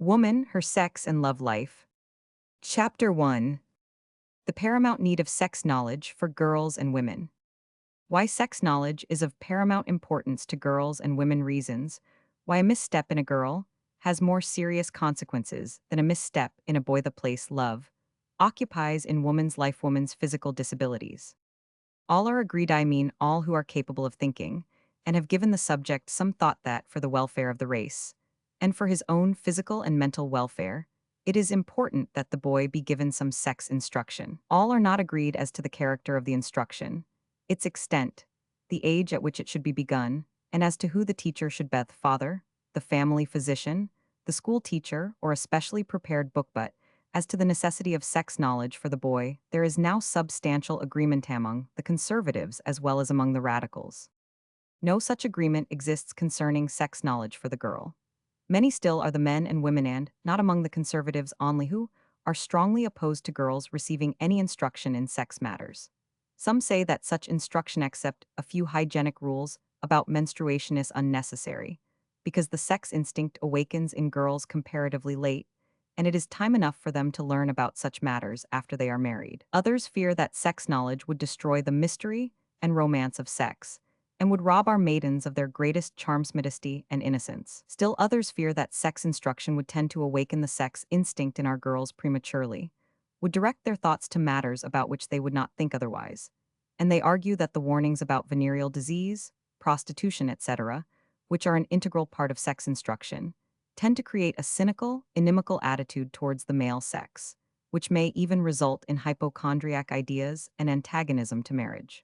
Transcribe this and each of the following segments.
Woman, Her Sex and Love Life. Chapter 1. The Paramount Need of Sex Knowledge for Girls and Women. Why sex knowledge is of paramount importance to girls and women. Reasons why a misstep in a girl has more serious consequences than a misstep in a boy. The place love occupies in woman's life. Woman's physical disabilities. All are agreed, I mean all who are capable of thinking, and have given the subject some thought, that for the welfare of the race, and for his own physical and mental welfare, it is important that the boy be given some sex instruction. All are not agreed as to the character of the instruction, its extent, the age at which it should be begun, and as to who the teacher should be: the father, the family physician, the school teacher, or a specially prepared book. But as to the necessity of sex knowledge for the boy, there is now substantial agreement among the conservatives as well as among the radicals. No such agreement exists concerning sex knowledge for the girl. Many still are the men and women, and not among the conservatives only, who are strongly opposed to girls receiving any instruction in sex matters. Some say that such instruction, except a few hygienic rules about menstruation, is unnecessary, because the sex instinct awakens in girls comparatively late, and it is time enough for them to learn about such matters after they are married. Others fear that sex knowledge would destroy the mystery and romance of sex, and would rob our maidens of their greatest charms, modesty, and innocence. Still others fear that sex instruction would tend to awaken the sex instinct in our girls prematurely, would direct their thoughts to matters about which they would not think otherwise, and they argue that the warnings about venereal disease, prostitution, etc., which are an integral part of sex instruction, tend to create a cynical, inimical attitude towards the male sex, which may even result in hypochondriac ideas and antagonism to marriage.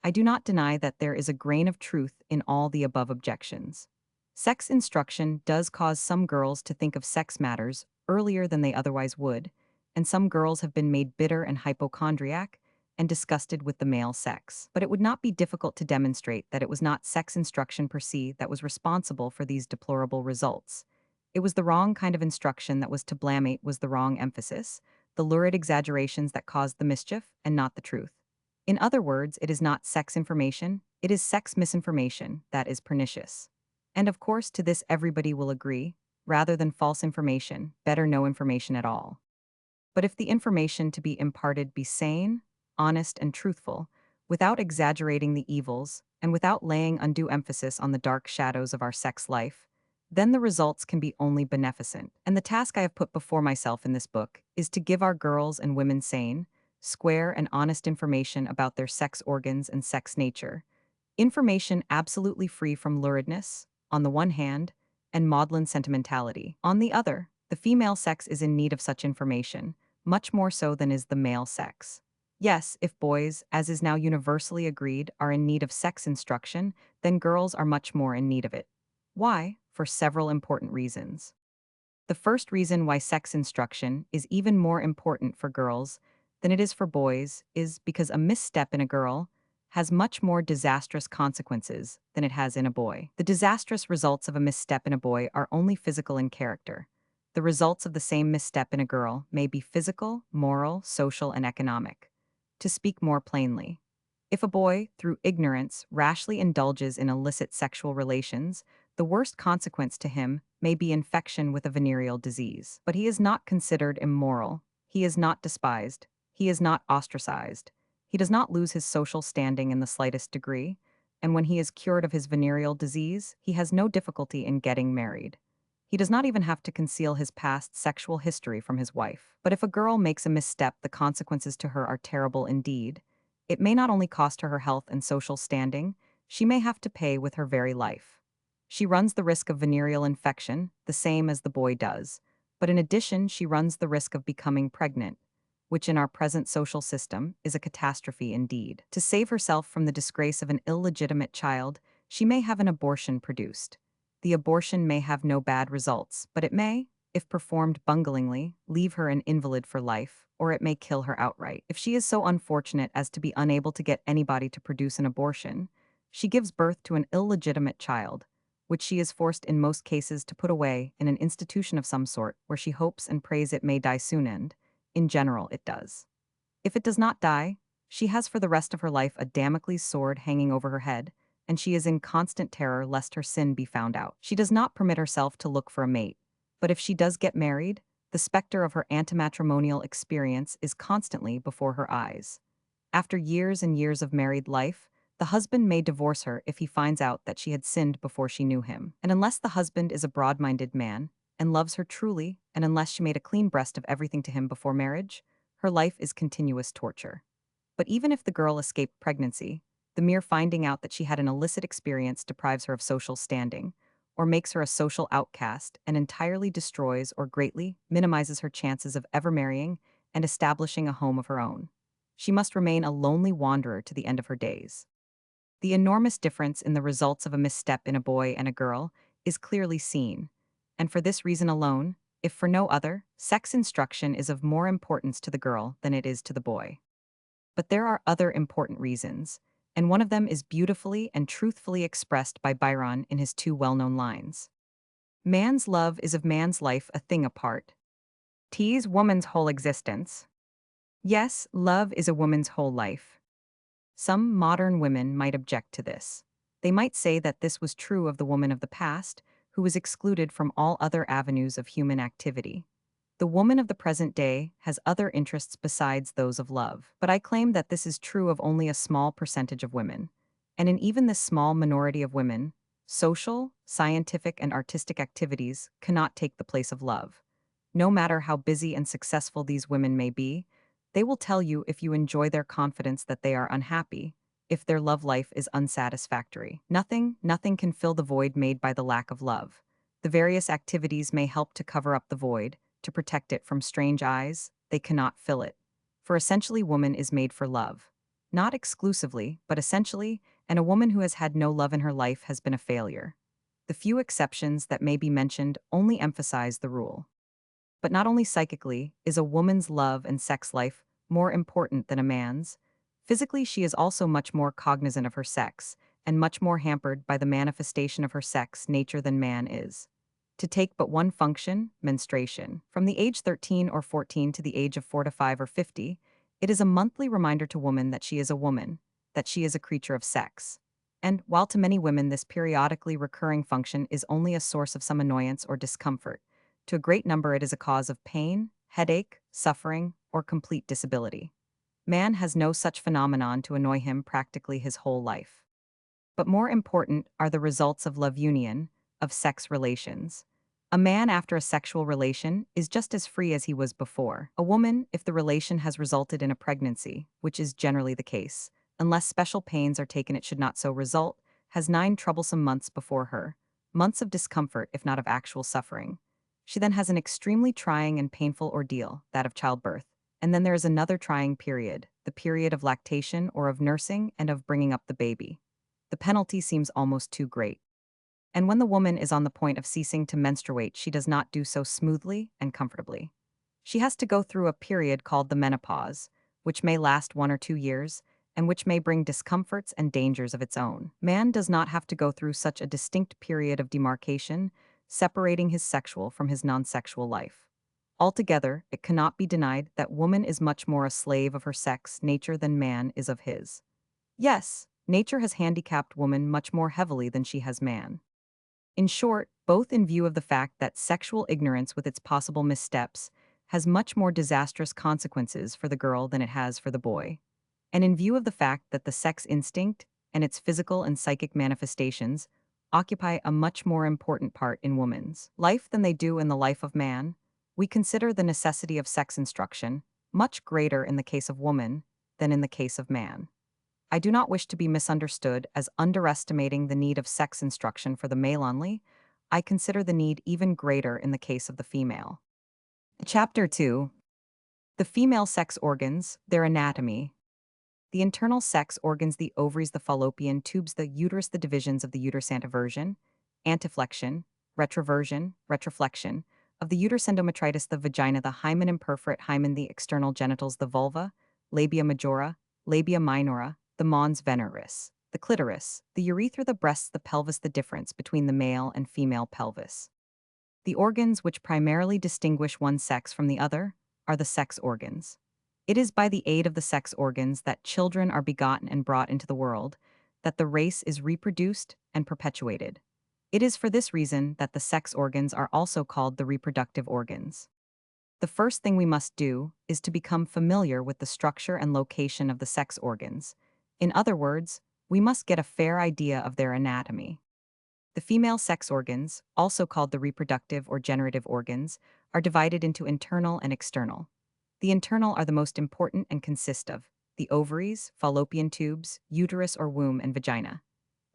I do not deny that there is a grain of truth in all the above objections. Sex instruction does cause some girls to think of sex matters earlier than they otherwise would, and some girls have been made bitter and hypochondriac and disgusted with the male sex. But it would not be difficult to demonstrate that it was not sex instruction per se that was responsible for these deplorable results. It was the wrong kind of instruction that was to blame. It was the wrong emphasis, the lurid exaggerations that caused the mischief, and not the truth. In other words, it is not sex information, it is sex misinformation that is pernicious. And of course, to this everybody will agree: rather than false information, better no information at all. But if the information to be imparted be sane, honest, and truthful, without exaggerating the evils, and without laying undue emphasis on the dark shadows of our sex life, then the results can be only beneficent. And the task I have put before myself in this book is to give our girls and women sane, square, and honest information about their sex organs and sex nature. Information absolutely free from luridness, on the one hand, and maudlin sentimentality. On the other, the female sex is in need of such information, much more so than is the male sex. Yes, if boys, as is now universally agreed, are in need of sex instruction, then girls are much more in need of it. Why? For several important reasons. The first reason why sex instruction is even more important for girls than it is for boys is because a misstep in a girl has much more disastrous consequences than it has in a boy. The disastrous results of a misstep in a boy are only physical in character. The results of the same misstep in a girl may be physical, moral, social, and economic. To speak more plainly, if a boy, through ignorance, rashly indulges in illicit sexual relations, the worst consequence to him may be infection with a venereal disease. But he is not considered immoral, he is not despised, he is not ostracized, he does not lose his social standing in the slightest degree, and when he is cured of his venereal disease, he has no difficulty in getting married. He does not even have to conceal his past sexual history from his wife. But if a girl makes a misstep, the consequences to her are terrible indeed. It may not only cost her her health and social standing, she may have to pay with her very life. She runs the risk of venereal infection, the same as the boy does, but in addition she runs the risk of becoming pregnant, which in our present social system is a catastrophe indeed. To save herself from the disgrace of an illegitimate child, she may have an abortion produced. The abortion may have no bad results, but it may, if performed bunglingly, leave her an invalid for life, or it may kill her outright. If she is so unfortunate as to be unable to get anybody to produce an abortion, she gives birth to an illegitimate child, which she is forced in most cases to put away in an institution of some sort where she hopes and prays it may die soon, and, in general, it does. If it does not die, she has for the rest of her life a Damocles sword hanging over her head, and she is in constant terror lest her sin be found out. She does not permit herself to look for a mate, But if she does get married, the specter of her antimatrimonial experience is constantly before her eyes. After years and years of married life, the husband may divorce her if he finds out that she had sinned before she knew him. And unless the husband is a broad-minded man and loves her truly, and unless she made a clean breast of everything to him before marriage, her life is continuous torture. But even if the girl escaped pregnancy, the mere finding out that she had an illicit experience deprives her of social standing, or makes her a social outcast and entirely destroys or greatly minimizes her chances of ever marrying and establishing a home of her own. She must remain a lonely wanderer to the end of her days. The enormous difference in the results of a misstep in a boy and a girl is clearly seen, and for this reason alone, if for no other, sex instruction is of more importance to the girl than it is to the boy. But there are other important reasons, and one of them is beautifully and truthfully expressed by Byron in his two well-known lines. Man's love is of man's life a thing apart. 'Tis woman's whole existence. Yes, love is a woman's whole life. Some modern women might object to this. They might say that this was true of the woman of the past, who was excluded from all other avenues of human activity. The woman of the present day has other interests besides those of love. But I claim that this is true of only a small percentage of women. And in even this small minority of women, social, scientific, and artistic activities cannot take the place of love. No matter how busy and successful these women may be, they will tell you if you enjoy their confidence that they are unhappy, if their love life is unsatisfactory. Nothing can fill the void made by the lack of love. The various activities may help to cover up the void, to protect it from strange eyes, they cannot fill it. For essentially woman is made for love. Not exclusively, but essentially, and a woman who has had no love in her life has been a failure. The few exceptions that may be mentioned only emphasize the rule. But not only psychically is a woman's love and sex life more important than a man's, physically she is also much more cognizant of her sex, and much more hampered by the manifestation of her sex nature than man is. To take but one function, menstruation, from the age 13 or 14 to the age of 4 to 5 or 50, it is a monthly reminder to woman that she is a woman, that she is a creature of sex. And, while to many women this periodically recurring function is only a source of some annoyance or discomfort, to a great number it is a cause of pain, headache, suffering, or complete disability. Man has no such phenomenon to annoy him practically his whole life. But more important are the results of love union, of sex relations. A man after a sexual relation is just as free as he was before. A woman, if the relation has resulted in a pregnancy, which is generally the case, unless special pains are taken it should not so result, has 9 troublesome months before her, months of discomfort if not of actual suffering. She then has an extremely trying and painful ordeal, that of childbirth, and then there is another trying period, the period of lactation or of nursing and of bringing up the baby. The penalty seems almost too great. And when the woman is on the point of ceasing to menstruate, she does not do so smoothly and comfortably. She has to go through a period called the menopause, which may last 1 or 2 years, and which may bring discomforts and dangers of its own. Man does not have to go through such a distinct period of demarcation, separating his sexual from his non-sexual life. Altogether, it cannot be denied that woman is much more a slave of her sex nature than man is of his. Yes, nature has handicapped woman much more heavily than she has man. In short, both in view of the fact that sexual ignorance with its possible missteps has much more disastrous consequences for the girl than it has for the boy, and in view of the fact that the sex instinct and its physical and psychic manifestations occupy a much more important part in woman's life than they do in the life of man, we consider the necessity of sex instruction much greater in the case of woman than in the case of man. I do not wish to be misunderstood as underestimating the need of sex instruction for the male only. I consider the need even greater in the case of the female. Chapter 2. The female sex organs, their anatomy. The internal sex organs, the ovaries, the fallopian tubes, the uterus, the divisions of the uterus, anteversion, anteflexion, retroversion, retroflexion, of the uterus, endometritis, the vagina, the hymen, imperforate hymen, the external genitals, the vulva, labia majora, labia minora, the mons veneris, the clitoris, the urethra, the breasts, the pelvis, the difference between the male and female pelvis. The organs which primarily distinguish one sex from the other are the sex organs. It is by the aid of the sex organs that children are begotten and brought into the world, that the race is reproduced and perpetuated. It is for this reason that the sex organs are also called the reproductive organs. The first thing we must do is to become familiar with the structure and location of the sex organs. In other words, we must get a fair idea of their anatomy. The female sex organs, also called the reproductive or generative organs, are divided into internal and external. The internal are the most important and consist of the ovaries, fallopian tubes, uterus or womb, and vagina.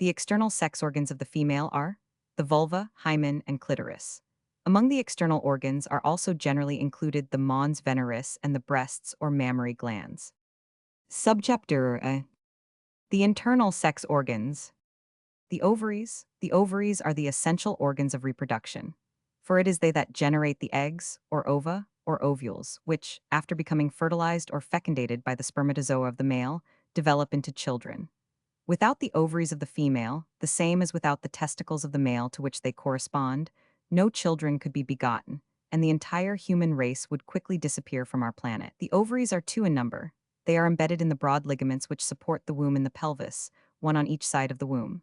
The external sex organs of the female are the vulva, hymen, and clitoris. Among the external organs are also generally included the mons veneris and the breasts or mammary glands. Subchapter The internal sex organs. The ovaries. The ovaries are the essential organs of reproduction, for it is they that generate the eggs, or ova, or ovules, which, after becoming fertilized or fecundated by the spermatozoa of the male, develop into children. Without the ovaries of the female, the same as without the testicles of the male to which they correspond, no children could be begotten, and the entire human race would quickly disappear from our planet. The ovaries are two in number. They are embedded in the broad ligaments which support the womb in the pelvis, one on each side of the womb.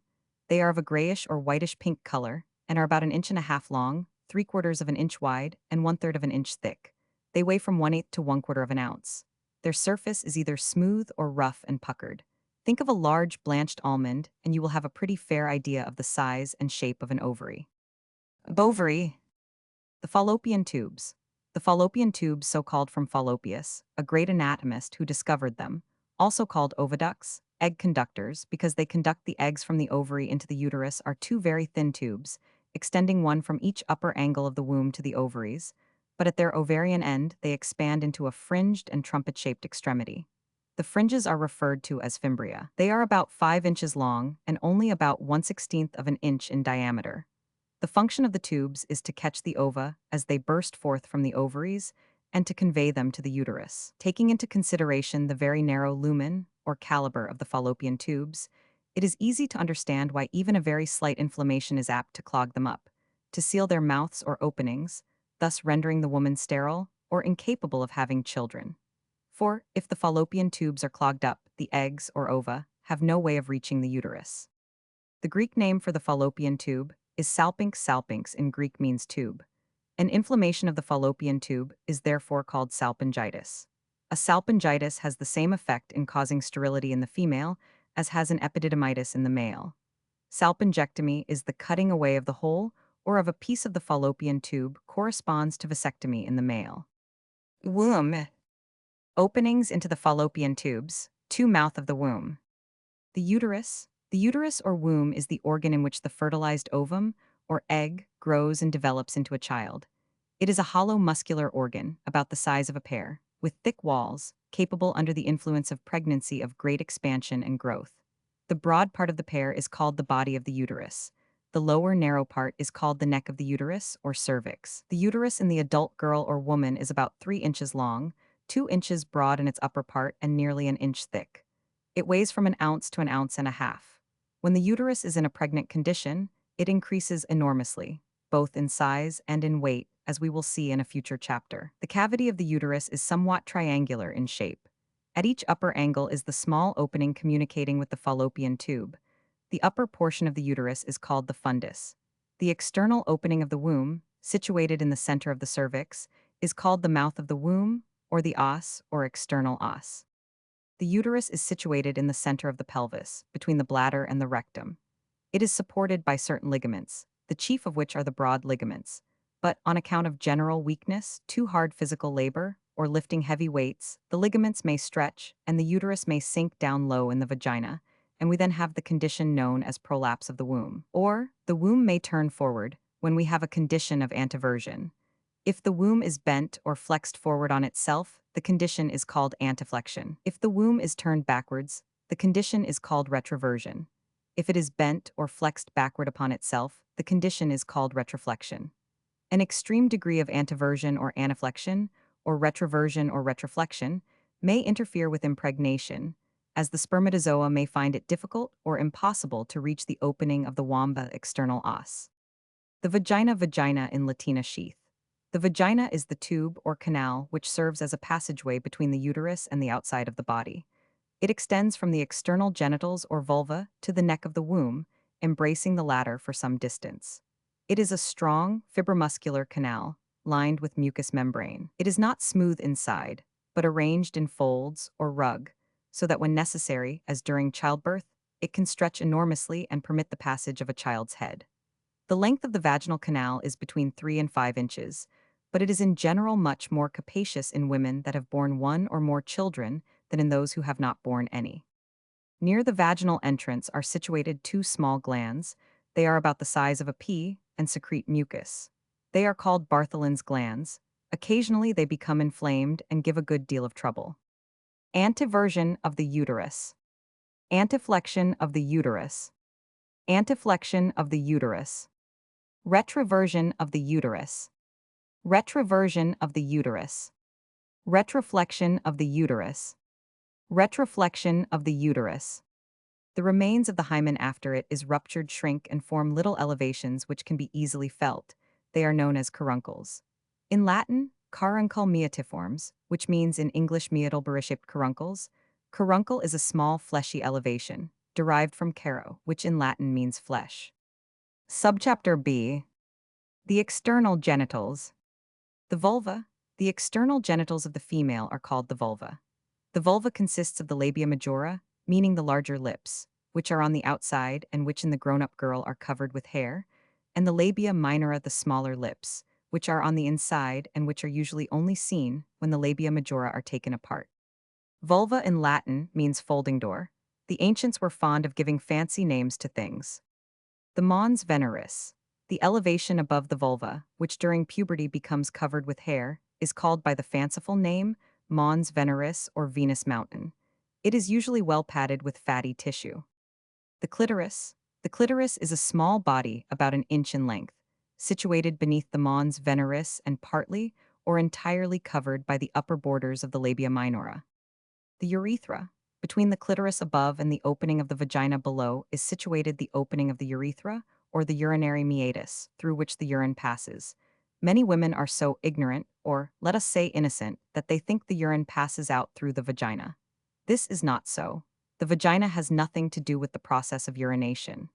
They are of a grayish or whitish pink color, and are about 1.5 inches long, 3/4 of an inch wide, and 1/3 of an inch thick. They weigh from 1/8 to 1/4 of an ounce. Their surface is either smooth or rough and puckered. Think of a large blanched almond, and you will have a pretty fair idea of the size and shape of an ovary. Ovary. The fallopian tubes. The fallopian tubes, so called from Fallopius, a great anatomist who discovered them, also called oviducts, egg conductors, because they conduct the eggs from the ovary into the uterus, are two very thin tubes, extending one from each upper angle of the womb to the ovaries, but at their ovarian end they expand into a fringed and trumpet-shaped extremity. The fringes are referred to as fimbria. They are about 5 inches long and only about 1/16 of an inch in diameter. The function of the tubes is to catch the ova as they burst forth from the ovaries and to convey them to the uterus. Taking into consideration the very narrow lumen, or caliber, of the fallopian tubes, it is easy to understand why even a very slight inflammation is apt to clog them up, to seal their mouths or openings, thus rendering the woman sterile or incapable of having children. For, if the fallopian tubes are clogged up, the eggs, or ova, have no way of reaching the uterus. The Greek name for the fallopian tube is salpinx. Salpinx in Greek means tube. An inflammation of the fallopian tube is therefore called salpingitis. A salpingitis has the same effect in causing sterility in the female as has an epididymitis in the male. Salpingectomy is the cutting away of the whole or of a piece of the fallopian tube, corresponds to vasectomy in the male. Womb. Openings into the fallopian tubes, to mouth of the womb. The uterus. The uterus or womb is the organ in which the fertilized ovum, or egg, grows and develops into a child. It is a hollow muscular organ, about the size of a pear, with thick walls, capable under the influence of pregnancy of great expansion and growth. The broad part of the pear is called the body of the uterus. The lower narrow part is called the neck of the uterus, or cervix. The uterus in the adult girl or woman is about 3 inches long, 2 inches broad in its upper part, and nearly an inch thick. It weighs from 1 ounce to 1.5 ounces. When the uterus is in a pregnant condition, it increases enormously, both in size and in weight, as we will see in a future chapter. The cavity of the uterus is somewhat triangular in shape. At each upper angle is the small opening communicating with the fallopian tube. The upper portion of the uterus is called the fundus. The external opening of the womb, situated in the center of the cervix, is called the mouth of the womb, or the os, or external os. The uterus is situated in the center of the pelvis, between the bladder and the rectum. It is supported by certain ligaments, the chief of which are the broad ligaments. But, on account of general weakness, too hard physical labor, or lifting heavy weights, the ligaments may stretch, and the uterus may sink down low in the vagina, and we then have the condition known as prolapse of the womb. Or, the womb may turn forward, when we have a condition of anteversion. If the womb is bent or flexed forward on itself, the condition is called anteflexion. If the womb is turned backwards, the condition is called retroversion. If it is bent or flexed backward upon itself, the condition is called retroflexion. An extreme degree of anteversion or anaflexion, or retroversion or retroflexion, may interfere with impregnation, as the spermatozoa may find it difficult or impossible to reach the opening of the womb external os. The vagina in Latina sheath. The vagina is the tube or canal which serves as a passageway between the uterus and the outside of the body. It extends from the external genitals or vulva to the neck of the womb, embracing the latter for some distance. It is a strong, fibromuscular canal, lined with mucous membrane. It is not smooth inside, but arranged in folds or rug, so that when necessary, as during childbirth, it can stretch enormously and permit the passage of a child's head. The length of the vaginal canal is between 3 and 5 inches, but it is in general much more capacious in women that have borne one or more children than in those who have not borne any. Near the vaginal entrance are situated two small glands. They are about the size of a pea and secrete mucus. They are called Bartholin's glands. Occasionally they become inflamed and give a good deal of trouble. Anteversion of the uterus. Anteflexion of the uterus. Anteflexion of the uterus. Retroversion of the uterus. Retroversion of the uterus. Retroflexion of the uterus. Retroflexion of the uterus. The remains of the hymen after it is ruptured shrink and form little elevations which can be easily felt. They are known as caruncles. In Latin, caruncle meatiforms, which means in English meatalberishaped caruncles. Caruncle is a small fleshy elevation, derived from caro, which in Latin means flesh. Subchapter B. The external genitals. The vulva. The external genitals of the female are called the vulva. The vulva consists of the labia majora, meaning the larger lips, which are on the outside and which in the grown-up girl are covered with hair, and the labia minora, the smaller lips, which are on the inside and which are usually only seen when the labia majora are taken apart. Vulva in Latin means folding door. The ancients were fond of giving fancy names to things. The mons veneris, the elevation above the vulva, which during puberty becomes covered with hair, is called by the fanciful name mons veneris or Venus mountain. It is usually well padded with fatty tissue. The clitoris. The clitoris is a small body about an inch in length, situated beneath the mons veneris and partly or entirely covered by the upper borders of the labia minora. The urethra. Between the clitoris above and the opening of the vagina below is situated the opening of the urethra, or the urinary meatus, through which the urine passes. Many women are so ignorant, or let us say innocent, that they think the urine passes out through the vagina. This is not so. The vagina has nothing to do with the process of urination.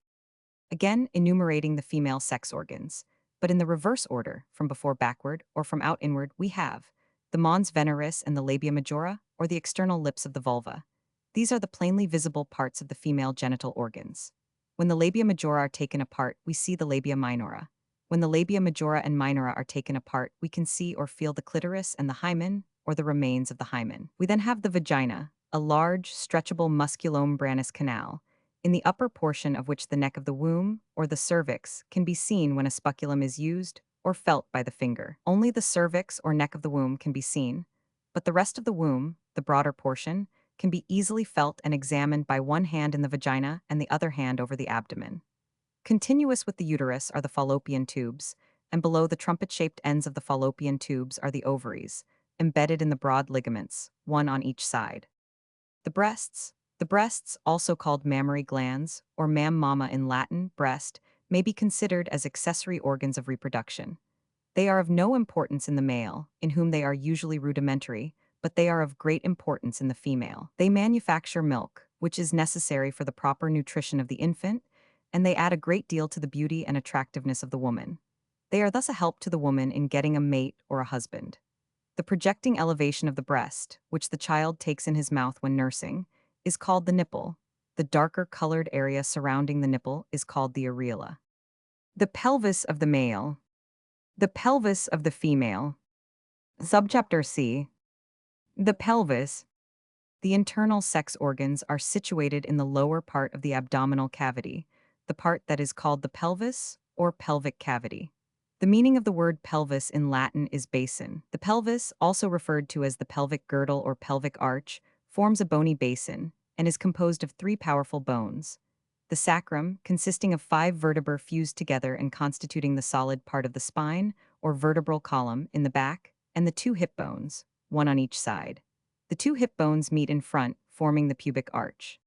Again, enumerating the female sex organs, but in the reverse order, from before backward or from out inward, we have the mons veneris and the labia majora, or the external lips of the vulva. These are the plainly visible parts of the female genital organs. When the labia majora are taken apart, we see the labia minora. When the labia majora and minora are taken apart, we can see or feel the clitoris and the hymen, or the remains of the hymen. We then have the vagina, a large, stretchable musculomembranous canal, in the upper portion of which the neck of the womb, or the cervix, can be seen when a speculum is used or felt by the finger. Only the cervix or neck of the womb can be seen, but the rest of the womb, the broader portion, can be easily felt and examined by one hand in the vagina and the other hand over the abdomen. Continuous with the uterus are the fallopian tubes, and below the trumpet-shaped ends of the fallopian tubes are the ovaries, embedded in the broad ligaments, one on each side. The breasts. The breasts, also called mammary glands, or mama in Latin, breast, may be considered as accessory organs of reproduction. They are of no importance in the male, in whom they are usually rudimentary, but they are of great importance in the female. They manufacture milk, which is necessary for the proper nutrition of the infant, and they add a great deal to the beauty and attractiveness of the woman. They are thus a help to the woman in getting a mate or a husband. The projecting elevation of the breast, which the child takes in his mouth when nursing, is called the nipple. The darker colored area surrounding the nipple is called the areola. The pelvis of the male. The pelvis of the female. Subchapter C. The pelvis. The internal sex organs are situated in the lower part of the abdominal cavity, the part that is called the pelvis or pelvic cavity. The meaning of the word pelvis in Latin is basin. The pelvis, also referred to as the pelvic girdle or pelvic arch, forms a bony basin and is composed of three powerful bones. The sacrum, consisting of 5 vertebrae fused together and constituting the solid part of the spine, or vertebral column, in the back, and the 2 hip bones, one on each side. The 2 hip bones meet in front, forming the pubic arch.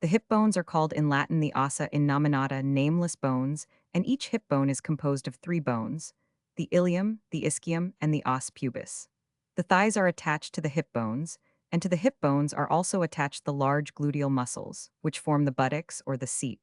The hip bones are called in Latin the ossa innominata, nameless bones, and each hip bone is composed of 3 bones, the ilium, the ischium, and the os pubis. The thighs are attached to the hip bones, and to the hip bones are also attached the large gluteal muscles, which form the buttocks or the seat.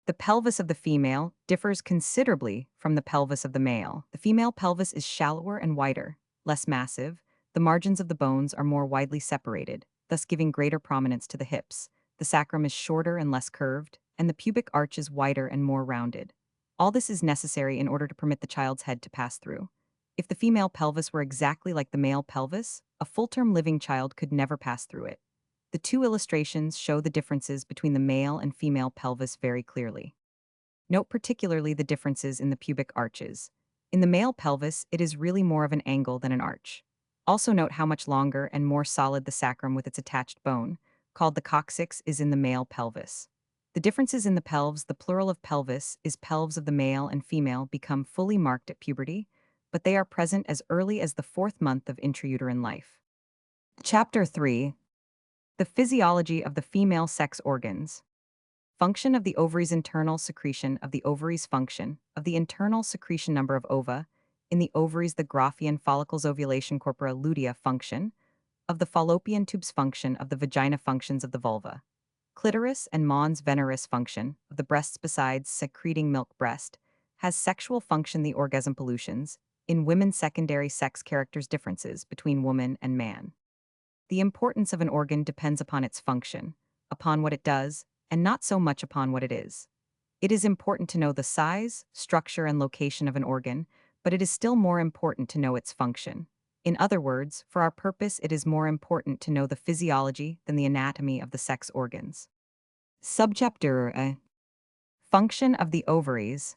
The pelvis of the female differs considerably from the pelvis of the male. The female pelvis is shallower and wider, less massive. The margins of the bones are more widely separated, thus giving greater prominence to the hips. The sacrum is shorter and less curved, and the pubic arch is wider and more rounded. All this is necessary in order to permit the child's head to pass through. If the female pelvis were exactly like the male pelvis, a full-term living child could never pass through it. The two illustrations show the differences between the male and female pelvis very clearly. Note particularly the differences in the pubic arches. In the male pelvis, it is really more of an angle than an arch. Also note how much longer and more solid the sacrum with its attached bone, called the coccyx, is in the male pelvis. The differences in the pelves, the plural of pelvis, is pelves of the male and female, become fully marked at puberty, but they are present as early as the 4th month of intrauterine life. Chapter 3. The physiology of the female sex organs. Function of the ovaries. Internal secretion of the ovaries. Function of the internal secretion. Number of ova in the ovaries. The Graafian follicles. Ovulation. Corpora lutea. Function of the fallopian tubes. Function of the vagina. Functions of the vulva. Clitoris and mons veneris. Function of the breasts. Besides secreting milk, breast has sexual function. The orgasm. Pollutions in women. Secondary sex characters. Differences between woman and man. The importance of an organ depends upon its function, upon what it does, and not so much upon what it is. It is important to know the size, structure, and location of an organ, but it is still more important to know its function. In other words, for our purpose, it is more important to know the physiology than the anatomy of the sex organs. Subchapter Function of the ovaries.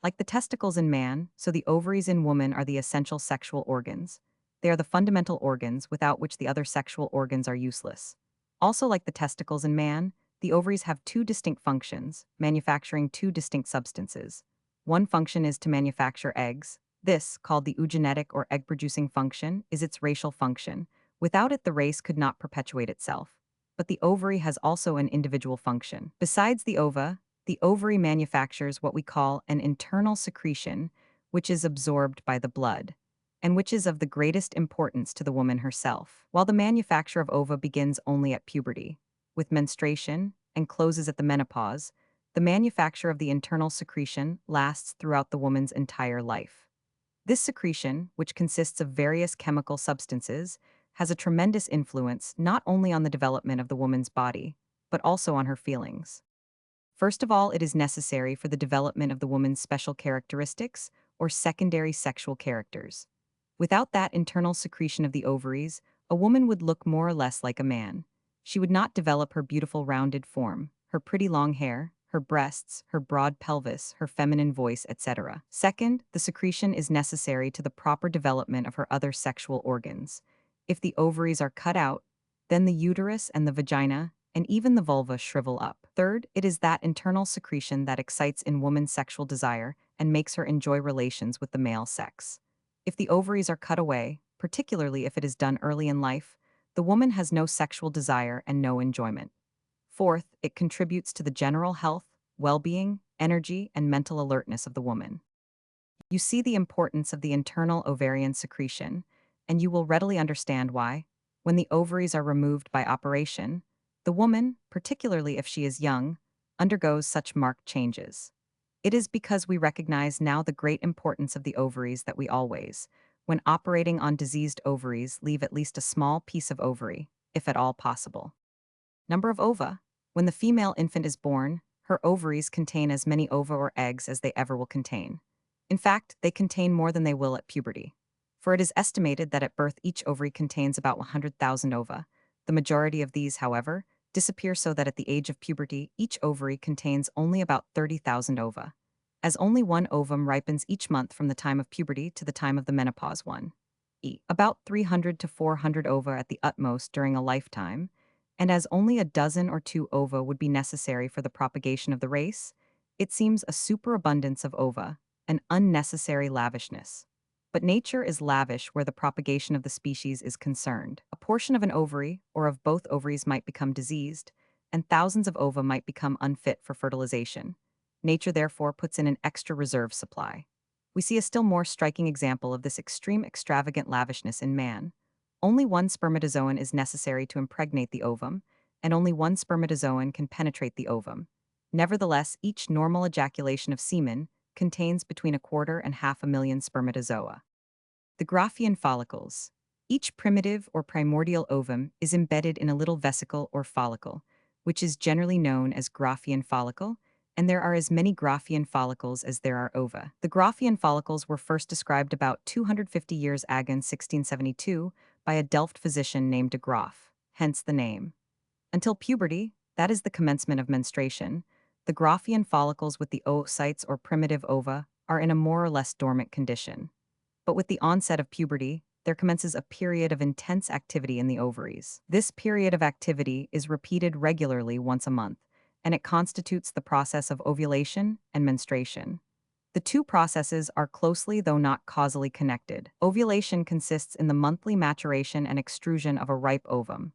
Like the testicles in man, so the ovaries in woman are the essential sexual organs. They are the fundamental organs without which the other sexual organs are useless. Also, like the testicles in man, the ovaries have two distinct functions, manufacturing two distinct substances. One function is to manufacture eggs. This, called the eugenetic or egg-producing function, is its racial function. Without it, the race could not perpetuate itself. But the ovary has also an individual function. Besides the ova, the ovary manufactures what we call an internal secretion, which is absorbed by the blood, and which is of the greatest importance to the woman herself. While the manufacture of ova begins only at puberty, with menstruation, and closes at the menopause, the manufacture of the internal secretion lasts throughout the woman's entire life. This secretion, which consists of various chemical substances, has a tremendous influence not only on the development of the woman's body, but also on her feelings. First of all, it is necessary for the development of the woman's special characteristics, or secondary sexual characters. Without that internal secretion of the ovaries, a woman would look more or less like a man. She would not develop her beautiful rounded form, her pretty long hair, her breasts, her broad pelvis, her feminine voice, etc. Second, the secretion is necessary to the proper development of her other sexual organs. If the ovaries are cut out, then the uterus and the vagina, and even the vulva shrivel up. Third, it is that internal secretion that excites in woman's sexual desire and makes her enjoy relations with the male sex. If the ovaries are cut away, particularly if it is done early in life, the woman has no sexual desire and no enjoyment. Fourth, it contributes to the general health, well-being, energy, and mental alertness of the woman. You see the importance of the internal ovarian secretion, and you will readily understand why, when the ovaries are removed by operation, the woman, particularly if she is young, undergoes such marked changes. It is because we recognize now the great importance of the ovaries that we always, when operating on diseased ovaries, leave at least a small piece of ovary, if at all possible. Number of ova. When the female infant is born, her ovaries contain as many ova or eggs as they ever will contain. In fact, they contain more than they will at puberty. For it is estimated that at birth each ovary contains about 100,000 ova. The majority of these, however, disappear so that at the age of puberty, each ovary contains only about 30,000 ova, as only one ovum ripens each month from the time of puberty to the time of the menopause one. About 300 to 400 ova at the utmost during a lifetime, and as only a dozen or two ova would be necessary for the propagation of the race, it seems a superabundance of ova, an unnecessary lavishness. But nature is lavish where the propagation of the species is concerned. A portion of an ovary, or of both ovaries, might become diseased, and thousands of ova might become unfit for fertilization. Nature therefore puts in an extra reserve supply. We see a still more striking example of this extreme extravagant lavishness in man. Only one spermatozoon is necessary to impregnate the ovum, and only one spermatozoon can penetrate the ovum. Nevertheless, each normal ejaculation of semen contains between a quarter and half a million spermatozoa. The Graafian follicles. Each primitive or primordial ovum is embedded in a little vesicle or follicle, which is generally known as Graafian follicle, and there are as many Graafian follicles as there are ova. The Graafian follicles were first described about 250 years ago in 1672 by a Delft physician named de Graaf, hence the name. Until puberty, that is the commencement of menstruation, the Graafian follicles with the oocytes or primitive ova are in a more or less dormant condition. But with the onset of puberty, there commences a period of intense activity in the ovaries. This period of activity is repeated regularly once a month, and it constitutes the process of ovulation and menstruation. The two processes are closely, though not causally, connected. Ovulation consists in the monthly maturation and extrusion of a ripe ovum.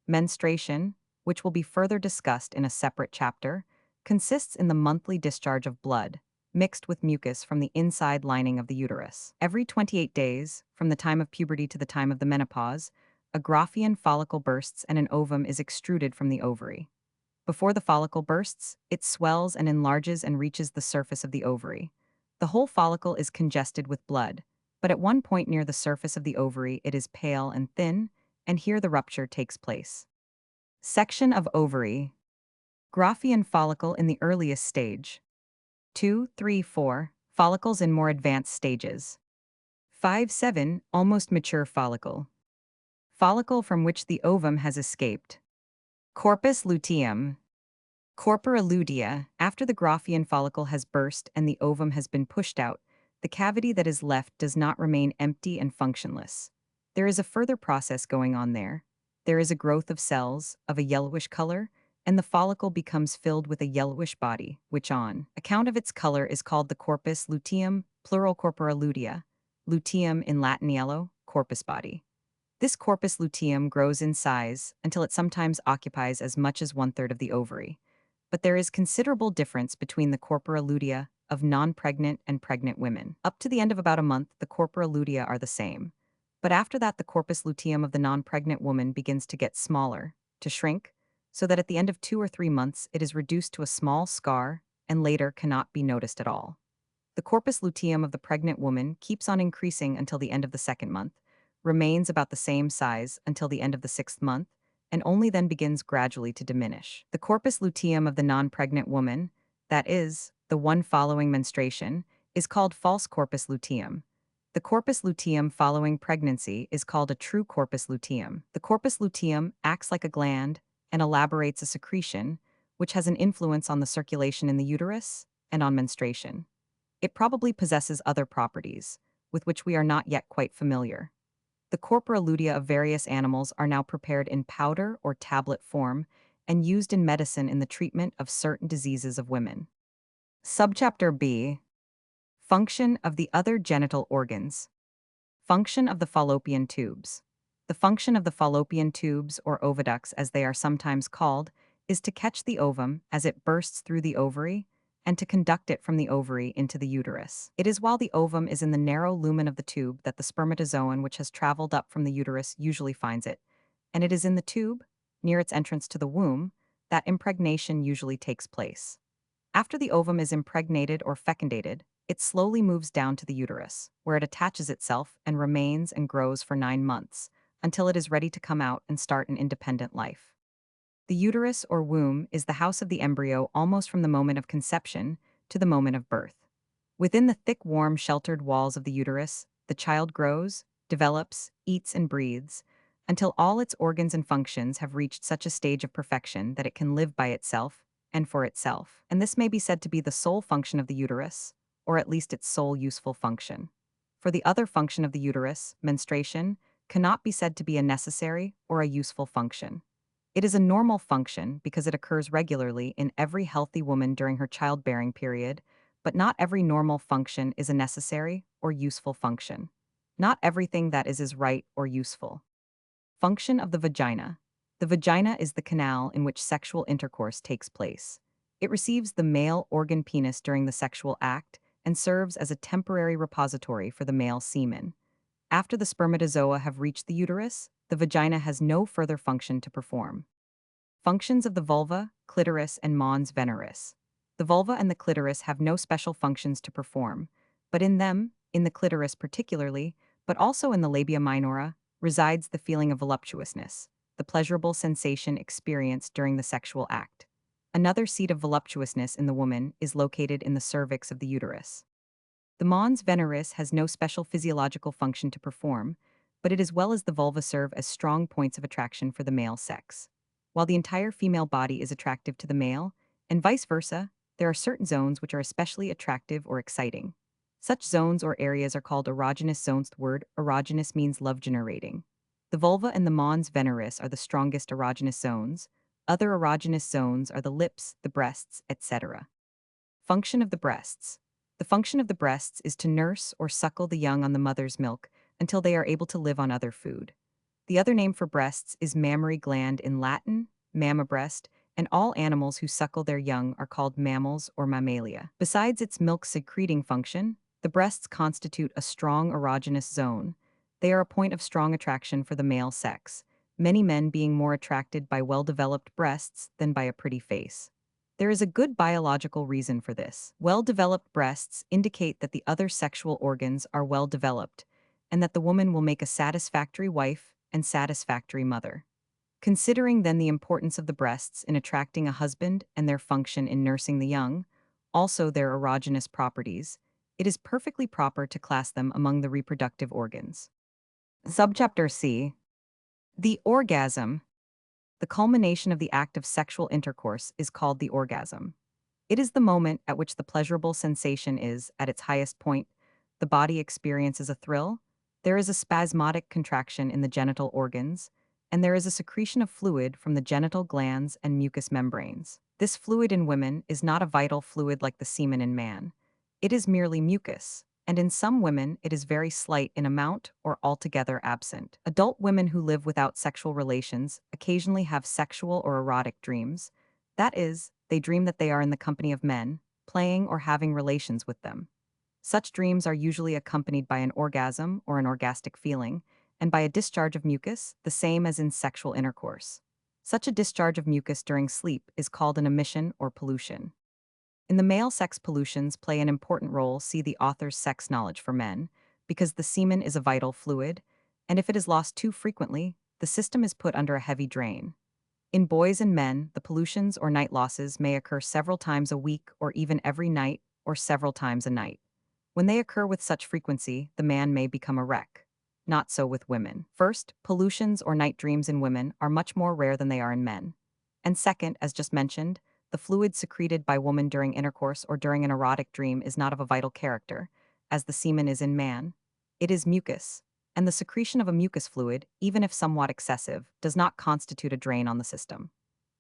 Menstruation, which will be further discussed in a separate chapter, consists in the monthly discharge of blood, mixed with mucus from the inside lining of the uterus. Every 28 days, from the time of puberty to the time of the menopause, a Graafian follicle bursts and an ovum is extruded from the ovary. Before the follicle bursts, it swells and enlarges and reaches the surface of the ovary. The whole follicle is congested with blood, but at one point near the surface of the ovary it is pale and thin, and here the rupture takes place. Section of ovary. Graafian follicle in the earliest stage. 2, 3, 4, follicles in more advanced stages. 5, 7, almost mature follicle. Follicle from which the ovum has escaped. Corpus luteum. Corpora lutea, after the Graafian follicle has burst and the ovum has been pushed out, the cavity that is left does not remain empty and functionless. There is a further process going on there. There is a growth of cells, of a yellowish color, and the follicle becomes filled with a yellowish body, which on account of its color is called the corpus luteum, plural corpora lutea, luteum in Latin yellow, corpus body. This corpus luteum grows in size until it sometimes occupies as much as one-third of the ovary. But there is considerable difference between the corpora lutea of non-pregnant and pregnant women. Up to the end of about a month, the corpora lutea are the same. But after that, the corpus luteum of the non-pregnant woman begins to get smaller, to shrink, so that at the end of 2 or 3 months it is reduced to a small scar and later cannot be noticed at all. The corpus luteum of the pregnant woman keeps on increasing until the end of the 2nd month, remains about the same size until the end of the 6th month, and only then begins gradually to diminish. The corpus luteum of the non-pregnant woman, that is, the one following menstruation, is called false corpus luteum. The corpus luteum following pregnancy is called a true corpus luteum. The corpus luteum acts like a gland and elaborates a secretion, which has an influence on the circulation in the uterus and on menstruation. It probably possesses other properties, with which we are not yet quite familiar. The corpora lutea of various animals are now prepared in powder or tablet form and used in medicine in the treatment of certain diseases of women. Subchapter B. Function of the other genital organs. Function of the fallopian tubes. The function of the fallopian tubes, or oviducts as they are sometimes called, is to catch the ovum as it bursts through the ovary and to conduct it from the ovary into the uterus. It is while the ovum is in the narrow lumen of the tube that the spermatozoon which has traveled up from the uterus usually finds it, and it is in the tube, near its entrance to the womb, that impregnation usually takes place. After the ovum is impregnated or fecundated, it slowly moves down to the uterus, where it attaches itself and remains and grows for 9 months, until it is ready to come out and start an independent life. The uterus or womb is the house of the embryo almost from the moment of conception to the moment of birth. Within the thick, warm, sheltered walls of the uterus, the child grows, develops, eats, and breathes, until all its organs and functions have reached such a stage of perfection that it can live by itself and for itself. And this may be said to be the sole function of the uterus, or at least its sole useful function. For the other function of the uterus, menstruation, cannot be said to be a necessary or a useful function. It is a normal function because it occurs regularly in every healthy woman during her childbearing period, but not every normal function is a necessary or useful function. Not everything that is right or useful. Function of the vagina. The vagina is the canal in which sexual intercourse takes place. It receives the male organ penis during the sexual act and serves as a temporary repository for the male semen. After the spermatozoa have reached the uterus, the vagina has no further function to perform. Functions of the vulva, clitoris, and mons veneris. The vulva and the clitoris have no special functions to perform, but in them, in the clitoris particularly, but also in the labia minora, resides the feeling of voluptuousness, the pleasurable sensation experienced during the sexual act. Another seat of voluptuousness in the woman is located in the cervix of the uterus. The mons veneris has no special physiological function to perform, but it as well as the vulva serve as strong points of attraction for the male sex. While the entire female body is attractive to the male, and vice versa, there are certain zones which are especially attractive or exciting. Such zones or areas are called erogenous zones. The word erogenous means love generating. The vulva and the mons veneris are the strongest erogenous zones. Other erogenous zones are the lips, the breasts, etc. Function of the breasts. The function of the breasts is to nurse or suckle the young on the mother's milk until they are able to live on other food. The other name for breasts is mammary gland in Latin, mamma breast, and all animals who suckle their young are called mammals or mammalia. Besides its milk-secreting function, the breasts constitute a strong erogenous zone. They are a point of strong attraction for the male sex, many men being more attracted by well-developed breasts than by a pretty face. There is a good biological reason for this. Well-developed breasts indicate that the other sexual organs are well-developed, and that the woman will make a satisfactory wife and satisfactory mother. Considering then the importance of the breasts in attracting a husband and their function in nursing the young, also their erogenous properties, it is perfectly proper to class them among the reproductive organs. Subchapter C. The orgasm. The culmination of the act of sexual intercourse is called the orgasm. It is the moment at which the pleasurable sensation is at its highest point, the body experiences a thrill, there is a spasmodic contraction in the genital organs, and there is a secretion of fluid from the genital glands and mucous membranes. This fluid in women is not a vital fluid like the semen in man. It is merely mucus, and in some women it is very slight in amount or altogether absent. Adult women who live without sexual relations occasionally have sexual or erotic dreams. That is, they dream that they are in the company of men, playing or having relations with them. Such dreams are usually accompanied by an orgasm or an orgastic feeling, and by a discharge of mucus, the same as in sexual intercourse. Such a discharge of mucus during sleep is called an emission or pollution. In the male sex, pollutions play an important role. See the author's Sex Knowledge for Men, because the semen is a vital fluid, and if it is lost too frequently, the system is put under a heavy drain. In boys and men, the pollutions or night losses may occur several times a week or even every night or several times a night. When they occur with such frequency, the man may become a wreck. Not so with women. First, pollutions or night dreams in women are much more rare than they are in men. And second, as just mentioned, the fluid secreted by woman during intercourse or during an erotic dream is not of a vital character, as the semen is in man. It is mucus, and the secretion of a mucus fluid, even if somewhat excessive, does not constitute a drain on the system.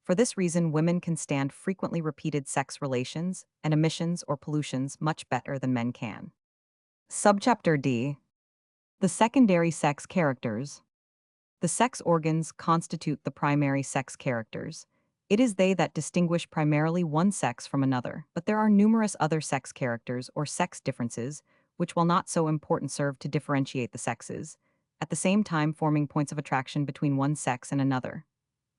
For this reason, women can stand frequently repeated sex relations and emissions or pollutions much better than men can. Subchapter D. The secondary sex characters. The sex organs constitute the primary sex characters. It is they that distinguish primarily one sex from another, but there are numerous other sex characters or sex differences, which while not so important serve to differentiate the sexes, at the same time forming points of attraction between one sex and another.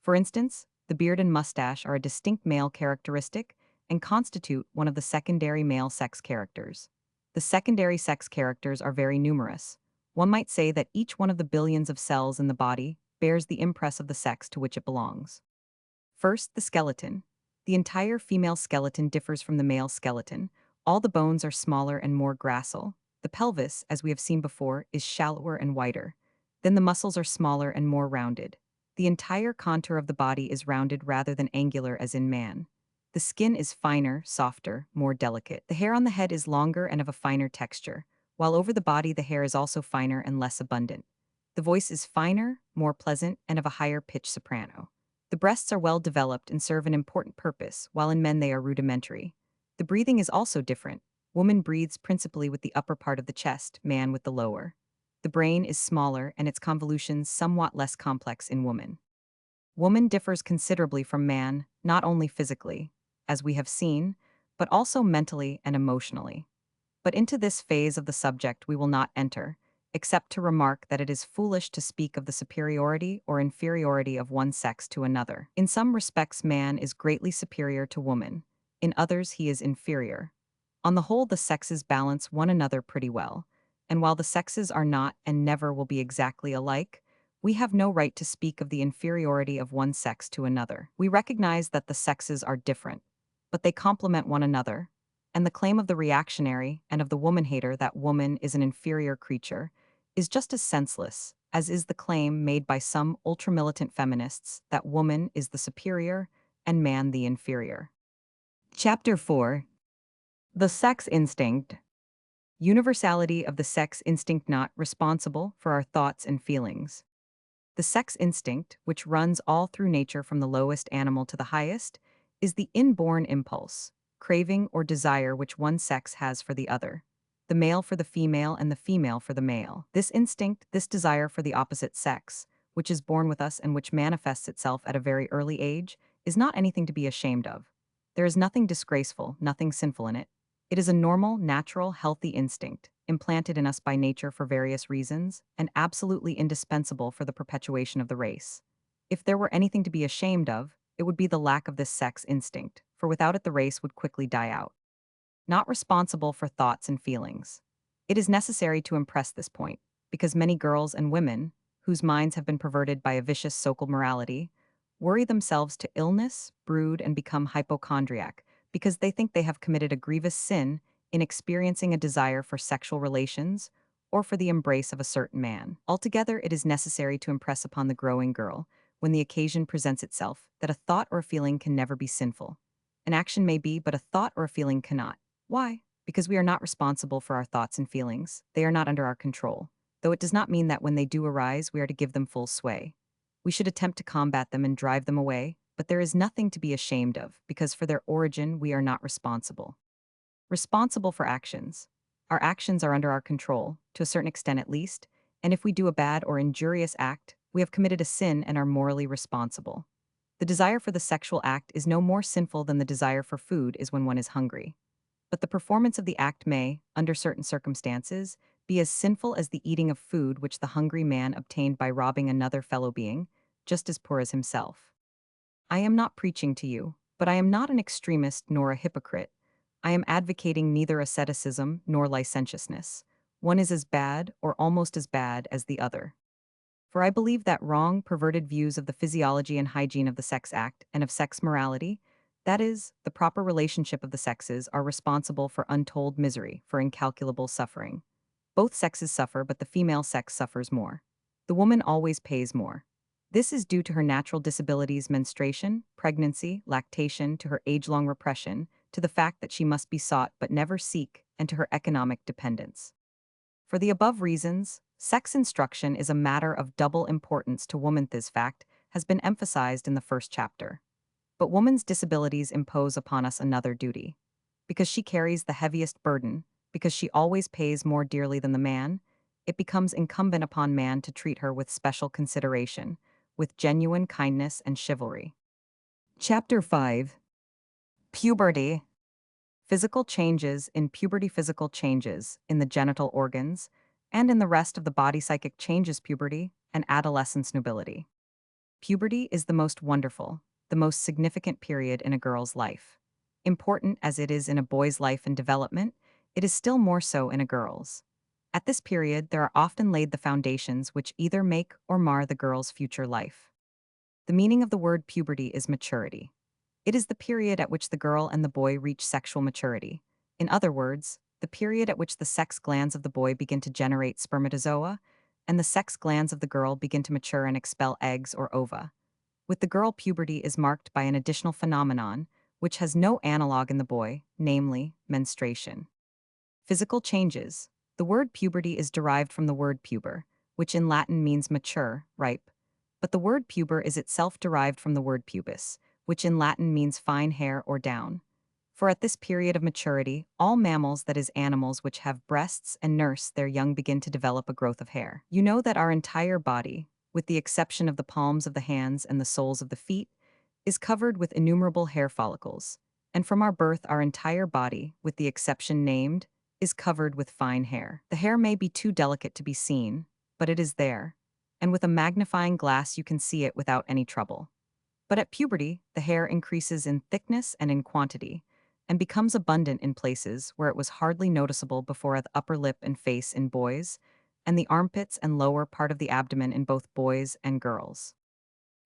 For instance, the beard and mustache are a distinct male characteristic and constitute one of the secondary male sex characters. The secondary sex characters are very numerous. One might say that each one of the billions of cells in the body bears the impress of the sex to which it belongs. First, the skeleton. The entire female skeleton differs from the male skeleton. All the bones are smaller and more gracile. The pelvis, as we have seen before, is shallower and wider. Then the muscles are smaller and more rounded. The entire contour of the body is rounded rather than angular as in man. The skin is finer, softer, more delicate. The hair on the head is longer and of a finer texture, while over the body the hair is also finer and less abundant. The voice is finer, more pleasant, and of a higher pitch soprano. The breasts are well developed and serve an important purpose, while in men they are rudimentary. The breathing is also different. Woman breathes principally with the upper part of the chest, man with the lower. The brain is smaller and its convolutions somewhat less complex in woman. Woman differs considerably from man, not only physically, as we have seen, but also mentally and emotionally. But into this phase of the subject we will not enter, except to remark that it is foolish to speak of the superiority or inferiority of one sex to another. In some respects, man is greatly superior to woman. In others, he is inferior. On the whole, the sexes balance one another pretty well, and while the sexes are not and never will be exactly alike, we have no right to speak of the inferiority of one sex to another. We recognize that the sexes are different, but they complement one another, and the claim of the reactionary and of the woman-hater that woman is an inferior creature is just as senseless as is the claim made by some ultra-militant feminists that woman is the superior and man the inferior. Chapter 4. The Sex Instinct. Universality of the sex instinct not responsible for our thoughts and feelings. The sex instinct, which runs all through nature from the lowest animal to the highest, is the inborn impulse, craving or desire which one sex has for the other, the male for the female and the female for the male. This instinct, this desire for the opposite sex, which is born with us and which manifests itself at a very early age, is not anything to be ashamed of. There is nothing disgraceful, nothing sinful in it. It is a normal, natural, healthy instinct, implanted in us by nature for various reasons, and absolutely indispensable for the perpetuation of the race. If there were anything to be ashamed of, it would be the lack of this sex instinct, for without it the race would quickly die out. Not responsible for thoughts and feelings. It is necessary to impress this point, because many girls and women, whose minds have been perverted by a vicious social morality, worry themselves to illness, brood, and become hypochondriac, because they think they have committed a grievous sin in experiencing a desire for sexual relations or for the embrace of a certain man. Altogether, it is necessary to impress upon the growing girl, when the occasion presents itself, that a thought or a feeling can never be sinful. An action may be, but a thought or a feeling cannot. Why? Because we are not responsible for our thoughts and feelings. They are not under our control, though it does not mean that when they do arise, we are to give them full sway. We should attempt to combat them and drive them away, but there is nothing to be ashamed of, because for their origin we are not responsible. Responsible for actions. Our actions are under our control, to a certain extent at least, and if we do a bad or injurious act, we have committed a sin and are morally responsible. The desire for the sexual act is no more sinful than the desire for food is when one is hungry. But the performance of the act may, under certain circumstances, be as sinful as the eating of food which the hungry man obtained by robbing another fellow being, just as poor as himself. I am not preaching to you, but I am not an extremist nor a hypocrite. I am advocating neither asceticism nor licentiousness. One is as bad, or almost as bad, as the other. For I believe that wrong, perverted views of the physiology and hygiene of the sex act and of sex morality, that is, the proper relationship of the sexes, are responsible for untold misery, for incalculable suffering. Both sexes suffer, but the female sex suffers more. The woman always pays more. This is due to her natural disabilities, menstruation, pregnancy, lactation, to her age-long repression, to the fact that she must be sought but never seek, and to her economic dependence. For the above reasons, sex instruction is a matter of double importance to woman. This fact has been emphasized in the first chapter. But woman's disabilities impose upon us another duty. Because she carries the heaviest burden, because she always pays more dearly than the man, it becomes incumbent upon man to treat her with special consideration, with genuine kindness and chivalry. Chapter 5. Puberty. Physical changes in puberty. Physical changes in the genital organs and in the rest of the body. Psychic changes. Puberty and adolescence. Nubility. Puberty is the most wonderful, the most significant period in a girl's life. Important as it is in a boy's life and development, it is still more so in a girl's. At this period, there are often laid the foundations which either make or mar the girl's future life. The meaning of the word puberty is maturity. It is the period at which the girl and the boy reach sexual maturity. In other words, the period at which the sex glands of the boy begin to generate spermatozoa, and the sex glands of the girl begin to mature and expel eggs or ova. With the girl, puberty is marked by an additional phenomenon, which has no analog in the boy, namely, menstruation. Physical changes. The word puberty is derived from the word puber, which in Latin means mature, ripe. But the word puber is itself derived from the word pubis, which in Latin means fine hair or down. For at this period of maturity, all mammals, that is, animals which have breasts and nurse their young, begin to develop a growth of hair. You know that our entire body, with the exception of the palms of the hands and the soles of the feet, is covered with innumerable hair follicles, and from our birth our entire body, with the exception named, is covered with fine hair. The hair may be too delicate to be seen, but it is there, and with a magnifying glass you can see it without any trouble. But at puberty, the hair increases in thickness and in quantity, and becomes abundant in places where it was hardly noticeable before at the upper lip and face in boys, and the armpits and lower part of the abdomen in both boys and girls.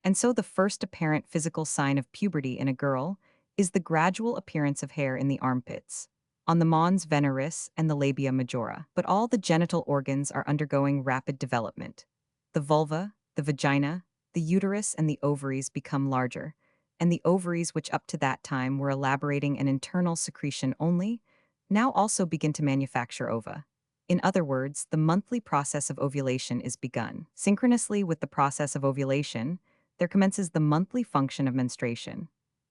And so the first apparent physical sign of puberty in a girl is the gradual appearance of hair in the armpits, on the mons veneris and the labia majora. But all the genital organs are undergoing rapid development. The vulva, the vagina, the uterus, and the ovaries become larger, and the ovaries, which up to that time were elaborating an internal secretion only, now also begin to manufacture ova. In other words, the monthly process of ovulation is begun. Synchronously with the process of ovulation, there commences the monthly function of menstruation.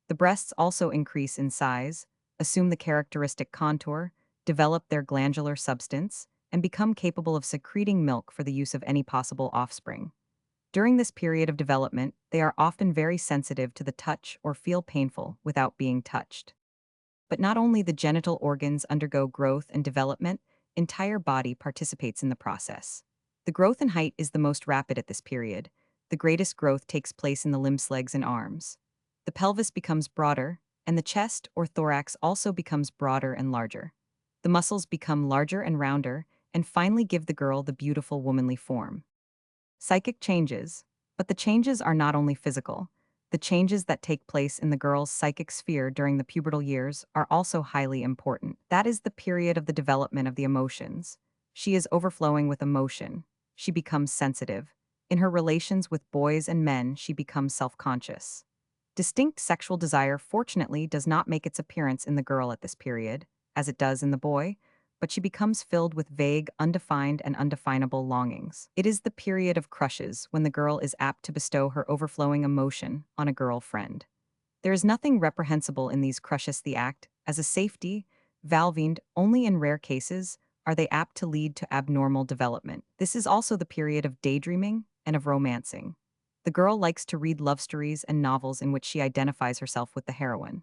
The breasts also increase in size, assume the characteristic contour, develop their glandular substance, and become capable of secreting milk for the use of any possible offspring. During this period of development, they are often very sensitive to the touch or feel painful without being touched. But not only the genital organs undergo growth and development, entire body participates in the process. The growth in height is the most rapid at this period. The greatest growth takes place in the limbs, legs, and arms. The pelvis becomes broader, and the chest or thorax also becomes broader and larger. The muscles become larger and rounder, and finally give the girl the beautiful womanly form. Psychic changes, but the changes are not only physical. The changes that take place in the girl's psychic sphere during the pubertal years are also highly important. That is the period of the development of the emotions. She is overflowing with emotion. She becomes sensitive. In her relations with boys and men, she becomes self-conscious. Distinct sexual desire, fortunately, does not make its appearance in the girl at this period, as it does in the boy, but she becomes filled with vague, undefined, and undefinable longings. It is the period of crushes when the girl is apt to bestow her overflowing emotion on a girl friend. There is nothing reprehensible in these crushes. The act, as a safety, valving only in rare cases, are they apt to lead to abnormal development. This is also the period of daydreaming and of romancing. The girl likes to read love stories and novels in which she identifies herself with the heroine.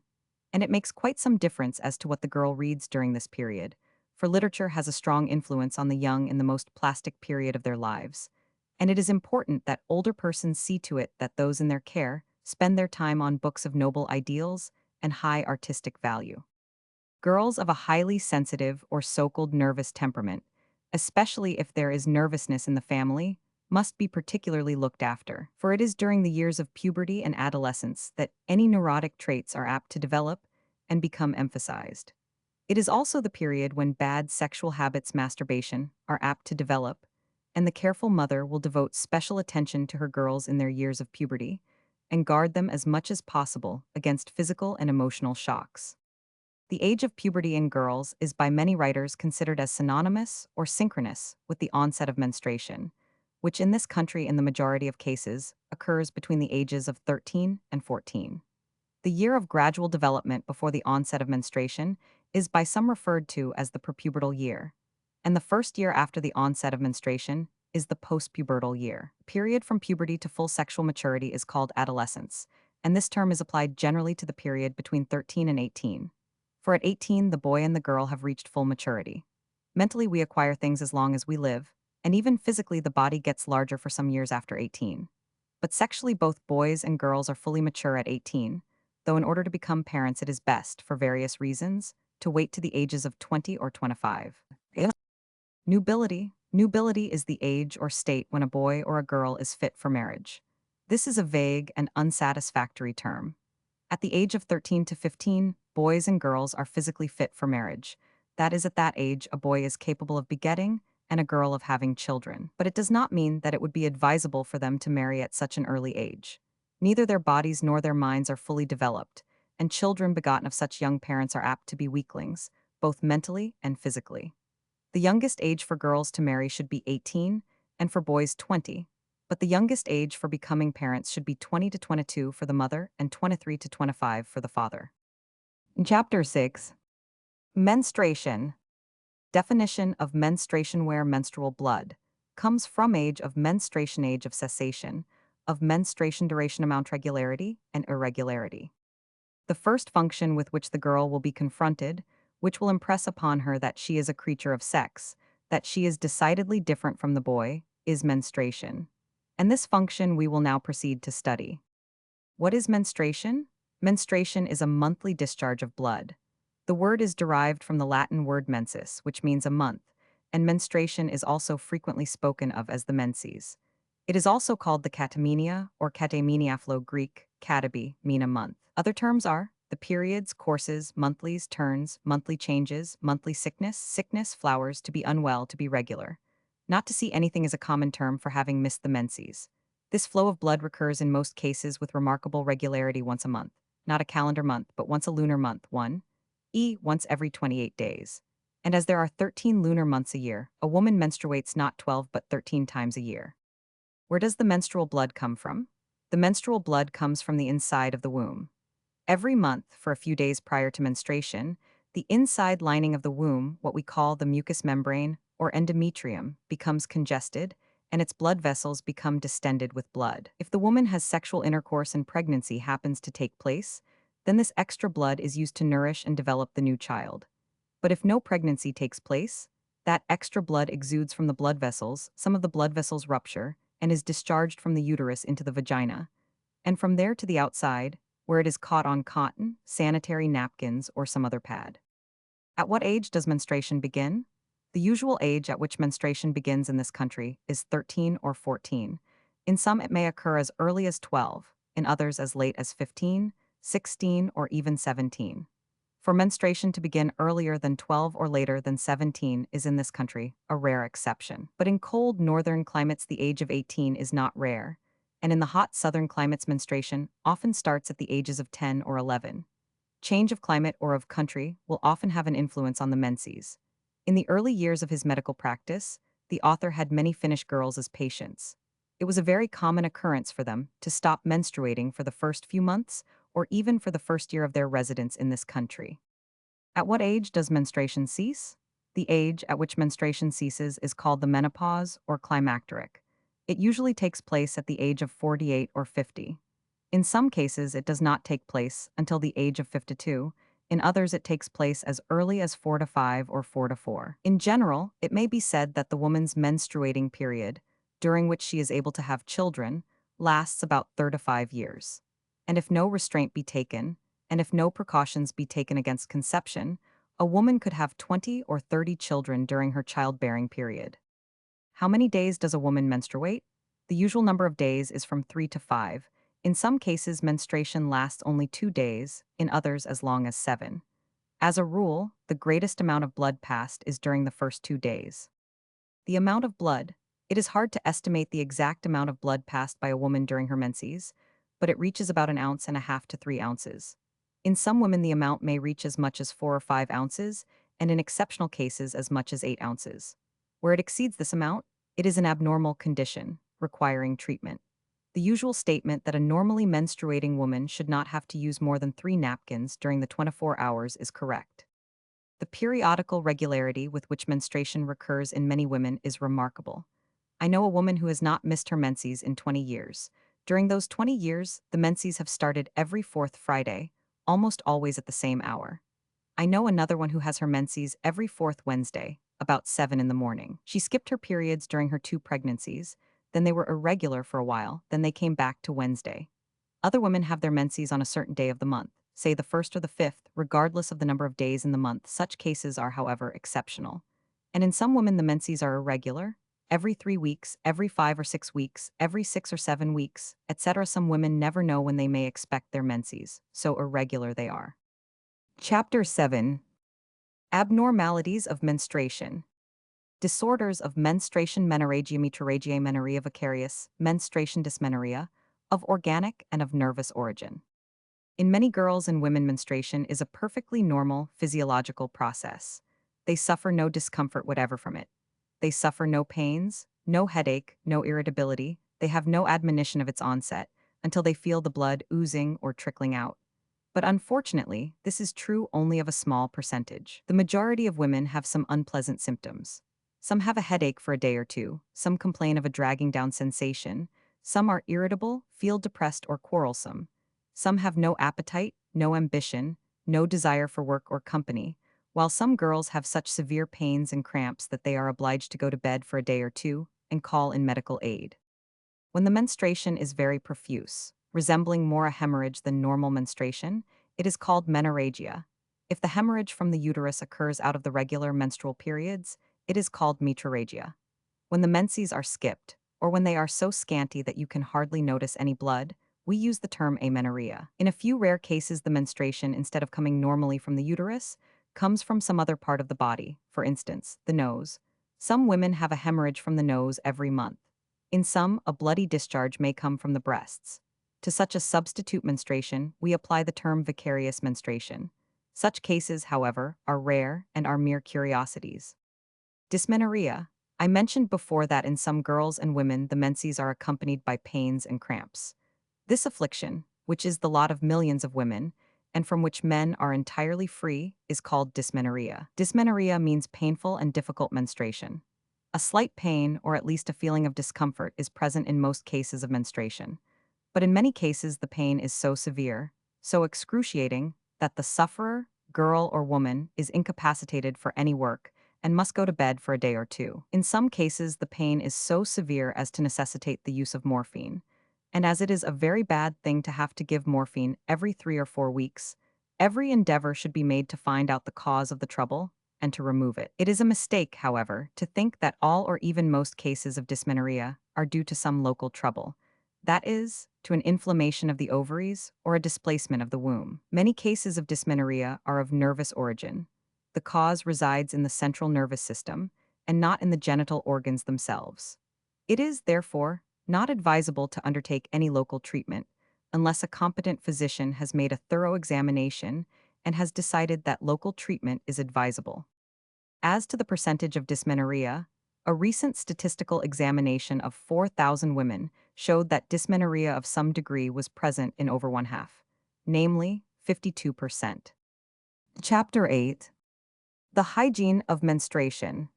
And it makes quite some difference as to what the girl reads during this period, for literature has a strong influence on the young in the most plastic period of their lives, and it is important that older persons see to it that those in their care spend their time on books of noble ideals and high artistic value. Girls of a highly sensitive or so-called nervous temperament, especially if there is nervousness in the family, must be particularly looked after, for it is during the years of puberty and adolescence that any neurotic traits are apt to develop and become emphasized. It is also the period when bad sexual habits, masturbation, are apt to develop, and the careful mother will devote special attention to her girls in their years of puberty and guard them as much as possible against physical and emotional shocks. The age of puberty in girls is by many writers considered as synonymous or synchronous with the onset of menstruation, which in this country in the majority of cases occurs between the ages of 13 and 14. The year of gradual development before the onset of menstruation is by some referred to as the prepubertal year, and the first year after the onset of menstruation is the postpubertal year. The period from puberty to full sexual maturity is called adolescence, and this term is applied generally to the period between 13 and 18. For at 18, the boy and the girl have reached full maturity. Mentally, we acquire things as long as we live, and even physically, the body gets larger for some years after 18. But sexually, both boys and girls are fully mature at 18, though in order to become parents, it is best, for various reasons, to wait to the ages of 20 or 25. Nubility. Nubility is the age or state when a boy or a girl is fit for marriage. This is a vague and unsatisfactory term. At the age of 13 to 15, boys and girls are physically fit for marriage. That is, at that age, a boy is capable of begetting and a girl of having children. But it does not mean that it would be advisable for them to marry at such an early age. Neither their bodies nor their minds are fully developed, and children begotten of such young parents are apt to be weaklings, both mentally and physically. The youngest age for girls to marry should be 18, and for boys 20, but the youngest age for becoming parents should be 20 to 22 for the mother and 23 to 25 for the father. In Chapter 6, Menstruation. Definition of menstruation: where menstrual blood comes from, age of menstruation, age of cessation of menstruation, duration, amount, regularity, and irregularity. The first function with which the girl will be confronted which will impress upon her that she is a creature of sex, that she is decidedly different from the boy, is menstruation. And this function we will now proceed to study. What is menstruation? Menstruation is a monthly discharge of blood. The word is derived from the Latin word mensis, which means a month, and menstruation is also frequently spoken of as the menses. It is also called the catamenia or katamenia flow Greek, katabe, mean a month. Other terms are the periods, courses, monthlies, turns, monthly changes, monthly sickness, sickness, flowers, to be unwell, to be regular. Not to see anything is a common term for having missed the menses. This flow of blood recurs in most cases with remarkable regularity once a month, not a calendar month, but once a lunar month, once every 28 days. And as there are 13 lunar months a year, a woman menstruates not 12 but 13 times a year. Where does the menstrual blood come from? The menstrual blood comes from the inside of the womb. Every month, for a few days prior to menstruation, the inside lining of the womb, what we call the mucous membrane or endometrium, becomes congested, and its blood vessels become distended with blood. If the woman has sexual intercourse and pregnancy happens to take place, then this extra blood is used to nourish and develop the new child. But if no pregnancy takes place, that extra blood exudes from the blood vessels, some of the blood vessels rupture, and is discharged from the uterus into the vagina, and from there to the outside, where it is caught on cotton, sanitary napkins, or some other pad. At what age does menstruation begin? The usual age at which menstruation begins in this country is 13 or 14. In some, it may occur as early as 12, in others as late as 15, 16, or even 17. For menstruation to begin earlier than 12 or later than 17 is in this country a rare exception. But in cold northern climates, the age of 18 is not rare, and in the hot southern climates, menstruation often starts at the ages of 10 or 11. Change of climate or of country will often have an influence on the menses. In the early years of his medical practice, the author had many Finnish girls as patients. It was a very common occurrence for them to stop menstruating for the first few months or even for the first year of their residence in this country. At what age does menstruation cease? The age at which menstruation ceases is called the menopause or climacteric. It usually takes place at the age of 48 or 50. In some cases, it does not take place until the age of 52. In others, it takes place as early as 4 to 5 or 4 to 4. In general, it may be said that the woman's menstruating period, during which she is able to have children, lasts about 3 to 5 years. And if no restraint be taken, and if no precautions be taken against conception, a woman could have 20 or 30 children during her childbearing period. How many days does a woman menstruate? The usual number of days is from 3 to 5. In some cases, menstruation lasts only 2 days, in others as long as 7. As a rule, the greatest amount of blood passed is during the first 2 days. The amount of blood. It is hard to estimate the exact amount of blood passed by a woman during her menses, but it reaches about 1.5 ounces to 3 ounces. In some women, the amount may reach as much as 4 or 5 ounces, and in exceptional cases, as much as 8 ounces. Where it exceeds this amount, it is an abnormal condition, requiring treatment. The usual statement that a normally menstruating woman should not have to use more than 3 napkins during the 24 hours is correct. The periodical regularity with which menstruation recurs in many women is remarkable. I know a woman who has not missed her menses in 20 years. During those 20 years, the menses have started every fourth Friday, almost always at the same hour. I know another one who has her menses every fourth Wednesday, about 7 in the morning. She skipped her periods during her 2 pregnancies, then they were irregular for a while, then they came back to Wednesday. Other women have their menses on a certain day of the month, say the 1st or the 5th, regardless of the number of days in the month. Such cases are, however, exceptional. And in some women, the menses are irregular, every 3 weeks, every 5 or 6 weeks, every 6 or 7 weeks, etc. Some women never know when they may expect their menses, so irregular they are. Chapter 7. Abnormalities of menstruation. Disorders of menstruation: menorrhagia, metorrhagia, menorrhea vicarious, menstruation dysmenorrhea, of organic and of nervous origin. In many girls and women, menstruation is a perfectly normal physiological process. They suffer no discomfort whatever from it. They suffer no pains, no headache, no irritability. They have no admonition of its onset until they feel the blood oozing or trickling out. But unfortunately, this is true only of a small percentage. The majority of women have some unpleasant symptoms. Some have a headache for a day or two, some complain of a dragging down sensation, some are irritable, feel depressed or quarrelsome. Some have no appetite, no ambition, no desire for work or company, while some girls have such severe pains and cramps that they are obliged to go to bed for a day or two and call in medical aid. When the menstruation is very profuse, resembling more a hemorrhage than normal menstruation, it is called menorrhagia. If the hemorrhage from the uterus occurs out of the regular menstrual periods, it is called metrorrhagia. When the menses are skipped, or when they are so scanty that you can hardly notice any blood, we use the term amenorrhea. In a few rare cases, the menstruation, instead of coming normally from the uterus, comes from some other part of the body, for instance, the nose. Some women have a hemorrhage from the nose every month. In some, a bloody discharge may come from the breasts. To such a substitute menstruation, we apply the term vicarious menstruation. Such cases, however, are rare and are mere curiosities. Dysmenorrhea. I mentioned before that in some girls and women the menses are accompanied by pains and cramps. This affliction, which is the lot of millions of women, and from which men are entirely free, is called dysmenorrhea. Dysmenorrhea means painful and difficult menstruation. A slight pain, or at least a feeling of discomfort, is present in most cases of menstruation. But in many cases, the pain is so severe, so excruciating, that the sufferer, girl or woman, is incapacitated for any work and must go to bed for a day or two. In some cases, the pain is so severe as to necessitate the use of morphine. And as it is a very bad thing to have to give morphine every 3 or 4 weeks, every endeavor should be made to find out the cause of the trouble and to remove it. It is a mistake, however, to think that all or even most cases of dysmenorrhea are due to some local trouble. That is, to an inflammation of the ovaries or a displacement of the womb. Many cases of dysmenorrhea are of nervous origin. The cause resides in the central nervous system and not in the genital organs themselves. It is, therefore, not advisable to undertake any local treatment unless a competent physician has made a thorough examination and has decided that local treatment is advisable. As to the percentage of dysmenorrhea, a recent statistical examination of 4,000 women showed that dysmenorrhea of some degree was present in over one half, namely 52%. Chapter 8. The hygiene of menstruation.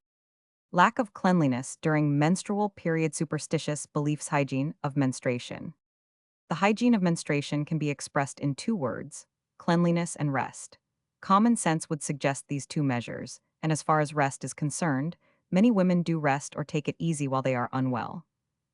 Lack of cleanliness during menstrual period. Superstitious beliefs. Hygiene of menstruation. The hygiene of menstruation can be expressed in 2 words: cleanliness and rest. Common sense would suggest these 2 measures, and as far as rest is concerned, many women do rest or take it easy while they are unwell.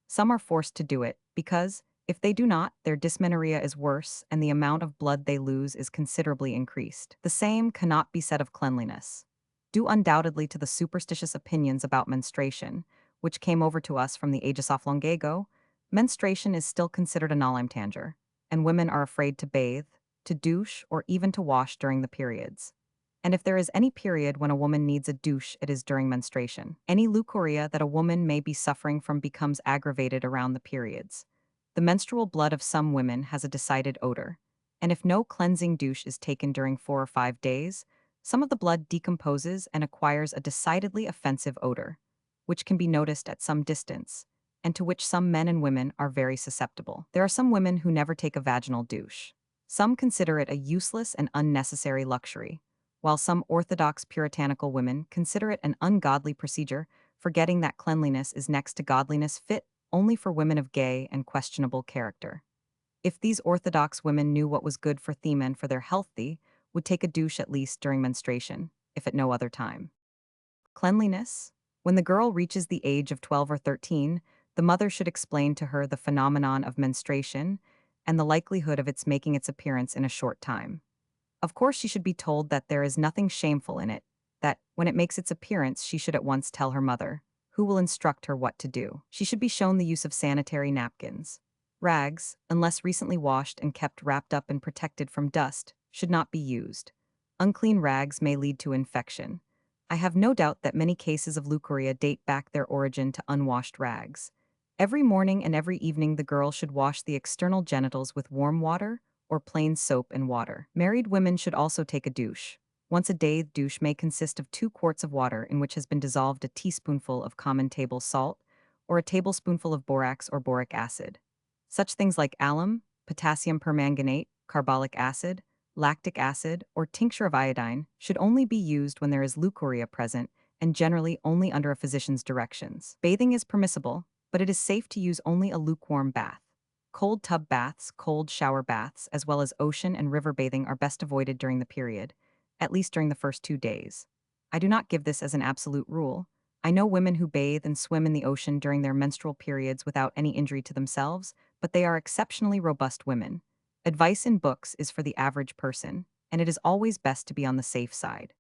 Some are forced to do it because, if they do not, their dysmenorrhea is worse and the amount of blood they lose is considerably increased. The same cannot be said of cleanliness. Due undoubtedly to the superstitious opinions about menstruation, which came over to us from the ages of long ago, menstruation is still considered a nolimtanger, and women are afraid to bathe, to douche, or even to wash during the periods. And if there is any period when a woman needs a douche, it is during menstruation. Any leukorrhea that a woman may be suffering from becomes aggravated around the periods. The menstrual blood of some women has a decided odor, and if no cleansing douche is taken during 4 or 5 days, some of the blood decomposes and acquires a decidedly offensive odor, which can be noticed at some distance, and to which some men and women are very susceptible. There are some women who never take a vaginal douche. Some consider it a useless and unnecessary luxury, while some orthodox puritanical women consider it an ungodly procedure, forgetting that cleanliness is next to godliness, fit only for women of gay and questionable character. If these orthodox women knew what was good for them and for their health, they would take a douche at least during menstruation, if at no other time. Cleanliness. When the girl reaches the age of 12 or 13, the mother should explain to her the phenomenon of menstruation and the likelihood of its making its appearance in a short time. Of course, she should be told that there is nothing shameful in it, that, when it makes its appearance, she should at once tell her mother, who will instruct her what to do. She should be shown the use of sanitary napkins. Rags, unless recently washed and kept wrapped up and protected from dust, should not be used. Unclean rags may lead to infection. I have no doubt that many cases of leukorrhea date back their origin to unwashed rags. Every morning and every evening the girl should wash the external genitals with warm water or plain soap and water. Married women should also take a douche. Once a day, the douche may consist of 2 quarts of water in which has been dissolved a teaspoonful of common table salt or a tablespoonful of borax or boric acid. Such things like alum, potassium permanganate, carbolic acid, lactic acid, or tincture of iodine should only be used when there is leukorrhea present and generally only under a physician's directions. Bathing is permissible, but it is safe to use only a lukewarm bath. Cold tub baths, cold shower baths, as well as ocean and river bathing are best avoided during the period, at least during the first 2 days. I do not give this as an absolute rule. I know women who bathe and swim in the ocean during their menstrual periods without any injury to themselves, but they are exceptionally robust women. Advice in books is for the average person, and it is always best to be on the safe side.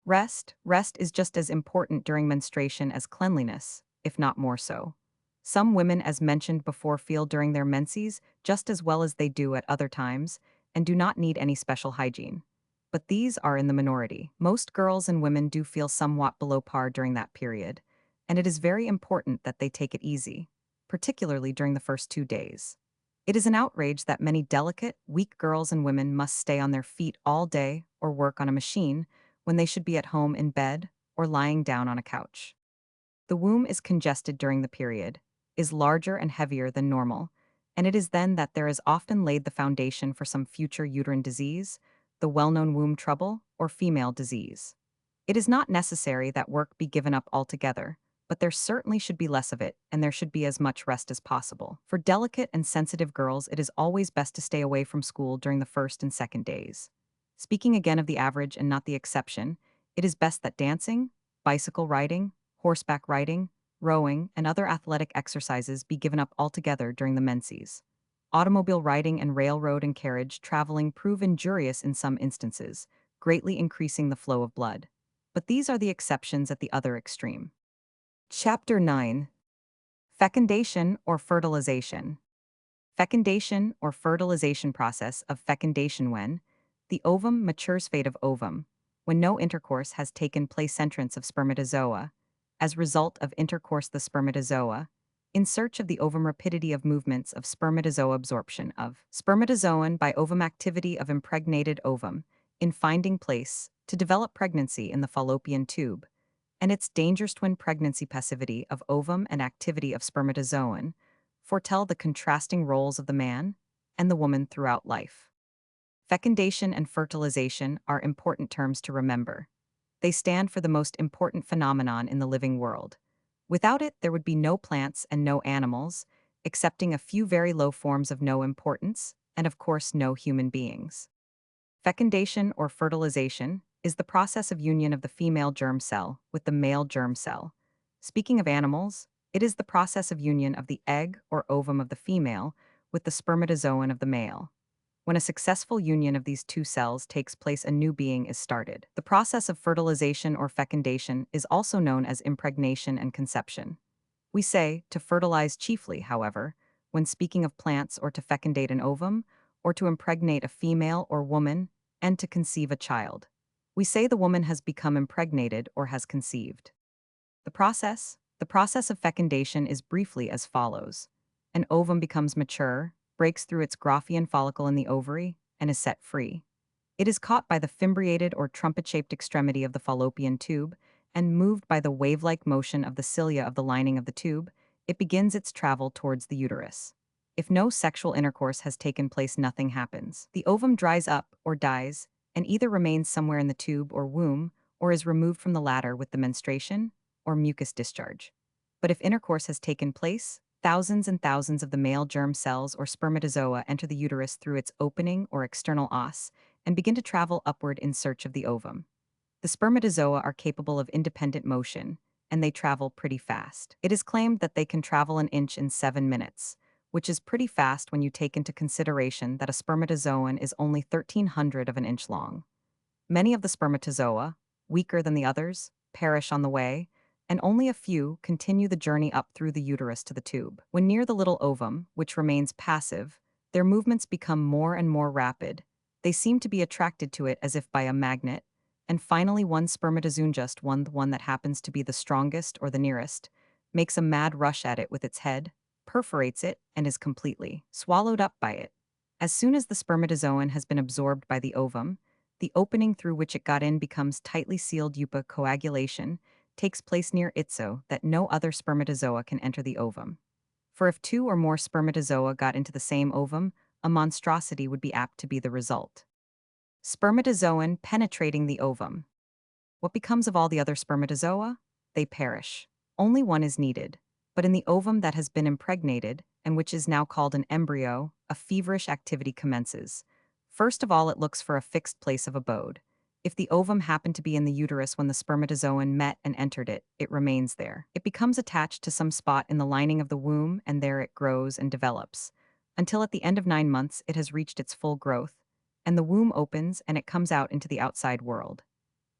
Rest is just as important during menstruation as cleanliness, if not more so. Some women, as mentioned before, feel during their menses just as well as they do at other times and do not need any special hygiene. But these are in the minority. Most girls and women do feel somewhat below par during that period, and it is very important that they take it easy, particularly during the first 2 days. It is an outrage that many delicate, weak girls and women must stay on their feet all day or work on a machine when they should be at home in bed or lying down on a couch. The womb is congested during the period, is larger and heavier than normal, and it is then that there is often laid the foundation for some future uterine disease, the well-known womb trouble, or female disease. It is not necessary that work be given up altogether, but there certainly should be less of it, and there should be as much rest as possible. For delicate and sensitive girls, it is always best to stay away from school during the first and second days. Speaking again of the average and not the exception, it is best that dancing, bicycle riding, horseback riding, rowing, and other athletic exercises be given up altogether during the menses. Automobile riding and railroad and carriage traveling prove injurious in some instances, greatly increasing the flow of blood. But these are the exceptions at the other extreme. Chapter 9. Fecundation or fertilization. Fecundation or fertilization process of fecundation when the ovum matures fate of ovum, when no intercourse has taken place entrance of spermatozoa, as result of intercourse the spermatozoa, in search of the ovum rapidity of movements of spermatozoa absorption of spermatozoon by ovum activity of impregnated ovum, in finding place, to develop pregnancy in the fallopian tube, and its dangerous twin pregnancy passivity of ovum and activity of spermatozoon, foretell the contrasting roles of the man and the woman throughout life. Fecundation and fertilization are important terms to remember. They stand for the most important phenomenon in the living world. Without it, there would be no plants and no animals, excepting a few very low forms of no importance, and of course no human beings. Fecundation or fertilization is the process of union of the female germ cell with the male germ cell. Speaking of animals, it is the process of union of the egg or ovum of the female with the spermatozoon of the male. When a successful union of these two cells takes place, a new being is started. The process of fertilization or fecundation is also known as impregnation and conception. We say to fertilize chiefly, however, when speaking of plants, or to fecundate an ovum, or to impregnate a female or woman, and to conceive a child. We say the woman has become impregnated or has conceived. The process of fecundation is briefly as follows. An ovum becomes mature, breaks through its Graafian follicle in the ovary, and is set free. It is caught by the fimbriated or trumpet-shaped extremity of the fallopian tube, and moved by the wave-like motion of the cilia of the lining of the tube, it begins its travel towards the uterus. If no sexual intercourse has taken place, nothing happens. The ovum dries up or dies, and either remains somewhere in the tube or womb, or is removed from the latter with the menstruation or mucus discharge. But if intercourse has taken place, thousands and thousands of the male germ cells or spermatozoa enter the uterus through its opening or external os and begin to travel upward in search of the ovum. The spermatozoa are capable of independent motion, and they travel pretty fast. It is claimed that they can travel an inch in 7 minutes, which is pretty fast when you take into consideration that a spermatozoon is only 1/1300 of an inch long. Many of the spermatozoa, weaker than the others, perish on the way, and only a few continue the journey up through the uterus to the tube. When near the little ovum, which remains passive, their movements become more and more rapid. They seem to be attracted to it as if by a magnet, and finally one spermatozoon, just one, the one that happens to be the strongest or the nearest, makes a mad rush at it with its head, perforates it, and is completely swallowed up by it. As soon as the spermatozoon has been absorbed by the ovum, the opening through which it got in becomes tightly sealed. Coagulation takes place near it so that no other spermatozoa can enter the ovum. For if two or more spermatozoa got into the same ovum, a monstrosity would be apt to be the result. Spermatozoon penetrating the ovum. What becomes of all the other spermatozoa? They perish. Only one is needed. But in the ovum that has been impregnated, and which is now called an embryo, a feverish activity commences. First of all, it looks for a fixed place of abode. If the ovum happened to be in the uterus when the spermatozoon met and entered it, it remains there. It becomes attached to some spot in the lining of the womb, and there it grows and develops. Until at the end of 9 months, it has reached its full growth, and the womb opens and it comes out into the outside world.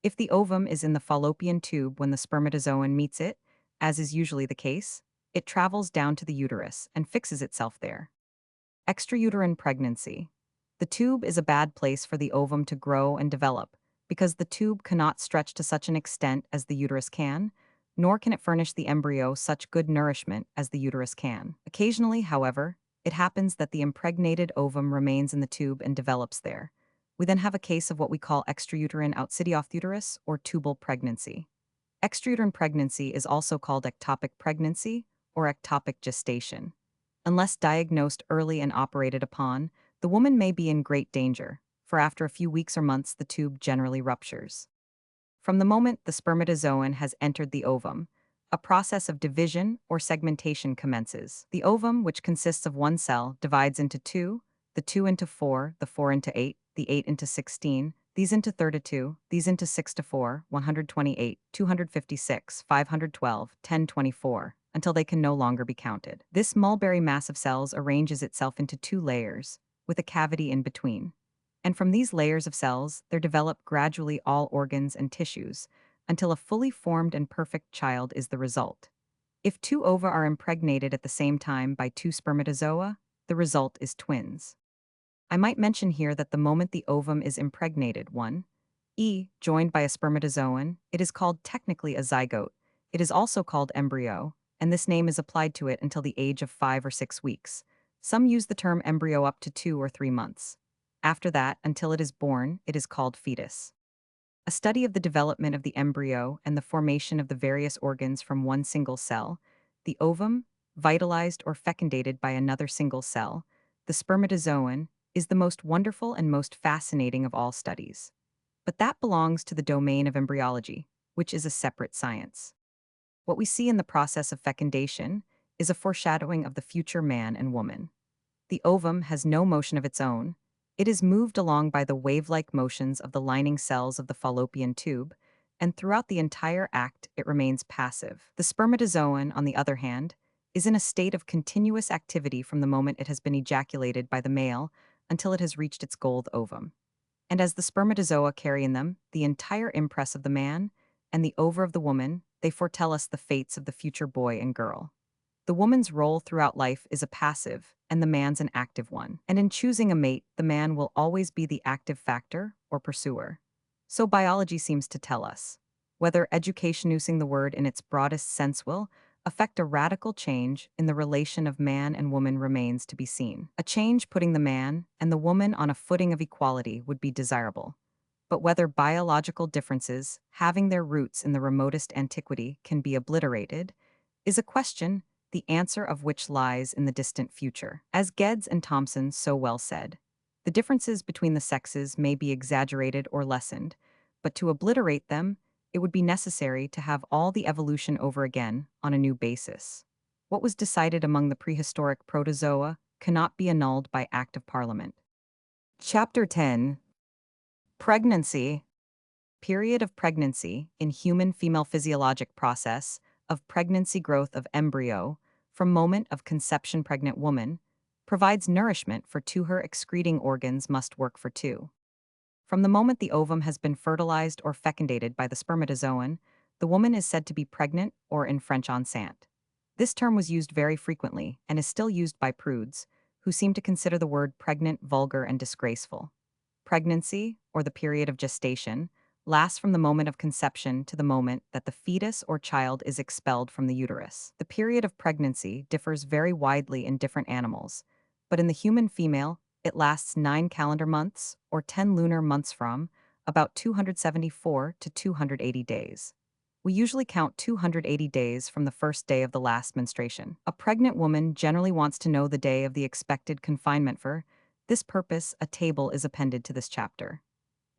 If the ovum is in the fallopian tube when the spermatozoon meets it, as is usually the case, it travels down to the uterus and fixes itself there. Extrauterine pregnancy. The tube is a bad place for the ovum to grow and develop, because the tube cannot stretch to such an extent as the uterus can, nor can it furnish the embryo such good nourishment as the uterus can. Occasionally, however, it happens that the impregnated ovum remains in the tube and develops there. We then have a case of what we call extrauterine outside-off-uterus or tubal pregnancy. Extrauterine pregnancy is also called ectopic pregnancy or ectopic gestation. Unless diagnosed early and operated upon, the woman may be in great danger, for after a few weeks or months the tube generally ruptures. From the moment the spermatozoon has entered the ovum, a process of division or segmentation commences. The ovum, which consists of one cell, divides into two, the 2 into 4, the 4 into 8, the 8 into 16, these into 32, these into 6 to 4, 128, 256, 512, 1024, until they can no longer be counted. This mulberry mass of cells arranges itself into two layers, with a cavity in between. And from these layers of cells, there develop gradually all organs and tissues, until a fully formed and perfect child is the result. If two ova are impregnated at the same time by two spermatozoa, the result is twins. I might mention here that the moment the ovum is impregnated, joined by a spermatozoon, it is called technically a zygote. It is also called embryo, and this name is applied to it until the age of 5 or 6 weeks. Some use the term embryo up to 2 or 3 months. After that, until it is born, it is called fetus. A study of the development of the embryo and the formation of the various organs from one single cell, the ovum, vitalized or fecundated by another single cell, the spermatozoon, is the most wonderful and most fascinating of all studies. But that belongs to the domain of embryology, which is a separate science. What we see in the process of fecundation is a foreshadowing of the future man and woman. The ovum has no motion of its own. It is moved along by the wave-like motions of the lining cells of the fallopian tube, and throughout the entire act it remains passive. The spermatozoon, on the other hand, is in a state of continuous activity from the moment it has been ejaculated by the male until it has reached its goal ovum. And as the spermatozoa carry in them the entire impress of the man and the ova of the woman, they foretell us the fates of the future boy and girl. The woman's role throughout life is a passive, and the man's an active one. And in choosing a mate, the man will always be the active factor or pursuer. So biology seems to tell us. Whether education, using the word in its broadest sense, will affect a radical change in the relation of man and woman remains to be seen. A change putting the man and the woman on a footing of equality would be desirable. But whether biological differences, having their roots in the remotest antiquity, can be obliterated, is a question the answer of which lies in the distant future. As Geddes and Thompson so well said, the differences between the sexes may be exaggerated or lessened, but to obliterate them, it would be necessary to have all the evolution over again on a new basis. What was decided among the prehistoric protozoa cannot be annulled by Act of Parliament. Chapter 10. Pregnancy. Period of pregnancy in human female physiologic process of pregnancy growth of embryo from moment of conception pregnant woman provides nourishment for two her excreting organs must work for two. From the moment the ovum has been fertilized or fecundated by the spermatozoon, the woman is said to be pregnant or in French enceinte. This term was used very frequently and is still used by prudes, who seem to consider the word pregnant vulgar and disgraceful. Pregnancy, or the period of gestation, lasts from the moment of conception to the moment that the fetus or child is expelled from the uterus. The period of pregnancy differs very widely in different animals, but in the human female, it lasts 9 calendar months, or 10 lunar months from, about 274 to 280 days. We usually count 280 days from the first day of the last menstruation. A pregnant woman generally wants to know the day of the expected confinement. For this purpose, a table is appended to this chapter.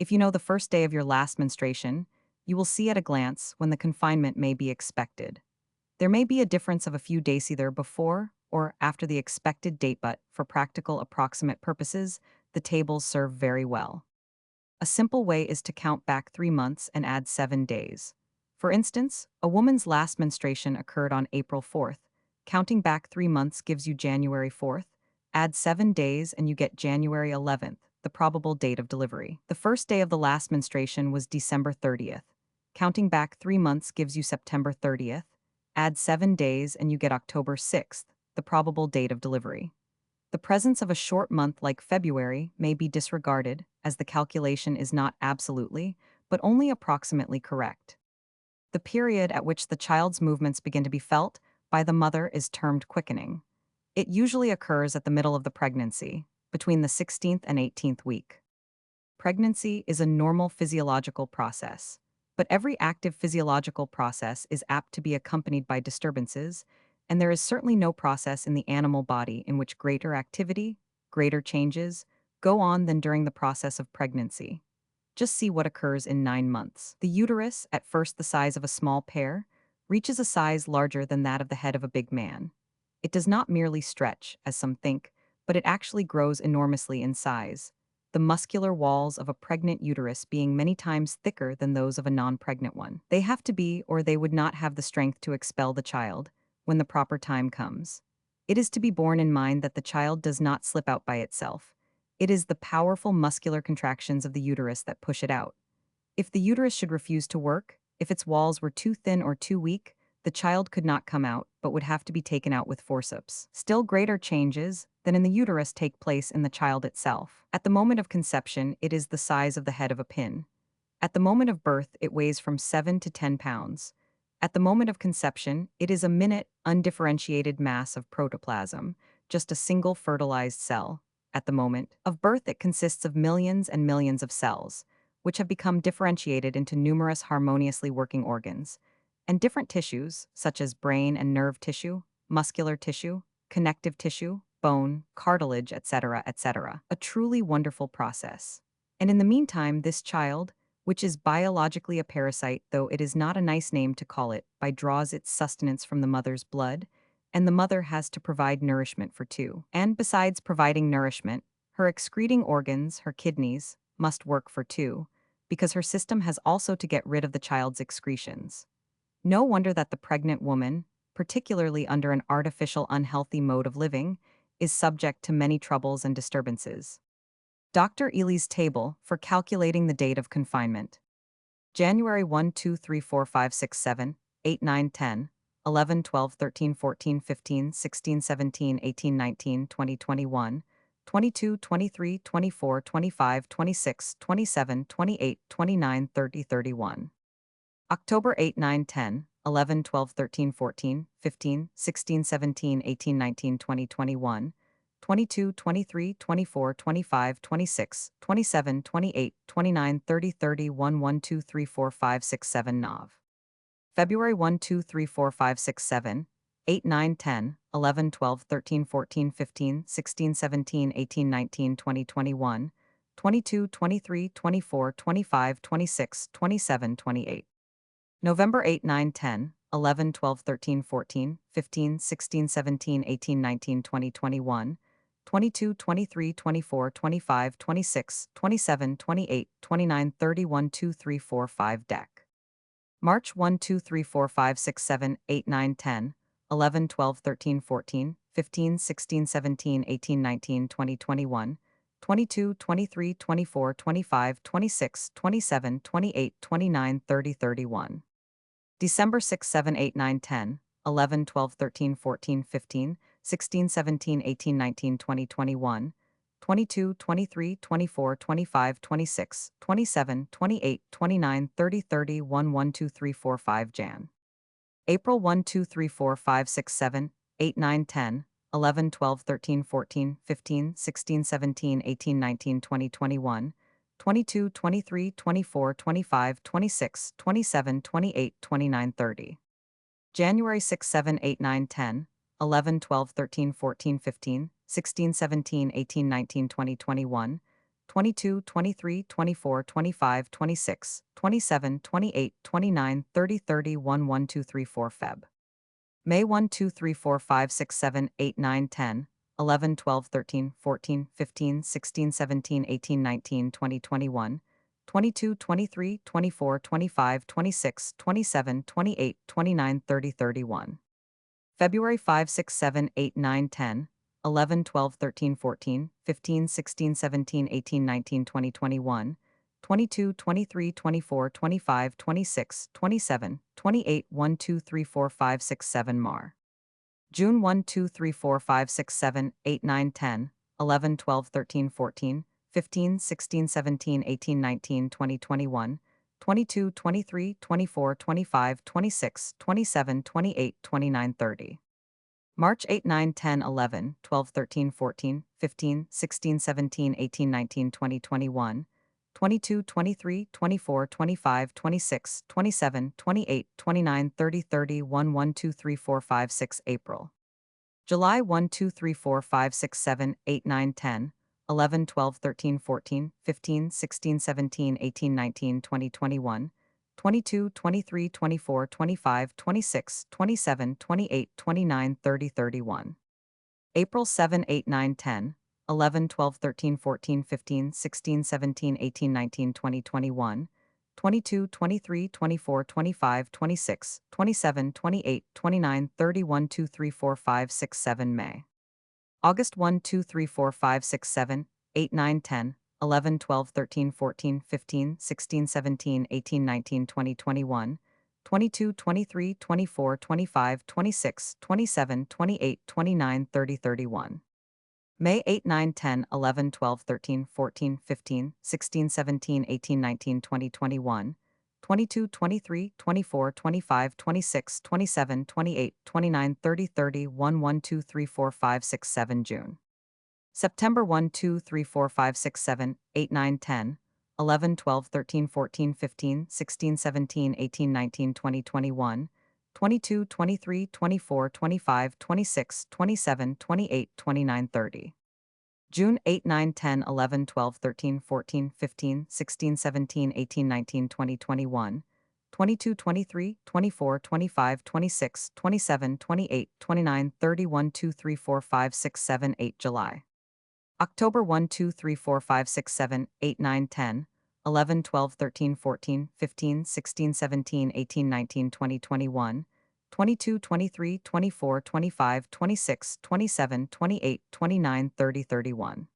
If you know the first day of your last menstruation, you will see at a glance when the confinement may be expected. There may be a difference of a few days either before or after the expected date, but for practical approximate purposes, the tables serve very well. A simple way is to count back 3 months and add 7 days. For instance, a woman's last menstruation occurred on April 4th. Counting back 3 months gives you January 4th. Add 7 days and you get January 11th, the probable date of delivery. The first day of the last menstruation was December 30th. Counting back 3 months gives you September 30th. Add 7 days and you get October 6th, the probable date of delivery. The presence of a short month like February may be disregarded, as the calculation is not absolutely, but only approximately correct. The period at which the child's movements begin to be felt by the mother is termed quickening. It usually occurs at the middle of the pregnancy, between the 16th and 18th week. Pregnancy is a normal physiological process, but every active physiological process is apt to be accompanied by disturbances, and there is certainly no process in the animal body in which greater activity, greater changes, go on than during the process of pregnancy. Just see what occurs in 9 months. The uterus, at first the size of a small pear, reaches a size larger than that of the head of a big man. It does not merely stretch, as some think, but it actually grows enormously in size, the muscular walls of a pregnant uterus being many times thicker than those of a non-pregnant one. They have to be, or they would not have the strength to expel the child when the proper time comes. It is to be borne in mind that the child does not slip out by itself. It is the powerful muscular contractions of the uterus that push it out. If the uterus should refuse to work, if its walls were too thin or too weak, the child could not come out, but would have to be taken out with forceps. Still greater changes than in the uterus take place in the child itself. At the moment of conception, it is the size of the head of a pin. At the moment of birth, it weighs from 7 to 10 pounds. At the moment of conception, it is a minute, undifferentiated mass of protoplasm, just a single fertilized cell. At the moment of birth, it consists of millions and millions of cells, which have become differentiated into numerous harmoniously working organs, and different tissues, such as brain and nerve tissue, muscular tissue, connective tissue, bone, cartilage, etc., etc. A truly wonderful process. And in the meantime, this child, which is biologically a parasite, though it is not a nice name to call it, draws its sustenance from the mother's blood, and the mother has to provide nourishment for two. And besides providing nourishment, her excreting organs, her kidneys, must work for two, because her system has also to get rid of the child's excretions. No wonder that the pregnant woman, particularly under an artificial unhealthy mode of living, is subject to many troubles and disturbances. Dr. Ely's table for calculating the date of confinement. January 1, 2, 3, 4, 5, 6, 7, 8, 9, 10, 11, 12, 13, 14, 15, 16, 17, 18, 19, 20, 21, 22, 23, 24, 25, 26, 27, 28, 29, 30, 31. October 8, 9, 10, 11, 12, 13, 14, 15, 16, 17, 18, 19, 20, 21, 22, 23, 24, 25, 26, 27, 28, 29, 30, 31, 1, 2, 3, 4, 5, 6, 7, Nov. February 1, 2, 3, 4, 5, 6, 7, 8, 9, 10, 11, 12, 13, 14, 15, 16, 17, 18, 19, 20, 21, 22, 23, 24, 25, 26, 27, 28. November 8, 9, 10, 11, 12, 13, 14, 15, 16, 17, 18, 19, 20, 21, 22, 23, 24, 25, 26, 27, 28, 29, 30, 1, 2, 3, 4, 5, Dec. March 1, 2, 3, 4, 5, 6, 7, 8, 9, 10, 11, 12, 13, 14, 15, 16, 17, 18, 19, 20, 21, 22, 23, 24, 25, 26, 27, 28, 29, 30, 31. December 6, 7, 8, 9, 10, 11, 12, 13, 14, 15, 16, 17, 18, 19, 20, 21, 22, 23, 24, 25, 26, 27, 28, 29, 30, 31, 1, 2, 3, 4, 5, Jan. April 1, 2, 3, 4, 5, 6, 7, 8, 9, 10, 11, 12, 13, 14, 15, 16, 17, 18, 19, 20, 21, 22, 23, 24, 25, 26, 27, 28, 29, 30. January 6, 7, 8, 9, 10, 11, 12, 13, 14, 15, 16, 17, 18, 19, 20, 21, 22, 23, 24, 25, 26, 27, 28, 29, 30, 31, 1, 2, 3, 4, Feb. May 1, 2, 3, 4, 5, 6, 7, 8, 9, 10, 11, 12, 13, 14, 15, 16, 17, 18, 19, 20, 21, 22, 23, 24, 25, 26, 27, 28, 29, 30, 31. February 5, 6, 7, 8, 9, 10, 11, 12, 13, 14, 15, 16, 17, 18, 19, 20, 21, 22, 23, 24, 25, 26, 27, 28, 1, 2, 3, 4, 5, 6, 7 Mar. June 1, 2, 3, 4, 5, 6, 7, 8, 9, 10, 11, 12, 13, 14, 15, 16, 17, 18, 19, 20, 21, 22, 23, 24, 25, 26, 27, 28, 29, 30. March 8, 9, 10, 11, 12, 13, 14, 15, 16, 17, 18, 19, 20, 21, 22, 23, 24, 25, 26, 27, 28, 29, 30, 31, 1, 2, 3, 4, 5, 6 April. July 1, 2, 3, 4, 5, 6, 7, 8, 9, 10, 11, 12, 13, 14, 15, 16, 17, 18, 19, 20, 21, 22, 23, 24, 25, 26, 27, 28, 29, 30, 31. April 7, 8, 9, 10, 11, 12, 13, 14, 15, 16, 17, 18, 19, 20, 21, 22, 23, 24, 25, 26, 27, 28, 29, 30, 1, 2, 3, 4, 5, 6, 7 May. August 1, 2, 3, 4, 5, 6, 7, 8, 9, 10, 11, 12, 13, 14, 15, 16, 17, 18, 19, 20, 21, 22, 23, 24, 25, 26, 27, 28, 29, 30, 31. May 8, 9, 10, 11, 12, 13, 14, 15, 16, 17, 18, 19, 20, 21, 22, 23, 24, 25, 26, 27, 28, 29, 30, 31, 1, 2, 3, 4, 5, 6, 7 June. September 1, 2, 3, 4, 5, 6, 7, 8, 9, 10, 11, 12, 13, 14, 15, 16, 17, 18, 19, 20, 21, 22, 23, 24, 25, 26, 27, 28, 29, 30. June 8, 9, 10, 11, 12, 13, 14, 15, 16, 17, 18, 19, 20, 21, 22, 23, 24, 25, 26, 27, 28, 29, 30, 1, 2, 3, 4, 5, 6, 7, 8 July. October 1, 2, 3, 4, 5, 6, 7, 8, 9, 10, 11, 12, 13, 14, 15, 16, 17, 18, 19, 20, 21, 22, 23, 24, 25, 26, 27, 28, 29, 30, 31.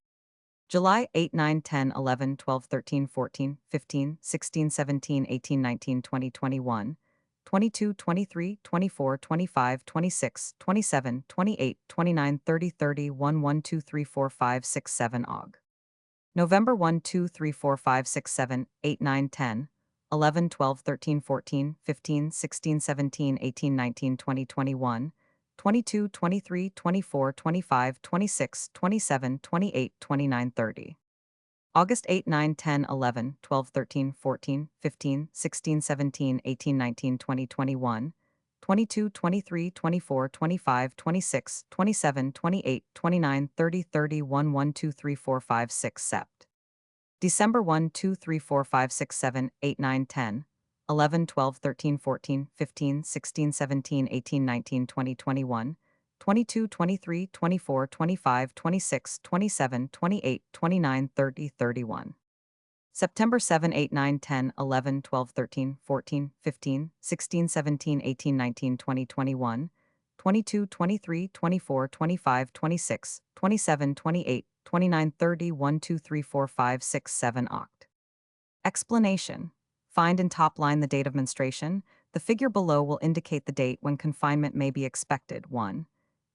July 8, 9, 10, 11, 12, 13, 14, 15, 16, 17, 18, 19, 20, 21, 22, 23, 24, 25, 26, 27, 28, 29, 30, 31, 1, 2, 3, 4, 5, 6, 7 Aug. November 1, 2, 3, 4, 5, 6, 7, 8, 9, 10, 11, 12, 13, 14, 15, 16, 17, 18, 19, 20, 21, 22, 23, 24, 25, 26, 27, 28, 29, 30. August 8, 9, 10, 11, 12, 13, 14, 15, 16, 17, 18, 19, 20, 21, 22, 23, 24, 25, 26, 27, 28, 29, 30, 31, 1, 2, 3, 4, 5, 6, sept. December 1, 2, 3, 4, 5, 6, 7, 8, 9, 10, 11, 12, 13, 14, 15, 16, 17, 18, 19, 20, 21, 22, 23, 24, 25, 26, 27, 28, 29, 30, 31. September 7, 8, 9, 10, 11, 12, 13, 14, 15, 16, 17, 18, 19, 20, 21, 22, 23, 24, 25, 26, 27, 28, 29, 30, 1, 2, 3, 4, 5, 6, 7 Oct. Explanation. Find and top line the date of menstruation. The figure below will indicate the date when confinement may be expected. 1.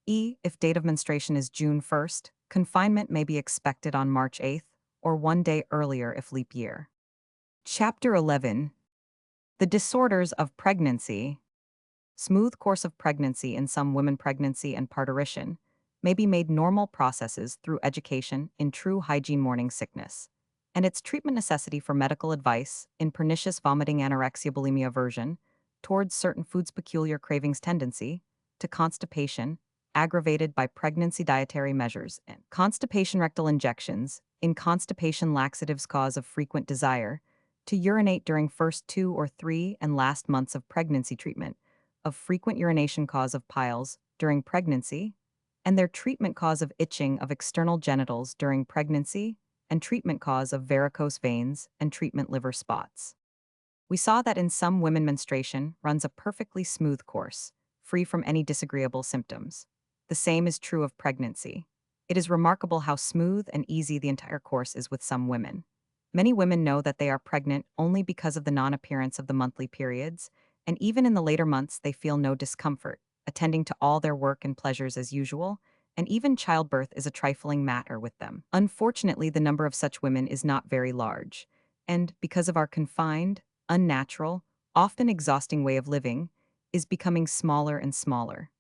If date of menstruation is June 1st, confinement may be expected on March 8th, or 1 day earlier if leap year. Chapter 11. The disorders of pregnancy. Smooth course of pregnancy in some women. Pregnancy and parturition may be made normal processes through education in true hygiene. Morning sickness and its treatment necessity for medical advice in pernicious vomiting, anorexia, bulimia, aversion towards certain foods, peculiar cravings, tendency to constipation aggravated by pregnancy, dietary measures and constipation, rectal injections in constipation, laxatives, cause of frequent desire to urinate during first 2 or 3 and last months of pregnancy, treatment of frequent urination, cause of piles during pregnancy, and their treatment, cause of itching of external genitals during pregnancy, and treatment cause of varicose veins and treatment liver spots. We saw that in some women menstruation runs a perfectly smooth course, free from any disagreeable symptoms. The same is true of pregnancy. It is remarkable how smooth and easy the entire course is with some women. Many women know that they are pregnant only because of the non-appearance of the monthly periods, and even in the later months they feel no discomfort, attending to all their work and pleasures as usual, and even childbirth is a trifling matter with them. Unfortunately, the number of such women is not very large, and because of our confined, unnatural, often exhausting way of living, is becoming smaller and smaller.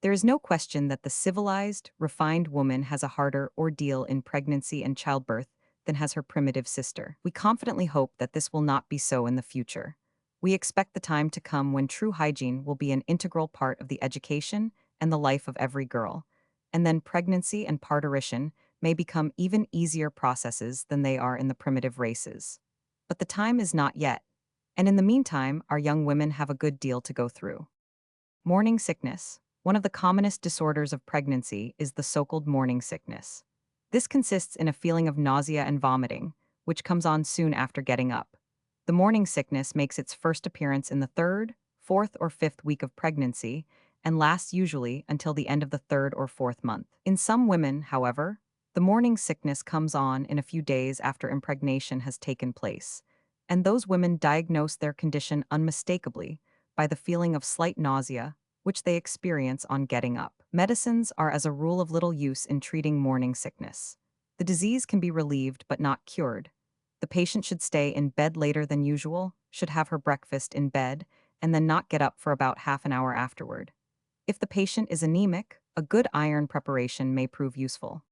There is no question that the civilized, refined woman has a harder ordeal in pregnancy and childbirth than has her primitive sister. We confidently hope that this will not be so in the future. We expect the time to come when true hygiene will be an integral part of the education and the life of every girl, and then pregnancy and parturition may become even easier processes than they are in the primitive races. But the time is not yet, and in the meantime, our young women have a good deal to go through. Morning sickness. One of the commonest disorders of pregnancy is the so-called morning sickness. This consists in a feeling of nausea and vomiting, which comes on soon after getting up. The morning sickness makes its first appearance in the third, fourth, or fifth week of pregnancy and lasts usually until the end of the third or fourth month. In some women, however, the morning sickness comes on in a few days after impregnation has taken place, and those women diagnose their condition unmistakably by the feeling of slight nausea, which they experience on getting up. Medicines are as a rule of little use in treating morning sickness. The disease can be relieved but not cured. The patient should stay in bed later than usual, should have her breakfast in bed, and then not get up for about half an hour afterward. If the patient is anemic, a good iron preparation may prove useful.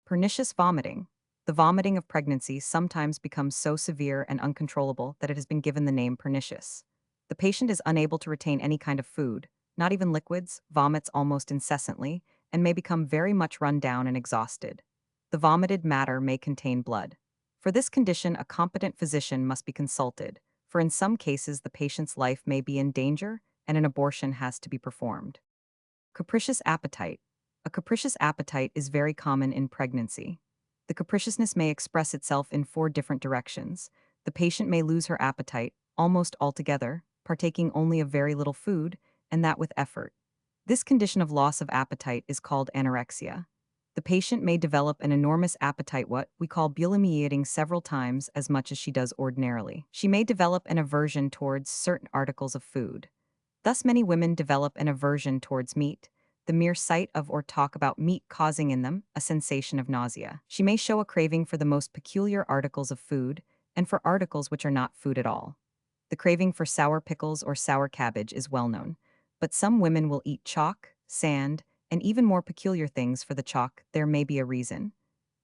Pernicious vomiting. The vomiting of pregnancy sometimes becomes so severe and uncontrollable that it has been given the name pernicious. The patient is unable to retain any kind of food, not even liquids, vomits almost incessantly, and may become very much run down and exhausted. The vomited matter may contain blood. For this condition, a competent physician must be consulted, for in some cases the patient's life may be in danger and an abortion has to be performed. Capricious appetite. A capricious appetite is very common in pregnancy. The capriciousness may express itself in 4 different directions. The patient may lose her appetite almost altogether, partaking only of very little food, and that with effort. This condition of loss of appetite is called anorexia. The patient may develop an enormous appetite, what we call bulimia, eating several times as much as she does ordinarily. She may develop an aversion towards certain articles of food. Thus many women develop an aversion towards meat, the mere sight of or talk about meat causing in them a sensation of nausea. She may show a craving for the most peculiar articles of food, and for articles which are not food at all. The craving for sour pickles or sour cabbage is well known, but some women will eat chalk, sand, and even more peculiar things. For the chalk, there may be a reason.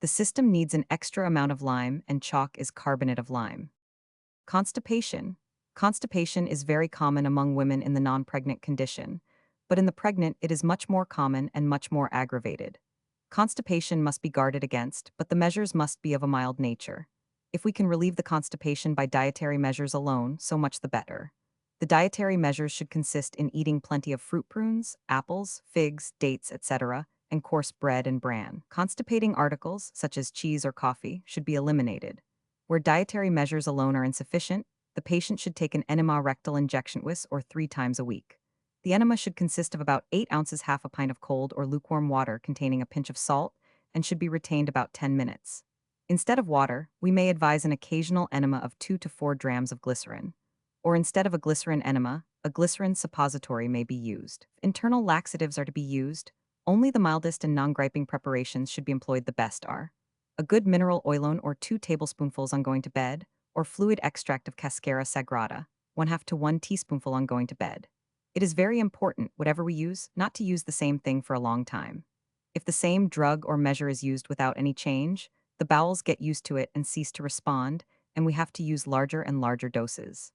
The system needs an extra amount of lime, and chalk is carbonate of lime. Constipation. Constipation is very common among women in the non-pregnant condition, but in the pregnant it is much more common and much more aggravated. Constipation must be guarded against, but the measures must be of a mild nature. If we can relieve the constipation by dietary measures alone, so much the better. The dietary measures should consist in eating plenty of fruit, prunes, apples, figs, dates, etc., and coarse bread and bran. Constipating articles, such as cheese or coffee, should be eliminated. Where dietary measures alone are insufficient, the patient should take an enema rectal injection once or 3 times a week. The enema should consist of about 8 ounces, half a pint of cold or lukewarm water containing a pinch of salt, and should be retained about 10 minutes. Instead of water, we may advise an occasional enema of 2 to 4 drams of glycerin. Or instead of a glycerin enema, a glycerin suppository may be used. Internal laxatives are to be used. Only the mildest and non-griping preparations should be employed. The best are a good mineral oilon or 2 tablespoonfuls on going to bed, or fluid extract of Cascara sagrada, 1/2 to 1 teaspoonful on going to bed. It is very important, whatever we use, not to use the same thing for a long time. If the same drug or measure is used without any change, the bowels get used to it and cease to respond, and we have to use larger and larger doses.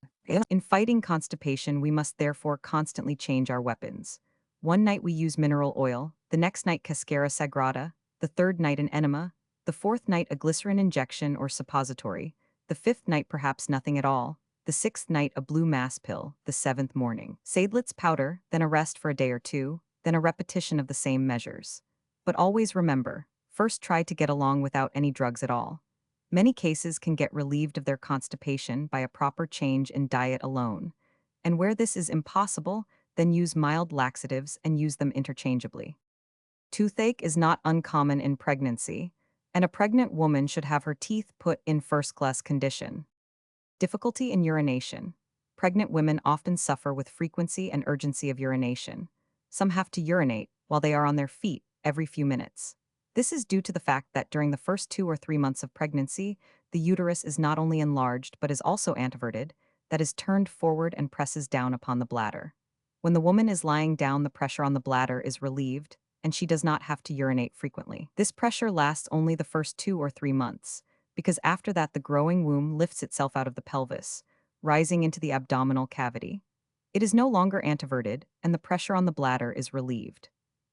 In fighting constipation, we must therefore constantly change our weapons. One night we use mineral oil, the next night Cascara sagrada, the third night an enema, the fourth night a glycerin injection or suppository, the fifth night perhaps nothing at all, the sixth night a blue mass pill, the seventh morning Seidlitz powder, then a rest for a day or 2, then a repetition of the same measures. But always remember, first try to get along without any drugs at all. Many cases can get relieved of their constipation by a proper change in diet alone, and where this is impossible, then use mild laxatives and use them interchangeably. Toothache is not uncommon in pregnancy, and a pregnant woman should have her teeth put in first-class condition. Difficulty in urination. Pregnant women often suffer with frequency and urgency of urination. Some have to urinate while they are on their feet every few minutes. This is due to the fact that during the first 2 or 3 months of pregnancy, the uterus is not only enlarged but is also anteverted, that is turned forward and presses down upon the bladder. When the woman is lying down, the pressure on the bladder is relieved, and she does not have to urinate frequently. This pressure lasts only the first 2 or 3 months, because after that the growing womb lifts itself out of the pelvis, rising into the abdominal cavity. It is no longer anteverted, and the pressure on the bladder is relieved.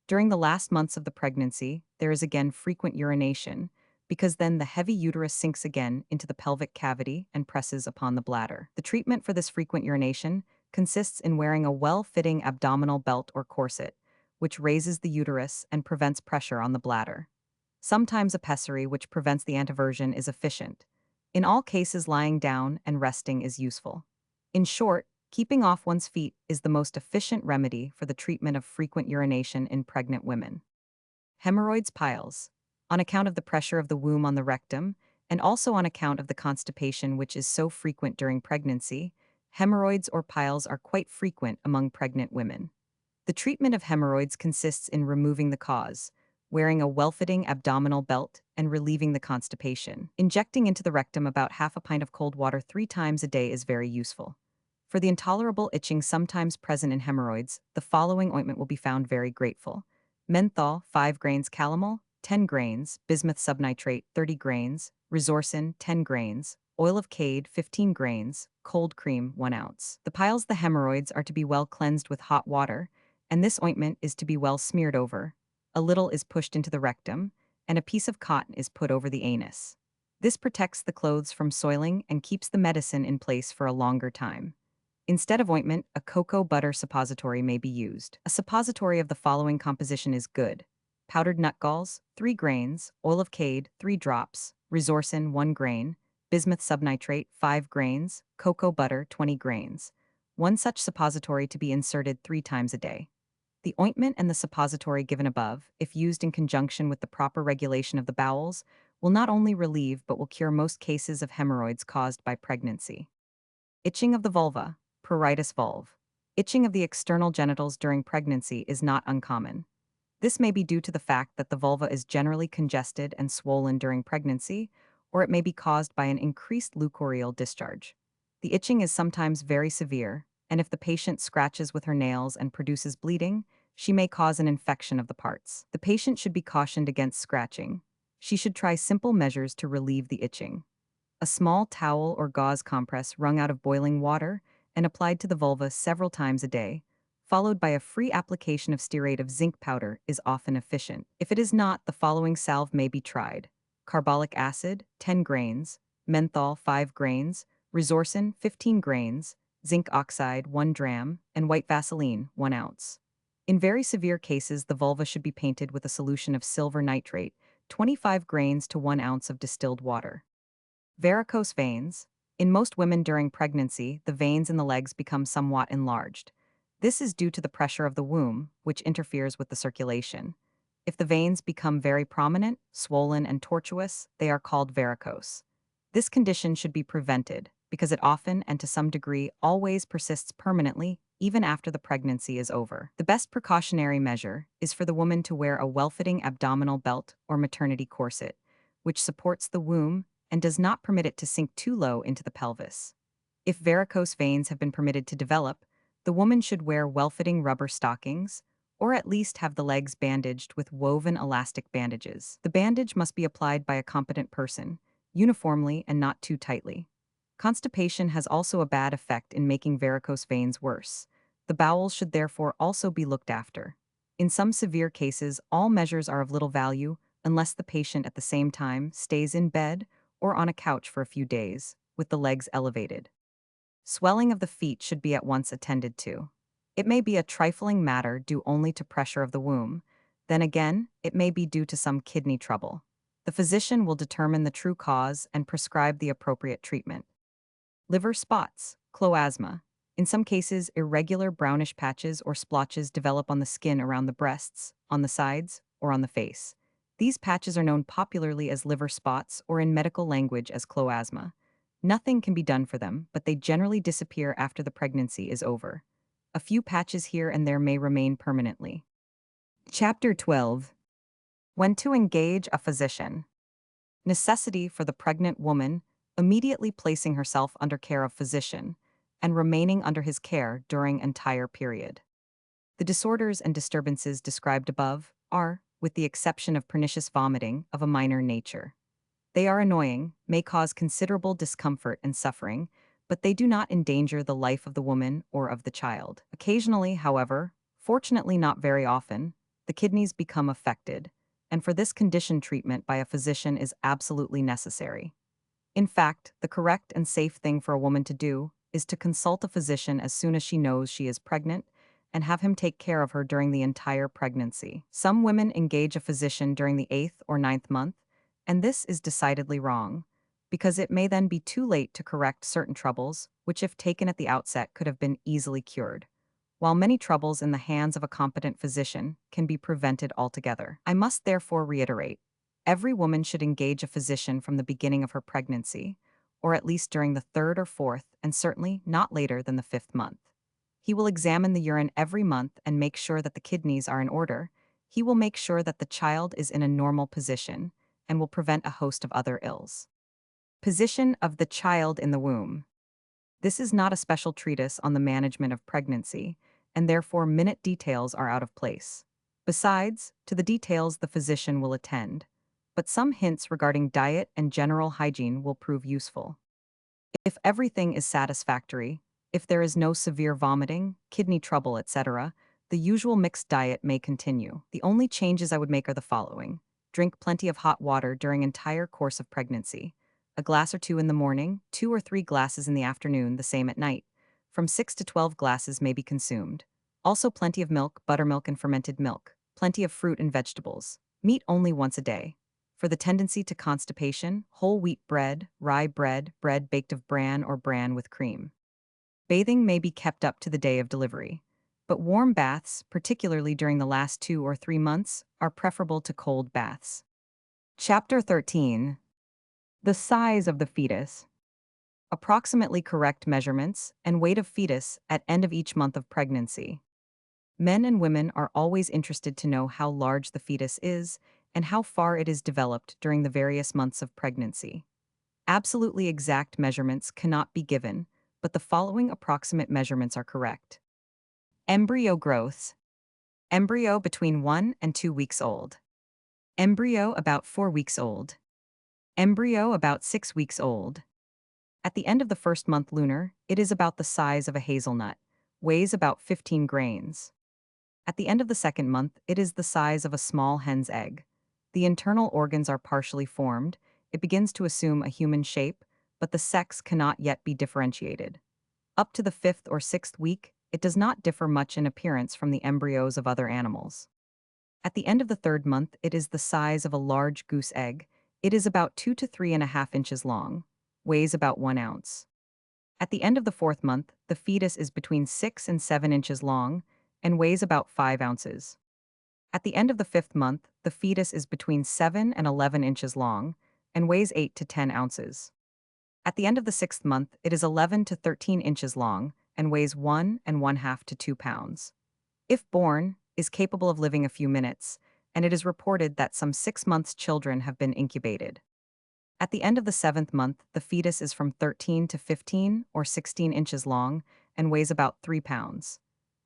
During the last months of the pregnancy, there is again frequent urination, because then the heavy uterus sinks again into the pelvic cavity and presses upon the bladder. The treatment for this frequent urination consists in wearing a well-fitting abdominal belt or corset, which raises the uterus and prevents pressure on the bladder. Sometimes a pessary which prevents the anteversion is efficient. In all cases, lying down and resting is useful. In short, keeping off one's feet is the most efficient remedy for the treatment of frequent urination in pregnant women. Hemorrhoids, piles. On account of the pressure of the womb on the rectum, and also on account of the constipation which is so frequent during pregnancy, hemorrhoids or piles are quite frequent among pregnant women. The treatment of hemorrhoids consists in removing the cause, wearing a well-fitting abdominal belt, and relieving the constipation. Injecting into the rectum about half a pint of cold water 3 times a day is very useful. For the intolerable itching sometimes present in hemorrhoids, the following ointment will be found very grateful. Menthol, 5 grains, calomel, 10 grains, bismuth subnitrate, 30 grains, resorcin, 10 grains, oil of cade, 15 grains, cold cream, 1 ounce. The piles, the hemorrhoids, are to be well cleansed with hot water, and this ointment is to be well smeared over. A little is pushed into the rectum, and a piece of cotton is put over the anus. This protects the clothes from soiling and keeps the medicine in place for a longer time. Instead of ointment, a cocoa butter suppository may be used. A suppository of the following composition is good: powdered nutgalls, 3 grains, oil of cade, 3 drops, resorcin, 1 grain, bismuth subnitrate, 5 grains, cocoa butter, 20 grains. One such suppository to be inserted 3 times a day. The ointment and the suppository given above, if used in conjunction with the proper regulation of the bowels, will not only relieve but will cure most cases of hemorrhoids caused by pregnancy. Itching of the vulva, pruritus vulv. Itching of the external genitals during pregnancy is not uncommon. This may be due to the fact that the vulva is generally congested and swollen during pregnancy, or it may be caused by an increased leucorrheal discharge. The itching is sometimes very severe, and if the patient scratches with her nails and produces bleeding, she may cause an infection of the parts. The patient should be cautioned against scratching. She should try simple measures to relieve the itching. A small towel or gauze compress wrung out of boiling water and applied to the vulva several times a day, followed by a free application of stearate of zinc powder, is often efficient. If it is not, the following salve may be tried: carbolic acid, 10 grains, menthol, 5 grains, resorcin, 15 grains, zinc oxide, 1 dram, and white Vaseline, 1 ounce. In very severe cases, the vulva should be painted with a solution of silver nitrate, 25 grains to 1 ounce of distilled water. Varicose veins. In most women during pregnancy, the veins in the legs become somewhat enlarged. This is due to the pressure of the womb, which interferes with the circulation. If the veins become very prominent, swollen, and tortuous, they are called varicose. This condition should be prevented, because it often and to some degree always persists permanently, even after the pregnancy is over. The best precautionary measure is for the woman to wear a well-fitting abdominal belt or maternity corset, which supports the womb and does not permit it to sink too low into the pelvis. If varicose veins have been permitted to develop, the woman should wear well-fitting rubber stockings, or at least have the legs bandaged with woven elastic bandages. The bandage must be applied by a competent person, uniformly and not too tightly. Constipation has also a bad effect in making varicose veins worse. The bowels should therefore also be looked after. In some severe cases, all measures are of little value unless the patient at the same time stays in bed or on a couch for a few days, with the legs elevated. Swelling of the feet should be at once attended to. It may be a trifling matter due only to pressure of the womb. Then again, it may be due to some kidney trouble. The physician will determine the true cause and prescribe the appropriate treatment. Liver spots, cloasma. In some cases, irregular brownish patches or splotches develop on the skin around the breasts, on the sides, or on the face. These patches are known popularly as liver spots or in medical language as cloasma. Nothing can be done for them, but they generally disappear after the pregnancy is over. A few patches here and there may remain permanently. Chapter 12. When to engage a physician. Necessity for the pregnant woman, immediately placing herself under care of physician, and remaining under his care during entire period. The disorders and disturbances described above are, with the exception of pernicious vomiting, of a minor nature. They are annoying, may cause considerable discomfort and suffering, but they do not endanger the life of the woman or of the child. Occasionally, however, fortunately not very often, the kidneys become affected, and for this condition treatment by a physician is absolutely necessary. In fact, the correct and safe thing for a woman to do is to consult a physician as soon as she knows she is pregnant and have him take care of her during the entire pregnancy. Some women engage a physician during the 8th or 9th month, and this is decidedly wrong, because it may then be too late to correct certain troubles, which if taken at the outset could have been easily cured, while many troubles in the hands of a competent physician can be prevented altogether. I must therefore reiterate, every woman should engage a physician from the beginning of her pregnancy, or at least during the 3rd or 4th, and certainly not later than the 5th month. He will examine the urine every month and make sure that the kidneys are in order. He will make sure that the child is in a normal position and will prevent a host of other ills. Position of the child in the womb. This is not a special treatise on the management of pregnancy, and therefore minute details are out of place. Besides, to the details the physician will attend, but some hints regarding diet and general hygiene will prove useful. If everything is satisfactory, if there is no severe vomiting, kidney trouble, etc., the usual mixed diet may continue. The only changes I would make are the following. Drink plenty of hot water during entire course of pregnancy. A glass or 2 in the morning, 2 or 3 glasses in the afternoon, the same at night. From 6 to 12 glasses may be consumed. Also plenty of milk, buttermilk and fermented milk. Plenty of fruit and vegetables. Meat only once a day. For the tendency to constipation, whole wheat bread, rye bread, bread baked of bran or bran with cream. Bathing may be kept up to the day of delivery, but warm baths, particularly during the last 2 or 3 months, are preferable to cold baths. Chapter 13. The size of the fetus. Approximately correct measurements and weight of fetus at end of each month of pregnancy. Men and women are always interested to know how large the fetus is and how far it is developed during the various months of pregnancy. Absolutely exact measurements cannot be given, but the following approximate measurements are correct. Embryo growth. Embryo between 1 and 2 weeks old. Embryo about 4 weeks old. Embryo about 6 weeks old. At the end of the first month lunar, it is about the size of a hazelnut, weighs about 15 grains. At the end of the second month, it is the size of a small hen's egg. The internal organs are partially formed, it begins to assume a human shape, but the sex cannot yet be differentiated. Up to the 5th or 6th week, it does not differ much in appearance from the embryos of other animals. At the end of the 3rd month, it is the size of a large goose egg. It is about 2 to 3.5 inches long, weighs about 1 ounce. At the end of the 4th month, the fetus is between 6 and 7 inches long and weighs about 5 ounces. At the end of the 5th month, the fetus is between 7 and 11 inches long and weighs 8 to 10 ounces. At the end of the 6th month, it is 11 to 13 inches long and weighs 1.5 to 2 pounds. If born, is capable of living a few minutes, and it is reported that some 6 months children have been incubated. At the end of the 7th month, the fetus is from 13 to 15 or 16 inches long and weighs about 3 pounds.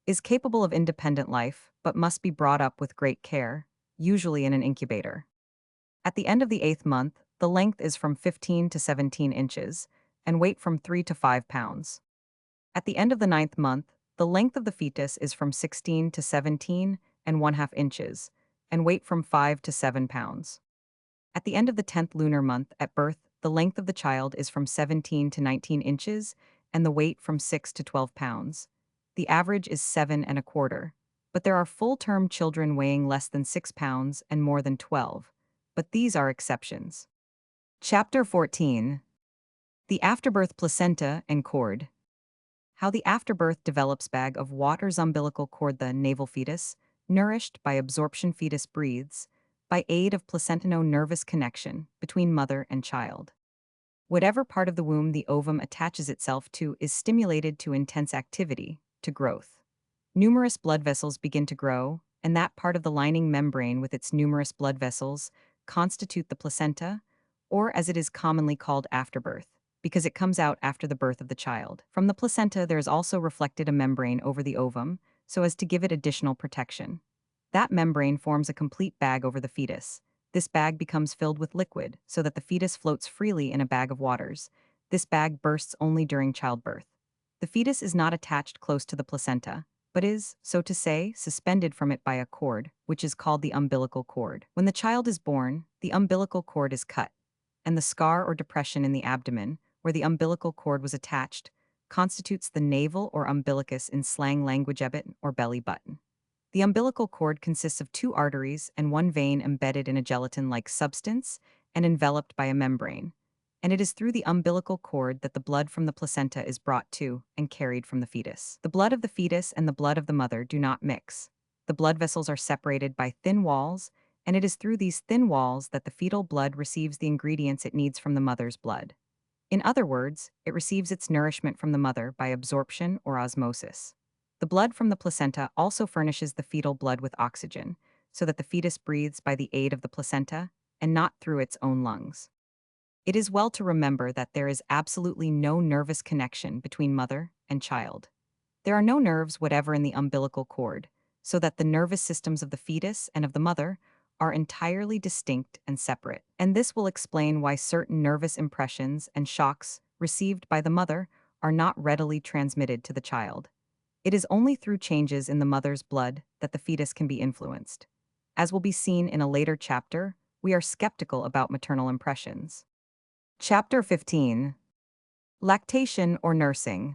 Is capable of independent life, but must be brought up with great care, usually in an incubator. At the end of the 8th month, the length is from 15 to 17 inches, and weight from 3 to 5 pounds. At the end of the 9th month, the length of the fetus is from 16 to 17.5 inches, and weight from 5 to 7 pounds. At the end of the 10th lunar month, at birth, the length of the child is from 17 to 19 inches, and the weight from 6 to 12 pounds. The average is 7.25, but there are full-term children weighing less than 6 pounds and more than 12. but these are exceptions. Chapter 14. The Afterbirth Placenta and Cord. How the afterbirth develops bag of water's umbilical cord, the navel fetus, nourished by absorption fetus breathes, by aid of placentano-nervous connection between mother and child. Whatever part of the womb the ovum attaches itself to is stimulated to intense activity, to growth. Numerous blood vessels begin to grow, and that part of the lining membrane with its numerous blood vessels constitute the placenta, or as it is commonly called afterbirth, because it comes out after the birth of the child. From the placenta there is also reflected a membrane over the ovum, so as to give it additional protection. That membrane forms a complete bag over the fetus. This bag becomes filled with liquid, so that the fetus floats freely in a bag of waters. This bag bursts only during childbirth. The fetus is not attached close to the placenta, but is, so to say, suspended from it by a cord, which is called the umbilical cord. When the child is born, the umbilical cord is cut, and the scar or depression in the abdomen, where the umbilical cord was attached, constitutes the navel or umbilicus in slang language ebbet or belly button. The umbilical cord consists of two arteries and one vein embedded in a gelatin-like substance and enveloped by a membrane, and it is through the umbilical cord that the blood from the placenta is brought to and carried from the fetus. The blood of the fetus and the blood of the mother do not mix. The blood vessels are separated by thin walls, and it is through these thin walls that the fetal blood receives the ingredients it needs from the mother's blood. In other words, it receives its nourishment from the mother by absorption or osmosis. The blood from the placenta also furnishes the fetal blood with oxygen, so that the fetus breathes by the aid of the placenta and not through its own lungs. It is well to remember that there is absolutely no nervous connection between mother and child. There are no nerves whatever in the umbilical cord, so that the nervous systems of the fetus and of the mother are entirely distinct and separate. And this will explain why certain nervous impressions and shocks received by the mother are not readily transmitted to the child. It is only through changes in the mother's blood that the fetus can be influenced. As will be seen in a later chapter, we are skeptical about maternal impressions. Chapter 15. Lactation or nursing.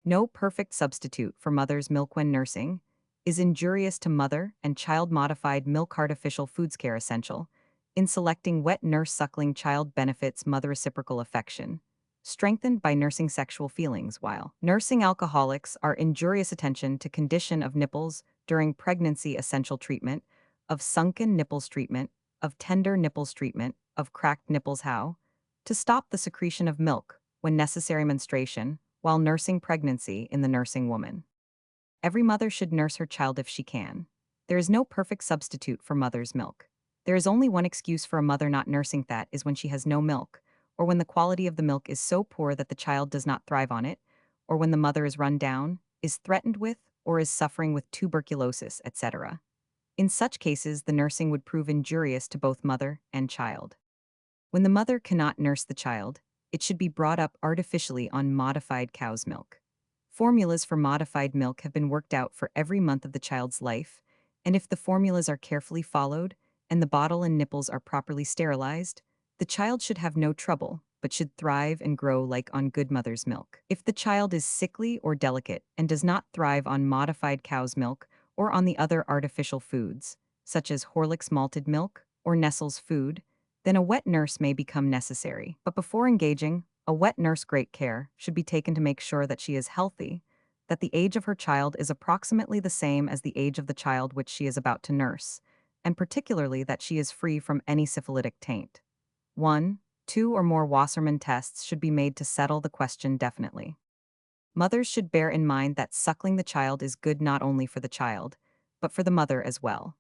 No perfect substitute for mother's milk when nursing is injurious to mother and child-modified milk. Artificial foods care essential in selecting wet nurse suckling child benefits mother reciprocal affection, strengthened by nursing sexual feelings, while nursing alcoholics are injurious. Attention to condition of nipples during pregnancy essential treatment, of sunken nipples treatment, of tender nipples treatment, of cracked nipples. How to stop the secretion of milk when necessary. Menstruation while nursing pregnancy in the nursing woman. Every mother should nurse her child if she can. There is no perfect substitute for mother's milk. There is only one excuse for a mother not nursing, that is when she has no milk, or when the quality of the milk is so poor that the child does not thrive on it, or when the mother is run down, is threatened with, or is suffering with tuberculosis, etc. In such cases, the nursing would prove injurious to both mother and child. When the mother cannot nurse the child, it should be brought up artificially on modified cow's milk. Formulas for modified milk have been worked out for every month of the child's life, and if the formulas are carefully followed and the bottle and nipples are properly sterilized, the child should have no trouble, but should thrive and grow like on good mother's milk. If the child is sickly or delicate and does not thrive on modified cow's milk or on the other artificial foods, such as Horlick's malted milk or Nestle's food, then a wet nurse may become necessary. But before engaging a wet nurse, great care should be taken to make sure that she is healthy, that the age of her child is approximately the same as the age of the child which she is about to nurse, and particularly that she is free from any syphilitic taint. 1, 2 or more Wassermann tests should be made to settle the question definitely. Mothers should bear in mind that suckling the child is good not only for the child, but for the mother as well.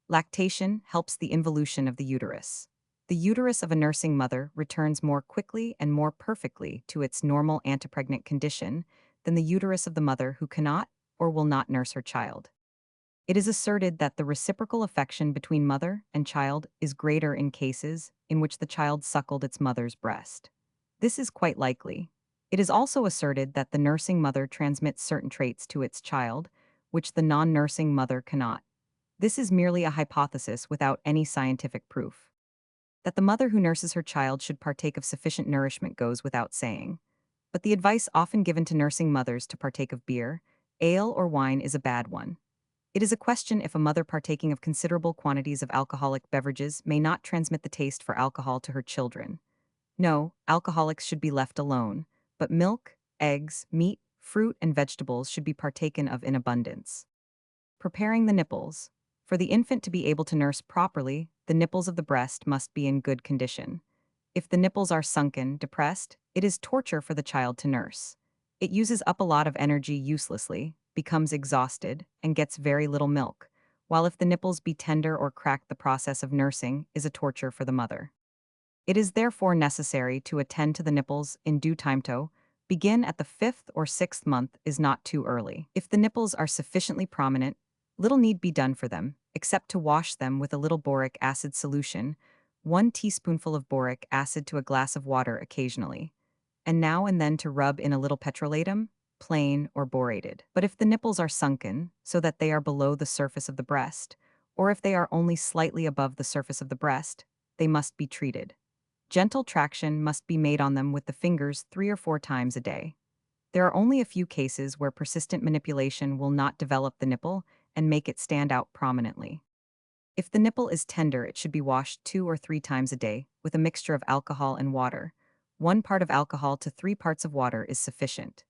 Lactation helps the involution of the uterus. The uterus of a nursing mother returns more quickly and more perfectly to its normal antepregnant condition than the uterus of the mother who cannot or will not nurse her child. It is asserted that the reciprocal affection between mother and child is greater in cases in which the child suckled its mother's breast. This is quite likely. It is also asserted that the nursing mother transmits certain traits to its child, which the non-nursing mother cannot. This is merely a hypothesis without any scientific proof. That the mother who nurses her child should partake of sufficient nourishment goes without saying, but the advice often given to nursing mothers to partake of beer, ale, or wine is a bad one. It is a question if a mother partaking of considerable quantities of alcoholic beverages may not transmit the taste for alcohol to her children. No, alcoholics should be left alone, but milk, eggs, meat, fruit, and vegetables should be partaken of in abundance. Preparing the nipples. For the infant to be able to nurse properly, the nipples of the breast must be in good condition. If the nipples are sunken, depressed, it is torture for the child to nurse. It uses up a lot of energy uselessly, becomes exhausted, and gets very little milk, while if the nipples be tender or cracked, the process of nursing is a torture for the mother. It is therefore necessary to attend to the nipples in due time. To begin at the 5th or 6th month is not too early. If the nipples are sufficiently prominent, little need be done for them, except to wash them with a little boric acid solution, 1 teaspoonful of boric acid to a glass of water occasionally, and now and then to rub in a little petrolatum, plain or borated. But if the nipples are sunken, so that they are below the surface of the breast, or if they are only slightly above the surface of the breast, they must be treated. Gentle traction must be made on them with the fingers 3 or 4 times a day. There are only a few cases where persistent manipulation will not develop the nipple and make it stand out prominently. If the nipple is tender, it should be washed 2 or 3 times a day with a mixture of alcohol and water. 1 part of alcohol to 3 parts of water is sufficient.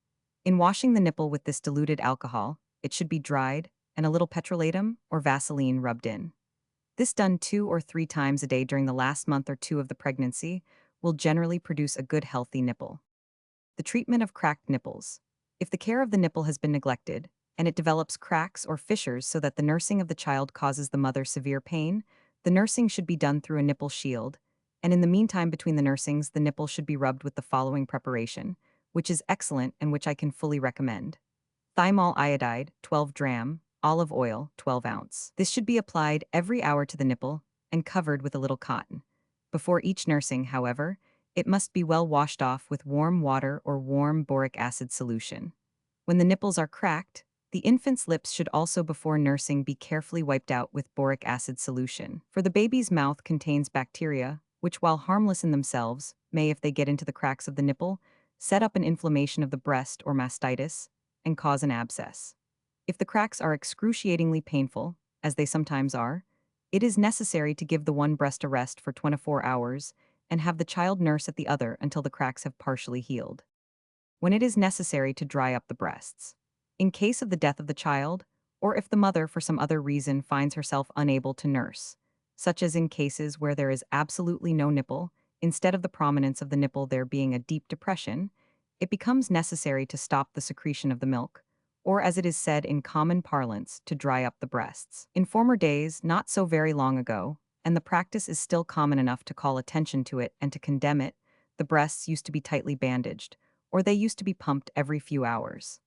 In washing the nipple with this diluted alcohol, it should be dried and a little petrolatum or Vaseline rubbed in. This done 2 or 3 times a day during the last month or 2 of the pregnancy will generally produce a good healthy nipple. The treatment of cracked nipples. If the care of the nipple has been neglected, and it develops cracks or fissures so that the nursing of the child causes the mother severe pain, the nursing should be done through a nipple shield, and in the meantime between the nursings the nipple should be rubbed with the following preparation, which is excellent and which I can fully recommend. Thymol iodide, 12 dram, olive oil, 12 ounce. This should be applied every hour to the nipple and covered with a little cotton. Before each nursing, however, it must be well washed off with warm water or warm boric acid solution. When the nipples are cracked, the infant's lips should also before nursing be carefully wiped out with boric acid solution. For the baby's mouth contains bacteria, which while harmless in themselves, may, if they get into the cracks of the nipple, set up an inflammation of the breast or mastitis, and cause an abscess. If the cracks are excruciatingly painful, as they sometimes are, it is necessary to give the one breast a rest for 24 hours and have the child nurse at the other until the cracks have partially healed. When it is necessary to dry up the breasts. In case of the death of the child, or if the mother for some other reason finds herself unable to nurse, such as in cases where there is absolutely no nipple, instead of the prominence of the nipple there being a deep depression, it becomes necessary to stop the secretion of the milk, or as it is said in common parlance, to dry up the breasts. In former days, not so very long ago, and the practice is still common enough to call attention to it and to condemn it, the breasts used to be tightly bandaged, or they used to be pumped every few hours.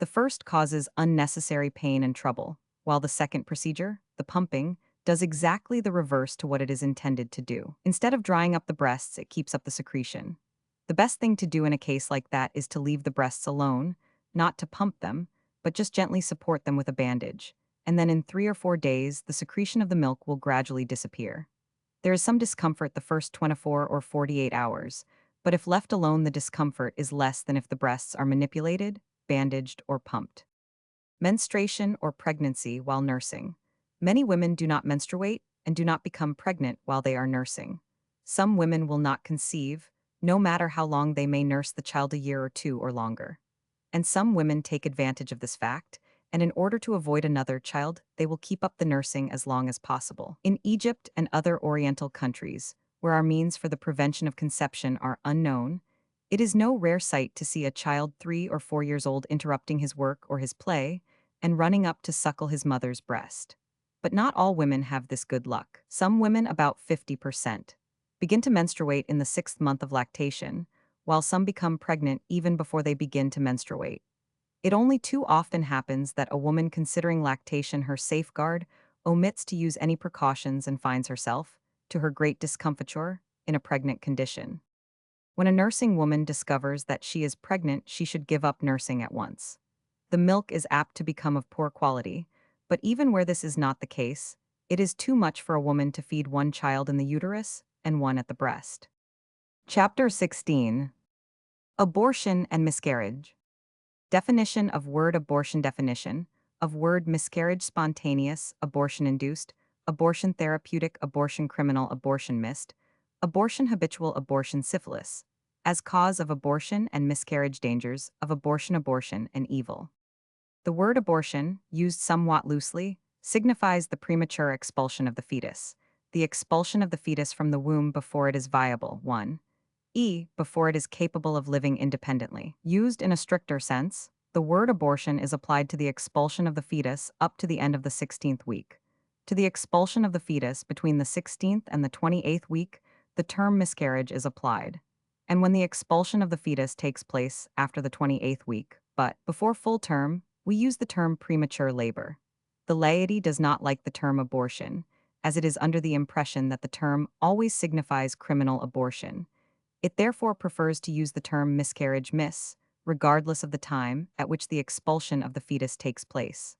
The first causes unnecessary pain and trouble, while the second procedure, the pumping, does exactly the reverse to what it is intended to do. Instead of drying up the breasts, it keeps up the secretion. The best thing to do in a case like that is to leave the breasts alone, not to pump them, but just gently support them with a bandage, and then in 3 or 4 days the secretion of the milk will gradually disappear. There is some discomfort the first 24 or 48 hours, but if left alone the discomfort is less than if the breasts are manipulated, bandaged, or pumped. Menstruation or pregnancy while nursing. Many women do not menstruate and do not become pregnant while they are nursing. Some women will not conceive, no matter how long they may nurse the child, a year or 2 or longer. And some women take advantage of this fact, and in order to avoid another child, they will keep up the nursing as long as possible. In Egypt and other Oriental countries, where our means for the prevention of conception are unknown, it is no rare sight to see a child 3 or 4 years old interrupting his work or his play and running up to suckle his mother's breast. But not all women have this good luck. Some women, about 50%, begin to menstruate in the 6th month of lactation, while some become pregnant even before they begin to menstruate. It only too often happens that a woman considering lactation her safeguard omits to use any precautions and finds herself, to her great discomfiture, in a pregnant condition. When a nursing woman discovers that she is pregnant, she should give up nursing at once. The milk is apt to become of poor quality, but even where this is not the case, it is too much for a woman to feed one child in the uterus and one at the breast. Chapter 16. Abortion and miscarriage. Definition of word abortion. Definition. of word miscarriage spontaneous, abortion induced, abortion therapeutic, abortion criminal, abortion missed, abortion habitual, abortion syphilis, as cause of abortion and miscarriage dangers of abortion, abortion and evil. The word abortion, used somewhat loosely, signifies the premature expulsion of the fetus, the expulsion of the fetus from the womb before it is viable, 1. Before it is capable of living independently. Used in a stricter sense, the word abortion is applied to the expulsion of the fetus up to the end of the 16th week. To the expulsion of the fetus between the 16th and the 28th week, the term miscarriage is applied. And when the expulsion of the fetus takes place after the 28th week, but before full term, we use the term premature labor. The laity does not like the term abortion, as it is under the impression that the term always signifies criminal abortion. It therefore prefers to use the term miscarriage regardless of the time at which the expulsion of the fetus takes place.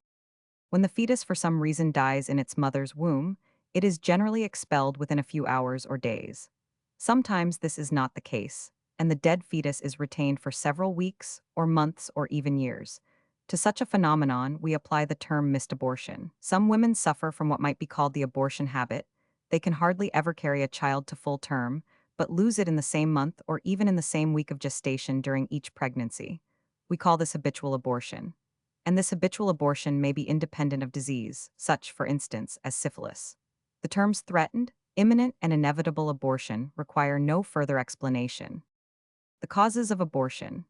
When the fetus for some reason dies in its mother's womb, it is generally expelled within a few hours or days. Sometimes this is not the case, and the dead fetus is retained for several weeks or months or even years. To such a phenomenon, we apply the term missed abortion. Some women suffer from what might be called the abortion habit. They can hardly ever carry a child to full term, but lose it in the same month or even in the same week of gestation during each pregnancy. We call this habitual abortion. And this habitual abortion may be independent of disease, such, for instance, as syphilis. The terms threatened, imminent, and inevitable abortion require no further explanation. The causes of abortion.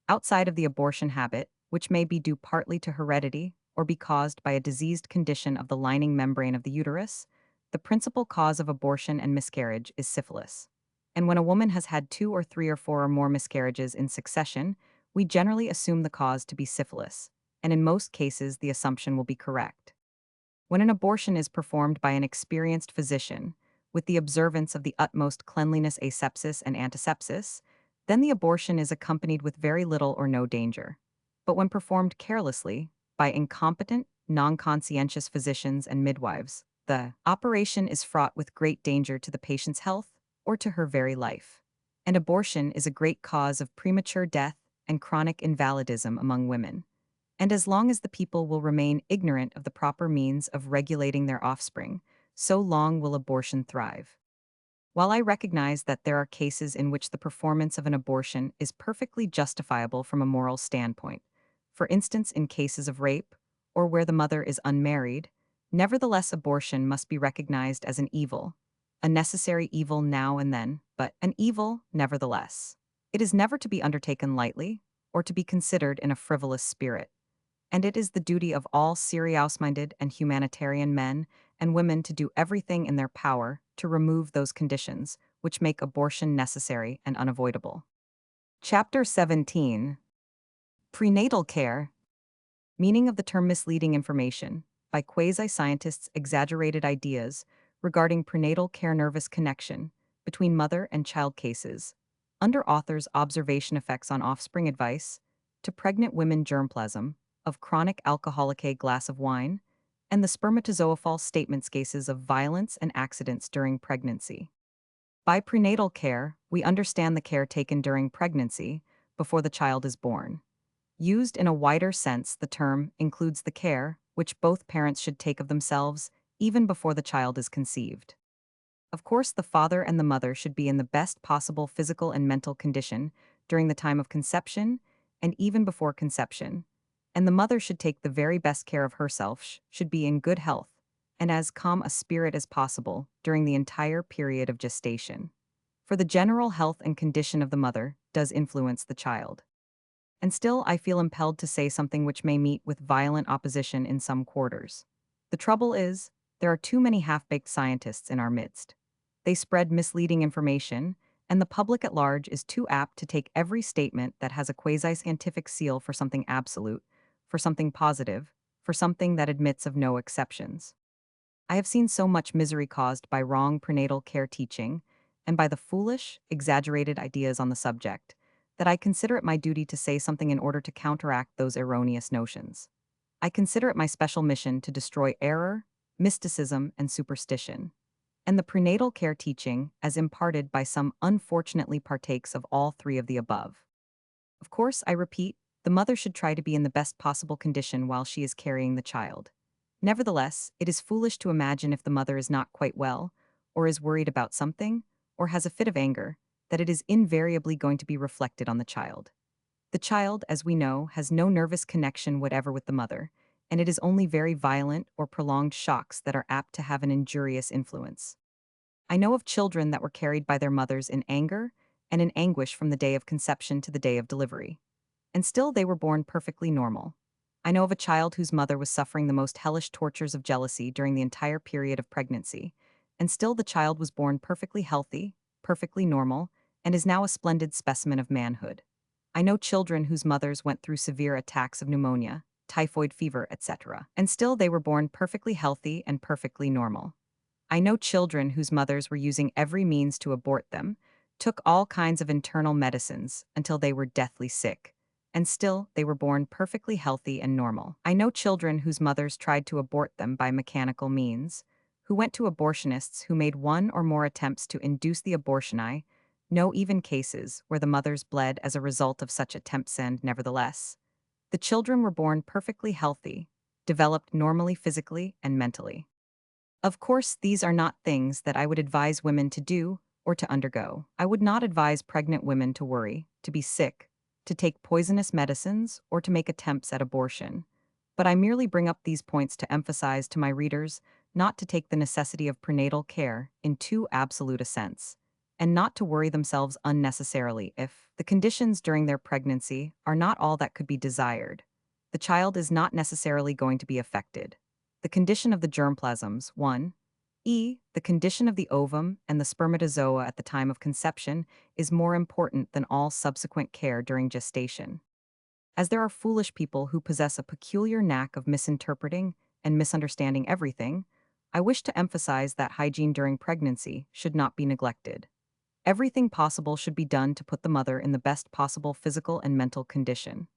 Outside of the abortion habit, which may be due partly to heredity or be caused by a diseased condition of the lining membrane of the uterus, the principal cause of abortion and miscarriage is syphilis. And when a woman has had 2 or 3 or 4 or more miscarriages in succession, we generally assume the cause to be syphilis, and in most cases the assumption will be correct. When an abortion is performed by an experienced physician, with the observance of the utmost cleanliness, asepsis, and antisepsis, then the abortion is accompanied with very little or no danger. But when performed carelessly, by incompetent, non-conscientious physicians and midwives, the operation is fraught with great danger to the patient's health or to her very life. And abortion is a great cause of premature death and chronic invalidism among women. And as long as the people will remain ignorant of the proper means of regulating their offspring, so long will abortion thrive. While I recognize that there are cases in which the performance of an abortion is perfectly justifiable from a moral standpoint, for instance in cases of rape, or where the mother is unmarried, nevertheless abortion must be recognized as an evil, a necessary evil now and then, but an evil nevertheless. It is never to be undertaken lightly, or to be considered in a frivolous spirit. And it is the duty of all serious-minded and humanitarian men and women to do everything in their power to remove those conditions which make abortion necessary and unavoidable. Chapter 17. Prenatal Care. Meaning of the term misleading information, by quasi-scientists' exaggerated ideas regarding prenatal care, nervous connection between mother and child cases, under authors' observation effects on offspring, advice to pregnant women, germplasm of chronic alcoholic, a glass of wine, and the spermatozoa statements, cases of violence and accidents during pregnancy. By prenatal care, we understand the care taken during pregnancy, before the child is born. Used in a wider sense, the term includes the care which both parents should take of themselves even before the child is conceived. Of course, the father and the mother should be in the best possible physical and mental condition during the time of conception and even before conception, and the mother should take the very best care of herself, should be in good health, and as calm a spirit as possible during the entire period of gestation. For the general health and condition of the mother does influence the child. And still I feel impelled to say something which may meet with violent opposition in some quarters. The trouble is, there are too many half-baked scientists in our midst. They spread misleading information, and the public at large is too apt to take every statement that has a quasi-scientific seal for something absolute, for something positive, for something that admits of no exceptions. I have seen so much misery caused by wrong prenatal care teaching, and by the foolish, exaggerated ideas on the subject, that I consider it my duty to say something in order to counteract those erroneous notions. I consider it my special mission to destroy error, mysticism, and superstition. And the prenatal care teaching, as imparted by some, unfortunately partakes of all three of the above. Of course, I repeat, The mother should try to be in the best possible condition while she is carrying the child. Nevertheless, it is foolish to imagine if the mother is not quite well, or is worried about something, or has a fit of anger, that it is invariably going to be reflected on the child. The child, as we know, has no nervous connection whatever with the mother, and it is only very violent or prolonged shocks that are apt to have an injurious influence. I know of children that were carried by their mothers in anger and in anguish from the day of conception to the day of delivery. And still they were born perfectly normal. I know of a child whose mother was suffering the most hellish tortures of jealousy during the entire period of pregnancy, and still the child was born perfectly healthy, perfectly normal, and is now a splendid specimen of manhood. I know children whose mothers went through severe attacks of pneumonia, typhoid fever, etc., and still they were born perfectly healthy and perfectly normal. I know children whose mothers were using every means to abort them, took all kinds of internal medicines until they were deathly sick, and still they were born perfectly healthy and normal. I know children whose mothers tried to abort them by mechanical means, who went to abortionists who made one or more attempts to induce the abortion. I know even cases where the mothers bled as a result of such attempts, and nevertheless, the children were born perfectly healthy, developed normally physically and mentally. Of course, these are not things that I would advise women to do or to undergo. I would not advise pregnant women to worry, to be sick, to take poisonous medicines, or to make attempts at abortion. But I merely bring up these points to emphasize to my readers not to take the necessity of prenatal care in too absolute a sense, and not to worry themselves unnecessarily if the conditions during their pregnancy are not all that could be desired. The child is not necessarily going to be affected. The condition of the germplasms, 1. The condition of the ovum and the spermatozoa at the time of conception is more important than all subsequent care during gestation. As there are foolish people who possess a peculiar knack of misinterpreting and misunderstanding everything, I wish to emphasize that hygiene during pregnancy should not be neglected. Everything possible should be done to put the mother in the best possible physical and mental condition.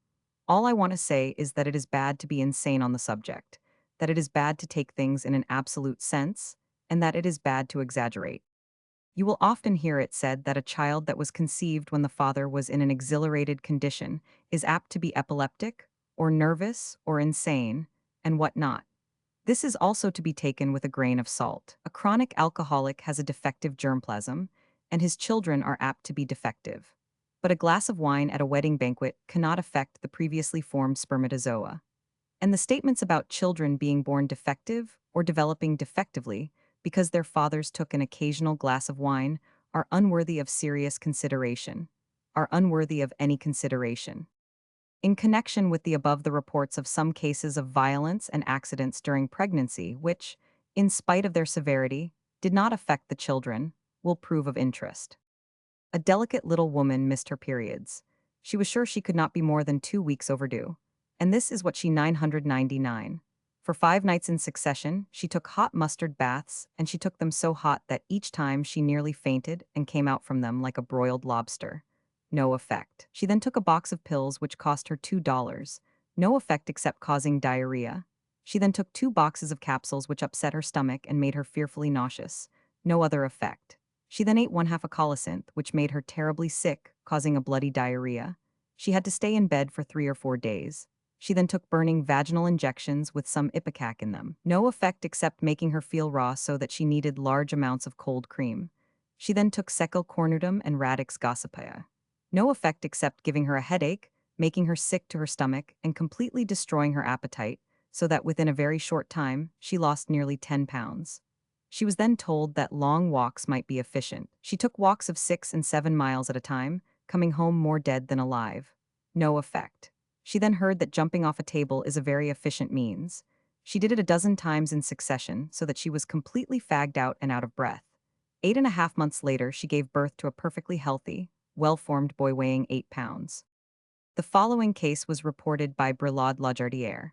All I want to say is that it is bad to be insane on the subject, that it is bad to take things in an absolute sense, and that it is bad to exaggerate. You will often hear it said that a child that was conceived when the father was in an exhilarated condition is apt to be epileptic, or nervous, or insane, and what not. This is also to be taken with a grain of salt. A chronic alcoholic has a defective germplasm, and his children are apt to be defective. But a glass of wine at a wedding banquet cannot affect the previously formed spermatozoa. And the statements about children being born defective or developing defectively because their fathers took an occasional glass of wine are unworthy of serious consideration, are unworthy of any consideration. In connection with the above, the reports of some cases of violence and accidents during pregnancy, which, in spite of their severity, did not affect the children, will prove of interest. A delicate little woman missed her periods. She was sure she could not be more than 2 weeks overdue. And this is what she 999. For 5 nights in succession, she took hot mustard baths, and she took them so hot that each time she nearly fainted and came out from them like a broiled lobster. No effect. She then took a box of pills which cost her $2. No effect except causing diarrhea. She then took 2 boxes of capsules which upset her stomach and made her fearfully nauseous. No other effect. She then ate 1/2 a colocynth, which made her terribly sick, causing a bloody diarrhea. She had to stay in bed for 3 or 4 days. She then took burning vaginal injections with some ipecac in them. No effect except making her feel raw so that she needed large amounts of cold cream. She then took seckel cornutum and radix gossipia. No effect except giving her a headache, making her sick to her stomach, and completely destroying her appetite, so that within a very short time, she lost nearly 10 pounds. She was then told that long walks might be efficient. She took walks of 6 and 7 miles at a time, coming home more dead than alive. No effect. She then heard that jumping off a table is a very efficient means. She did it a dozen times in succession so that she was completely fagged out and out of breath. 8.5 months later, she gave birth to a perfectly healthy, well-formed boy weighing 8 pounds. The following case was reported by Brelade Lajardiere.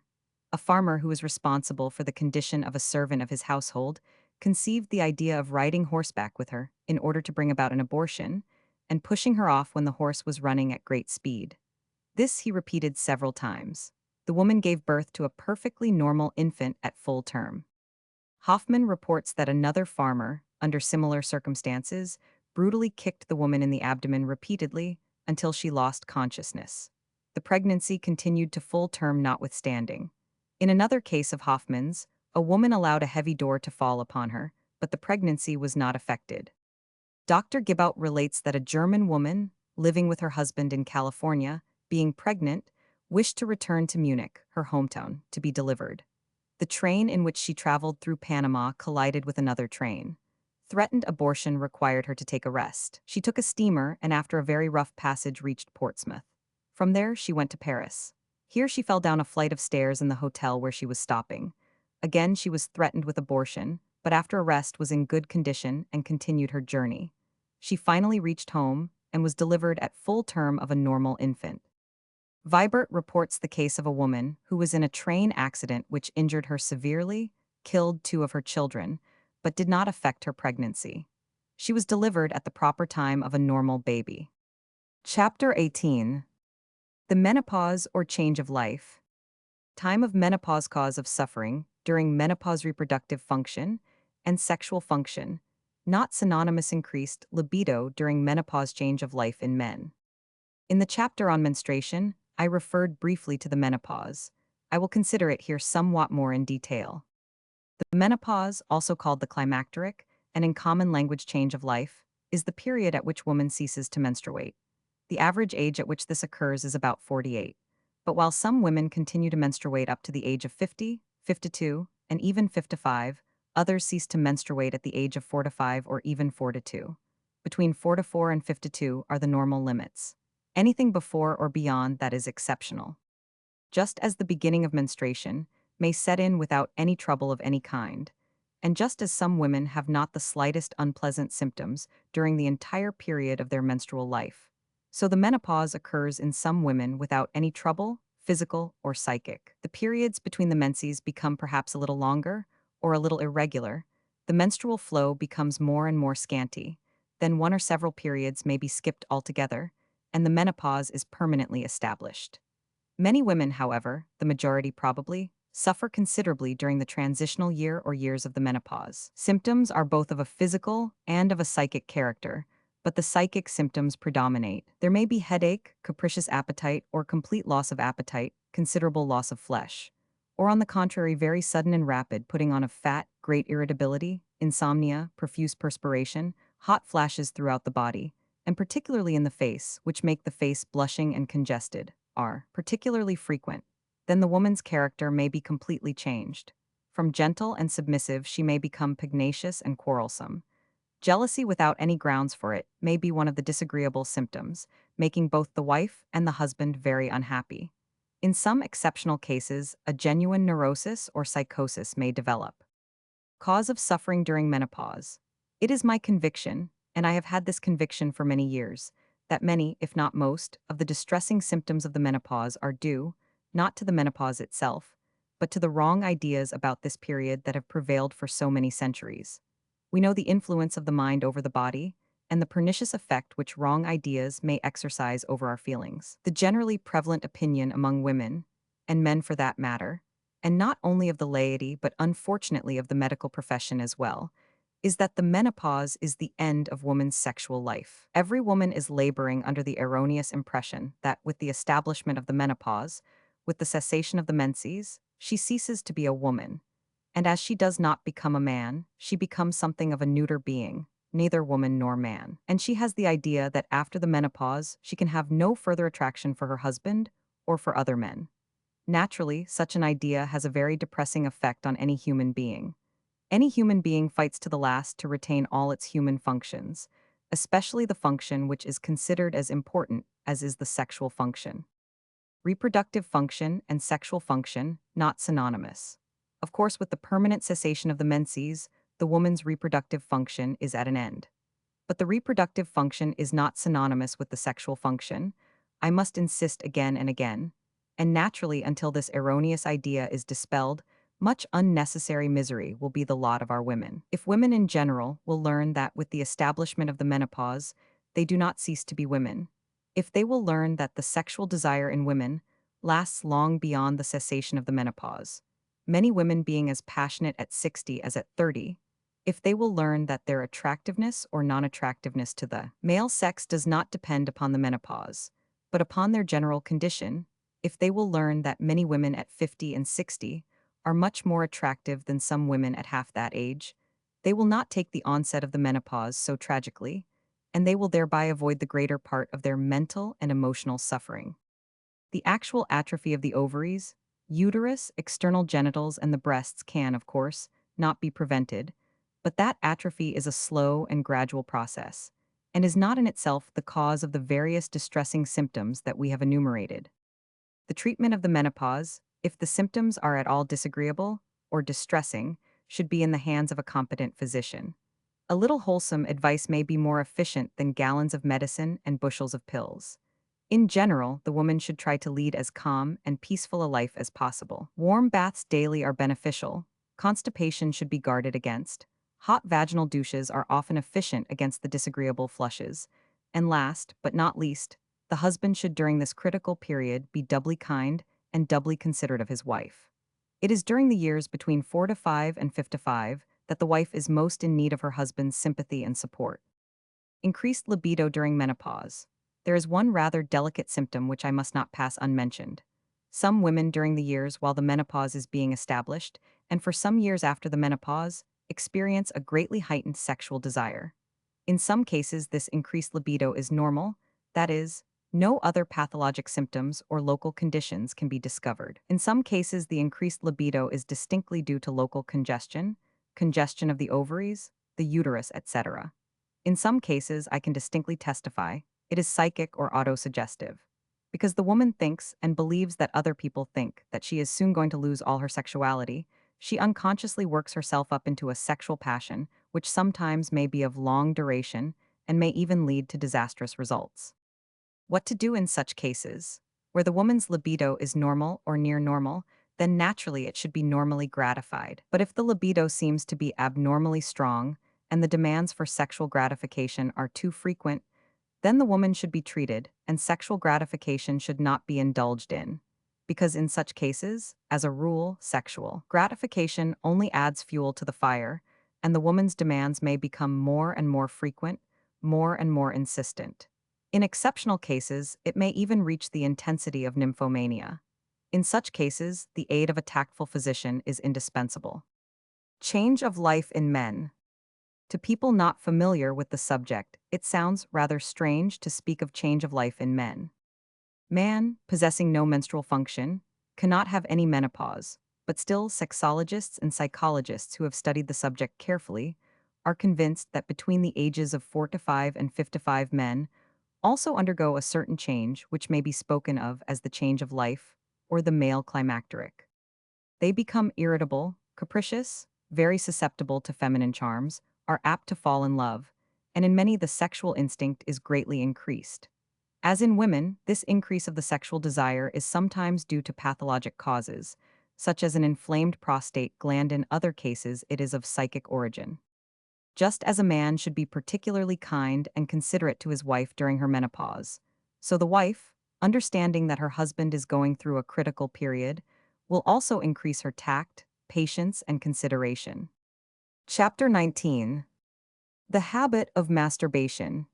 A farmer who was responsible for the condition of a servant of his household conceived the idea of riding horseback with her in order to bring about an abortion, and pushing her off when the horse was running at great speed. This he repeated several times. The woman gave birth to a perfectly normal infant at full term. Hoffman reports that another farmer, under similar circumstances, brutally kicked the woman in the abdomen repeatedly until she lost consciousness. The pregnancy continued to full term notwithstanding. In another case of Hoffman's, a woman allowed a heavy door to fall upon her, but the pregnancy was not affected. Dr. Gibaut relates that a German woman, living with her husband in California, being pregnant, wished to return to Munich, her hometown, to be delivered. The train in which she traveled through Panama collided with another train. Threatened abortion required her to take a rest. She took a steamer and after a very rough passage reached Portsmouth. From there, she went to Paris. Here she fell down a flight of stairs in the hotel where she was stopping. Again, she was threatened with abortion, but after a rest was in good condition and continued her journey. She finally reached home and was delivered at full term of a normal infant. Vibert reports the case of a woman who was in a train accident which injured her severely, killed two of her children, but did not affect her pregnancy. She was delivered at the proper time of a normal baby. Chapter 18. The menopause or change of life. Time of menopause cause of suffering during menopause reproductive function and sexual function, not synonymous increased libido during menopause change of life in men. In the chapter on menstruation, I referred briefly to the menopause. I will consider it here somewhat more in detail. The menopause, also called the climacteric, and in common language change of life, is the period at which woman ceases to menstruate. The average age at which this occurs is about 48. But while some women continue to menstruate up to the age of 50, 52, and even 55, others cease to menstruate at the age of 45 or even 42. Between 44 and 52 are the normal limits. Anything before or beyond that is exceptional. Just as the beginning of menstruation may set in without any trouble of any kind, and just as some women have not the slightest unpleasant symptoms during the entire period of their menstrual life, so the menopause occurs in some women without any trouble, physical or psychic. The periods between the menses become perhaps a little longer or a little irregular. The menstrual flow becomes more and more scanty. Then one or several periods may be skipped altogether, and the menopause is permanently established. Many women, however, the majority probably, suffer considerably during the transitional year or years of the menopause. Symptoms are both of a physical and of a psychic character, but the psychic symptoms predominate. There may be headache, capricious appetite, or complete loss of appetite, considerable loss of flesh. Or on the contrary, very sudden and rapid putting on of fat, great irritability, insomnia, profuse perspiration, hot flashes throughout the body, and particularly in the face, which make the face blushing and congested, are particularly frequent. Then the woman's character may be completely changed. From gentle and submissive, she may become pugnacious and quarrelsome. Jealousy without any grounds for it may be one of the disagreeable symptoms, making both the wife and the husband very unhappy. In some exceptional cases, a genuine neurosis or psychosis may develop. Cause of suffering during menopause. It is my conviction, and I have had this conviction for many years, that many, if not most, of the distressing symptoms of the menopause are due, not to the menopause itself, but to the wrong ideas about this period that have prevailed for so many centuries. We know the influence of the mind over the body, and the pernicious effect which wrong ideas may exercise over our feelings. The generally prevalent opinion among women, and men for that matter, and not only of the laity but unfortunately of the medical profession as well, is that the menopause is the end of woman's sexual life. Every woman is laboring under the erroneous impression that with the establishment of the menopause, with the cessation of the menses, she ceases to be a woman. And as she does not become a man, she becomes something of a neuter being, neither woman nor man. And she has the idea that after the menopause, she can have no further attraction for her husband or for other men. Naturally, such an idea has a very depressing effect on any human being. Any human being fights to the last to retain all its human functions, especially the function which is considered as important as is the sexual function. Reproductive function and sexual function, not synonymous. Of course, with the permanent cessation of the menses, the woman's reproductive function is at an end. But the reproductive function is not synonymous with the sexual function. I must insist again and again. And naturally, until this erroneous idea is dispelled, much unnecessary misery will be the lot of our women. If women in general will learn that with the establishment of the menopause, they do not cease to be women, if they will learn that the sexual desire in women lasts long beyond the cessation of the menopause, many women being as passionate at 60 as at 30, if they will learn that their attractiveness or non-attractiveness to the male sex does not depend upon the menopause, but upon their general condition, if they will learn that many women at 50 and 60 are much more attractive than some women at half that age, they will not take the onset of the menopause so tragically, and they will thereby avoid the greater part of their mental and emotional suffering. The actual atrophy of the ovaries, uterus, external genitals, and the breasts can, of course, not be prevented, but that atrophy is a slow and gradual process, and is not in itself the cause of the various distressing symptoms that we have enumerated. The treatment of the menopause, if the symptoms are at all disagreeable or distressing, should be in the hands of a competent physician. A little wholesome advice may be more efficient than gallons of medicine and bushels of pills. In general, the woman should try to lead as calm and peaceful a life as possible. Warm baths daily are beneficial. Constipation should be guarded against. Hot vaginal douches are often efficient against the disagreeable flushes. And last, but not least, the husband should during this critical period be doubly kind and doubly considerate of his wife. It is during the years between 4 to 5 and 5 to 5 that the wife is most in need of her husband's sympathy and support. Increased libido during menopause. There is one rather delicate symptom which I must not pass unmentioned. Some women during the years while the menopause is being established, and for some years after the menopause, experience a greatly heightened sexual desire. In some cases, this increased libido is normal, that is, no other pathologic symptoms or local conditions can be discovered. In some cases, the increased libido is distinctly due to local congestion, congestion of the ovaries, the uterus, etc. In some cases, I can distinctly testify, it is psychic or autosuggestive. Because the woman thinks and believes that other people think that she is soon going to lose all her sexuality, she unconsciously works herself up into a sexual passion, which sometimes may be of long duration and may even lead to disastrous results. What to do in such cases? Where the woman's libido is normal or near normal, then naturally it should be normally gratified. But if the libido seems to be abnormally strong and the demands for sexual gratification are too frequent, then the woman should be treated and sexual gratification should not be indulged in. Because in such cases, as a rule, sexual gratification only adds fuel to the fire, and the woman's demands may become more and more frequent, more and more insistent. In exceptional cases, it may even reach the intensity of nymphomania. In such cases, the aid of a tactful physician is indispensable. Change of life in men. To people not familiar with the subject, it sounds rather strange to speak of change of life in men. Man, possessing no menstrual function, cannot have any menopause, but still sexologists and psychologists who have studied the subject carefully are convinced that between the ages of 4 to 5 and 5 to 5 men also undergo a certain change which may be spoken of as the change of life or the male climacteric. They become irritable, capricious, very susceptible to feminine charms, are apt to fall in love, and in many the sexual instinct is greatly increased. As in women, this increase of the sexual desire is sometimes due to pathologic causes, such as an inflamed prostate gland. In other cases, it is of psychic origin. Just as a man should be particularly kind and considerate to his wife during her menopause, so the wife, understanding that her husband is going through a critical period, will also increase her tact, patience, and consideration. Chapter 19. The habit of masturbation.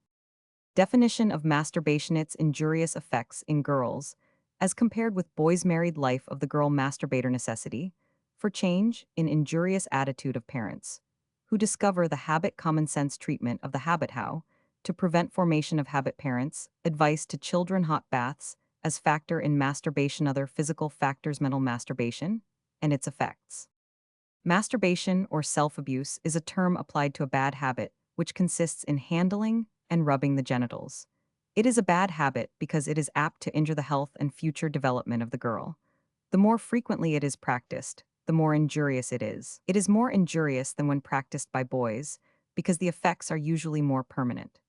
Definition of masturbation: its injurious effects in girls, as compared with boys' married life of the girl masturbator. Necessity for change in injurious attitude of parents, who discover the habit. Common sense treatment of the habit. How to prevent formation of habit. Parents, advice to children. Hot baths, as factor in masturbation. Other physical factors. Mental masturbation and its effects. Masturbation or self-abuse is a term applied to a bad habit, which consists in handling and rubbing the genitals. It is a bad habit because it is apt to injure the health and future development of the girl. The more frequently it is practiced, the more injurious it is. It is more injurious than when practiced by boys, because the effects are usually more permanent.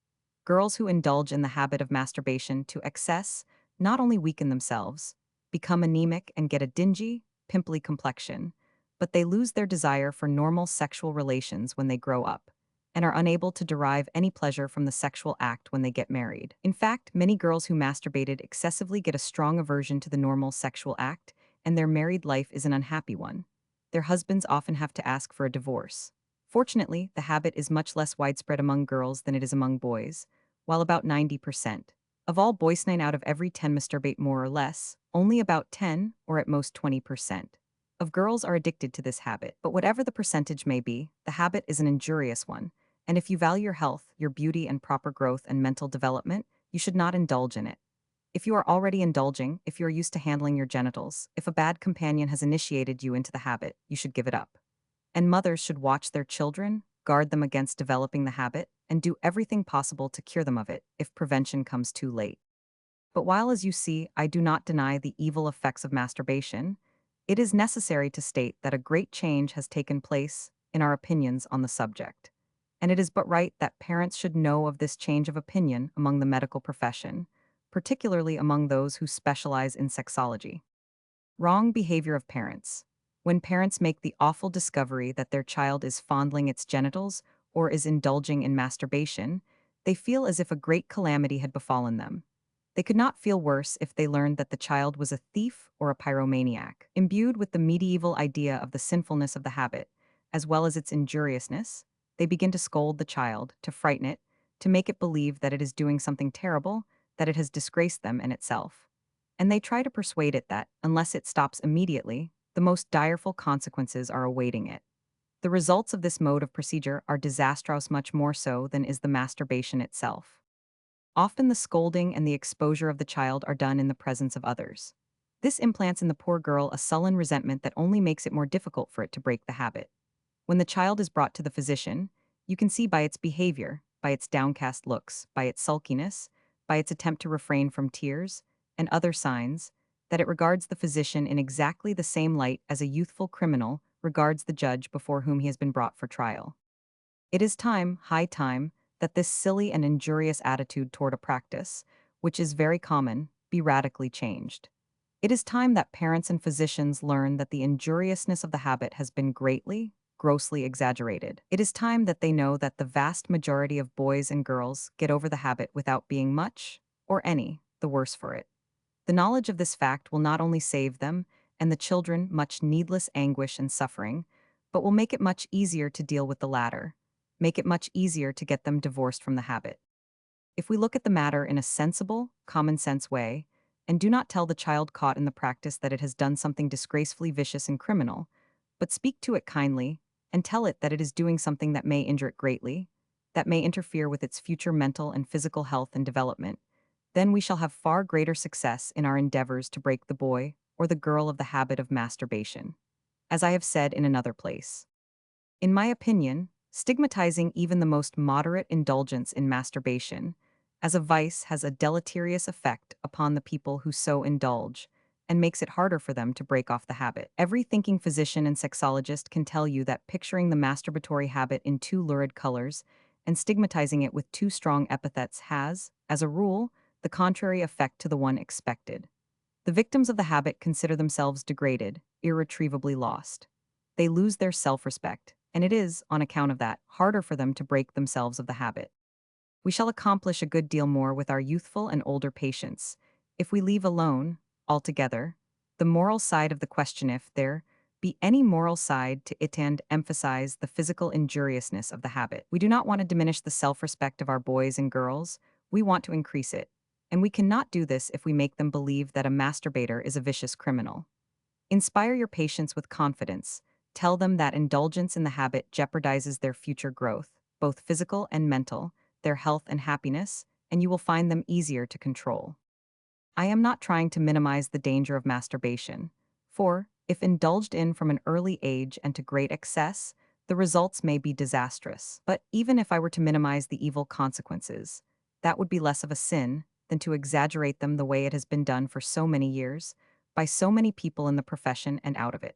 Girls who indulge in the habit of masturbation to excess not only weaken themselves, become anemic and get a dingy, pimply complexion, but they lose their desire for normal sexual relations when they grow up, and are unable to derive any pleasure from the sexual act when they get married. In fact, many girls who masturbated excessively get a strong aversion to the normal sexual act, and their married life is an unhappy one. Their husbands often have to ask for a divorce. Fortunately, the habit is much less widespread among girls than it is among boys, while about 90% Of all boys, 9 out of every 10 masturbate more or less, only about 10, or at most 20%, of girls are addicted to this habit. But whatever the percentage may be, the habit is an injurious one, and if you value your health, your beauty, and proper growth and mental development, you should not indulge in it. If you are already indulging, if you are used to handling your genitals, if a bad companion has initiated you into the habit, you should give it up. And mothers should watch their children, guard them against developing the habit, and do everything possible to cure them of it if prevention comes too late. But while, as you see, I do not deny the evil effects of masturbation, it is necessary to state that a great change has taken place in our opinions on the subject. And it is but right that parents should know of this change of opinion among the medical profession, particularly among those who specialize in sexology. Wrong behavior of parents. When parents make the awful discovery that their child is fondling its genitals or is indulging in masturbation, they feel as if a great calamity had befallen them. They could not feel worse if they learned that the child was a thief or a pyromaniac. Imbued with the medieval idea of the sinfulness of the habit, as well as its injuriousness, they begin to scold the child, to frighten it, to make it believe that it is doing something terrible, that it has disgraced them and itself. And they try to persuade it that, unless it stops immediately, the most direful consequences are awaiting it. The results of this mode of procedure are disastrous, much more so than is the masturbation itself. Often the scolding and the exposure of the child are done in the presence of others. This implants in the poor girl a sullen resentment that only makes it more difficult for it to break the habit. When the child is brought to the physician, you can see by its behavior, by its downcast looks, by its sulkiness, by its attempt to refrain from tears, and other signs, that it regards the physician in exactly the same light as a youthful criminal regards the judge before whom he has been brought for trial. It is time, high time, that this silly and injurious attitude toward a practice, which is very common, be radically changed. It is time that parents and physicians learn that the injuriousness of the habit has been greatly, grossly exaggerated. It is time that they know that the vast majority of boys and girls get over the habit without being much, or any, the worse for it. The knowledge of this fact will not only save them and the children much needless anguish and suffering, but will make it much easier to deal with the latter, make it much easier to get them divorced from the habit. If we look at the matter in a sensible, common sense way, and do not tell the child caught in the practice that it has done something disgracefully vicious and criminal, but speak to it kindly, and tell it that it is doing something that may injure it greatly, that may interfere with its future mental and physical health and development, then we shall have far greater success in our endeavors to break the boy or the girl of the habit of masturbation. As I have said in another place, in my opinion, stigmatizing even the most moderate indulgence in masturbation as a vice has a deleterious effect upon the people who so indulge and makes it harder for them to break off the habit. Every thinking physician and sexologist can tell you that picturing the masturbatory habit in too lurid colors and stigmatizing it with too strong epithets has, as a rule, the contrary effect to the one expected. The victims of the habit consider themselves degraded, irretrievably lost. They lose their self-respect, and it is, on account of that, harder for them to break themselves of the habit. We shall accomplish a good deal more with our youthful and older patients if we leave alone, altogether, the moral side of the question, if there be any moral side to it, and emphasize the physical injuriousness of the habit. We do not want to diminish the self-respect of our boys and girls, we want to increase it. And we cannot do this if we make them believe that a masturbator is a vicious criminal. Inspire your patients with confidence. Tell them that indulgence in the habit jeopardizes their future growth, both physical and mental, their health and happiness, and you will find them easier to control. I am not trying to minimize the danger of masturbation, for, if indulged in from an early age and to great excess, the results may be disastrous. But even if I were to minimize the evil consequences, that would be less of a sin than to exaggerate them the way it has been done for so many years, by so many people in the profession and out of it.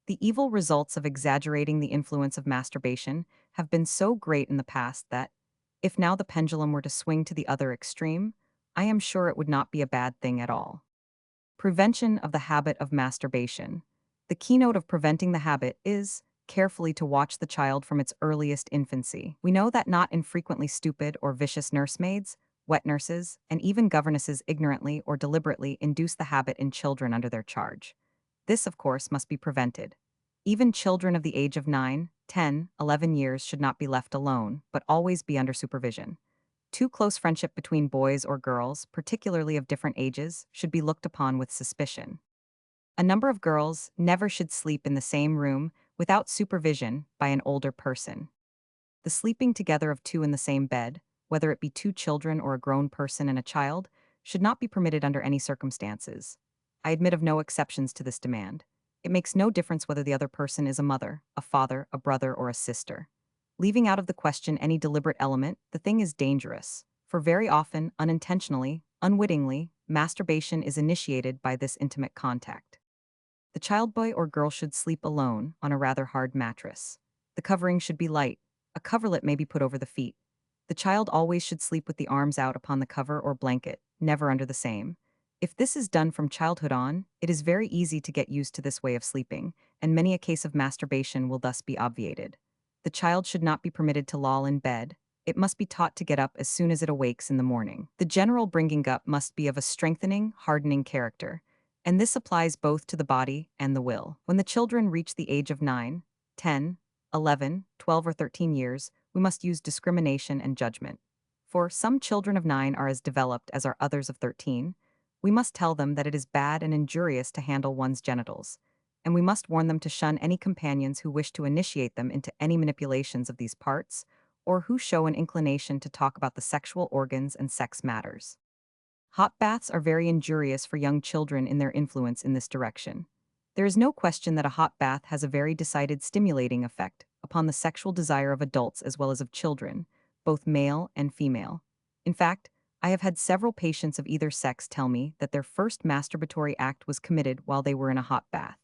The evil results of exaggerating the influence of masturbation have been so great in the past that, if now the pendulum were to swing to the other extreme, I am sure it would not be a bad thing at all. Prevention of the habit of masturbation. The keynote of preventing the habit is carefully to watch the child from its earliest infancy. We know that not infrequently stupid or vicious nursemaids, wet nurses, and even governesses ignorantly or deliberately induce the habit in children under their charge. This, of course, must be prevented. Even children of the age of 9, 10, 11 years should not be left alone, but always be under supervision. Too close friendship between boys or girls, particularly of different ages, should be looked upon with suspicion. A number of girls never should sleep in the same room without supervision by an older person. The sleeping together of two in the same bed, whether it be two children or a grown person and a child, should not be permitted under any circumstances. I admit of no exceptions to this demand. It makes no difference whether the other person is a mother, a father, a brother, or a sister. Leaving out of the question any deliberate element, the thing is dangerous, for very often, unintentionally, unwittingly, masturbation is initiated by this intimate contact. The child boy or girl should sleep alone on a rather hard mattress. The covering should be light. A coverlet may be put over the feet. The child always should sleep with the arms out upon the cover or blanket, never under the same. If this is done from childhood on, it is very easy to get used to this way of sleeping, and many a case of masturbation will thus be obviated. The child should not be permitted to loll in bed. It must be taught to get up as soon as it awakes in the morning. The general bringing up must be of a strengthening, hardening character, and this applies both to the body and the will. When the children reach the age of 9, 10, 11, 12, or 13 years, we must use discrimination and judgment. For some children of 9 are as developed as are others of 13. We must tell them that it is bad and injurious to handle one's genitals, and we must warn them to shun any companions who wish to initiate them into any manipulations of these parts, or who show an inclination to talk about the sexual organs and sex matters. Hot baths are very injurious for young children in their influence in this direction. There is no question that a hot bath has a very decided stimulating effect upon the sexual desire of adults as well as of children, both male and female. In fact, I have had several patients of either sex tell me that their first masturbatory act was committed while they were in a hot bath.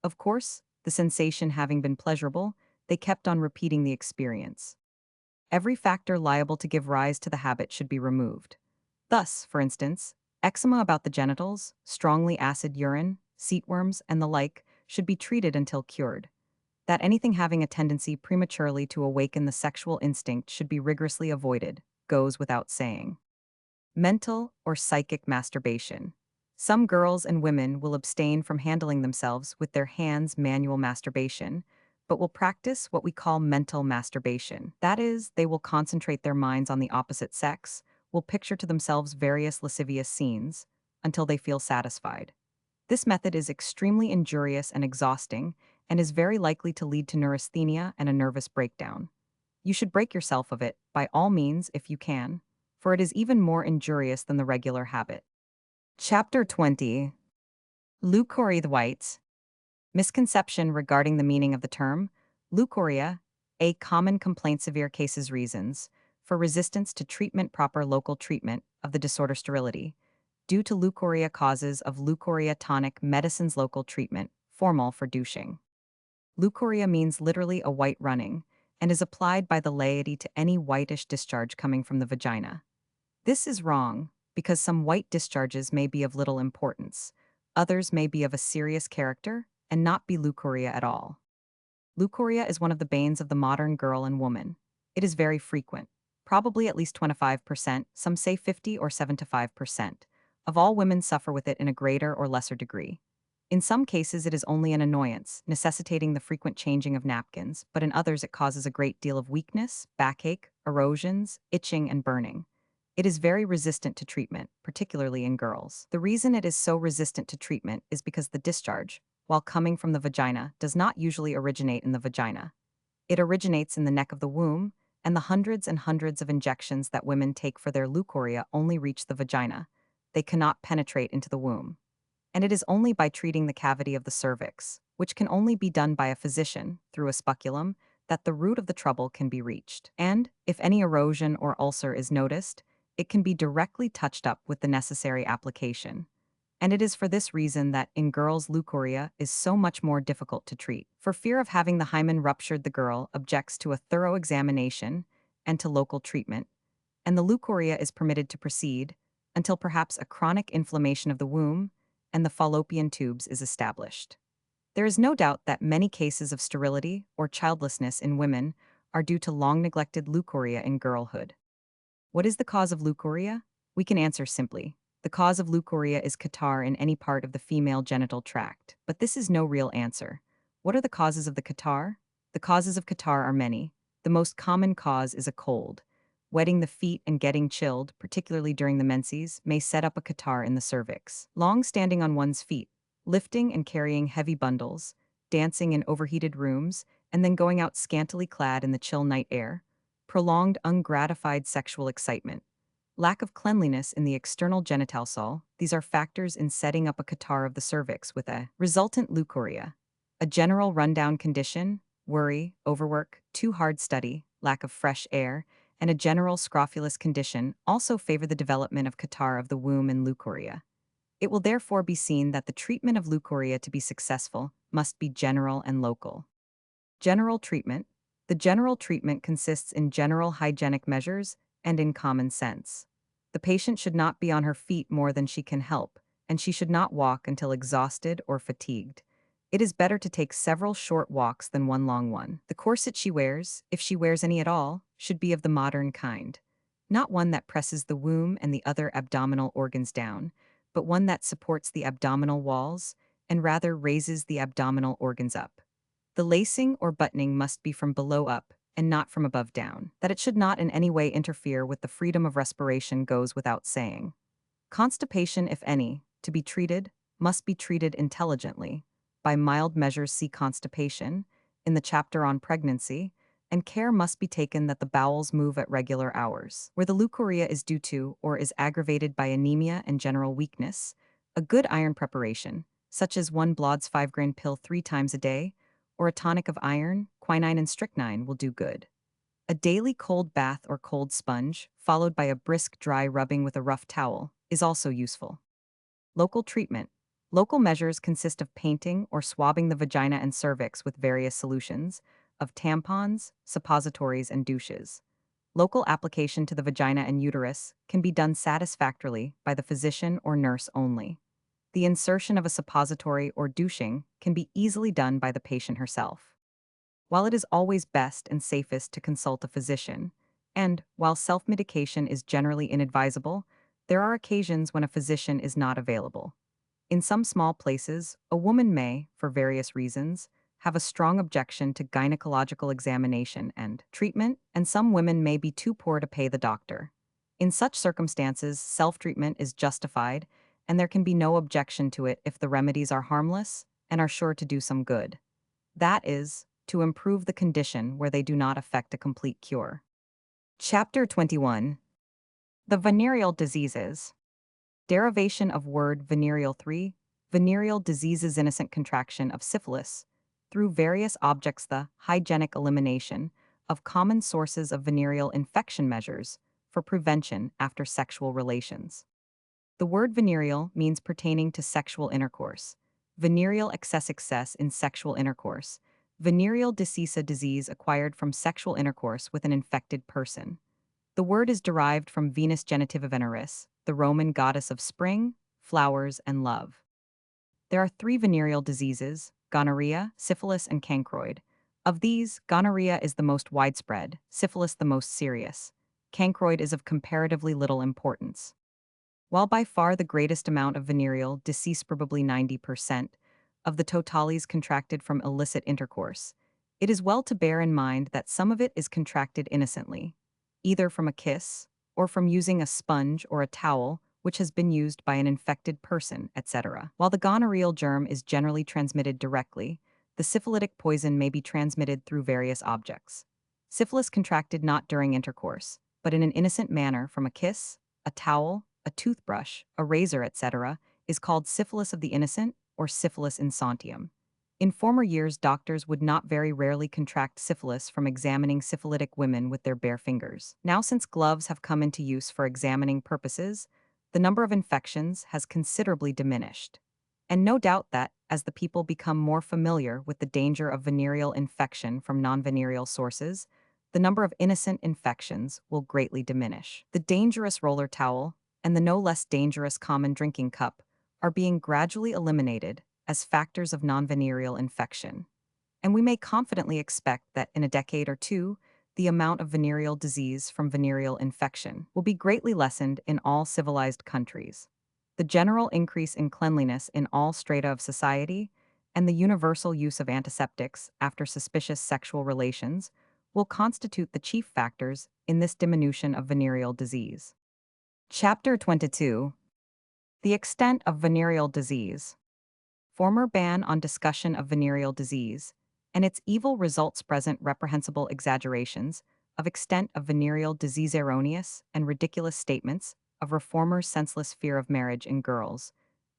Of course, the sensation having been pleasurable, they kept on repeating the experience. Every factor liable to give rise to the habit should be removed. Thus, for instance, eczema about the genitals, strongly acid urine, seatworms, and the like should be treated until cured. That anything having a tendency prematurely to awaken the sexual instinct should be rigorously avoided, goes without saying. Mental or psychic masturbation. Some girls and women will abstain from handling themselves with their hands manual masturbation, but will practice what we call mental masturbation. That is, they will concentrate their minds on the opposite sex, will picture to themselves various lascivious scenes, until they feel satisfied. This method is extremely injurious and exhausting, and is very likely to lead to neurasthenia and a nervous breakdown. You should break yourself of it, by all means, if you can, for it is even more injurious than the regular habit. Chapter 20. Leukorrhea whites. Misconception regarding the meaning of the term. Leukorrhea, a common complaint severe cases reasons for resistance to treatment proper local treatment of the disorder sterility, due to leukorrhea causes of leukorrhea tonic medicines local treatment, formal for douching. Leukorrhea means literally a white running, and is applied by the laity to any whitish discharge coming from the vagina. This is wrong, because some white discharges may be of little importance, others may be of a serious character, and not be leukorrhea at all. Leukorrhea is one of the banes of the modern girl and woman. It is very frequent, probably at least 25%, some say 50 or 75%, of all women suffer with it in a greater or lesser degree. In some cases it is only an annoyance, necessitating the frequent changing of napkins, but in others it causes a great deal of weakness, backache, erosions, itching, and burning. It is very resistant to treatment, particularly in girls. The reason it is so resistant to treatment is because the discharge, while coming from the vagina, does not usually originate in the vagina. It originates in the neck of the womb, and the hundreds and hundreds of injections that women take for their leukorrhea only reach the vagina. They cannot penetrate into the womb. And it is only by treating the cavity of the cervix, which can only be done by a physician, through a speculum, that the root of the trouble can be reached. And, if any erosion or ulcer is noticed, it can be directly touched up with the necessary application. And it is for this reason that, in girls, leukorrhea is so much more difficult to treat. For fear of having the hymen ruptured, the girl objects to a thorough examination and to local treatment, and the leukorrhea is permitted to proceed until perhaps a chronic inflammation of the womb and the fallopian tubes is established. There is no doubt that many cases of sterility or childlessness in women are due to long-neglected leukorrhea in girlhood. What is the cause of leukorrhea? We can answer simply. The cause of leukorrhea is catarrh in any part of the female genital tract, but this is no real answer. What are the causes of the catarrh? The causes of catarrh are many. The most common cause is a cold. Wetting the feet and getting chilled, particularly during the menses, may set up a catarrh in the cervix. Long standing on one's feet, lifting and carrying heavy bundles, dancing in overheated rooms, and then going out scantily clad in the chill night air. Prolonged ungratified sexual excitement. Lack of cleanliness in the external genital saw, these are factors in setting up a catarrh of the cervix with a resultant leukorrhea. A general rundown condition, worry, overwork, too hard study, lack of fresh air, and a general scrofulous condition also favor the development of catarrh of the womb and leukorrhea. It will therefore be seen that the treatment of leukorrhea to be successful must be general and local. General treatment. The general treatment consists in general hygienic measures and in common sense. The patient should not be on her feet more than she can help, and she should not walk until exhausted or fatigued. It is better to take several short walks than one long one. The corset she wears, if she wears any at all, should be of the modern kind. Not one that presses the womb and the other abdominal organs down, but one that supports the abdominal walls and rather raises the abdominal organs up. The lacing or buttoning must be from below up and not from above down. That it should not in any way interfere with the freedom of respiration goes without saying. Constipation, if any, to be treated, must be treated intelligently. By mild measures, see constipation in the chapter on pregnancy, and care must be taken that the bowels move at regular hours. Where the leukorrhea is due to or is aggravated by anemia and general weakness, a good iron preparation, such as 1 Blod's 5-grain pill 3 times a day, or a tonic of iron, quinine and strychnine will do good. A daily cold bath or cold sponge, followed by a brisk dry rubbing with a rough towel, is also useful. Local treatment. Local measures consist of painting or swabbing the vagina and cervix with various solutions, of tampons, suppositories, and douches. Local application to the vagina and uterus can be done satisfactorily by the physician or nurse only. The insertion of a suppository or douching can be easily done by the patient herself. While it is always best and safest to consult a physician, and while self-medication is generally inadvisable, there are occasions when a physician is not available. In some small places, a woman may, for various reasons, have a strong objection to gynecological examination and treatment, and some women may be too poor to pay the doctor. In such circumstances, self-treatment is justified, and there can be no objection to it if the remedies are harmless and are sure to do some good. That is, to improve the condition where they do not affect a complete cure. Chapter 21. The Venereal Diseases. Derivation of word venereal 3. Venereal diseases innocent contraction of syphilis, through various objects the hygienic elimination of common sources of venereal infection measures for prevention after sexual relations. The word venereal means pertaining to sexual intercourse. Venereal excess in sexual intercourse. Venereal disease, a disease acquired from sexual intercourse with an infected person. The word is derived from Venus genitiva veneris, the Roman goddess of spring, flowers, and love. There are 3 venereal diseases: gonorrhea, syphilis, and cancroid. Of these, gonorrhea is the most widespread, syphilis the most serious. Cancroid is of comparatively little importance. While by far the greatest amount of venereal disease, probably 90%, of the totales contracted from illicit intercourse, it is well to bear in mind that some of it is contracted innocently, either from a kiss, or from using a sponge or a towel which has been used by an infected person, etc. While the gonorrheal germ is generally transmitted directly, the syphilitic poison may be transmitted through various objects. Syphilis contracted not during intercourse, but in an innocent manner from a kiss, a towel, a toothbrush, a razor, etc., is called syphilis of the innocent or syphilis insantium. In former years, doctors would not very rarely contract syphilis from examining syphilitic women with their bare fingers. Now, since gloves have come into use for examining purposes, the number of infections has considerably diminished. And no doubt that, as the people become more familiar with the danger of venereal infection from non-venereal sources, the number of innocent infections will greatly diminish. The dangerous roller towel and the no less dangerous common drinking cup are being gradually eliminated as factors of non-venereal infection. And we may confidently expect that in a decade or two, the amount of venereal disease from venereal infection will be greatly lessened in all civilized countries. The general increase in cleanliness in all strata of society and the universal use of antiseptics after suspicious sexual relations will constitute the chief factors in this diminution of venereal disease. Chapter 22. The extent of venereal disease. Former ban on discussion of venereal disease and its evil results present reprehensible exaggerations of extent of venereal disease, erroneous and ridiculous statements of reformers' senseless fear of marriage in girls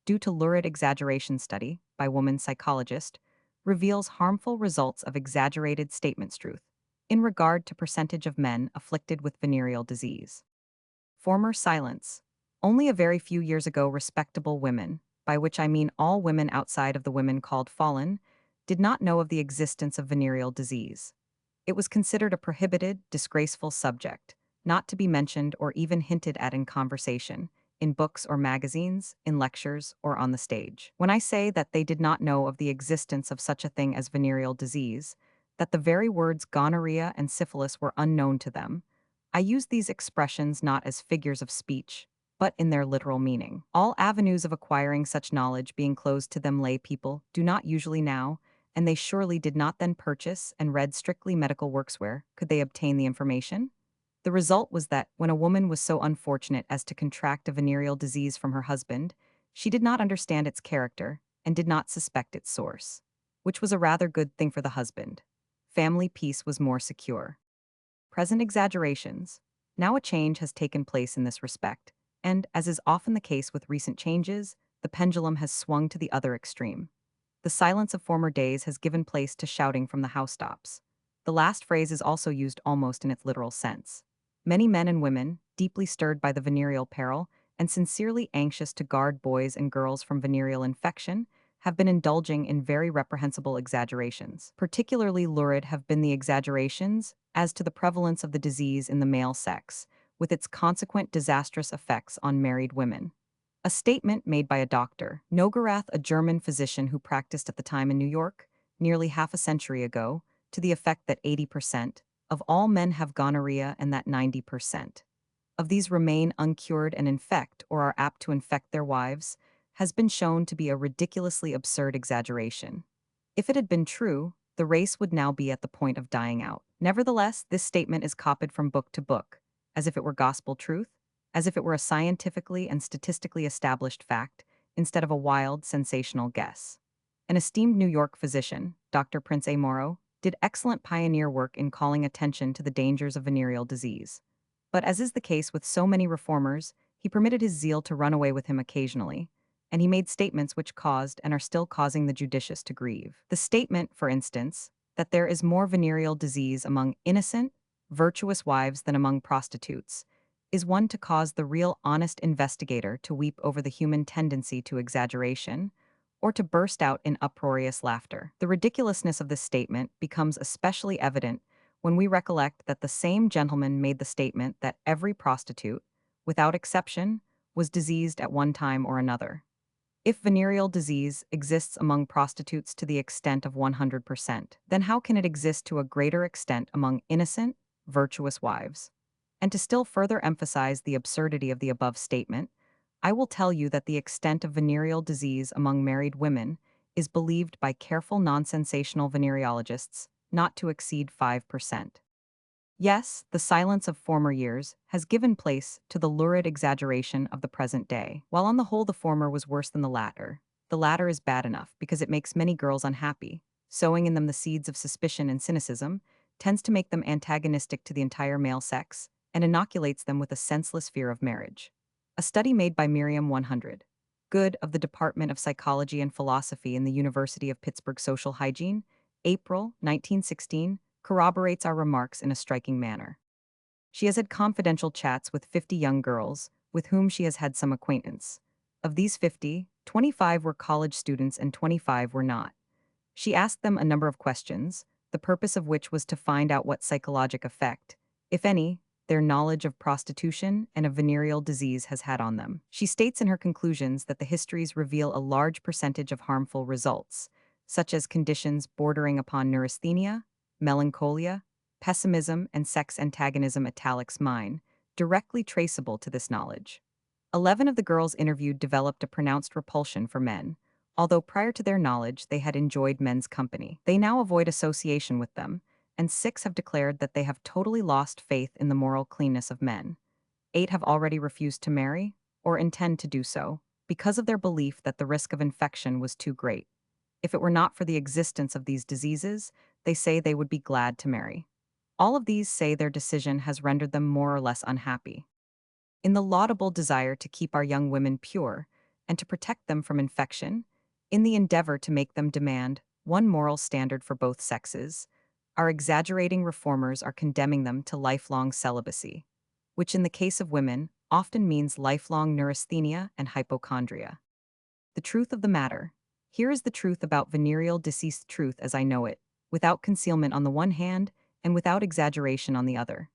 due to lurid exaggeration study by woman psychologist reveals harmful results of exaggerated statements truth in regard to percentage of men afflicted with venereal disease. Former silence. Only a very few years ago respectable women, by which I mean all women outside of the women called fallen, did not know of the existence of venereal disease. It was considered a prohibited, disgraceful subject, not to be mentioned or even hinted at in conversation, in books or magazines, in lectures, or on the stage. When I say that they did not know of the existence of such a thing as venereal disease, that the very words gonorrhea and syphilis were unknown to them, I use these expressions not as figures of speech, but in their literal meaning. All avenues of acquiring such knowledge being closed to them lay people do not usually now, and they surely did not then purchase and read strictly medical works where could they obtain the information? The result was that, when a woman was so unfortunate as to contract a venereal disease from her husband, she did not understand its character and did not suspect its source, which was a rather good thing for the husband. Family peace was more secure. Present exaggerations. Now a change has taken place in this respect, and, as is often the case with recent changes, the pendulum has swung to the other extreme. The silence of former days has given place to shouting from the housetops. The last phrase is also used almost in its literal sense. Many men and women, deeply stirred by the venereal peril and sincerely anxious to guard boys and girls from venereal infection, have been indulging in very reprehensible exaggerations. Particularly lurid have been the exaggerations as to the prevalence of the disease in the male sex, with its consequent disastrous effects on married women. A statement made by a Dr. Nogerath, a German physician who practiced at the time in New York, nearly half a century ago, to the effect that 80% of all men have gonorrhea and that 90% of these remain uncured and infect or are apt to infect their wives, has been shown to be a ridiculously absurd exaggeration. If it had been true, the race would now be at the point of dying out. Nevertheless, this statement is copied from book to book, as if it were gospel truth, as if it were a scientifically and statistically established fact, instead of a wild, sensational guess. An esteemed New York physician, Dr. Prince A. Morrow, did excellent pioneer work in calling attention to the dangers of venereal disease. But as is the case with so many reformers, he permitted his zeal to run away with him occasionally, and he made statements which caused and are still causing the judicious to grieve. The statement, for instance, that there is more venereal disease among innocent, virtuous wives than among prostitutes, is one to cause the real honest investigator to weep over the human tendency to exaggeration, or to burst out in uproarious laughter. The ridiculousness of this statement becomes especially evident when we recollect that the same gentleman made the statement that every prostitute, without exception, was diseased at one time or another. If venereal disease exists among prostitutes to the extent of 100%, then how can it exist to a greater extent among innocent, virtuous wives? And to still further emphasize the absurdity of the above statement, I will tell you that the extent of venereal disease among married women is believed by careful non-sensational venereologists not to exceed 5%. Yes, the silence of former years has given place to the lurid exaggeration of the present day. While on the whole the former was worse than the latter is bad enough because it makes many girls unhappy. Sowing in them the seeds of suspicion and cynicism tends to make them antagonistic to the entire male sex and inoculates them with a senseless fear of marriage. A study made by Miriam 100. Good of the Department of Psychology and Philosophy in the University of Pittsburgh Social Hygiene, April 1916, corroborates our remarks in a striking manner. She has had confidential chats with 50 young girls, with whom she has had some acquaintance. Of these 50, 25 were college students and 25 were not. She asked them a number of questions, the purpose of which was to find out what psychologic effect, if any, their knowledge of prostitution and of venereal disease has had on them. She states in her conclusions that the histories reveal a large percentage of harmful results, such as conditions bordering upon neurasthenia, melancholia, pessimism, and sex antagonism italics mine, directly traceable to this knowledge. 11 of the girls interviewed developed a pronounced repulsion for men, although prior to their knowledge they had enjoyed men's company. They now avoid association with them, and 6 have declared that they have totally lost faith in the moral cleanness of men. 8 have already refused to marry, or intend to do so, because of their belief that the risk of infection was too great. If it were not for the existence of these diseases, they say they would be glad to marry. All of these say their decision has rendered them more or less unhappy. In the laudable desire to keep our young women pure and to protect them from infection, in the endeavor to make them demand one moral standard for both sexes, our exaggerating reformers are condemning them to lifelong celibacy, which in the case of women often means lifelong neurasthenia and hypochondria. The truth of the matter. Here is the truth about venereal deceased truth as I know it, without concealment on the one hand and without exaggeration on the other.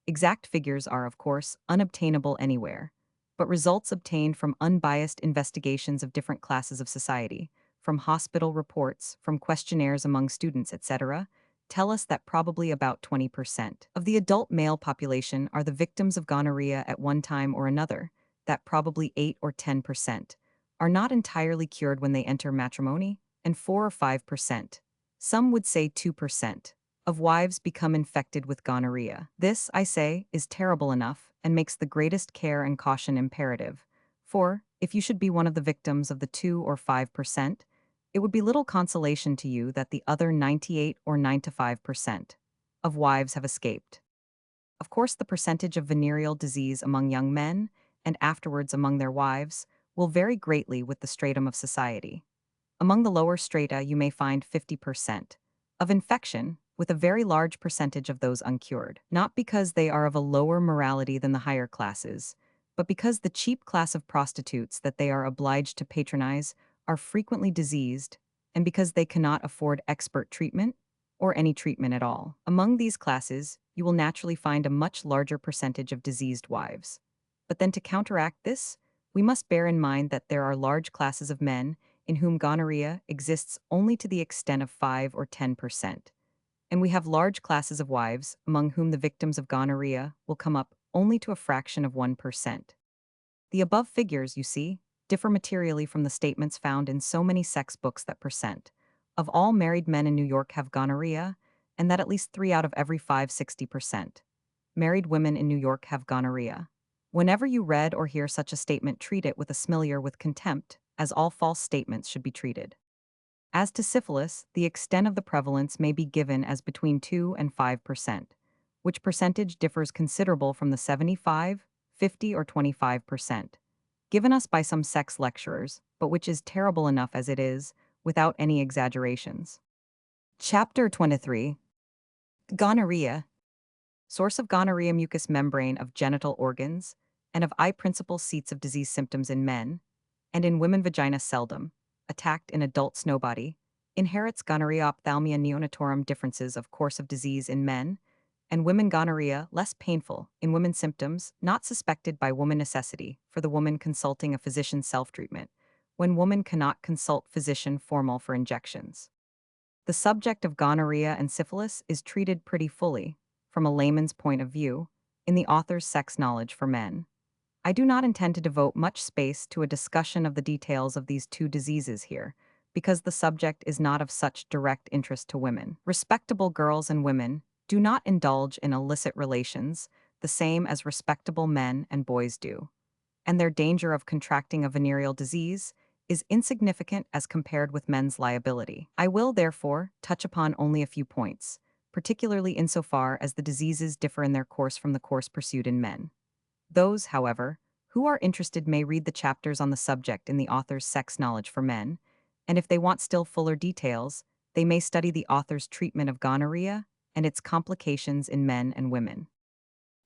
Exact figures are, of course, unobtainable anywhere, but results obtained from unbiased investigations of different classes of society, from hospital reports, from questionnaires among students, etc., tell us that probably about 20% of the adult male population are the victims of gonorrhea at one time or another, that probably 8 or 10% are not entirely cured when they enter matrimony, and 4 or 5%, some would say 2%, of wives become infected with gonorrhea. This, I say, is terrible enough and makes the greatest care and caution imperative. For, if you should be one of the victims of the 2 or 5%, it would be little consolation to you that the other 98 or 95% of wives have escaped. Of course, the percentage of venereal disease among young men, and afterwards among their wives, will vary greatly with the stratum of society. Among the lower strata, you may find 50% of infection, with a very large percentage of those uncured, not because they are of a lower morality than the higher classes, but because the cheap class of prostitutes that they are obliged to patronize are frequently diseased, and because they cannot afford expert treatment, or any treatment at all. Among these classes, you will naturally find a much larger percentage of diseased wives. But then to counteract this, we must bear in mind that there are large classes of men in whom gonorrhea exists only to the extent of 5 or 10%. And we have large classes of wives among whom the victims of gonorrhea will come up only to a fraction of 1%. The above figures, you see, differ materially from the statements found in so many sex books that percent of all married men in New York have gonorrhea, and that at least 3 out of every 5, 60%, married women in New York have gonorrhea. Whenever you read or hear such a statement, treat it with a simile or with contempt, as all false statements should be treated. As to syphilis, the extent of the prevalence may be given as between 2 and 5%, which percentage differs considerable from the 75, 50, or 25%, given us by some sex lecturers, but which is terrible enough as it is, without any exaggerations. Chapter 23. Gonorrhea. Source of gonorrhea: mucous membrane of genital organs, and of principal seats of disease symptoms in men, and in women vagina seldom, attacked in adult snowbody, inherits gonorrhea ophthalmia neonatorum differences of course of disease in men, and women gonorrhea less painful in women symptoms not suspected by woman necessity for the woman consulting a physician self-treatment, when woman cannot consult physician formal for injections. The subject of gonorrhea and syphilis is treated pretty fully, from a layman's point of view, in the author's Sex Knowledge for Men. I do not intend to devote much space to a discussion of the details of these two diseases here, because the subject is not of such direct interest to women. Respectable girls and women do not indulge in illicit relations, the same as respectable men and boys do, and their danger of contracting a venereal disease is insignificant as compared with men's liability. I will, therefore, touch upon only a few points, particularly insofar as the diseases differ in their course from the course pursued in men. Those, however, who are interested may read the chapters on the subject in the author's Sex Knowledge for Men, and if they want still fuller details, they may study the author's treatment of gonorrhea and its complications in men and women.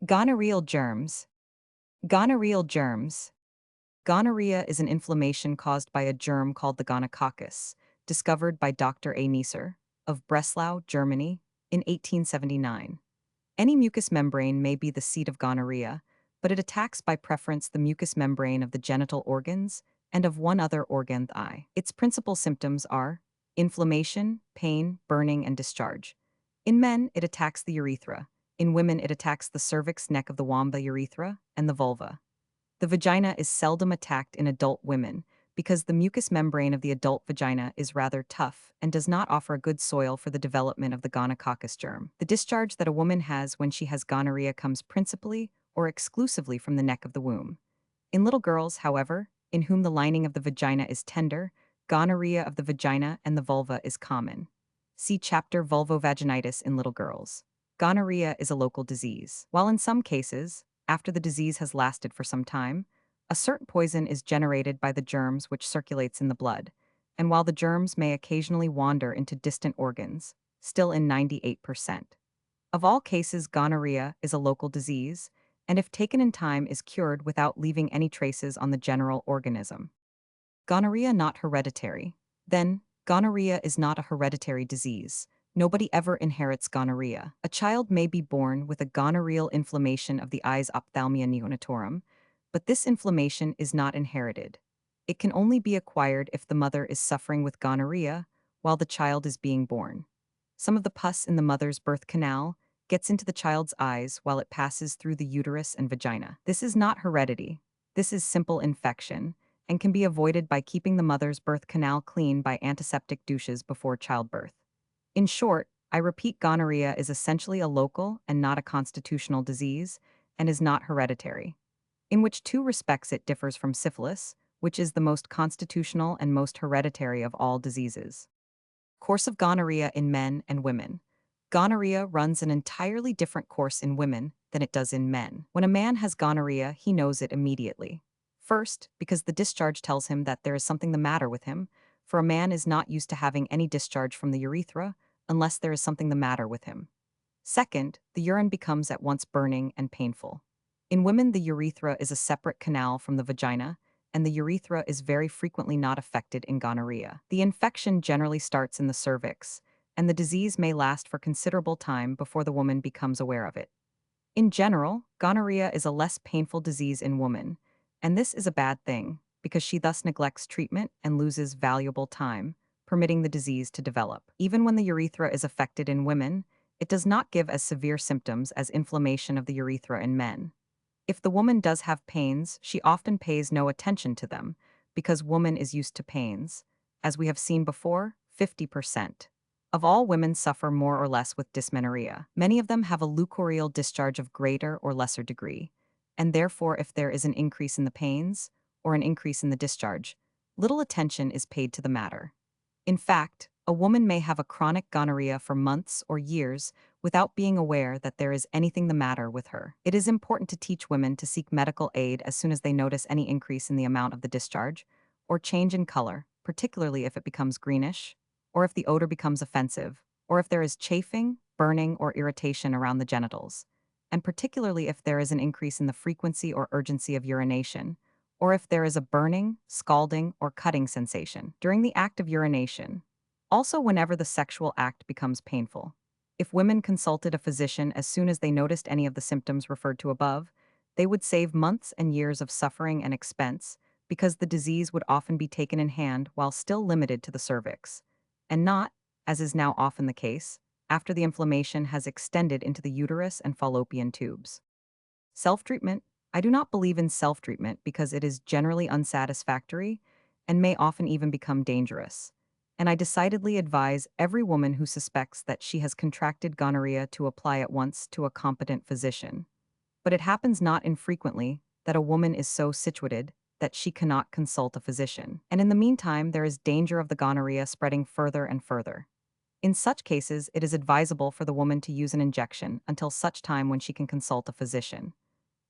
Gonorrheal germs. Gonorrheal germs. Gonorrhea is an inflammation caused by a germ called the gonococcus, discovered by Dr. A. Neisser, of Breslau, Germany, in 1879. Any mucous membrane may be the seat of gonorrhea, but it attacks by preference the mucous membrane of the genital organs and of one other organ, the eye. Its principal symptoms are inflammation, pain, burning, and discharge. In men, it attacks the urethra. In women, it attacks the cervix, neck of the womb, the urethra, and the vulva. The vagina is seldom attacked in adult women because the mucous membrane of the adult vagina is rather tough and does not offer a good soil for the development of the gonococcus germ. The discharge that a woman has when she has gonorrhea comes principally or exclusively from the neck of the womb. In little girls, however, in whom the lining of the vagina is tender, gonorrhea of the vagina and the vulva is common. See chapter vulvovaginitis in little girls. Gonorrhea is a local disease. While in some cases, after the disease has lasted for some time, a certain poison is generated by the germs which circulates in the blood, and while the germs may occasionally wander into distant organs, still in 98% of all cases gonorrhea is a local disease, and if taken in time is cured without leaving any traces on the general organism. Gonorrhea not hereditary. Then, gonorrhea is not a hereditary disease. Nobody ever inherits gonorrhea. A child may be born with a gonorrheal inflammation of the eyes ophthalmia neonatorum, but this inflammation is not inherited. It can only be acquired if the mother is suffering with gonorrhea while the child is being born. Some of the pus in the mother's birth canal gets into the child's eyes while it passes through the uterus and vagina. This is not heredity. This is simple infection and can be avoided by keeping the mother's birth canal clean by antiseptic douches before childbirth. In short, I repeat, gonorrhea is essentially a local and not a constitutional disease and is not hereditary. In which two respects it differs from syphilis, which is the most constitutional and most hereditary of all diseases. Course of gonorrhea in men and women. Gonorrhea runs an entirely different course in women than it does in men. When a man has gonorrhea, he knows it immediately. First, because the discharge tells him that there is something the matter with him, for a man is not used to having any discharge from the urethra unless there is something the matter with him. Second, the urine becomes at once burning and painful. In women, the urethra is a separate canal from the vagina, and the urethra is very frequently not affected in gonorrhea. The infection generally starts in the cervix, and the disease may last for considerable time before the woman becomes aware of it. In general, gonorrhea is a less painful disease in women, and this is a bad thing, because she thus neglects treatment and loses valuable time, permitting the disease to develop. Even when the urethra is affected in women, it does not give as severe symptoms as inflammation of the urethra in men. If the woman does have pains, she often pays no attention to them, because woman is used to pains. As we have seen before, 50% of all women suffer more or less with dysmenorrhea. Many of them have a leucorrheal discharge of greater or lesser degree, and therefore if there is an increase in the pains, or an increase in the discharge, little attention is paid to the matter. In fact, a woman may have a chronic gonorrhea for months or years without being aware that there is anything the matter with her. It is important to teach women to seek medical aid as soon as they notice any increase in the amount of the discharge, or change in color, particularly if it becomes greenish, or if the odor becomes offensive, or if there is chafing, burning, or irritation around the genitals, and particularly if there is an increase in the frequency or urgency of urination, or if there is a burning, scalding, or cutting sensation during the act of urination. Also, whenever the sexual act becomes painful. If women consulted a physician as soon as they noticed any of the symptoms referred to above, they would save months and years of suffering and expense, because the disease would often be taken in hand while still limited to the cervix, and not, as is now often the case, after the inflammation has extended into the uterus and fallopian tubes. Self-treatment. I do not believe in self-treatment because it is generally unsatisfactory and may often even become dangerous. And I decidedly advise every woman who suspects that she has contracted gonorrhea to apply at once to a competent physician. But it happens not infrequently that a woman is so situated that she cannot consult a physician. And in the meantime, there is danger of the gonorrhea spreading further and further. In such cases, it is advisable for the woman to use an injection until such time when she can consult a physician.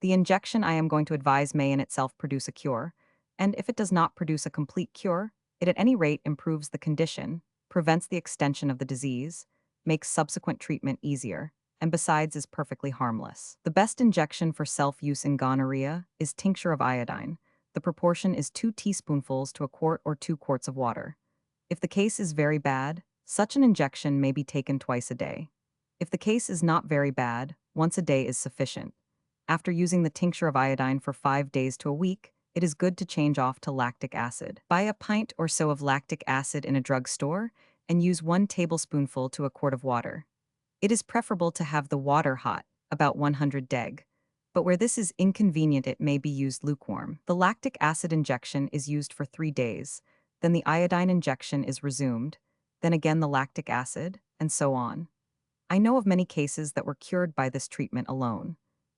The injection I am going to advise may in itself produce a cure, and if it does not produce a complete cure, it at any rate improves the condition, prevents the extension of the disease, makes subsequent treatment easier, and besides is perfectly harmless. The best injection for self-use in gonorrhea is tincture of iodine. The proportion is 2 teaspoonfuls to a quart or 2 quarts of water. If the case is very bad, such an injection may be taken twice a day. If the case is not very bad, once a day is sufficient. After using the tincture of iodine for 5 days to a week, it is good to change off to lactic acid. Buy a pint or so of lactic acid in a drugstore and use 1 tablespoonful to a quart of water. It is preferable to have the water hot, about 100 deg, but where this is inconvenient, it may be used lukewarm. The lactic acid injection is used for 3 days, then the iodine injection is resumed, then again the lactic acid, and so on. I know of many cases that were cured by this treatment alone.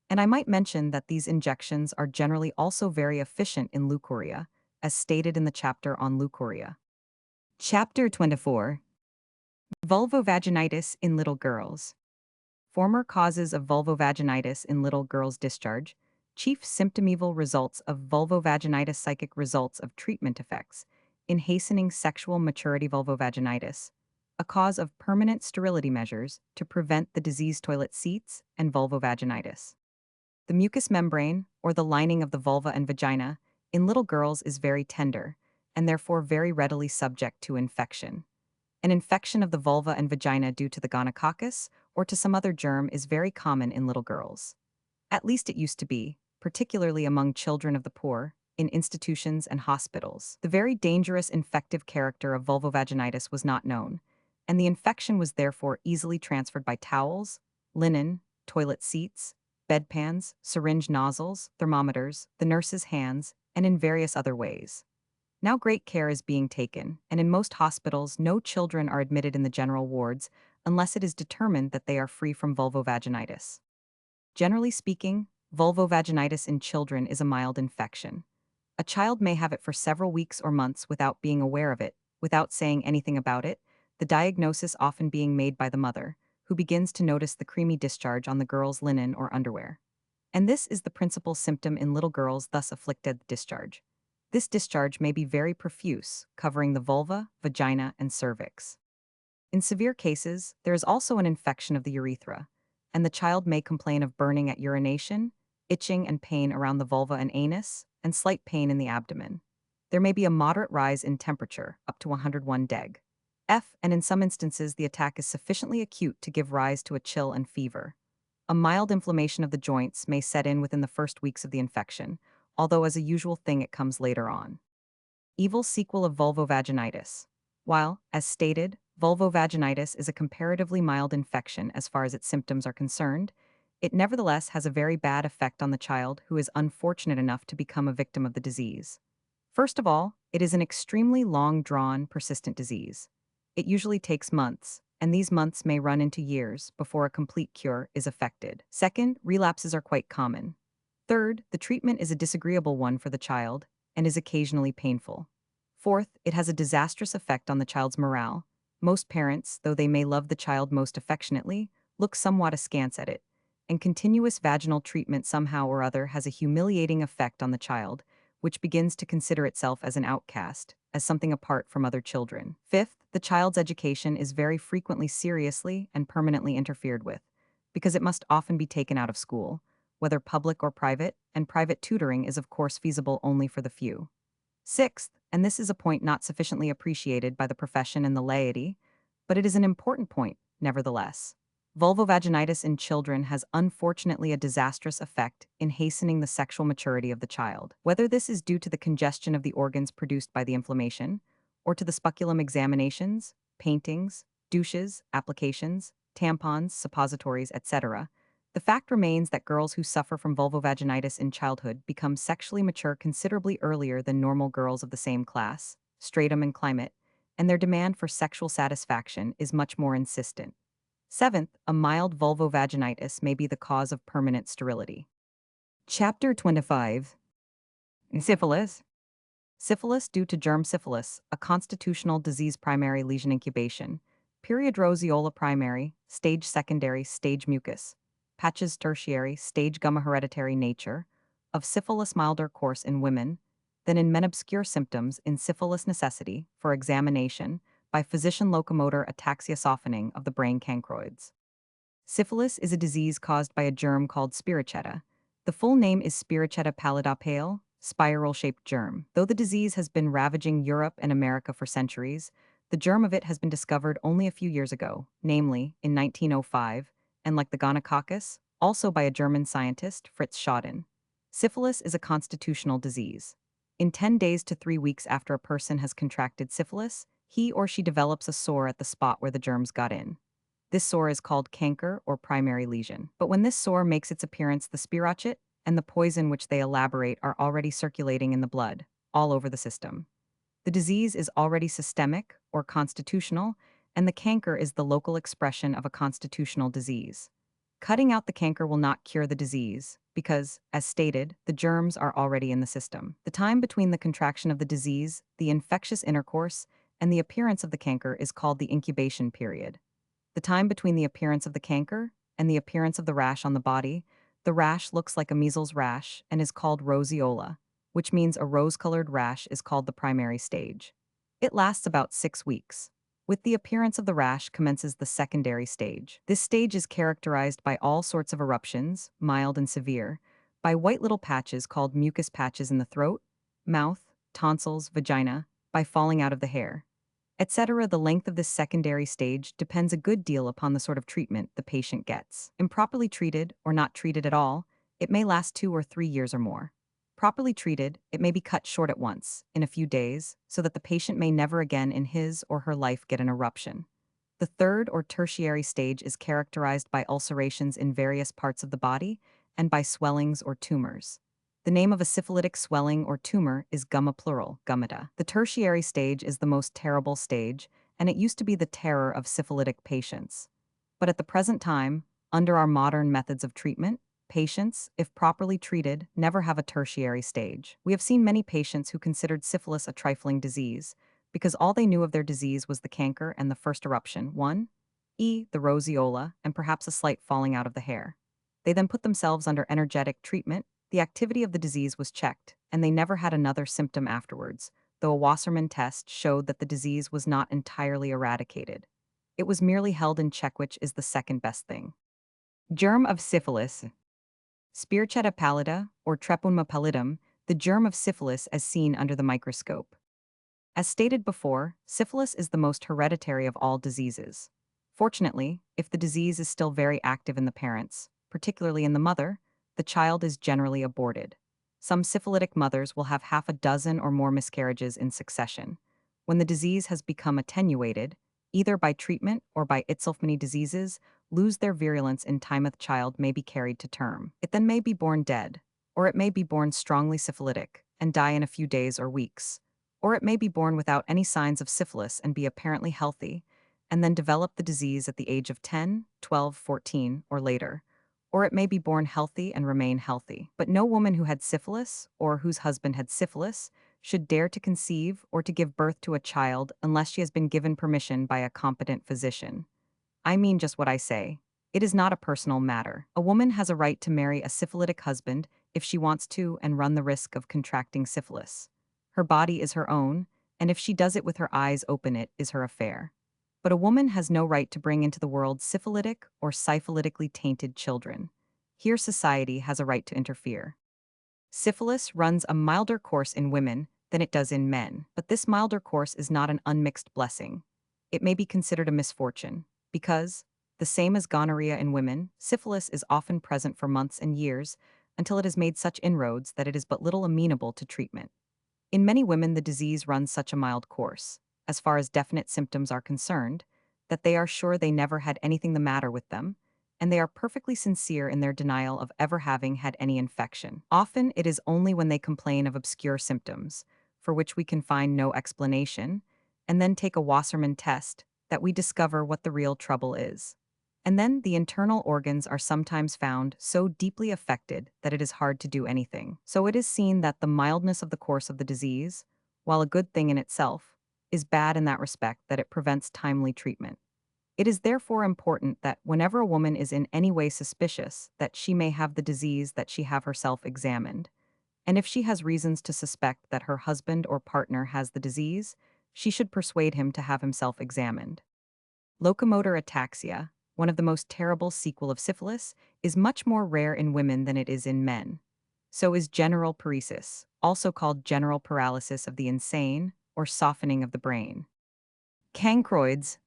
And I might mention that these injections are generally also very efficient in leukorrhea, as stated in the chapter on leukorrhea. Chapter 24. Vulvovaginitis in little girls. Former causes of vulvovaginitis in little girls' discharge. Chief symptomeval results of vulvovaginitis. Psychic results of treatment effects in hastening sexual maturity. Vulvovaginitis, a cause of permanent sterility measures to prevent the disease. Toilet seats and vulvovaginitis. The mucous membrane, or the lining of the vulva and vagina, in little girls is very tender, and therefore very readily subject to infection. An infection of the vulva and vagina due to the gonococcus or to some other germ is very common in little girls. At least it used to be, particularly among children of the poor, in institutions and hospitals. The very dangerous infective character of vulvovaginitis was not known, and the infection was therefore easily transferred by towels, linen, toilet seats, bedpans, syringe nozzles, thermometers, the nurse's hands, and in various other ways. Now great care is being taken, and in most hospitals no children are admitted in the general wards unless it is determined that they are free from vulvovaginitis. Generally speaking, vulvovaginitis in children is a mild infection. A child may have it for several weeks or months without being aware of it, without saying anything about it, the diagnosis often being made by the mother, who begins to notice the creamy discharge on the girl's linen or underwear. And this is the principal symptom in little girls thus afflicted. Discharge. This discharge may be very profuse, covering the vulva, vagina, and cervix. In severe cases, there is also an infection of the urethra, and the child may complain of burning at urination, itching and pain around the vulva and anus, and slight pain in the abdomen. There may be a moderate rise in temperature, up to 101 deg. F, and in some instances the attack is sufficiently acute to give rise to a chill and fever. A mild inflammation of the joints may set in within the first weeks of the infection, although as a usual thing it comes later on. Evil sequel of vulvovaginitis. While, as stated, vulvovaginitis is a comparatively mild infection as far as its symptoms are concerned, it nevertheless has a very bad effect on the child who is unfortunate enough to become a victim of the disease. First of all, it is an extremely long-drawn, persistent disease. It usually takes months, and these months may run into years before a complete cure is effected. Second, relapses are quite common. Third, the treatment is a disagreeable one for the child and is occasionally painful. Fourth, it has a disastrous effect on the child's morale. Most parents, though they may love the child most affectionately, look somewhat askance at it, and continuous vaginal treatment somehow or other has a humiliating effect on the child, which begins to consider itself as an outcast, as something apart from other children. Fifth, the child's education is very frequently seriously and permanently interfered with, because it must often be taken out of school, whether public or private, and private tutoring is of course feasible only for the few. Sixth, and this is a point not sufficiently appreciated by the profession and the laity, but it is an important point, nevertheless. Vulvovaginitis in children has unfortunately a disastrous effect in hastening the sexual maturity of the child. Whether this is due to the congestion of the organs produced by the inflammation, or to the speculum examinations, paintings, douches, applications, tampons, suppositories, etc., the fact remains that girls who suffer from vulvovaginitis in childhood become sexually mature considerably earlier than normal girls of the same class, stratum, and climate, and their demand for sexual satisfaction is much more insistent. Seventh, a mild vulvovaginitis may be the cause of permanent sterility. Chapter 25. Syphilis. Syphilis due to germ syphilis, a constitutional disease. Primary lesion incubation. Period roseola primary, stage secondary, stage mucus. Patches tertiary, stage gamma. Hereditary nature of syphilis milder course in women than in men. Obscure symptoms in syphilis. Necessity for examination by physician. Locomotor ataxia, softening of the brain. Cancroids. Syphilis is a disease caused by a germ called Spirocheta. The full name is Spirocheta pallida, pale, spiral-shaped germ. Though the disease has been ravaging Europe and America for centuries, the germ of it has been discovered only a few years ago, namely in 1905, and like the gonococcus, also by a German scientist, Fritz Schoden. Syphilis is a constitutional disease. In 10 days to 3 weeks after a person has contracted syphilis, he or she develops a sore at the spot where the germs got in. This sore is called canker or primary lesion. But when this sore makes its appearance, the spirochete, and the poison which they elaborate are already circulating in the blood, all over the system. The disease is already systemic or constitutional, and the canker is the local expression of a constitutional disease. Cutting out the canker will not cure the disease because, as stated, the germs are already in the system. The time between the contraction of the disease, the infectious intercourse, and the appearance of the canker is called the incubation period. The time between the appearance of the canker and the appearance of the rash on the body, the rash looks like a measles rash and is called roseola, which means a rose-colored rash is called the primary stage. It lasts about 6 weeks. With the appearance of the rash commences the secondary stage. This stage is characterized by all sorts of eruptions, mild and severe, by white little patches called mucus patches in the throat, mouth, tonsils, vagina, by falling out of the hair, etc. The length of this secondary stage depends a good deal upon the sort of treatment the patient gets. Improperly treated, or not treated at all, it may last 2 or 3 years or more. Properly treated, it may be cut short at once, in a few days, so that the patient may never again in his or her life get an eruption. The third or tertiary stage is characterized by ulcerations in various parts of the body and by swellings or tumors. The name of a syphilitic swelling or tumor is gumma plural, gummata. The tertiary stage is the most terrible stage, and it used to be the terror of syphilitic patients. But at the present time, under our modern methods of treatment, patients, if properly treated, never have a tertiary stage. We have seen many patients who considered syphilis a trifling disease, because all they knew of their disease was the canker and the first eruption, 1, the roseola, and perhaps a slight falling out of the hair. They then put themselves under energetic treatment, the activity of the disease was checked, and they never had another symptom afterwards, though a Wassermann test showed that the disease was not entirely eradicated. It was merely held in check, which is the second best thing. Germ of syphilis. Spearchetta pallida, or Treponema pallidum, the germ of syphilis as seen under the microscope. As stated before, syphilis is the most hereditary of all diseases. Fortunately, if the disease is still very active in the parents, particularly in the mother, the child is generally aborted. Some syphilitic mothers will have half a dozen or more miscarriages in succession. When the disease has become attenuated, either by treatment or by itself, many diseases lose their virulence in time the child may be carried to term. It then may be born dead, or it may be born strongly syphilitic and die in a few days or weeks, or it may be born without any signs of syphilis and be apparently healthy, and then develop the disease at the age of 10, 12, 14, or later. Or it may be born healthy and remain healthy. But no woman who had syphilis, or whose husband had syphilis, should dare to conceive or to give birth to a child unless she has been given permission by a competent physician. I mean just what I say. It is not a personal matter. A woman has a right to marry a syphilitic husband if she wants to and run the risk of contracting syphilis. Her body is her own, and if she does it with her eyes open, it is her affair. But a woman has no right to bring into the world syphilitic or syphilitically tainted children. Here society has a right to interfere. Syphilis runs a milder course in women than it does in men, but this milder course is not an unmixed blessing. It may be considered a misfortune, because, the same as gonorrhea in women, syphilis is often present for months and years until it has made such inroads that it is but little amenable to treatment. In many women, the disease runs such a mild course, as far as definite symptoms are concerned, that they are sure they never had anything the matter with them, and they are perfectly sincere in their denial of ever having had any infection. Often it is only when they complain of obscure symptoms, for which we can find no explanation, and then take a Wassermann test, that we discover what the real trouble is. And then the internal organs are sometimes found so deeply affected that it is hard to do anything. So it is seen that the mildness of the course of the disease, while a good thing in itself, is bad in that respect that it prevents timely treatment. It is therefore important that whenever a woman is in any way suspicious that she may have the disease, that she have herself examined. And if she has reasons to suspect that her husband or partner has the disease, she should persuade him to have himself examined. Locomotor ataxia, one of the most terrible sequel of syphilis, is much more rare in women than it is in men. So is general paresis, also called general paralysis of the insane or softening of the brain. Cancroids.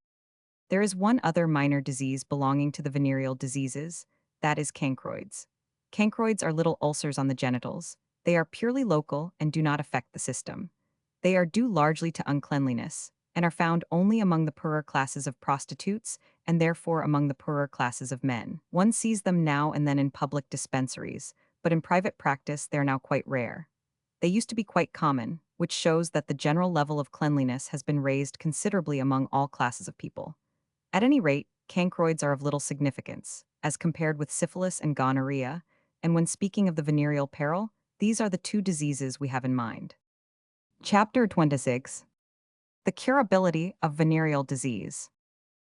There is one other minor disease belonging to the venereal diseases, that is cancroids. Cancroids are little ulcers on the genitals. They are purely local and do not affect the system. They are due largely to uncleanliness, and are found only among the poorer classes of prostitutes, and therefore among the poorer classes of men. One sees them now and then in public dispensaries, but in private practice they are now quite rare. They used to be quite common, which shows that the general level of cleanliness has been raised considerably among all classes of people. At any rate, cancroids are of little significance, as compared with syphilis and gonorrhea, and when speaking of the venereal peril, these are the two diseases we have in mind. Chapter 26. The curability of venereal disease.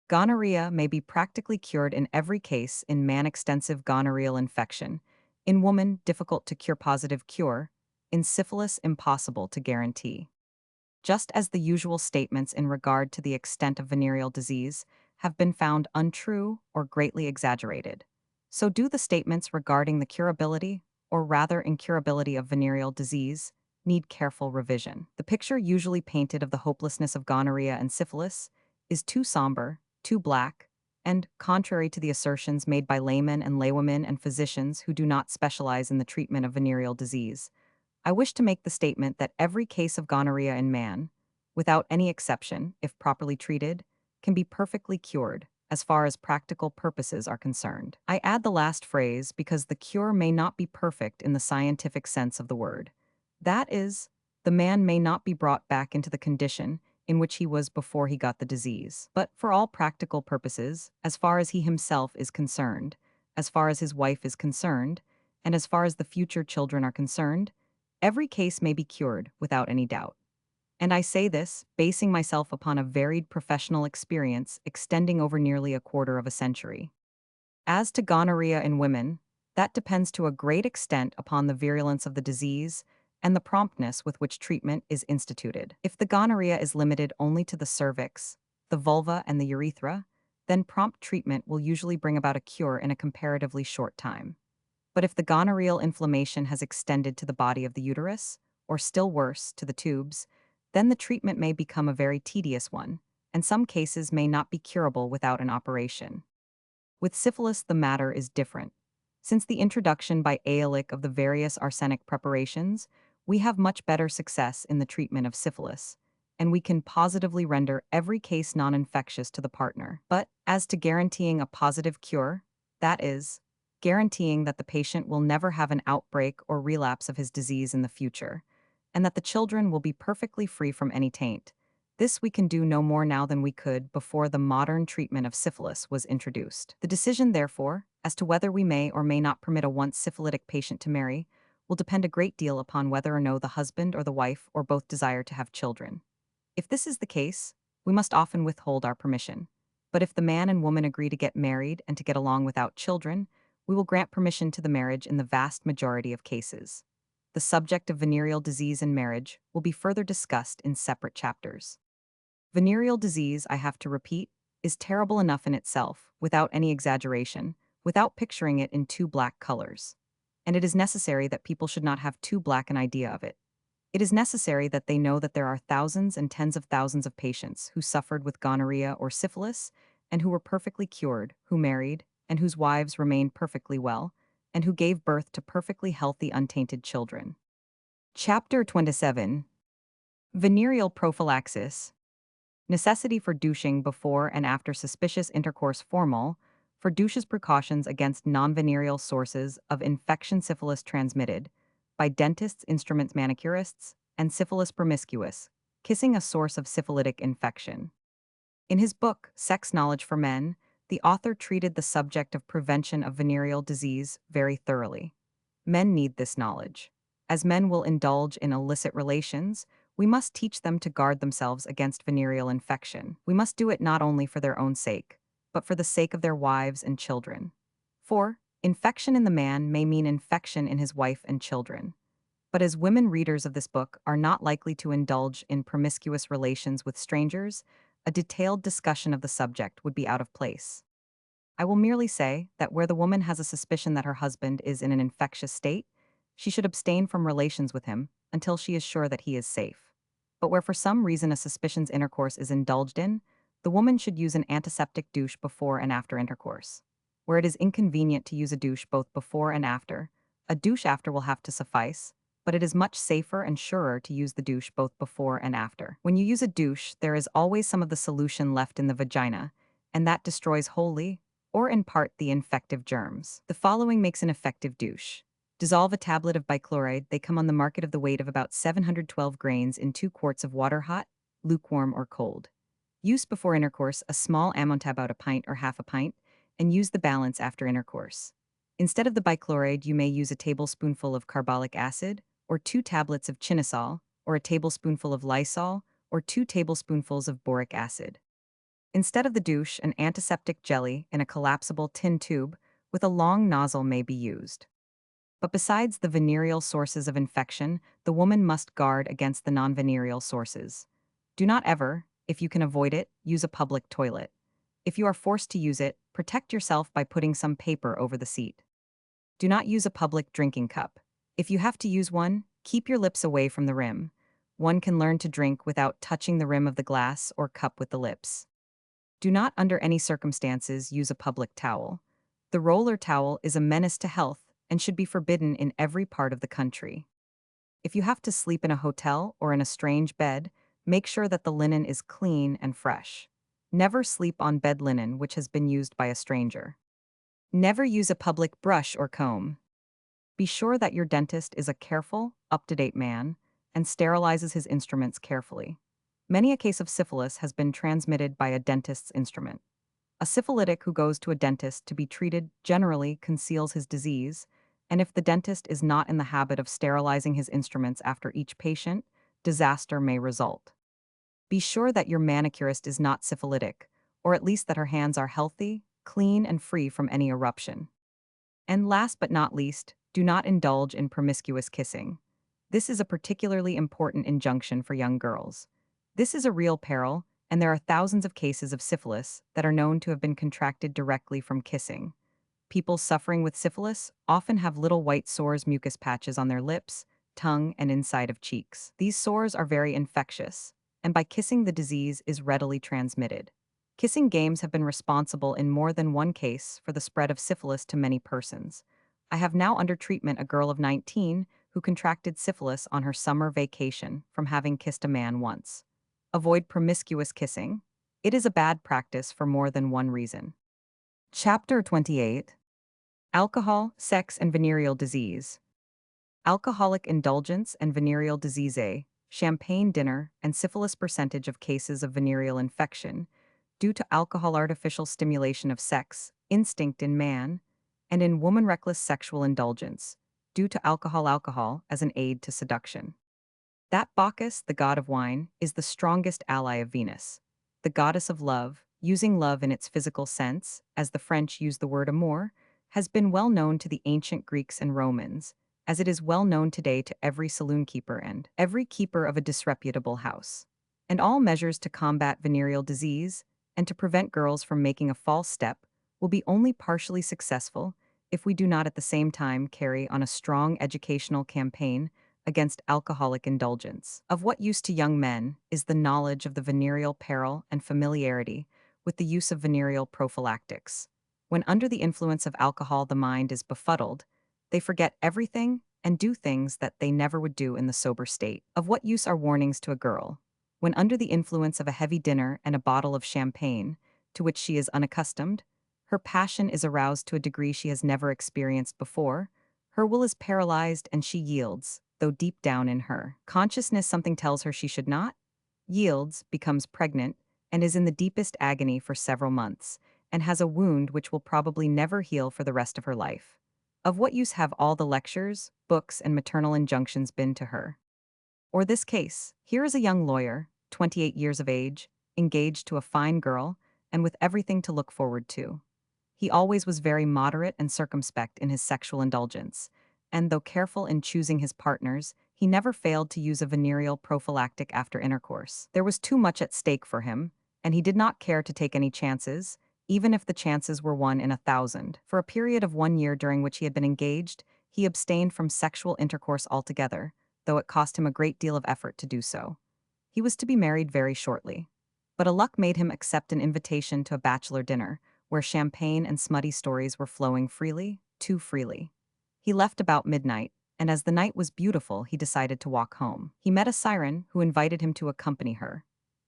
Gonorrhea may be practically cured in every case in man extensive gonorrheal infection, in woman difficult to cure positive cure, in syphilis impossible to guarantee. Just as the usual statements in regard to the extent of venereal disease have been found untrue or greatly exaggerated, so do the statements regarding the curability, or rather incurability of venereal disease, need careful revision. The picture usually painted of the hopelessness of gonorrhea and syphilis is too somber, too black, and, contrary to the assertions made by laymen and laywomen and physicians who do not specialize in the treatment of venereal disease, I wish to make the statement that every case of gonorrhea in man, without any exception, if properly treated, can be perfectly cured, as far as practical purposes are concerned. I add the last phrase because the cure may not be perfect in the scientific sense of the word. That is, the man may not be brought back into the condition in which he was before he got the disease. But for all practical purposes, as far as he himself is concerned, as far as his wife is concerned, and as far as the future children are concerned, every case may be cured without any doubt. And I say this, basing myself upon a varied professional experience extending over nearly a quarter of a century. As to gonorrhea in women, that depends to a great extent upon the virulence of the disease and the promptness with which treatment is instituted. If the gonorrhea is limited only to the cervix, the vulva, and the urethra, then prompt treatment will usually bring about a cure in a comparatively short time. But if the gonorrheal inflammation has extended to the body of the uterus, or still worse, to the tubes, then the treatment may become a very tedious one, and some cases may not be curable without an operation. With syphilis, the matter is different. Since the introduction by Ehrlich of the various arsenic preparations, we have much better success in the treatment of syphilis, and we can positively render every case non-infectious to the partner. But as to guaranteeing a positive cure, that is, guaranteeing that the patient will never have an outbreak or relapse of his disease in the future, and that the children will be perfectly free from any taint, this we can do no more now than we could before the modern treatment of syphilis was introduced. The decision, therefore, as to whether we may or may not permit a once syphilitic patient to marry, will depend a great deal upon whether or no the husband or the wife or both desire to have children. If this is the case, we must often withhold our permission. But if the man and woman agree to get married and to get along without children, we will grant permission to the marriage in the vast majority of cases. The subject of venereal disease in marriage will be further discussed in separate chapters. Venereal disease, I have to repeat, is terrible enough in itself, without any exaggeration, without picturing it in too black colors. And it is necessary that people should not have too black an idea of it. It is necessary that they know that there are thousands and tens of thousands of patients who suffered with gonorrhea or syphilis, and who were perfectly cured, who married, and whose wives remained perfectly well, and who gave birth to perfectly healthy, untainted children. Chapter 27. Venereal prophylaxis. Necessity for douching before and after suspicious intercourse. Formal, for douches precautions against non-venereal sources of infection. Syphilis transmitted by dentists, instruments, manicurists, and syphilis promiscuous, kissing a source of syphilitic infection. In his book, Sex Knowledge for Men, the author treated the subject of prevention of venereal disease very thoroughly. Men need this knowledge. As men will indulge in illicit relations, we must teach them to guard themselves against venereal infection. We must do it not only for their own sake, but for the sake of their wives and children. For, infection in the man may mean infection in his wife and children. But as women readers of this book are not likely to indulge in promiscuous relations with strangers, a detailed discussion of the subject would be out of place. I will merely say that where the woman has a suspicion that her husband is in an infectious state, she should abstain from relations with him until she is sure that he is safe. But where for some reason a suspicion's intercourse is indulged in, the woman should use an antiseptic douche before and after intercourse. Where it is inconvenient to use a douche both before and after, a douche after will have to suffice, but it is much safer and surer to use the douche both before and after. When you use a douche, there is always some of the solution left in the vagina, and that destroys wholly, or in part, the infective germs. The following makes an effective douche. Dissolve a tablet of bichloride. They come on the market of the weight of about 712 grains in 2 quarts of water, hot, lukewarm, or cold. Use before intercourse a small amount, about a pint or half a pint, and use the balance after intercourse. Instead of the bichloride, you may use a tablespoonful of carbolic acid, or 2 tablets of chinosol, or a tablespoonful of lysol, or 2 tablespoonfuls of boric acid. Instead of the douche, an antiseptic jelly in a collapsible tin tube with a long nozzle may be used. But besides the venereal sources of infection, the woman must guard against the non-venereal sources. Do not ever, if you can avoid it, use a public toilet. If you are forced to use it, protect yourself by putting some paper over the seat. Do not use a public drinking cup. If you have to use one, keep your lips away from the rim. One can learn to drink without touching the rim of the glass or cup with the lips. Do not, under any circumstances, use a public towel. The roller towel is a menace to health and should be forbidden in every part of the country. If you have to sleep in a hotel or in a strange bed, make sure that the linen is clean and fresh. Never sleep on bed linen which has been used by a stranger. Never use a public brush or comb. Be sure that your dentist is a careful, up-to-date man and sterilizes his instruments carefully. Many a case of syphilis has been transmitted by a dentist's instrument. A syphilitic who goes to a dentist to be treated generally conceals his disease, and if the dentist is not in the habit of sterilizing his instruments after each patient, disaster may result. Be sure that your manicurist is not syphilitic, or at least that her hands are healthy, clean, and free from any eruption. And last but not least, do not indulge in promiscuous kissing. This is a particularly important injunction for young girls. This is a real peril, and there are thousands of cases of syphilis that are known to have been contracted directly from kissing. People suffering with syphilis often have little white sores, mucus patches on their lips, tongue, and inside of cheeks. These sores are very infectious, and by kissing the disease is readily transmitted. Kissing games have been responsible in more than one case for the spread of syphilis to many persons. I have now under treatment a girl of 19 who contracted syphilis on her summer vacation from having kissed a man once. Avoid promiscuous kissing. It is a bad practice for more than one reason. Chapter 28. Alcohol, Sex, and Venereal Disease. Alcoholic indulgence and venereal disease. Champagne dinner and syphilis. Percentage of cases of venereal infection due to alcohol. Artificial stimulation of sex instinct in man, and in woman. Reckless sexual indulgence due to alcohol as an aid to seduction. That Bacchus, the god of wine, is the strongest ally of Venus, the goddess of love, using love in its physical sense, as the French use the word amour, has been well known to the ancient Greeks and Romans, as it is well known today to every saloon keeper and every keeper of a disreputable house. And all measures to combat venereal disease and to prevent girls from making a false step will be only partially successful if we do not at the same time carry on a strong educational campaign against alcoholic indulgence. Of what use to young men is the knowledge of the venereal peril and familiarity with the use of venereal prophylactics. When under the influence of alcohol the mind is befuddled, they forget everything and do things that they never would do in the sober state. Of what use are warnings to a girl when under the influence of a heavy dinner and a bottle of champagne, to which she is unaccustomed? Her passion is aroused to a degree she has never experienced before. Her will is paralyzed and she yields, though deep down in her consciousness something tells her she should not. Yields, becomes pregnant, and is in the deepest agony for several months, and has a wound which will probably never heal for the rest of her life. Of what use have all the lectures, books, and maternal injunctions been to her? Or this case, here is a young lawyer, 28 years of age, engaged to a fine girl, and with everything to look forward to. He always was very moderate and circumspect in his sexual indulgence, and though careful in choosing his partners, he never failed to use a venereal prophylactic after intercourse. There was too much at stake for him, and he did not care to take any chances, even if the chances were 1 in 1,000. For a period of 1 year during which he had been engaged, he abstained from sexual intercourse altogether, though it cost him a great deal of effort to do so. He was to be married very shortly. But a luck made him accept an invitation to a bachelor dinner, where champagne and smutty stories were flowing freely, too freely. He left about midnight, and as the night was beautiful, he decided to walk home. He met a siren who invited him to accompany her.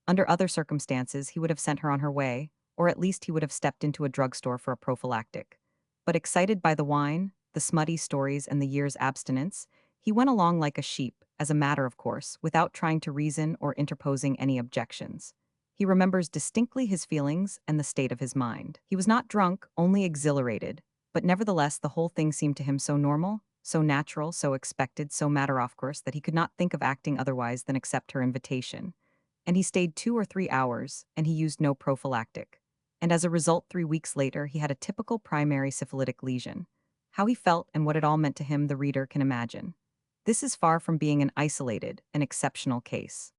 Under other circumstances, he would have sent her on her way, or at least he would have stepped into a drugstore for a prophylactic. But excited by the wine, the smutty stories, and the year's abstinence, he went along like a sheep, as a matter of course, without trying to reason or interposing any objections. He remembers distinctly his feelings and the state of his mind. He was not drunk, only exhilarated, but nevertheless the whole thing seemed to him so normal, so natural, so expected, so matter-of-course that he could not think of acting otherwise than accept her invitation. And he stayed 2 or 3 hours, and he used no prophylactic. And as a result, 3 weeks later, he had a typical primary syphilitic lesion. How he felt and what it all meant to him, the reader can imagine. This is far from being an isolated, an exceptional case.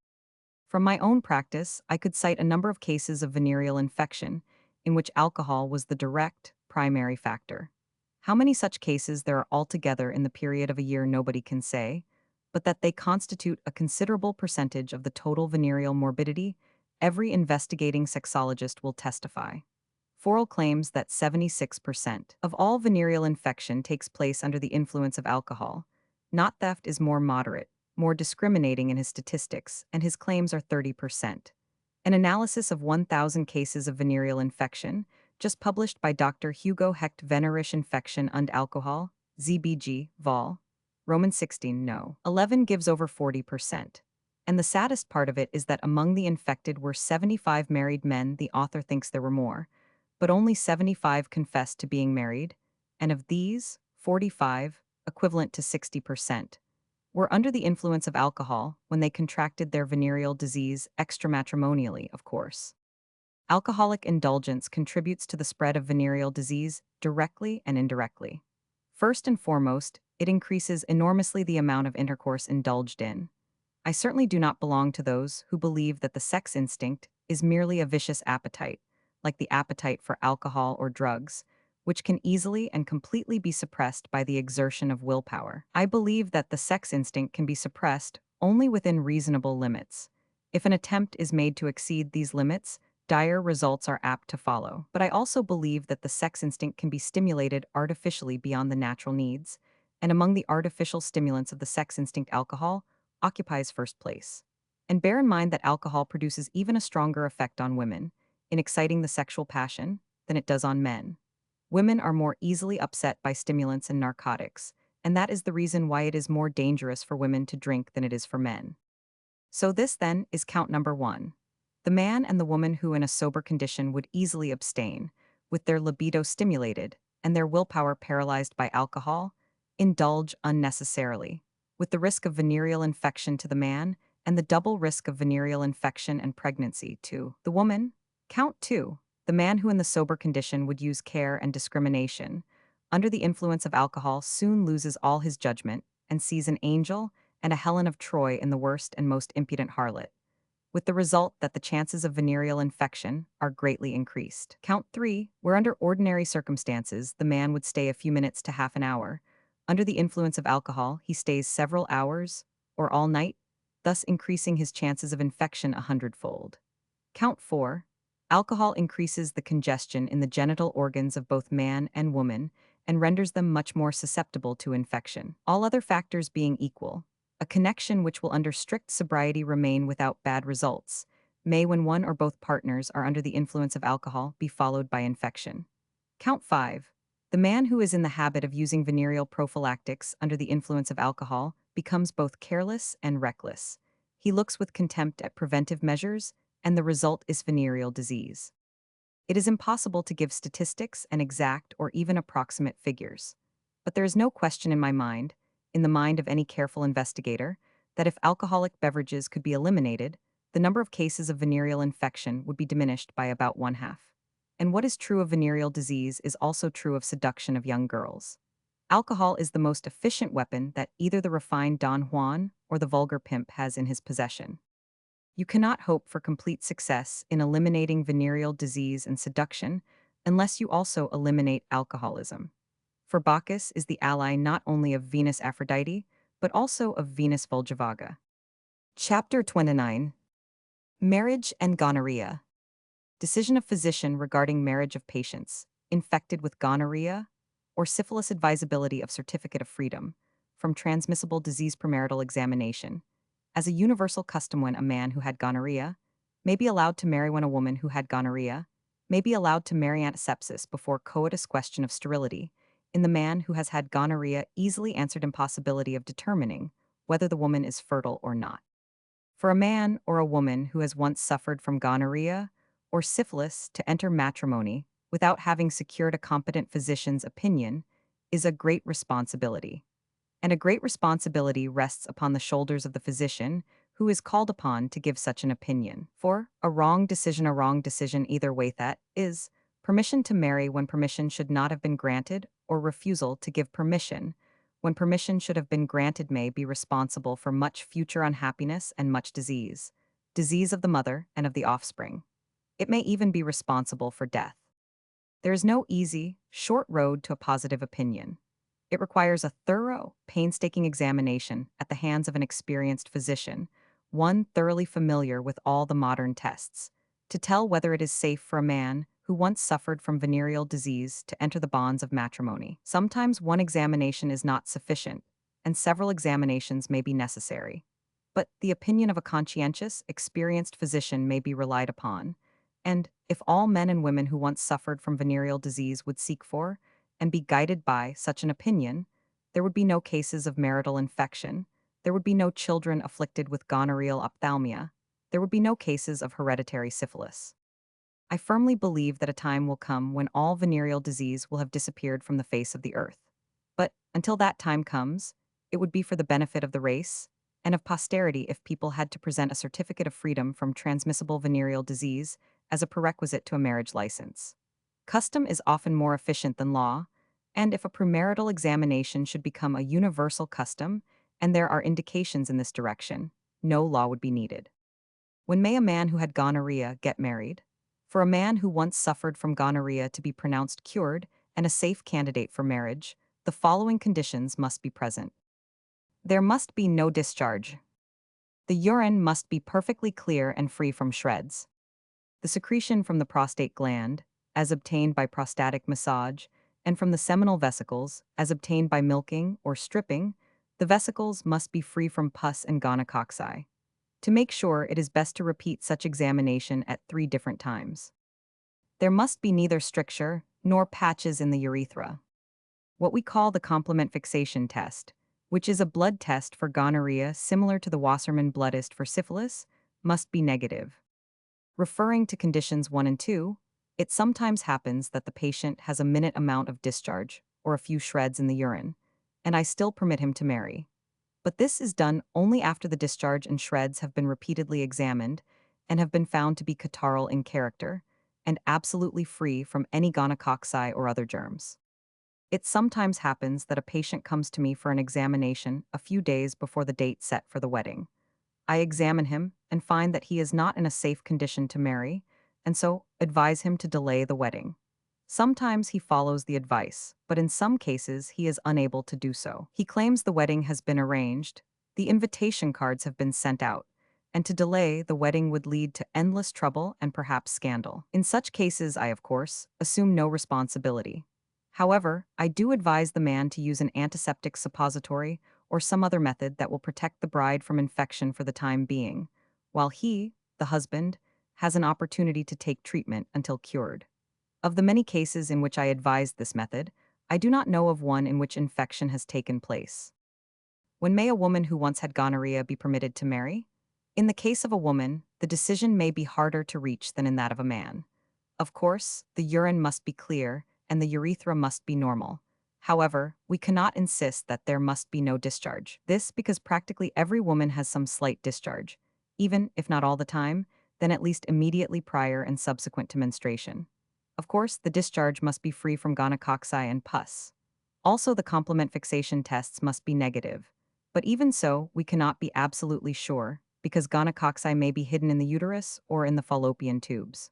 From my own practice, I could cite a number of cases of venereal infection in which alcohol was the direct, primary factor. How many such cases there are altogether in the period of a year nobody can say, but that they constitute a considerable percentage of the total venereal morbidity, every investigating sexologist will testify. Forel claims that 76% of all venereal infection takes place under the influence of alcohol. Not theft is more moderate, more discriminating in his statistics, and his claims are 30%. An analysis of 1,000 cases of venereal infection, just published by Dr. Hugo Hecht, Venerische Infection und Alkohol, ZBG, Vol. Roman 16, No. 11, gives over 40%. And the saddest part of it is that among the infected were 75 married men. The author thinks there were more, but only 75 confessed to being married, and of these, 45, equivalent to 60%, were under the influence of alcohol when they contracted their venereal disease extramatrimonially, of course. Alcoholic indulgence contributes to the spread of venereal disease directly and indirectly. First and foremost, it increases enormously the amount of intercourse indulged in. I certainly do not belong to those who believe that the sex instinct is merely a vicious appetite, like the appetite for alcohol or drugs, which can easily and completely be suppressed by the exertion of willpower. I believe that the sex instinct can be suppressed only within reasonable limits. If an attempt is made to exceed these limits, dire results are apt to follow. But I also believe that the sex instinct can be stimulated artificially beyond the natural needs, and among the artificial stimulants of the sex instinct, alcohol occupies first place. And bear in mind that alcohol produces even a stronger effect on women, in exciting the sexual passion, than it does on men. Women are more easily upset by stimulants and narcotics, and that is the reason why it is more dangerous for women to drink than it is for men. So this, then, is count number 1. The man and the woman who in a sober condition would easily abstain, with their libido stimulated and their willpower paralyzed by alcohol, indulge unnecessarily, with the risk of venereal infection to the man and the double risk of venereal infection and pregnancy to the woman. Count 2. The man who in the sober condition would use care and discrimination, under the influence of alcohol soon loses all his judgment and sees an angel and a Helen of Troy in the worst and most impudent harlot, with the result that the chances of venereal infection are greatly increased. Count 3, where under ordinary circumstances the man would stay a few minutes to half an hour, under the influence of alcohol he stays several hours or all night, thus increasing his chances of infection 100-fold. Count 4, alcohol increases the congestion in the genital organs of both man and woman and renders them much more susceptible to infection. All other factors being equal, a connection which will under strict sobriety remain without bad results, may, when one or both partners are under the influence of alcohol, be followed by infection. Count 5. The man who is in the habit of using venereal prophylactics under the influence of alcohol becomes both careless and reckless. He looks with contempt at preventive measures, and the result is venereal disease. It is impossible to give statistics and exact or even approximate figures. But there is no question in my mind, in the mind of any careful investigator, that if alcoholic beverages could be eliminated, the number of cases of venereal infection would be diminished by about 1/2. And what is true of venereal disease is also true of seduction of young girls. Alcohol is the most efficient weapon that either the refined Don Juan or the vulgar pimp has in his possession. You cannot hope for complete success in eliminating venereal disease and seduction unless you also eliminate alcoholism. For Bacchus is the ally not only of Venus Aphrodite, but also of Venus Vulgavaga. Chapter 29. Marriage and Gonorrhea. Decision of physician regarding marriage of patients infected with gonorrhea or syphilis. Advisability of certificate of freedom from transmissible disease. Premarital examination. As a universal custom, when a man who had gonorrhea may be allowed to marry when a woman who had gonorrhea may be allowed to marry. Antisepsis before coitus. Question of sterility in the man who has had gonorrhea easily answered impossibility of determining whether the woman is fertile or not. For a man or a woman who has once suffered from gonorrhea or syphilis to enter matrimony without having secured a competent physician's opinion is a great responsibility. And a great responsibility rests upon the shoulders of the physician who is called upon to give such an opinion. For a wrong decision either way, that is, permission to marry when permission should not have been granted, or refusal to give permission when permission should have been granted, may be responsible for much future unhappiness and much disease of the mother and of the offspring. It may even be responsible for death. There is no easy, short road to a positive opinion. It requires a thorough, painstaking examination at the hands of an experienced physician, one thoroughly familiar with all the modern tests, to tell whether it is safe for a man who once suffered from venereal disease to enter the bonds of matrimony. Sometimes one examination is not sufficient, and several examinations may be necessary. But the opinion of a conscientious, experienced physician may be relied upon, and if all men and women who once suffered from venereal disease would seek for and be guided by such an opinion, there would be no cases of marital infection, there would be no children afflicted with gonorrheal ophthalmia, there would be no cases of hereditary syphilis. I firmly believe that a time will come when all venereal disease will have disappeared from the face of the earth. But until that time comes, it would be for the benefit of the race and of posterity if people had to present a certificate of freedom from transmissible venereal disease as a prerequisite to a marriage license. Custom is often more efficient than law, and if a premarital examination should become a universal custom, and there are indications in this direction, no law would be needed. When may a man who had gonorrhea get married? For a man who once suffered from gonorrhea to be pronounced cured and a safe candidate for marriage, the following conditions must be present. There must be no discharge. The urine must be perfectly clear and free from shreds. The secretion from the prostate gland, as obtained by prostatic massage, and from the seminal vesicles, as obtained by milking or stripping, the vesicles must be free from pus and gonococci. To make sure, it is best to repeat such examination at 3 different times. There must be neither stricture nor patches in the urethra. What we call the complement fixation test, which is a blood test for gonorrhea similar to the Wassermann blood test for syphilis, must be negative. Referring to conditions 1 and 2, it sometimes happens that the patient has a minute amount of discharge, or a few shreds in the urine, and I still permit him to marry. But this is done only after the discharge and shreds have been repeatedly examined and have been found to be catarrhal in character and absolutely free from any gonococci or other germs. It sometimes happens that a patient comes to me for an examination a few days before the date set for the wedding. I examine him and find that he is not in a safe condition to marry, and so advise him to delay the wedding. Sometimes he follows the advice, but in some cases he is unable to do so. He claims the wedding has been arranged, the invitation cards have been sent out, and to delay the wedding would lead to endless trouble and perhaps scandal. In such cases, I, of course, assume no responsibility. However, I do advise the man to use an antiseptic suppository or some other method that will protect the bride from infection for the time being, while he, the husband, has an opportunity to take treatment until cured. Of the many cases in which I advised this method, I do not know of one in which infection has taken place. When may a woman who once had gonorrhea be permitted to marry? In the case of a woman, the decision may be harder to reach than in that of a man. Of course, the urine must be clear and the urethra must be normal. However, we cannot insist that there must be no discharge. This because practically every woman has some slight discharge, even if not all the time, then at least immediately prior and subsequent to menstruation. Of course, the discharge must be free from gonococci and pus. Also, the complement fixation tests must be negative. But even so, we cannot be absolutely sure, because gonococci may be hidden in the uterus or in the fallopian tubes.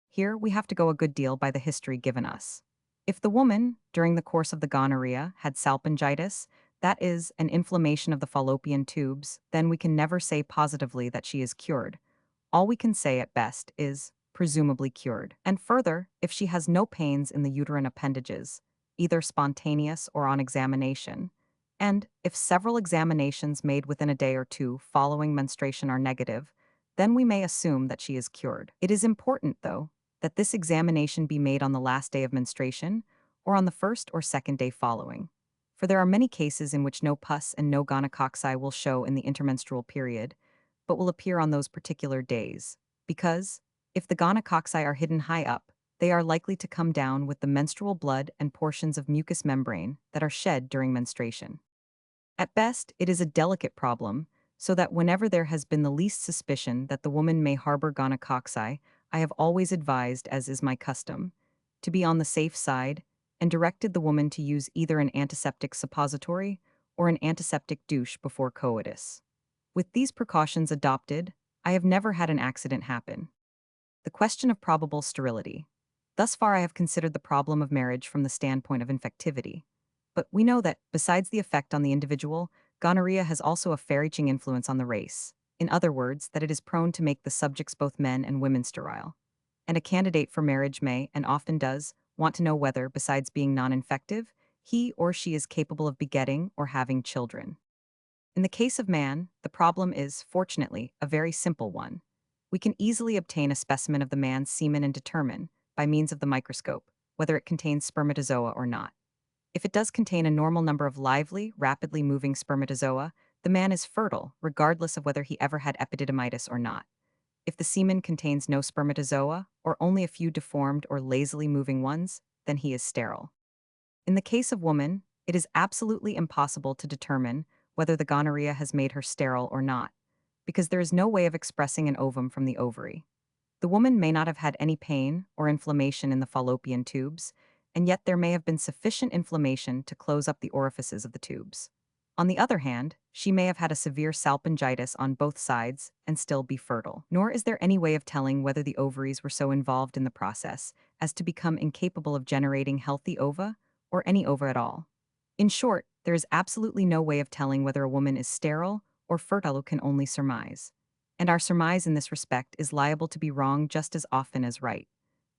Here, we have to go a good deal by the history given us. If the woman, during the course of the gonorrhea, had salpingitis, that is, an inflammation of the fallopian tubes, then we can never say positively that she is cured. All we can say at best is, presumably cured. And further, if she has no pains in the uterine appendages, either spontaneous or on examination, and if several examinations made within a day or 2 following menstruation are negative, then we may assume that she is cured. It is important, though, that this examination be made on the last day of menstruation, or on the first or second day following. For there are many cases in which no pus and no gonococci will show in the intermenstrual period, but will appear on those particular days, because, if the gonococci are hidden high up, they are likely to come down with the menstrual blood and portions of mucous membrane that are shed during menstruation. At best, it is a delicate problem, so that whenever there has been the least suspicion that the woman may harbor gonococci, I have always advised, as is my custom, to be on the safe side and directed the woman to use either an antiseptic suppository or an antiseptic douche before coitus. With these precautions adopted, I have never had an accident happen. The question of probable sterility. Thus far, I have considered the problem of marriage from the standpoint of infectivity. But we know that, besides the effect on the individual, gonorrhea has also a far-reaching influence on the race. In other words, that it is prone to make the subjects, both men and women, sterile. And a candidate for marriage may, and often does, want to know whether, besides being non-infective, he or she is capable of begetting or having children. In the case of man, the problem is, fortunately, a very simple one. We can easily obtain a specimen of the man's semen and determine, by means of the microscope, whether it contains spermatozoa or not. If it does contain a normal number of lively, rapidly moving spermatozoa, the man is fertile, regardless of whether he ever had epididymitis or not. If the semen contains no spermatozoa, or only a few deformed or lazily moving ones, then he is sterile. In the case of woman, it is absolutely impossible to determine whether the gonorrhea has made her sterile or not, because there is no way of expressing an ovum from the ovary. The woman may not have had any pain or inflammation in the fallopian tubes, and yet there may have been sufficient inflammation to close up the orifices of the tubes. On the other hand, she may have had a severe salpingitis on both sides and still be fertile. Nor is there any way of telling whether the ovaries were so involved in the process as to become incapable of generating healthy ova, or any ova at all. In short, there is absolutely no way of telling whether a woman is sterile or fertile. Who can only surmise. And our surmise in this respect is liable to be wrong just as often as right.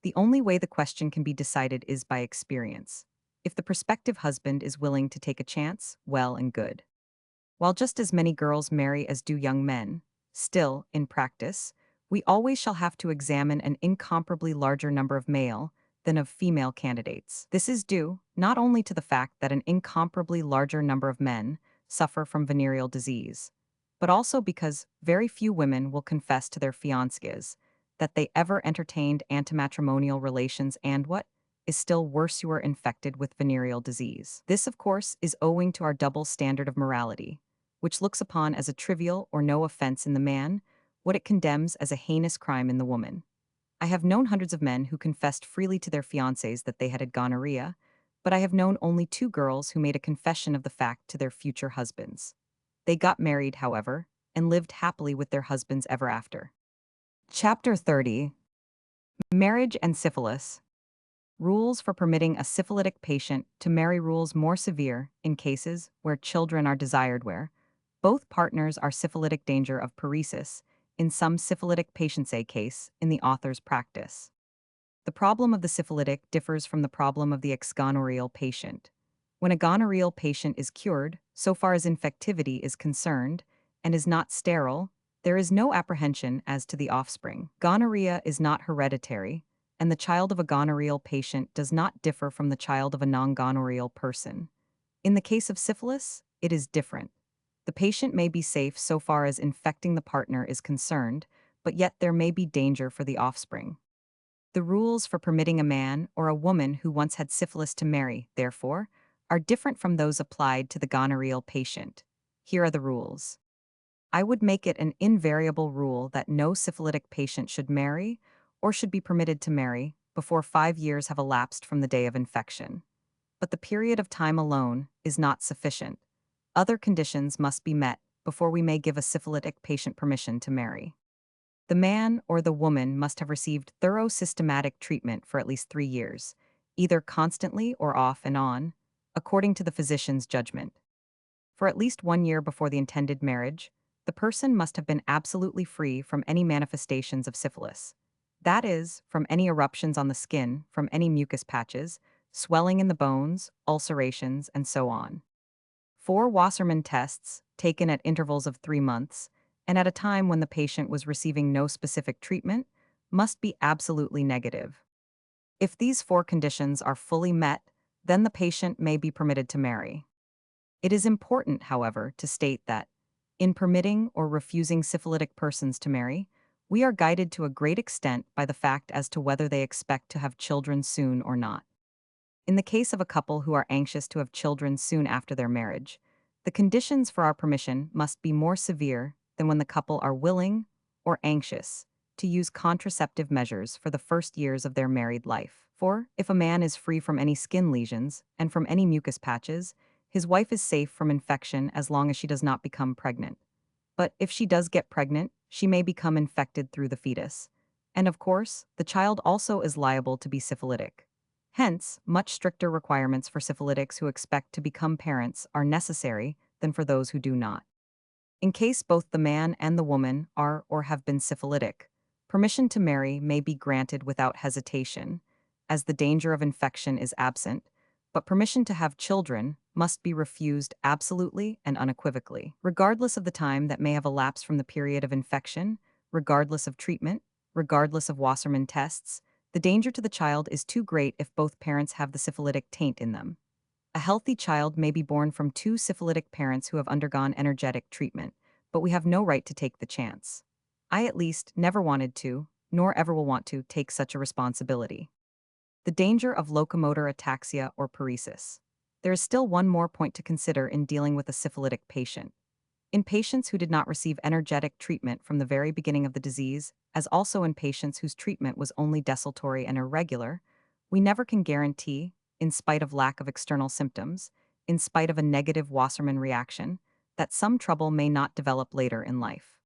The only way the question can be decided is by experience. If the prospective husband is willing to take a chance, well and good. While just as many girls marry as do young men, still, in practice, we always shall have to examine an incomparably larger number of male than of female candidates. This is due not only to the fact that an incomparably larger number of men suffer from venereal disease, but also because very few women will confess to their fiancés that they ever entertained antimatrimonial relations and, what is still worse, you are infected with venereal disease. This, of course, is owing to our double standard of morality, which looks upon as a trivial or no offense in the man what it condemns as a heinous crime in the woman. I have known hundreds of men who confessed freely to their fiancés that they had gonorrhea, but I have known only 2 girls who made a confession of the fact to their future husbands. They got married, however, and lived happily with their husbands ever after. Chapter 30. Marriage and Syphilis. Rules for permitting a syphilitic patient to marry. Rules more severe in cases where children are desired, where both partners are syphilitic. Danger of paresis in some syphilitic patients. A case in the author's practice. The problem of the syphilitic differs from the problem of the ex-gonorrheal patient. When a gonorrheal patient is cured, so far as infectivity is concerned, and is not sterile, there is no apprehension as to the offspring. Gonorrhea is not hereditary, and the child of a gonorrheal patient does not differ from the child of a non-gonorrheal person. In the case of syphilis, it is different. The patient may be safe so far as infecting the partner is concerned, but yet there may be danger for the offspring. The rules for permitting a man or a woman who once had syphilis to marry, therefore, are different from those applied to the gonorrheal patient. Here are the rules. I would make it an invariable rule that no syphilitic patient should marry, or should be permitted to marry, before 5 years have elapsed from the day of infection. But the period of time alone is not sufficient. Other conditions must be met before we may give a syphilitic patient permission to marry. The man or the woman must have received thorough systematic treatment for at least 3 years, either constantly or off and on, according to the physician's judgment. For at least 1 year before the intended marriage, the person must have been absolutely free from any manifestations of syphilis. That is, from any eruptions on the skin, from any mucus patches, swelling in the bones, ulcerations, and so on. 4 Wassermann tests, taken at intervals of 3 months, and at a time when the patient was receiving no specific treatment, must be absolutely negative. If these 4 conditions are fully met, then the patient may be permitted to marry. It is important, however, to state that, in permitting or refusing syphilitic persons to marry, we are guided to a great extent by the fact as to whether they expect to have children soon or not. In the case of a couple who are anxious to have children soon after their marriage, the conditions for our permission must be more severe than when the couple are willing or anxious to use contraceptive measures for the first years of their married life. For, if a man is free from any skin lesions and from any mucus patches, his wife is safe from infection as long as she does not become pregnant. But if she does get pregnant, she may become infected through the fetus. And of course, the child also is liable to be syphilitic. Hence, much stricter requirements for syphilitics who expect to become parents are necessary than for those who do not. In case both the man and the woman are or have been syphilitic, permission to marry may be granted without hesitation, as the danger of infection is absent, but permission to have children must be refused absolutely and unequivocally, regardless of the time that may have elapsed from the period of infection, regardless of treatment, regardless of Wassermann tests. The danger to the child is too great if both parents have the syphilitic taint in them. A healthy child may be born from two syphilitic parents who have undergone energetic treatment, but we have no right to take the chance. I at least never wanted to, nor ever will want to, take such a responsibility. The danger of locomotor ataxia or paresis. There is still one more point to consider in dealing with a syphilitic patient. In patients who did not receive energetic treatment from the very beginning of the disease, as also in patients whose treatment was only desultory and irregular, we never can guarantee, in spite of lack of external symptoms, in spite of a negative Wassermann reaction, that some trouble may not develop later in life.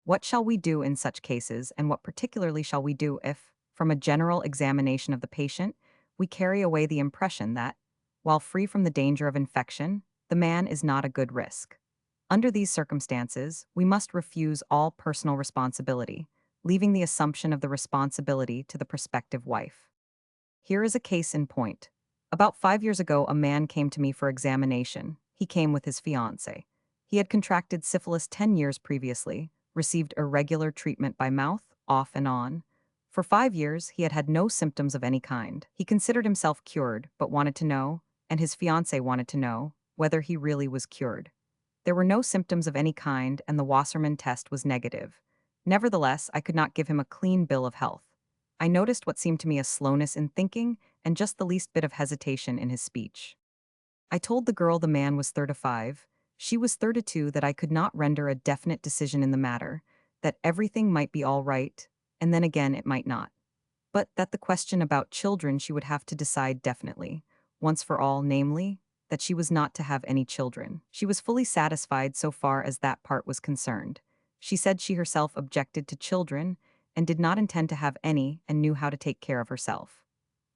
What shall we do in such cases, and what particularly shall we do if, from a general examination of the patient, we carry away the impression that, while free from the danger of infection, the man is not a good risk? Under these circumstances, we must refuse all personal responsibility, leaving the assumption of the responsibility to the prospective wife. Here is a case in point. About 5 years ago, a man came to me for examination. He came with his fiancée. He had contracted syphilis 10 years previously, received irregular treatment by mouth, off and on. For 5 years, he had had no symptoms of any kind. He considered himself cured, but wanted to know, and his fiancée wanted to know, whether he really was cured. There were no symptoms of any kind, and the Wassermann test was negative. Nevertheless, I could not give him a clean bill of health. I noticed what seemed to me a slowness in thinking and just the least bit of hesitation in his speech. I told the girl the man was 35, she was 32, that I could not render a definite decision in the matter, that everything might be all right, and then again it might not. But that the question about children she would have to decide definitely, once for all, namely, that she was not to have any children. She was fully satisfied so far as that part was concerned. She said she herself objected to children and did not intend to have any and knew how to take care of herself.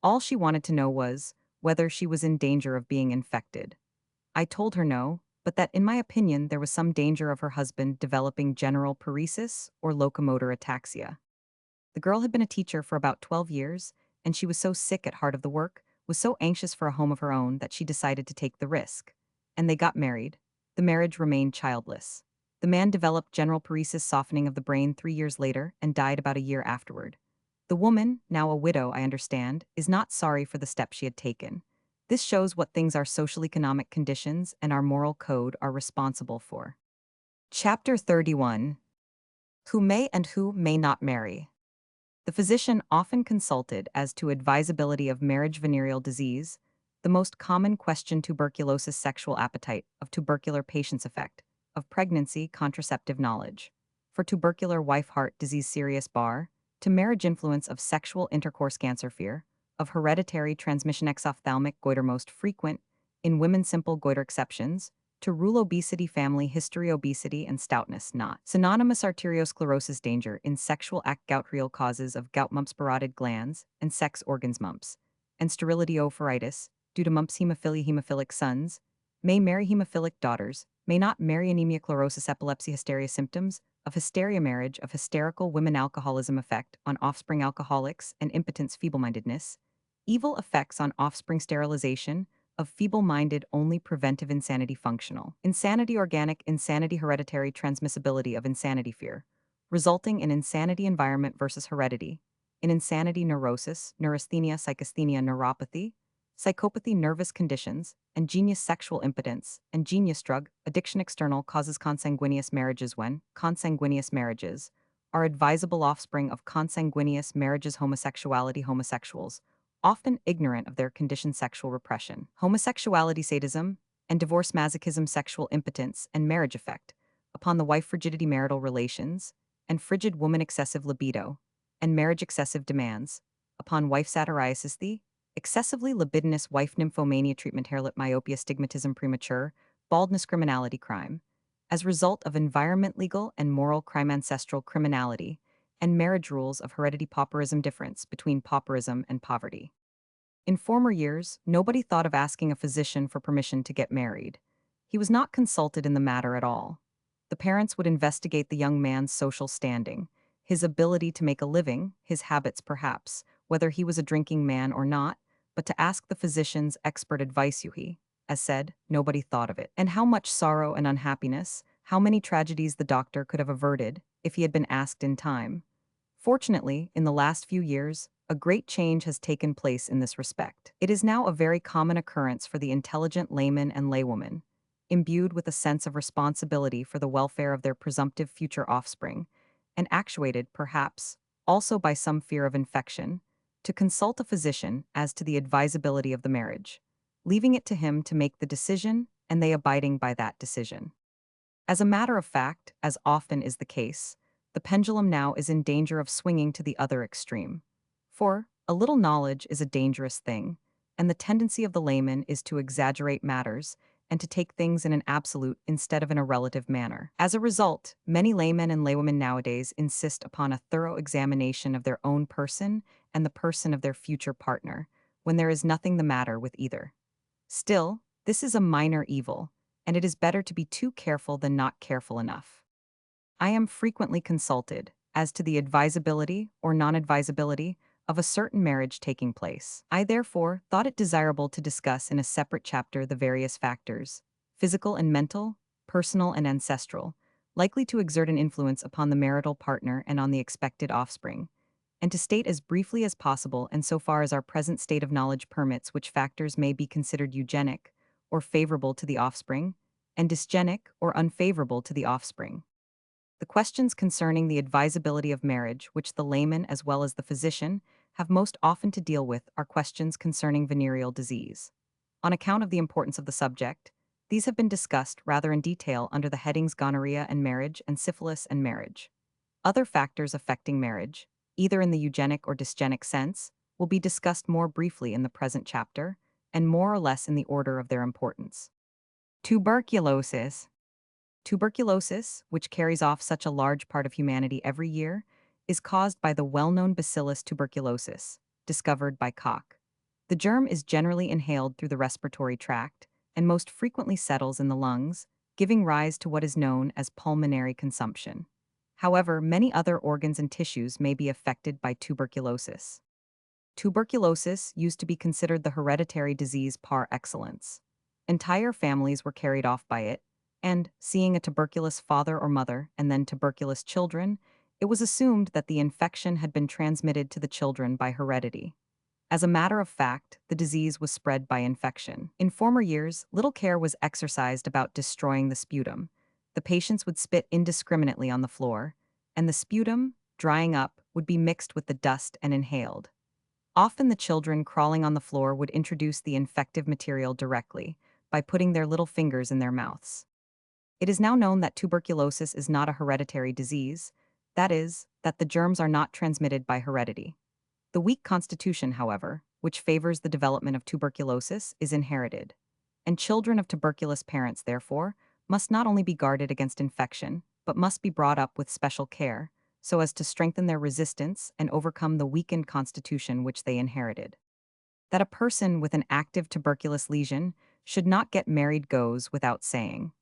All she wanted to know was whether she was in danger of being infected. I told her no, but that in my opinion there was some danger of her husband developing general paresis or locomotor ataxia. The girl had been a teacher for about 12 years, and she was so sick at heart of the work, was so anxious for a home of her own, that she decided to take the risk. And they got married. The marriage remained childless. The man developed general paresis, softening of the brain, 3 years later and died about a year afterward. The woman, now a widow I understand, is not sorry for the step she had taken. This shows what things our social-economic conditions and our moral code are responsible for. Chapter 31. Who may and who may not marry. The physician often consulted as to advisability of marriage, venereal disease, the most common question, tuberculosis, sexual appetite, of tubercular patients' effect, of pregnancy, contraceptive knowledge, for tubercular wife, heart disease, serious bar, to marriage, influence of sexual intercourse, cancer fear, of hereditary transmission, exophthalmic goiter, most frequent in women, simple goiter, exceptions, to rule, obesity, family history, obesity and stoutness not synonymous, arteriosclerosis, danger in sexual act, gout, real causes of gout, mumps, parotid glands and sex organs, mumps, and sterility, ophoritis, due to mumps, hemophilia, hemophilic sons, may marry hemophilic daughters, may not marry, anemia, chlorosis, epilepsy, hysteria, symptoms of hysteria, marriage of hysterical women, alcoholism, effect on offspring, alcoholics and impotence, feeble-mindedness, evil effects on offspring, sterilization, of feeble-minded, only preventive insanity, functional insanity, organic insanity, hereditary transmissibility of insanity, fear, resulting in insanity, environment versus heredity, in insanity, neurosis, neurasthenia, psychasthenia, neuropathy, psychopathy, nervous conditions, and genius, sexual impotence, and genius, drug addiction. External causes. Consanguineous marriages. When consanguineous marriages are advisable, offspring of consanguineous marriages. Homosexuality, homosexuals, often ignorant of their condition. Sexual repression, homosexuality, sadism, and divorce. Masochism, sexual impotence and marriage effect upon the wife. Frigidity, marital relations, and frigid woman. Excessive libido and marriage. Excessive demands upon wife. Satyriasis, the excessively libidinous wife. Nymphomania, treatment. Hairlip, myopia, stigmatism, premature baldness. Criminality, crime as result of environment. Legal and moral crime. Ancestral criminality and marriage rules of heredity. Pauperism, difference between pauperism and poverty. In former years, nobody thought of asking a physician for permission to get married. He was not consulted in the matter at all. The parents would investigate the young man's social standing, his ability to make a living, his habits perhaps, whether he was a drinking man or not, but to ask the physician's expert advice. He, as said, nobody thought of it. And how much sorrow and unhappiness, how many tragedies the doctor could have averted if he had been asked in time. Fortunately, in the last few years, a great change has taken place in this respect. It is now a very common occurrence for the intelligent layman and laywoman, imbued with a sense of responsibility for the welfare of their presumptive future offspring, and actuated, perhaps, also by some fear of infection, to consult a physician as to the advisability of the marriage, leaving it to him to make the decision and they abiding by that decision. As a matter of fact, as often is the case, the pendulum now is in danger of swinging to the other extreme. For a little knowledge is a dangerous thing, and the tendency of the layman is to exaggerate matters and to take things in an absolute instead of in a relative manner. As a result, many laymen and laywomen nowadays insist upon a thorough examination of their own person and the person of their future partner, when there is nothing the matter with either. Still, this is a minor evil, and it is better to be too careful than not careful enough. I am frequently consulted as to the advisability or non-advisability of a certain marriage taking place. I therefore thought it desirable to discuss in a separate chapter the various factors, physical and mental, personal and ancestral, likely to exert an influence upon the marital partner and on the expected offspring, and to state as briefly as possible and so far as our present state of knowledge permits which factors may be considered eugenic or favorable to the offspring, and dysgenic or unfavorable to the offspring. The questions concerning the advisability of marriage, which the layman as well as the physician have most often to deal with, are questions concerning venereal disease. On account of the importance of the subject, these have been discussed rather in detail under the headings gonorrhea and marriage and syphilis and marriage. Other factors affecting marriage, either in the eugenic or dysgenic sense, will be discussed more briefly in the present chapter, and more or less in the order of their importance. Tuberculosis. Tuberculosis, which carries off such a large part of humanity every year, is caused by the well-known bacillus tuberculosis, discovered by Koch. The germ is generally inhaled through the respiratory tract and most frequently settles in the lungs, giving rise to what is known as pulmonary consumption. However, many other organs and tissues may be affected by tuberculosis. Tuberculosis used to be considered the hereditary disease par excellence. Entire families were carried off by it, and, seeing a tuberculous father or mother and then tuberculous children, it was assumed that the infection had been transmitted to the children by heredity. As a matter of fact, the disease was spread by infection. In former years, little care was exercised about destroying the sputum. The patients would spit indiscriminately on the floor, and the sputum, drying up, would be mixed with the dust and inhaled. Often the children crawling on the floor would introduce the infective material directly by putting their little fingers in their mouths. It is now known that tuberculosis is not a hereditary disease, that is, that the germs are not transmitted by heredity. The weak constitution, however, which favors the development of tuberculosis, is inherited. And children of tuberculous parents, therefore, must not only be guarded against infection, but must be brought up with special care, so as to strengthen their resistance and overcome the weakened constitution which they inherited. That a person with an active tuberculous lesion should not get married goes without saying.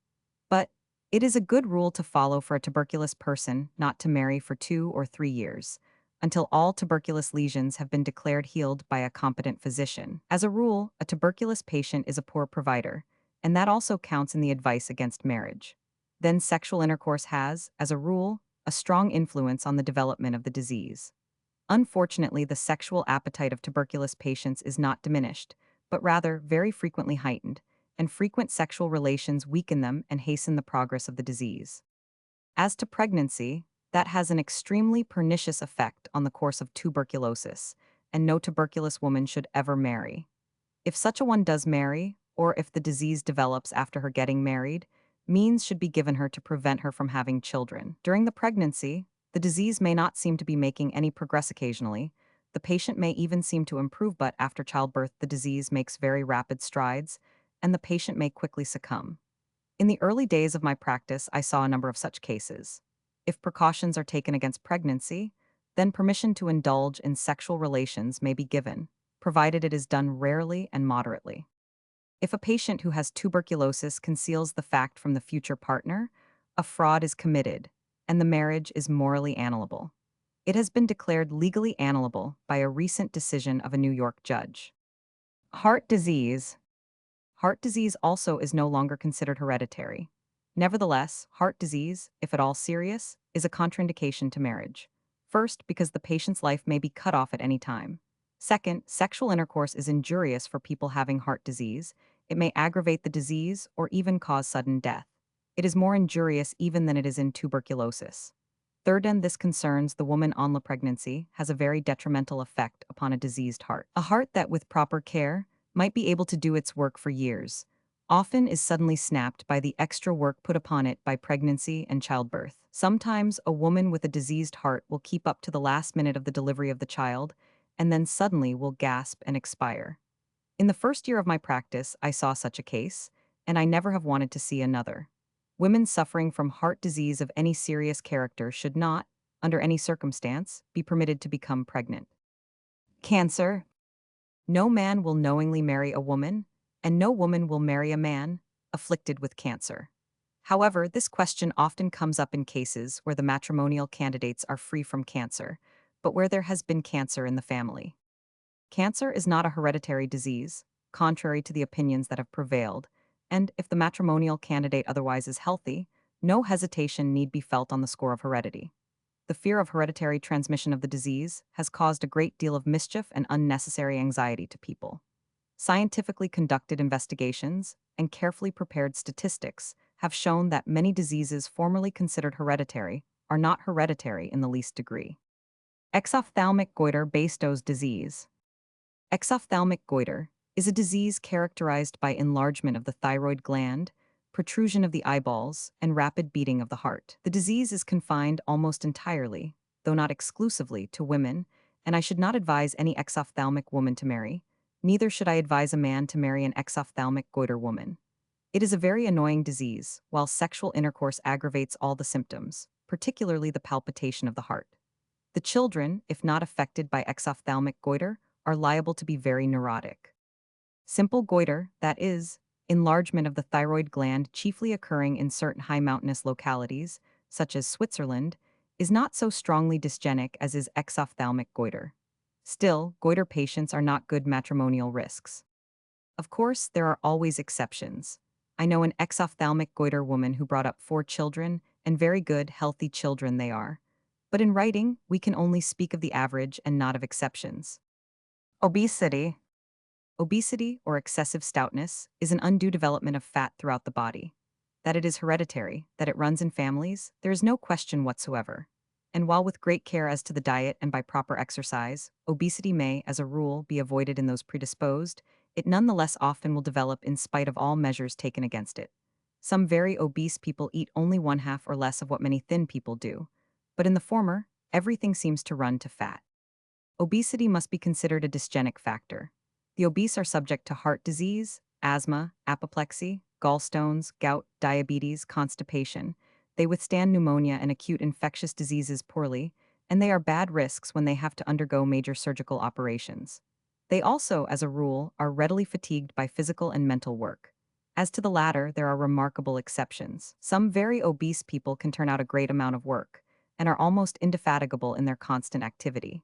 But it is a good rule to follow for a tuberculous person not to marry for 2 or 3 years, until all tuberculous lesions have been declared healed by a competent physician. As a rule, a tuberculous patient is a poor provider, and that also counts in the advice against marriage. Then sexual intercourse has, as a rule, a strong influence on the development of the disease. Unfortunately, the sexual appetite of tuberculous patients is not diminished, but rather very frequently heightened, and frequent sexual relations weaken them and hasten the progress of the disease. As to pregnancy, that has an extremely pernicious effect on the course of tuberculosis, and no tuberculous woman should ever marry. If such a one does marry, or if the disease develops after her getting married, means should be given her to prevent her from having children. During the pregnancy, the disease may not seem to be making any progress occasionally. The patient may even seem to improve, but after childbirth, the disease makes very rapid strides, and the patient may quickly succumb. In the early days of my practice, I saw a number of such cases. If precautions are taken against pregnancy, then permission to indulge in sexual relations may be given, provided it is done rarely and moderately. If a patient who has tuberculosis conceals the fact from the future partner, a fraud is committed, and the marriage is morally annulable. It has been declared legally annulable by a recent decision of a New York judge. Heart disease. Heart disease also is no longer considered hereditary. Nevertheless, heart disease, if at all serious, is a contraindication to marriage. First, because the patient's life may be cut off at any time. Second, sexual intercourse is injurious for people having heart disease. It may aggravate the disease or even cause sudden death. It is more injurious even than it is in tuberculosis. Third, and this concerns the woman on the pregnancy, has a very detrimental effect upon a diseased heart. A heart that, with proper care, might be able to do its work for years, often is suddenly snapped by the extra work put upon it by pregnancy and childbirth. Sometimes a woman with a diseased heart will keep up to the last minute of the delivery of the child, and then suddenly will gasp and expire. In the first year of my practice, I saw such a case, and I never have wanted to see another. Women suffering from heart disease of any serious character should not, under any circumstance, be permitted to become pregnant. Cancer. No man will knowingly marry a woman, and no woman will marry a man afflicted with cancer. However, this question often comes up in cases where the matrimonial candidates are free from cancer, but where there has been cancer in the family. Cancer is not a hereditary disease, contrary to the opinions that have prevailed, and if the matrimonial candidate otherwise is healthy, no hesitation need be felt on the score of heredity. The fear of hereditary transmission of the disease has caused a great deal of mischief and unnecessary anxiety to people. Scientifically conducted investigations and carefully prepared statistics have shown that many diseases formerly considered hereditary are not hereditary in the least degree. Exophthalmic goiter Bastos disease. Exophthalmic goiter is a disease characterized by enlargement of the thyroid gland, protrusion of the eyeballs, and rapid beating of the heart. The disease is confined almost entirely, though not exclusively, to women, and I should not advise any exophthalmic woman to marry. Neither should I advise a man to marry an exophthalmic goiter woman. It is a very annoying disease, while sexual intercourse aggravates all the symptoms, particularly the palpitation of the heart. The children, if not affected by exophthalmic goiter, are liable to be very neurotic. Simple goiter, that is, enlargement of the thyroid gland chiefly occurring in certain high mountainous localities, such as Switzerland, is not so strongly dysgenic as is exophthalmic goiter. Still, goiter patients are not good matrimonial risks. Of course, there are always exceptions. I know an exophthalmic goiter woman who brought up 4 children, and very good, healthy children they are. But in writing, we can only speak of the average and not of exceptions. Obesity. Obesity, or excessive stoutness, is an undue development of fat throughout the body. That it is hereditary, that it runs in families, there is no question whatsoever. And while with great care as to the diet and by proper exercise, obesity may, as a rule, be avoided in those predisposed, it nonetheless often will develop in spite of all measures taken against it. Some very obese people eat only 1/2 or less of what many thin people do, but in the former, everything seems to run to fat. Obesity must be considered a dysgenic factor. The obese are subject to heart disease, asthma, apoplexy, gallstones, gout, diabetes, constipation. They withstand pneumonia and acute infectious diseases poorly, and they are bad risks when they have to undergo major surgical operations. They also, as a rule, are readily fatigued by physical and mental work. As to the latter, there are remarkable exceptions. Some very obese people can turn out a great amount of work, and are almost indefatigable in their constant activity.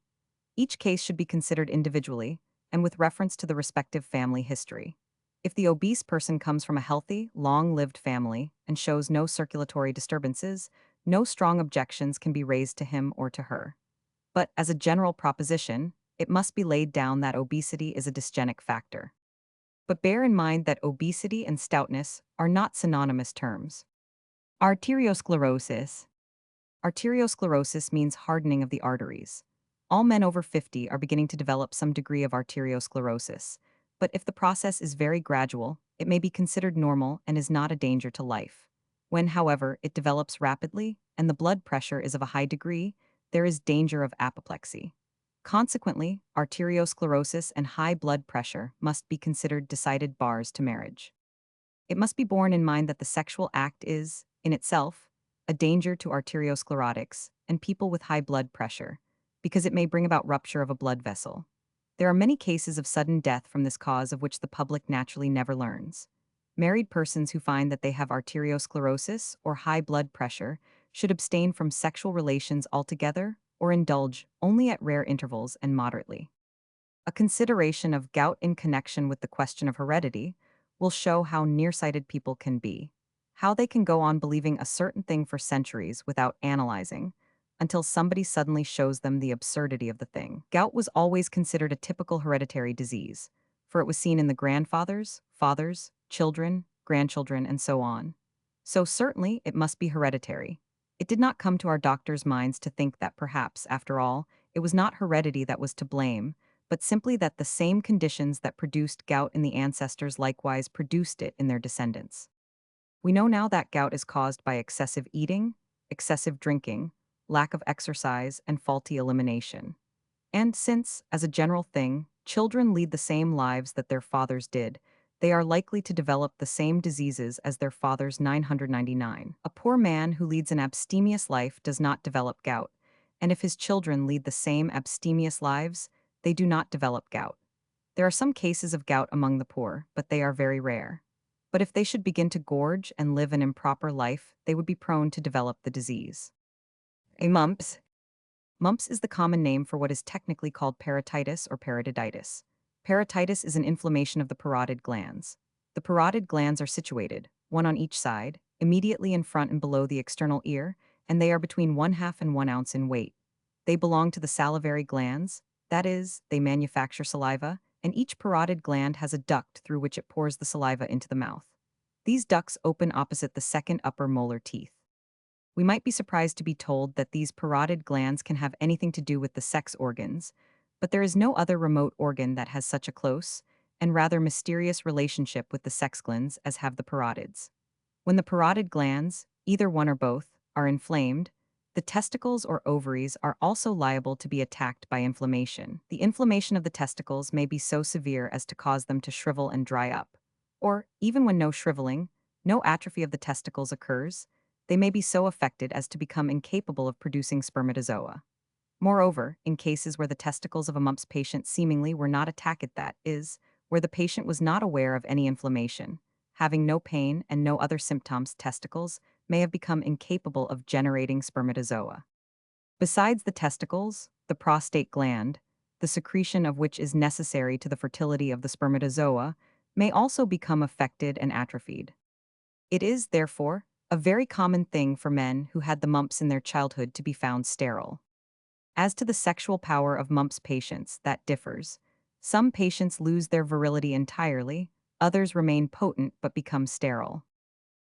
Each case should be considered individually, and with reference to the respective family history. If the obese person comes from a healthy, long-lived family and shows no circulatory disturbances, no strong objections can be raised to him or to her. But as a general proposition, it must be laid down that obesity is a dysgenic factor. But bear in mind that obesity and stoutness are not synonymous terms. Arteriosclerosis. Arteriosclerosis means hardening of the arteries. All men over 50 are beginning to develop some degree of arteriosclerosis, but if the process is very gradual, it may be considered normal and is not a danger to life. When, however, it develops rapidly and the blood pressure is of a high degree, there is danger of apoplexy. Consequently, arteriosclerosis and high blood pressure must be considered decided bars to marriage. It must be borne in mind that the sexual act is, in itself, a danger to arteriosclerotics and people with high blood pressure, because it may bring about rupture of a blood vessel. There are many cases of sudden death from this cause of which the public naturally never learns. Married persons who find that they have arteriosclerosis or high blood pressure should abstain from sexual relations altogether or indulge only at rare intervals and moderately. A consideration of gout in connection with the question of heredity will show how nearsighted people can be, how they can go on believing a certain thing for centuries without analyzing, until somebody suddenly shows them the absurdity of the thing. Gout was always considered a typical hereditary disease, for it was seen in the grandfathers, fathers, children, grandchildren, and so on. So certainly it must be hereditary. It did not come to our doctors' minds to think that perhaps, after all, it was not heredity that was to blame, but simply that the same conditions that produced gout in the ancestors likewise produced it in their descendants. We know now that gout is caused by excessive eating, excessive drinking, lack of exercise, and faulty elimination. And since, as a general thing, children lead the same lives that their fathers did, they are likely to develop the same diseases as their fathers 999. A poor man who leads an abstemious life does not develop gout, and if his children lead the same abstemious lives, they do not develop gout. There are some cases of gout among the poor, but they are very rare. But if they should begin to gorge and live an improper life, they would be prone to develop the disease. A mumps. Mumps is the common name for what is technically called parotitis or parotiditis. Parotitis is an inflammation of the parotid glands. The parotid glands are situated, one on each side, immediately in front and below the external ear, and they are between 1/2 and 1 ounce in weight. They belong to the salivary glands, that is, they manufacture saliva, and each parotid gland has a duct through which it pours the saliva into the mouth. These ducts open opposite the second upper molar teeth. We might be surprised to be told that these parotid glands can have anything to do with the sex organs, but there is no other remote organ that has such a close, and rather mysterious relationship with the sex glands as have the parotids. When the parotid glands, either one or both, are inflamed, the testicles or ovaries are also liable to be attacked by inflammation. The inflammation of the testicles may be so severe as to cause them to shrivel and dry up. Or, even when no shriveling, no atrophy of the testicles occurs, they may be so affected as to become incapable of producing spermatozoa. Moreover, in cases where the testicles of a mumps patient seemingly were not attacked, that is, where the patient was not aware of any inflammation, having no pain and no other symptoms, testicles may have become incapable of generating spermatozoa. Besides the testicles, the prostate gland, the secretion of which is necessary to the fertility of the spermatozoa, may also become affected and atrophied. It is, therefore, a very common thing for men who had the mumps in their childhood to be found sterile. As to the sexual power of mumps patients, that differs. Some patients lose their virility entirely, others remain potent but become sterile.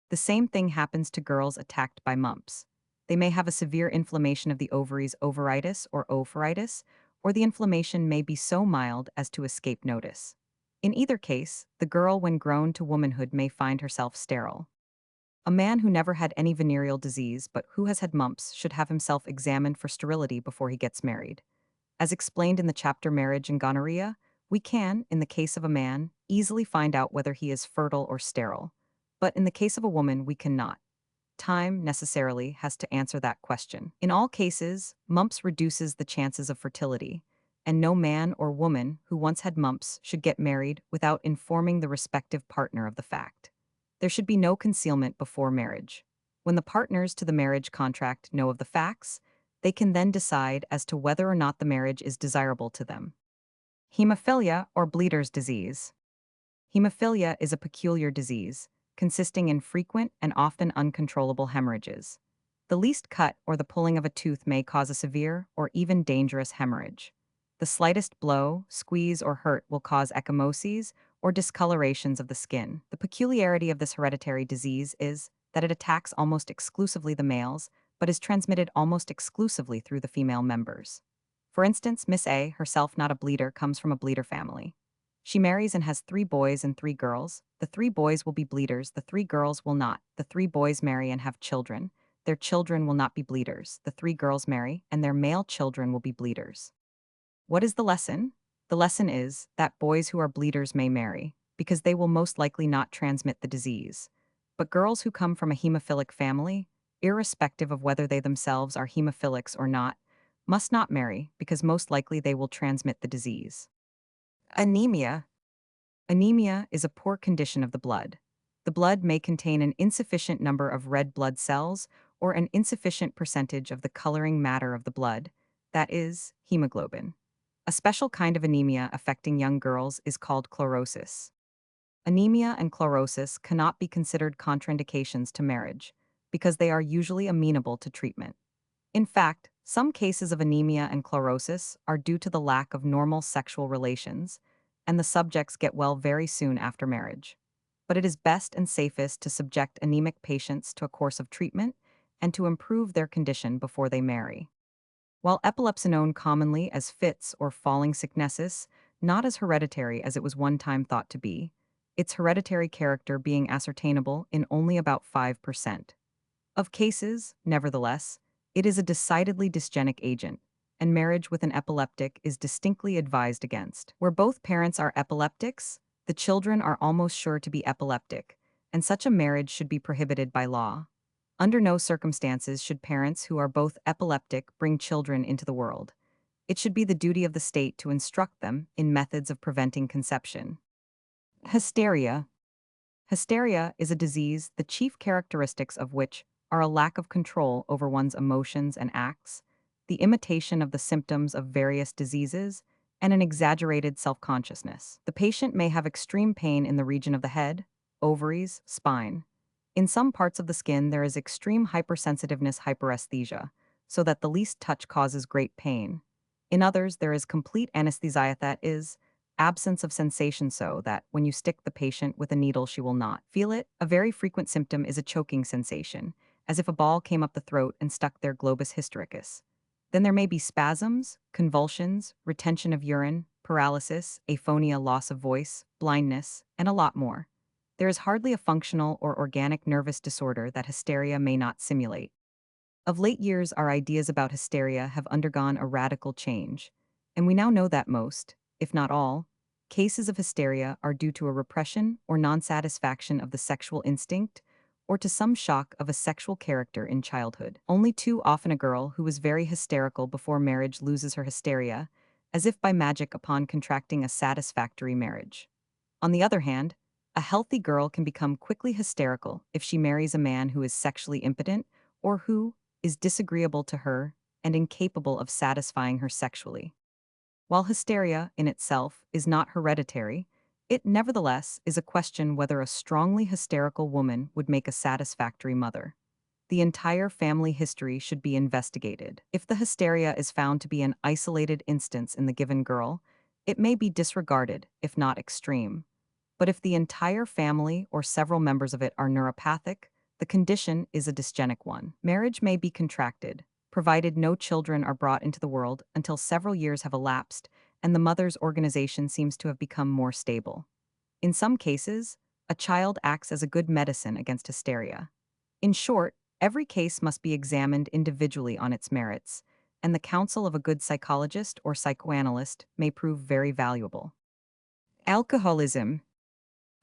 The same thing happens to girls attacked by mumps. They may have a severe inflammation of the ovaries, ovaritis or ophiritis, or the inflammation may be so mild as to escape notice. In either case, the girl when grown to womanhood may find herself sterile. A man who never had any venereal disease but who has had mumps should have himself examined for sterility before he gets married. As explained in the chapter Marriage and Gonorrhea, we can, in the case of a man, easily find out whether he is fertile or sterile. But in the case of a woman, we cannot. Time, necessarily, has to answer that question. In all cases, mumps reduces the chances of fertility, and no man or woman who once had mumps should get married without informing the respective partner of the fact. There should be no concealment before marriage. When the partners to the marriage contract know of the facts, they can then decide as to whether or not the marriage is desirable to them. Hemophilia or bleeder's disease. Hemophilia is a peculiar disease, consisting in frequent and often uncontrollable hemorrhages. The least cut or the pulling of a tooth may cause a severe or even dangerous hemorrhage. The slightest blow, squeeze, or hurt will cause ecchymoses or discolorations of the skin. The peculiarity of this hereditary disease is that it attacks almost exclusively the males, but is transmitted almost exclusively through the female members. For instance, Miss A, herself not a bleeder, comes from a bleeder family. She marries and has 3 boys and 3 girls. The 3 boys will be bleeders, the 3 girls will not. The 3 boys marry and have children. Their children will not be bleeders. The 3 girls marry, and their male children will be bleeders. What is the lesson? The lesson is that boys who are bleeders may marry, because they will most likely not transmit the disease. But girls who come from a hemophilic family, irrespective of whether they themselves are hemophilics or not, must not marry, because most likely they will transmit the disease. Anemia. Anemia is a poor condition of the blood. The blood may contain an insufficient number of red blood cells or an insufficient percentage of the coloring matter of the blood, that is, hemoglobin. A special kind of anemia affecting young girls is called chlorosis. Anemia and chlorosis cannot be considered contraindications to marriage, because they are usually amenable to treatment. In fact, some cases of anemia and chlorosis are due to the lack of normal sexual relations, and the subjects get well very soon after marriage. But it is best and safest to subject anemic patients to a course of treatment and to improve their condition before they marry. While epilepsy known commonly as fits or falling sicknesses, not as hereditary as it was one time thought to be, its hereditary character being ascertainable in only about 5%. Of cases, nevertheless, it is a decidedly dysgenic agent, and marriage with an epileptic is distinctly advised against. Where both parents are epileptics, the children are almost sure to be epileptic, and such a marriage should be prohibited by law. Under no circumstances should parents who are both epileptic bring children into the world. It should be the duty of the state to instruct them in methods of preventing conception. Hysteria. Hysteria is a disease the chief characteristics of which are a lack of control over one's emotions and acts, the imitation of the symptoms of various diseases, and an exaggerated self-consciousness. The patient may have extreme pain in the region of the head, ovaries, spine. In some parts of the skin there is extreme hypersensitiveness hyperesthesia, so that the least touch causes great pain. In others there is complete anesthesia, that is, absence of sensation, so that when you stick the patient with a needle she will not feel it. A very frequent symptom is a choking sensation, as if a ball came up the throat and stuck their globus hystericus. Then there may be spasms, convulsions, retention of urine, paralysis, aphonia, loss of voice, blindness, and a lot more. There is hardly a functional or organic nervous disorder that hysteria may not simulate. Of late years, our ideas about hysteria have undergone a radical change, and we now know that most, if not all, cases of hysteria are due to a repression or non-satisfaction of the sexual instinct, or to some shock of a sexual character in childhood. Only too often a girl who was very hysterical before marriage loses her hysteria, as if by magic upon contracting a satisfactory marriage. On the other hand, a healthy girl can become quickly hysterical if she marries a man who is sexually impotent or who is disagreeable to her and incapable of satisfying her sexually. While hysteria, in itself, is not hereditary, it nevertheless is a question whether a strongly hysterical woman would make a satisfactory mother. The entire family history should be investigated. If the hysteria is found to be an isolated instance in the given girl, it may be disregarded, if not extreme. But if the entire family or several members of it are neuropathic, the condition is a dysgenic one. Marriage may be contracted, provided no children are brought into the world until several years have elapsed and the mother's organization seems to have become more stable. In some cases, a child acts as a good medicine against hysteria. In short, every case must be examined individually on its merits, and the counsel of a good psychologist or psychoanalyst may prove very valuable. Alcoholism.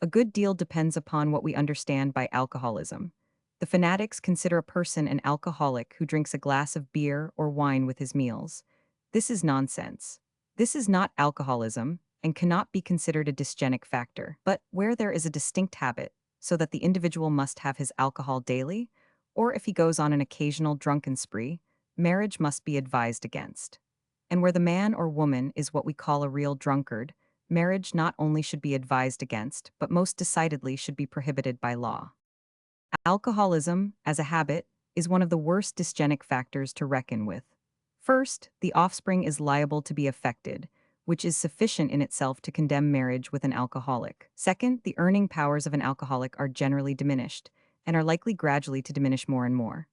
A good deal depends upon what we understand by alcoholism. The fanatics consider a person an alcoholic who drinks a glass of beer or wine with his meals. This is nonsense. This is not alcoholism and cannot be considered a dysgenic factor. But where there is a distinct habit, so that the individual must have his alcohol daily, or if he goes on an occasional drunken spree, marriage must be advised against. And where the man or woman is what we call a real drunkard, marriage not only should be advised against, but most decidedly should be prohibited by law. Alcoholism, as a habit, is one of the worst dysgenic factors to reckon with. First, the offspring is liable to be affected, which is sufficient in itself to condemn marriage with an alcoholic. Second, the earning powers of an alcoholic are generally diminished, and are likely gradually to diminish more and more.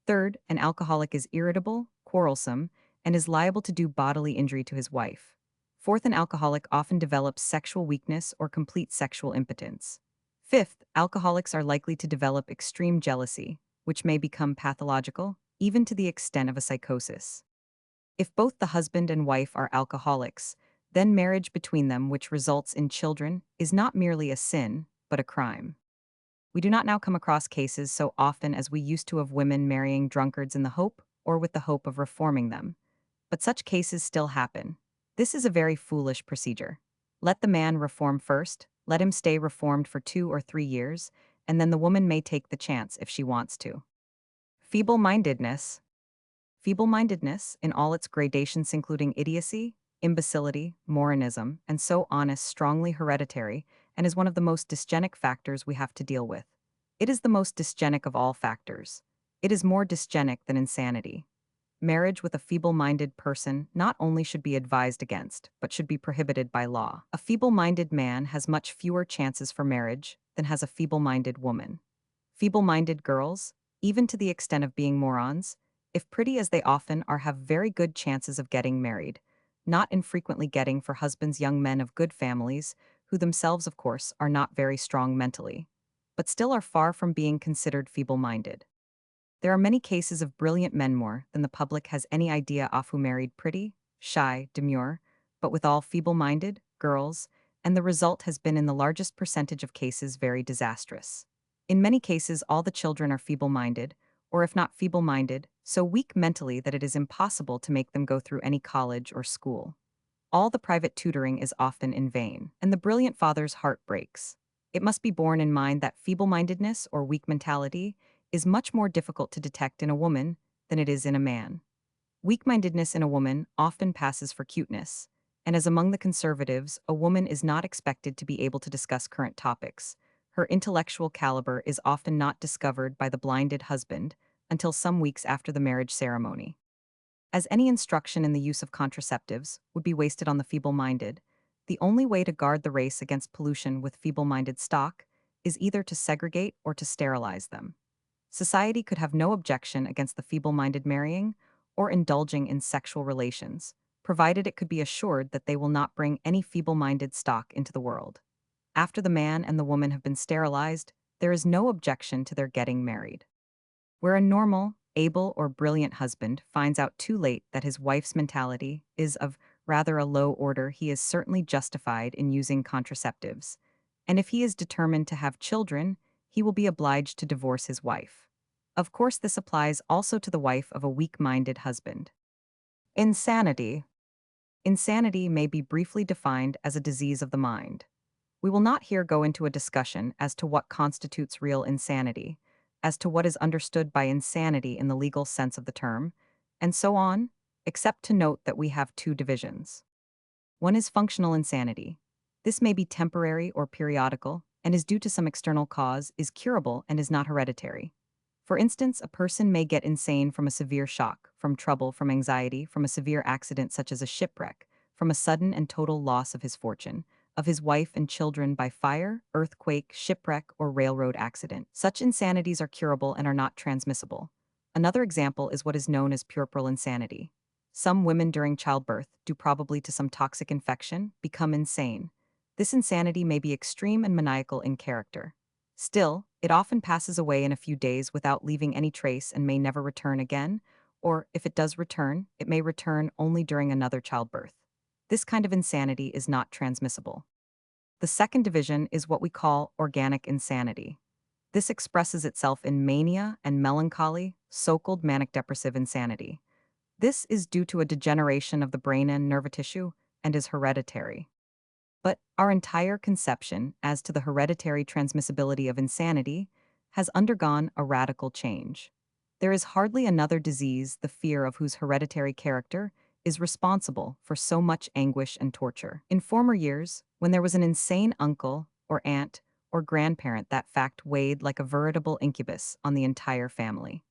Third, an alcoholic is irritable, quarrelsome, and is liable to do bodily injury to his wife. Fourth, an alcoholic often develops sexual weakness or complete sexual impotence. Fifth, alcoholics are likely to develop extreme jealousy, which may become pathological, even to the extent of a psychosis. If both the husband and wife are alcoholics, then marriage between them, which results in children, is not merely a sin, but a crime. We do not now come across cases so often as we used to of women marrying drunkards in the hope, or with the hope of reforming them. But such cases still happen. This is a very foolish procedure. Let the man reform first, let him stay reformed for 2 or 3 years, and then the woman may take the chance if she wants to. Feeble-mindedness. Feeble-mindedness, in all its gradations including idiocy, imbecility, morinism, and so on, is strongly hereditary and is one of the most dysgenic factors we have to deal with. It is the most dysgenic of all factors. It is more dysgenic than insanity. Marriage with a feeble-minded person not only should be advised against, but should be prohibited by law. A feeble-minded man has much fewer chances for marriage than has a feeble-minded woman. Feeble-minded girls, even to the extent of being morons, if pretty as they often are, have very good chances of getting married, not infrequently getting for husbands young men of good families, who themselves, of course, are not very strong mentally, but still are far from being considered feeble-minded. There are many cases of brilliant men more than the public has any idea of who married pretty, shy, demure, but withal feeble-minded, girls, and the result has been in the largest percentage of cases very disastrous. In many cases all the children are feeble-minded, or if not feeble-minded, so weak mentally that it is impossible to make them go through any college or school. All the private tutoring is often in vain, and the brilliant father's heart breaks. It must be borne in mind that feeble-mindedness or weak mentality is much more difficult to detect in a woman than it is in a man. Weak-mindedness in a woman often passes for cuteness, and as among the conservatives, a woman is not expected to be able to discuss current topics. Her intellectual caliber is often not discovered by the blinded husband until some weeks after the marriage ceremony. As any instruction in the use of contraceptives would be wasted on the feeble-minded, the only way to guard the race against pollution with feeble-minded stock is either to segregate or to sterilize them. Society could have no objection against the feeble-minded marrying or indulging in sexual relations, provided it could be assured that they will not bring any feeble-minded stock into the world. After the man and the woman have been sterilized, there is no objection to their getting married. Where a normal, able, or brilliant husband finds out too late that his wife's mentality is of rather a low order, he is certainly justified in using contraceptives, and if he is determined to have children, he will be obliged to divorce his wife. Of course, this applies also to the wife of a weak-minded husband. Insanity. Insanity may be briefly defined as a disease of the mind. We will not here go into a discussion as to what constitutes real insanity, as to what is understood by insanity in the legal sense of the term, and so on, except to note that we have two divisions. One is functional insanity. This may be temporary or periodical, and is due to some external cause, is curable, and is not hereditary. For instance, a person may get insane from a severe shock, from trouble, from anxiety, from a severe accident such as a shipwreck, from a sudden and total loss of his fortune, of his wife and children by fire, earthquake, shipwreck, or railroad accident. Such insanities are curable and are not transmissible. Another example is what is known as puerperal insanity. Some women during childbirth, due probably to some toxic infection, become insane. This insanity may be extreme and maniacal in character. Still, it often passes away in a few days without leaving any trace and may never return again, or if it does return, it may return only during another childbirth. This kind of insanity is not transmissible. The second division is what we call organic insanity. This expresses itself in mania and melancholy, so-called manic-depressive insanity. This is due to a degeneration of the brain and nerve tissue and is hereditary. But our entire conception as to the hereditary transmissibility of insanity has undergone a radical change. There is hardly another disease the fear of whose hereditary character is responsible for so much anguish and torture. In former years, when there was an insane uncle or aunt or grandparent, that fact weighed like a veritable incubus on the entire family.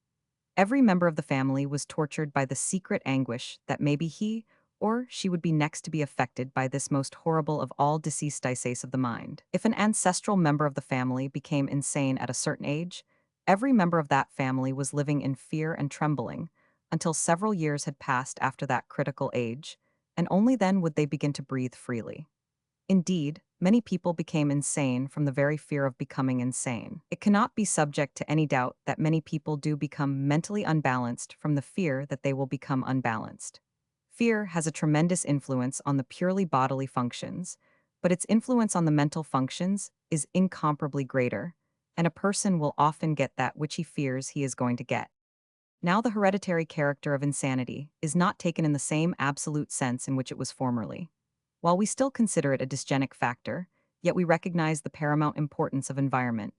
Every member of the family was tortured by the secret anguish that maybe he or she would be next to be affected by this most horrible of all deceased diseases of the mind. If an ancestral member of the family became insane at a certain age, every member of that family was living in fear and trembling until several years had passed after that critical age, and only then would they begin to breathe freely. Indeed, many people became insane from the very fear of becoming insane. It cannot be subject to any doubt that many people do become mentally unbalanced from the fear that they will become unbalanced. Fear has a tremendous influence on the purely bodily functions, but its influence on the mental functions is incomparably greater, and a person will often get that which he fears he is going to get. Now, the hereditary character of insanity is not taken in the same absolute sense in which it was formerly. While we still consider it a dysgenic factor, yet we recognize the paramount importance of environment,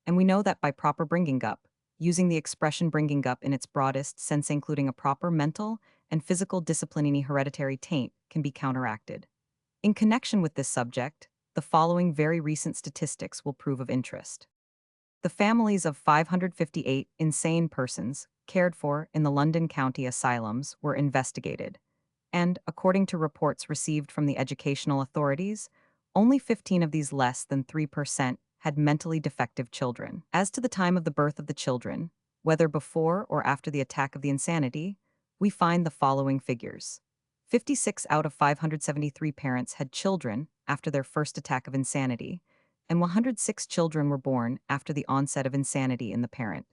and we know that by proper bringing up, using the expression bringing up in its broadest sense, including a proper mental and physical discipline, any hereditary taint can be counteracted. In connection with this subject, the following very recent statistics will prove of interest. The families of 558 insane persons cared for in the London County asylums were investigated, and, according to reports received from the educational authorities, only 15 of these, less than 3%, had mentally defective children. As to the time of the birth of the children, whether before or after the attack of the insanity, we find the following figures. 56 out of 573 parents had children after their first attack of insanity, and 106 children were born after the onset of insanity in the parent,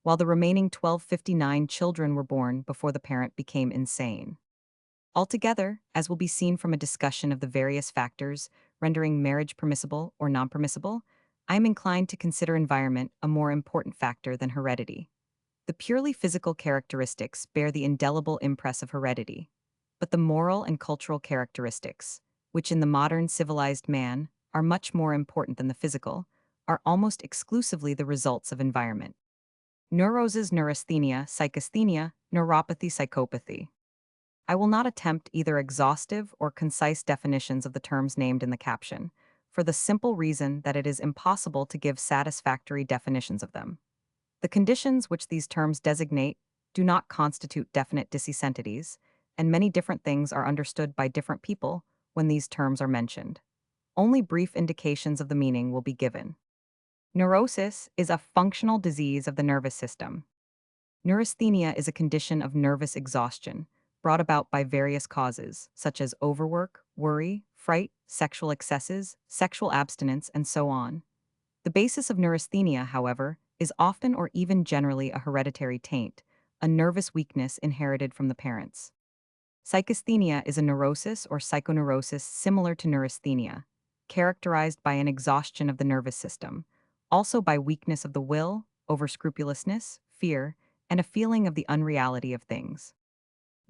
while the remaining 1259 children were born before the parent became insane. Altogether, as will be seen from a discussion of the various factors rendering marriage permissible or non-permissible, I am inclined to consider environment a more important factor than heredity. The purely physical characteristics bear the indelible impress of heredity, but the moral and cultural characteristics, which in the modern civilized man are much more important than the physical, are almost exclusively the results of environment. Neuroses, neurasthenia, psychasthenia, neuropathy, psychopathy. I will not attempt either exhaustive or concise definitions of the terms named in the caption, for the simple reason that it is impossible to give satisfactory definitions of them. The conditions which these terms designate do not constitute definite disentities, and many different things are understood by different people when these terms are mentioned. Only brief indications of the meaning will be given. Neurosis is a functional disease of the nervous system. Neurasthenia is a condition of nervous exhaustion, brought about by various causes, such as overwork, worry, fright, sexual excesses, sexual abstinence, and so on. The basis of neurasthenia, however, is often or even generally a hereditary taint, a nervous weakness inherited from the parents. Psychasthenia is a neurosis or psychoneurosis similar to neurasthenia, characterized by an exhaustion of the nervous system, also by weakness of the will, overscrupulousness, fear, and a feeling of the unreality of things.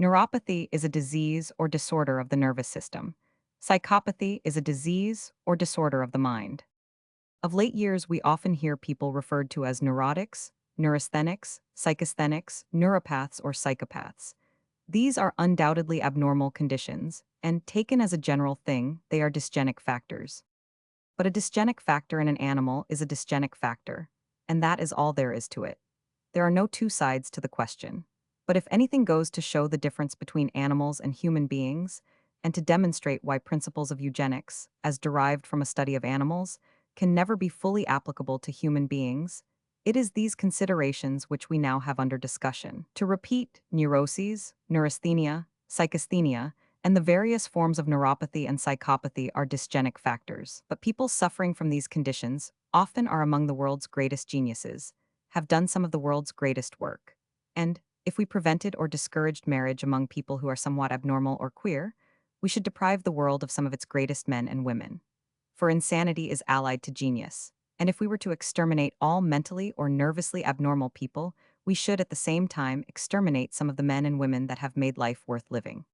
Neuropathy is a disease or disorder of the nervous system. Psychopathy is a disease or disorder of the mind. Of late years, we often hear people referred to as neurotics, neurasthenics, psychasthenics, neuropaths, or psychopaths. These are undoubtedly abnormal conditions, and taken as a general thing, they are dysgenic factors. But a dysgenic factor in an animal is a dysgenic factor, and that is all there is to it. There are no two sides to the question. But if anything goes to show the difference between animals and human beings, and to demonstrate why principles of eugenics, as derived from a study of animals, can never be fully applicable to human beings, it is these considerations which we now have under discussion. To repeat, neuroses, neurasthenia, psychasthenia, and the various forms of neuropathy and psychopathy are dysgenic factors. But people suffering from these conditions often are among the world's greatest geniuses, have done some of the world's greatest work. And, if we prevented or discouraged marriage among people who are somewhat abnormal or queer, we should deprive the world of some of its greatest men and women. For insanity is allied to genius, and if we were to exterminate all mentally or nervously abnormal people, we should at the same time exterminate some of the men and women that have made life worth living.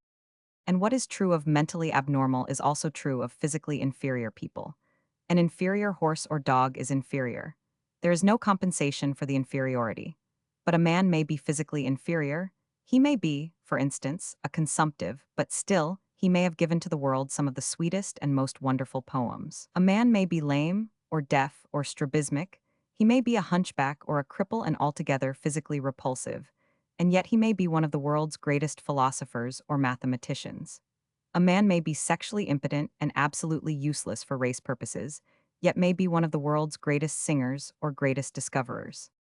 And what is true of mentally abnormal is also true of physically inferior people. An inferior horse or dog is inferior. There is no compensation for the inferiority. But a man may be physically inferior. He may be, for instance, a consumptive, but still, he may have given to the world some of the sweetest and most wonderful poems. A man may be lame, or deaf, or strabismic. He may be a hunchback or a cripple and altogether physically repulsive, and yet he may be one of the world's greatest philosophers or mathematicians. A man may be sexually impotent and absolutely useless for race purposes, yet may be one of the world's greatest singers or greatest discoverers.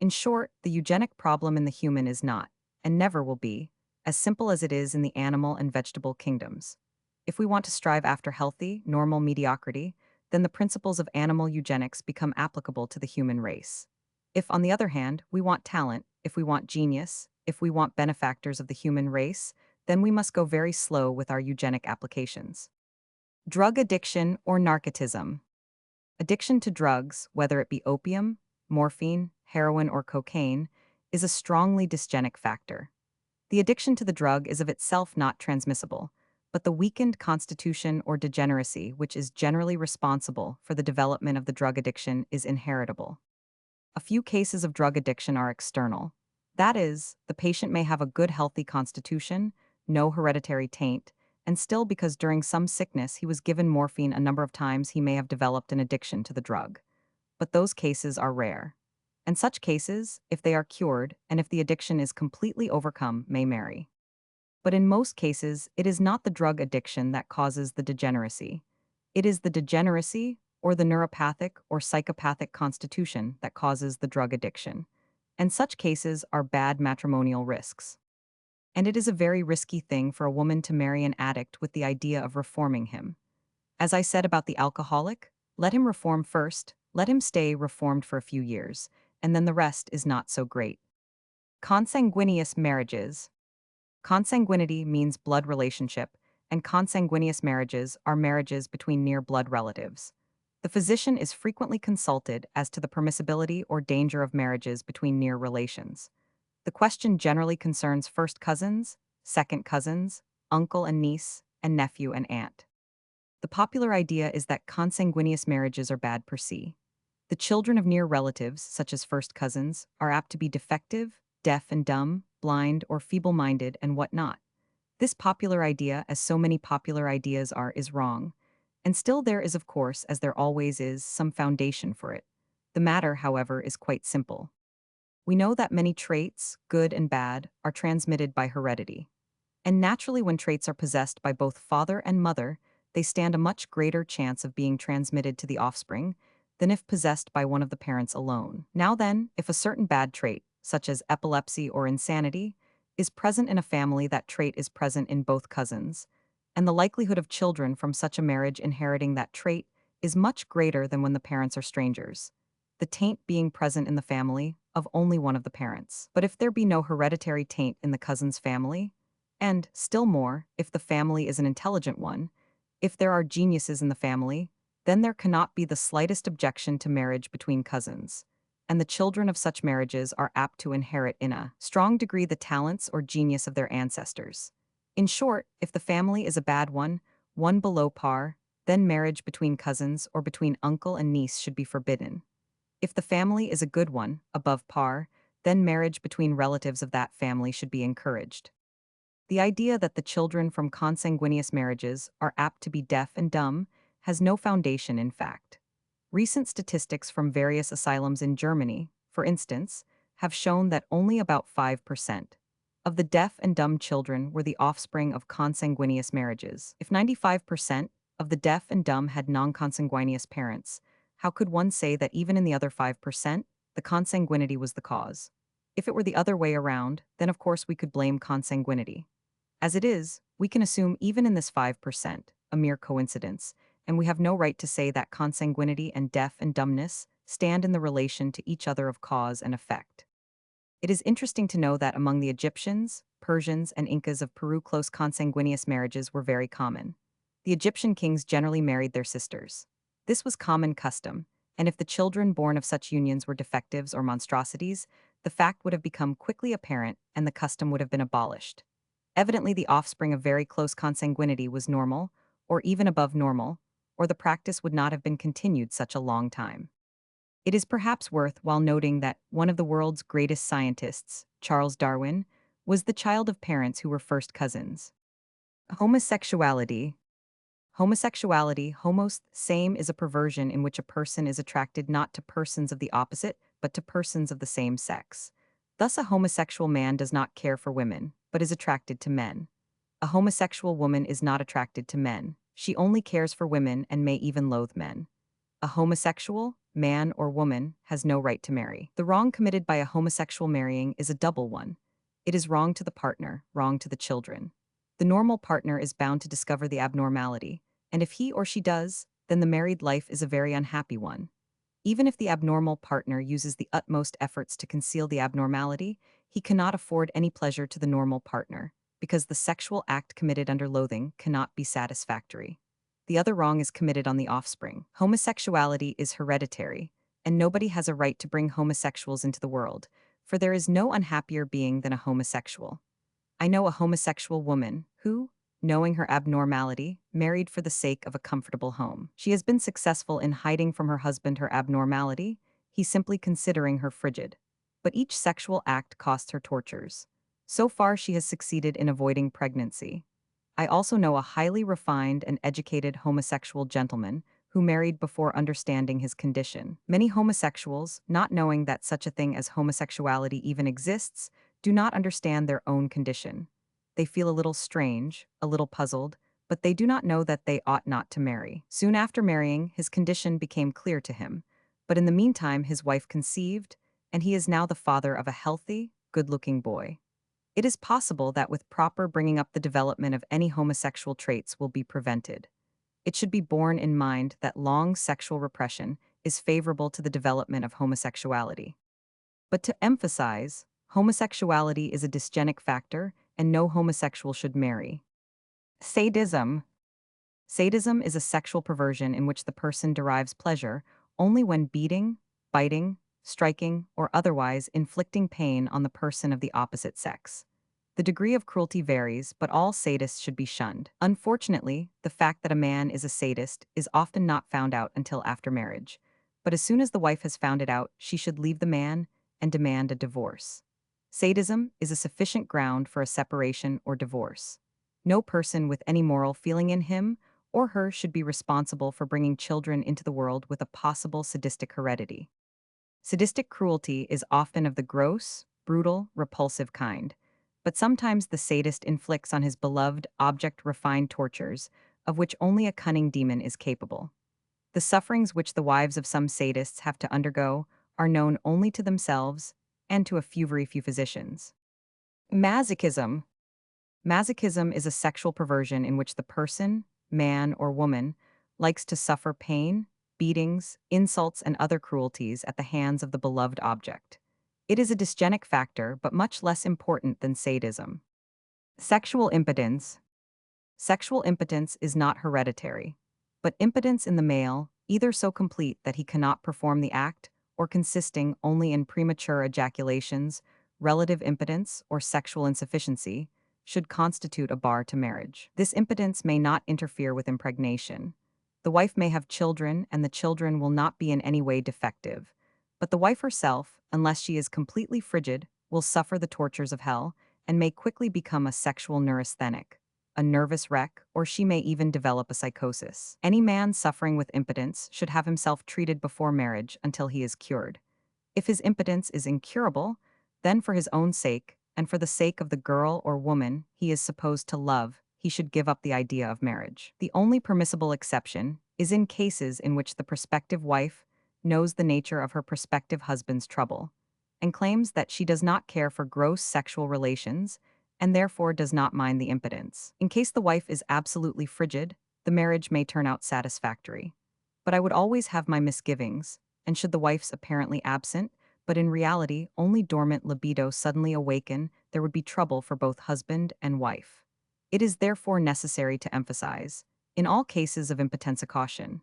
In short, the eugenic problem in the human is not, and never will be, as simple as it is in the animal and vegetable kingdoms. If we want to strive after healthy, normal mediocrity, then the principles of animal eugenics become applicable to the human race. If, on the other hand, we want talent, if we want genius, if we want benefactors of the human race, then we must go very slow with our eugenic applications. Drug addiction or narcotism. Addiction to drugs, whether it be opium, morphine, heroin, or cocaine, is a strongly dysgenic factor. The addiction to the drug is of itself not transmissible, but the weakened constitution or degeneracy which is generally responsible for the development of the drug addiction is inheritable. A few cases of drug addiction are external. That is, the patient may have a good healthy constitution, no hereditary taint, and still because during some sickness he was given morphine a number of times he may have developed an addiction to the drug. But those cases are rare. And such cases, if they are cured and if the addiction is completely overcome, may marry. But in most cases, it is not the drug addiction that causes the degeneracy. It is the degeneracy, or the neuropathic or psychopathic constitution that causes the drug addiction. And such cases are bad matrimonial risks. And it is a very risky thing for a woman to marry an addict with the idea of reforming him. As I said about the alcoholic, let him reform first, let him stay reformed for a few years, and then the rest is not so great. Consanguineous marriages. Consanguinity means blood relationship, and consanguineous marriages are marriages between near blood relatives. The physician is frequently consulted as to the permissibility or danger of marriages between near relations. The question generally concerns first cousins, second cousins, uncle and niece, and nephew and aunt. The popular idea is that consanguineous marriages are bad per se. The children of near relatives, such as first cousins, are apt to be defective, deaf and dumb, blind or feeble-minded, and whatnot. This popular idea, as so many popular ideas are, is wrong. And still there is, of course, as there always is, some foundation for it. The matter, however, is quite simple. We know that many traits, good and bad, are transmitted by heredity. And naturally, when traits are possessed by both father and mother, they stand a much greater chance of being transmitted to the offspring than if possessed by one of the parents alone. Now then, if a certain bad trait, such as epilepsy or insanity, is present in a family, that trait is present in both cousins, and the likelihood of children from such a marriage inheriting that trait is much greater than when the parents are strangers, the taint being present in the family of only one of the parents. But if there be no hereditary taint in the cousin's family, and, still more, if the family is an intelligent one, if there are geniuses in the family, then there cannot be the slightest objection to marriage between cousins, and the children of such marriages are apt to inherit in a strong degree the talents or genius of their ancestors. In short, if the family is a bad one, one below par, then marriage between cousins or between uncle and niece should be forbidden. If the family is a good one, above par, then marriage between relatives of that family should be encouraged. The idea that the children from consanguineous marriages are apt to be deaf and dumb has no foundation in fact. Recent statistics from various asylums in Germany, for instance, have shown that only about 5% of the deaf and dumb children were the offspring of consanguineous marriages. If 95% of the deaf and dumb had non-consanguineous parents, how could one say that even in the other 5%, the consanguinity was the cause? If it were the other way around, then of course we could blame consanguinity. As it is, we can assume even in this 5%, a mere coincidence, and we have no right to say that consanguinity and deaf and dumbness stand in the relation to each other of cause and effect. It is interesting to know that among the Egyptians, Persians, and Incas of Peru, close consanguineous marriages were very common. The Egyptian kings generally married their sisters. This was common custom, and if the children born of such unions were defectives or monstrosities, the fact would have become quickly apparent and the custom would have been abolished. Evidently, the offspring of very close consanguinity was normal, or even above normal, or the practice would not have been continued such a long time. It is perhaps worthwhile noting that one of the world's greatest scientists, Charles Darwin, was the child of parents who were first cousins. Homosexuality. Homosexuality, homos, same, is a perversion in which a person is attracted not to persons of the opposite, but to persons of the same sex. Thus, a homosexual man does not care for women, but is attracted to men. A homosexual woman is not attracted to men. She only cares for women and may even loathe men. A homosexual, man or woman, has no right to marry. The wrong committed by a homosexual marrying is a double one. It is wrong to the partner, wrong to the children. The normal partner is bound to discover the abnormality, and if he or she does, then the married life is a very unhappy one. Even if the abnormal partner uses the utmost efforts to conceal the abnormality, he cannot afford any pleasure to the normal partner, because the sexual act committed under loathing cannot be satisfactory. The other wrong is committed on the offspring. Homosexuality is hereditary, and nobody has a right to bring homosexuals into the world, for there is no unhappier being than a homosexual. I know a homosexual woman who, knowing her abnormality, married for the sake of a comfortable home. She has been successful in hiding from her husband her abnormality, he simply considering her frigid. But each sexual act costs her tortures. So far, she has succeeded in avoiding pregnancy. I also know a highly refined and educated homosexual gentleman who married before understanding his condition. Many homosexuals, not knowing that such a thing as homosexuality even exists, do not understand their own condition. They feel a little strange, a little puzzled, but they do not know that they ought not to marry. Soon after marrying, his condition became clear to him, but in the meantime his wife conceived, and he is now the father of a healthy, good-looking boy. It is possible that with proper bringing up the development of any homosexual traits will be prevented. It should be borne in mind that long sexual repression is favorable to the development of homosexuality. But to emphasize, homosexuality is a dysgenic factor and no homosexual should marry. Sadism. Sadism is a sexual perversion in which the person derives pleasure only when beating, biting, striking, or otherwise inflicting pain on the person of the opposite sex. The degree of cruelty varies, but all sadists should be shunned. Unfortunately, the fact that a man is a sadist is often not found out until after marriage. But as soon as the wife has found it out, she should leave the man and demand a divorce. Sadism is a sufficient ground for a separation or divorce. No person with any moral feeling in him or her should be responsible for bringing children into the world with a possible sadistic heredity. Sadistic cruelty is often of the gross, brutal, repulsive kind, but sometimes the sadist inflicts on his beloved object refined tortures, of which only a cunning demon is capable. The sufferings which the wives of some sadists have to undergo are known only to themselves and to a very few physicians. Masochism. Masochism is a sexual perversion in which the person, man or woman, likes to suffer pain, beatings, insults, and other cruelties at the hands of the beloved object. It is a dysgenic factor, but much less important than sadism. Sexual impotence. Sexual impotence is not hereditary, but impotence in the male, either so complete that he cannot perform the act, or consisting only in premature ejaculations, relative impotence, or sexual insufficiency, should constitute a bar to marriage. This impotence may not interfere with impregnation. The wife may have children, and the children will not be in any way defective. But the wife herself, unless she is completely frigid, will suffer the tortures of hell, and may quickly become a sexual neurasthenic, a nervous wreck, or she may even develop a psychosis. Any man suffering with impotence should have himself treated before marriage until he is cured. If his impotence is incurable, then for his own sake, and for the sake of the girl or woman he is supposed to love, he should give up the idea of marriage. The only permissible exception is in cases in which the prospective wife knows the nature of her prospective husband's trouble, and claims that she does not care for gross sexual relations, and therefore does not mind the impotence. In case the wife is absolutely frigid, the marriage may turn out satisfactory. But I would always have my misgivings, and should the wife's apparently absent, but in reality only dormant libido suddenly awaken, there would be trouble for both husband and wife. It is therefore necessary to emphasize, in all cases of impotence, a caution.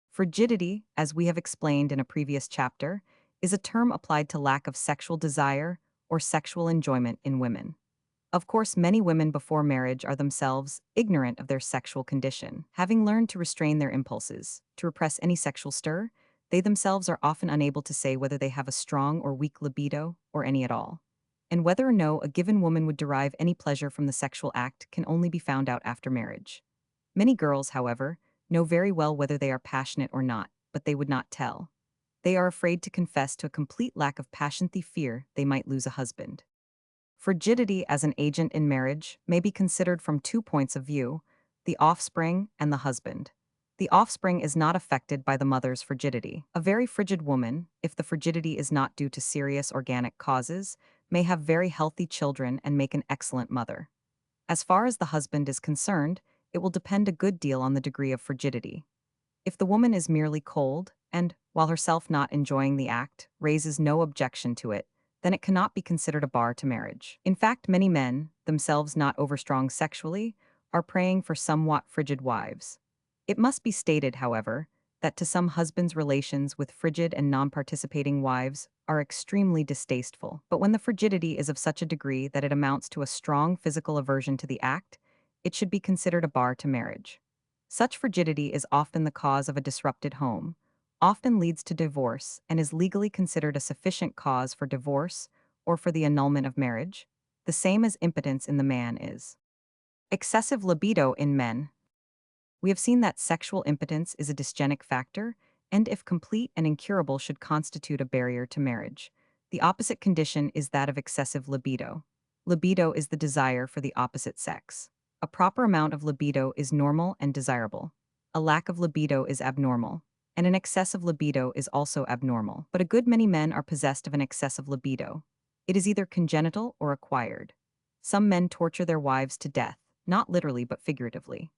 Frigidity, as we have explained in a previous chapter, is a term applied to lack of sexual desire or sexual enjoyment in women. Of course, many women before marriage are themselves ignorant of their sexual condition. Having learned to restrain their impulses, to repress any sexual stir, they themselves are often unable to say whether they have a strong or weak libido, or any at all. And whether or no a given woman would derive any pleasure from the sexual act can only be found out after marriage. Many girls, however, know very well whether they are passionate or not, but they would not tell. They are afraid to confess to a complete lack of passion through fear they might lose a husband. Frigidity as an agent in marriage may be considered from two points of view: the offspring and the husband. The offspring is not affected by the mother's frigidity. A very frigid woman, if the frigidity is not due to serious organic causes, may have very healthy children and make an excellent mother. As far as the husband is concerned, it will depend a good deal on the degree of frigidity. If the woman is merely cold, and, while herself not enjoying the act, raises no objection to it, then it cannot be considered a bar to marriage. In fact, many men, themselves not overstrong sexually, are praying for somewhat frigid wives. It must be stated, however, that to some husbands relations with frigid and non-participating wives are extremely distasteful. But when the frigidity is of such a degree that it amounts to a strong physical aversion to the act, it should be considered a bar to marriage. Such frigidity is often the cause of a disrupted home, often leads to divorce, and is legally considered a sufficient cause for divorce or for the annulment of marriage, the same as impotence in the man is. Excessive libido in men. We have seen that sexual impotence is a dysgenic factor, and if complete and incurable should constitute a barrier to marriage. The opposite condition is that of excessive libido. Libido is the desire for the opposite sex. A proper amount of libido is normal and desirable. A lack of libido is abnormal, and an excessive libido is also abnormal. But a good many men are possessed of an excessive libido. It is either congenital or acquired. Some men torture their wives to death, not literally but figuratively.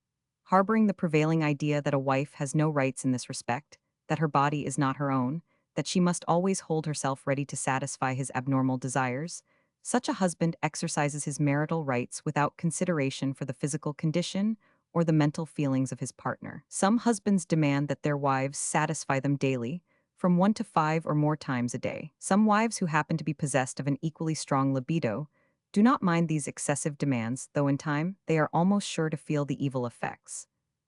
Harboring the prevailing idea that a wife has no rights in this respect, that her body is not her own, that she must always hold herself ready to satisfy his abnormal desires, such a husband exercises his marital rights without consideration for the physical condition or the mental feelings of his partner. Some husbands demand that their wives satisfy them daily, from 1 to 5 or more times a day. Some wives who happen to be possessed of an equally strong libido do not mind these excessive demands, though in time they are almost sure to feel the evil effects.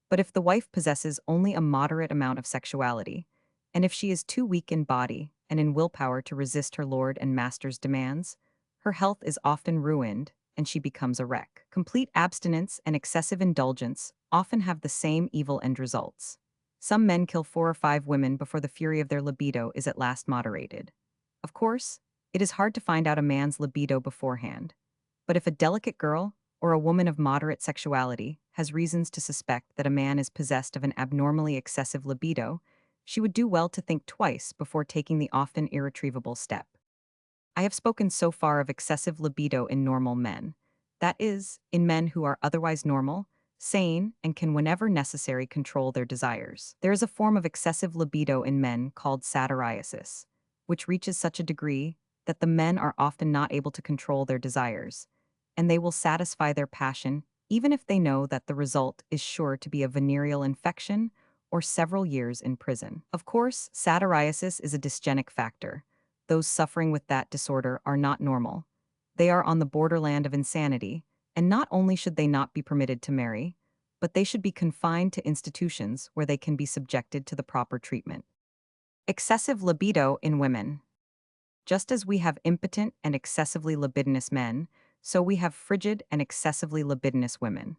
But if the wife possesses only a moderate amount of sexuality, and if she is too weak in body and in willpower to resist her lord and master's demands, her health is often ruined and she becomes a wreck. Complete abstinence and excessive indulgence often have the same evil end results. Some men kill 4 or 5 women before the fury of their libido is at last moderated. Of course, it is hard to find out a man's libido beforehand. But if a delicate girl, or a woman of moderate sexuality, has reasons to suspect that a man is possessed of an abnormally excessive libido, she would do well to think twice before taking the often irretrievable step. I have spoken so far of excessive libido in normal men. That is, in men who are otherwise normal, sane, and can whenever necessary control their desires. There is a form of excessive libido in men called satyriasis, which reaches such a degree that the men are often not able to control their desires, and they will satisfy their passion even if they know that the result is sure to be a venereal infection or several years in prison. Of course, satyriasis is a dysgenic factor. Those suffering with that disorder are not normal. They are on the borderland of insanity, and not only should they not be permitted to marry, but they should be confined to institutions where they can be subjected to the proper treatment. Excessive libido in women. Just as we have impotent and excessively libidinous men, so we have frigid and excessively libidinous women.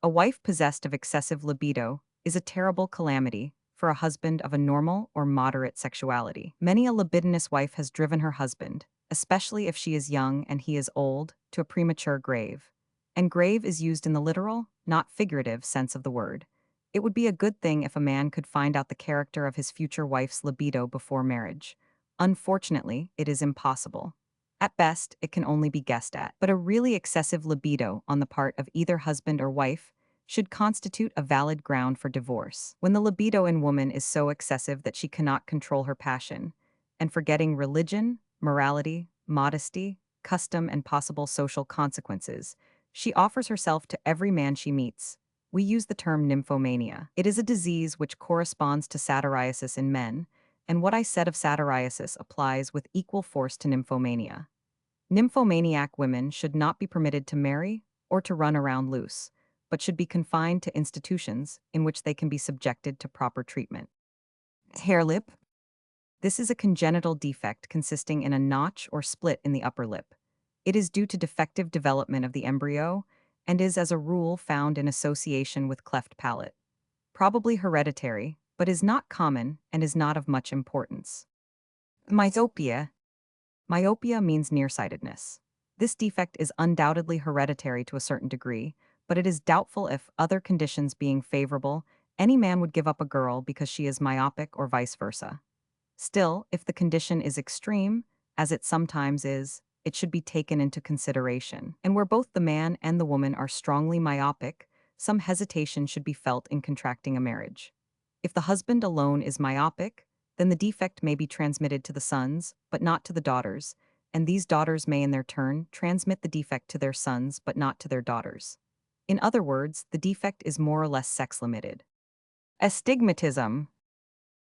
A wife possessed of excessive libido is a terrible calamity for a husband of a normal or moderate sexuality. Many a libidinous wife has driven her husband, especially if she is young and he is old, to a premature grave. And grave is used in the literal, not figurative sense of the word. It would be a good thing if a man could find out the character of his future wife's libido before marriage. Unfortunately, it is impossible. At best, it can only be guessed at. But a really excessive libido on the part of either husband or wife should constitute a valid ground for divorce. When the libido in woman is so excessive that she cannot control her passion, and forgetting religion, morality, modesty, custom, and possible social consequences, she offers herself to every man she meets. We use the term nymphomania. It is a disease which corresponds to satyriasis in men, and what I said of satyriasis applies with equal force to nymphomania. Nymphomaniac women should not be permitted to marry or to run around loose, but should be confined to institutions in which they can be subjected to proper treatment. Hair lip. This is a congenital defect consisting in a notch or split in the upper lip. It is due to defective development of the embryo and is as a rule found in association with cleft palate. Probably hereditary, but is not common and is not of much importance. Myopia. Myopia means nearsightedness. This defect is undoubtedly hereditary to a certain degree, but it is doubtful if, other conditions being favorable, any man would give up a girl because she is myopic or vice versa. Still, if the condition is extreme, as it sometimes is, it should be taken into consideration. And where both the man and the woman are strongly myopic, some hesitation should be felt in contracting a marriage. If the husband alone is myopic, then the defect may be transmitted to the sons, but not to the daughters, and these daughters may in their turn transmit the defect to their sons, but not to their daughters. In other words, the defect is more or less sex-limited. Astigmatism.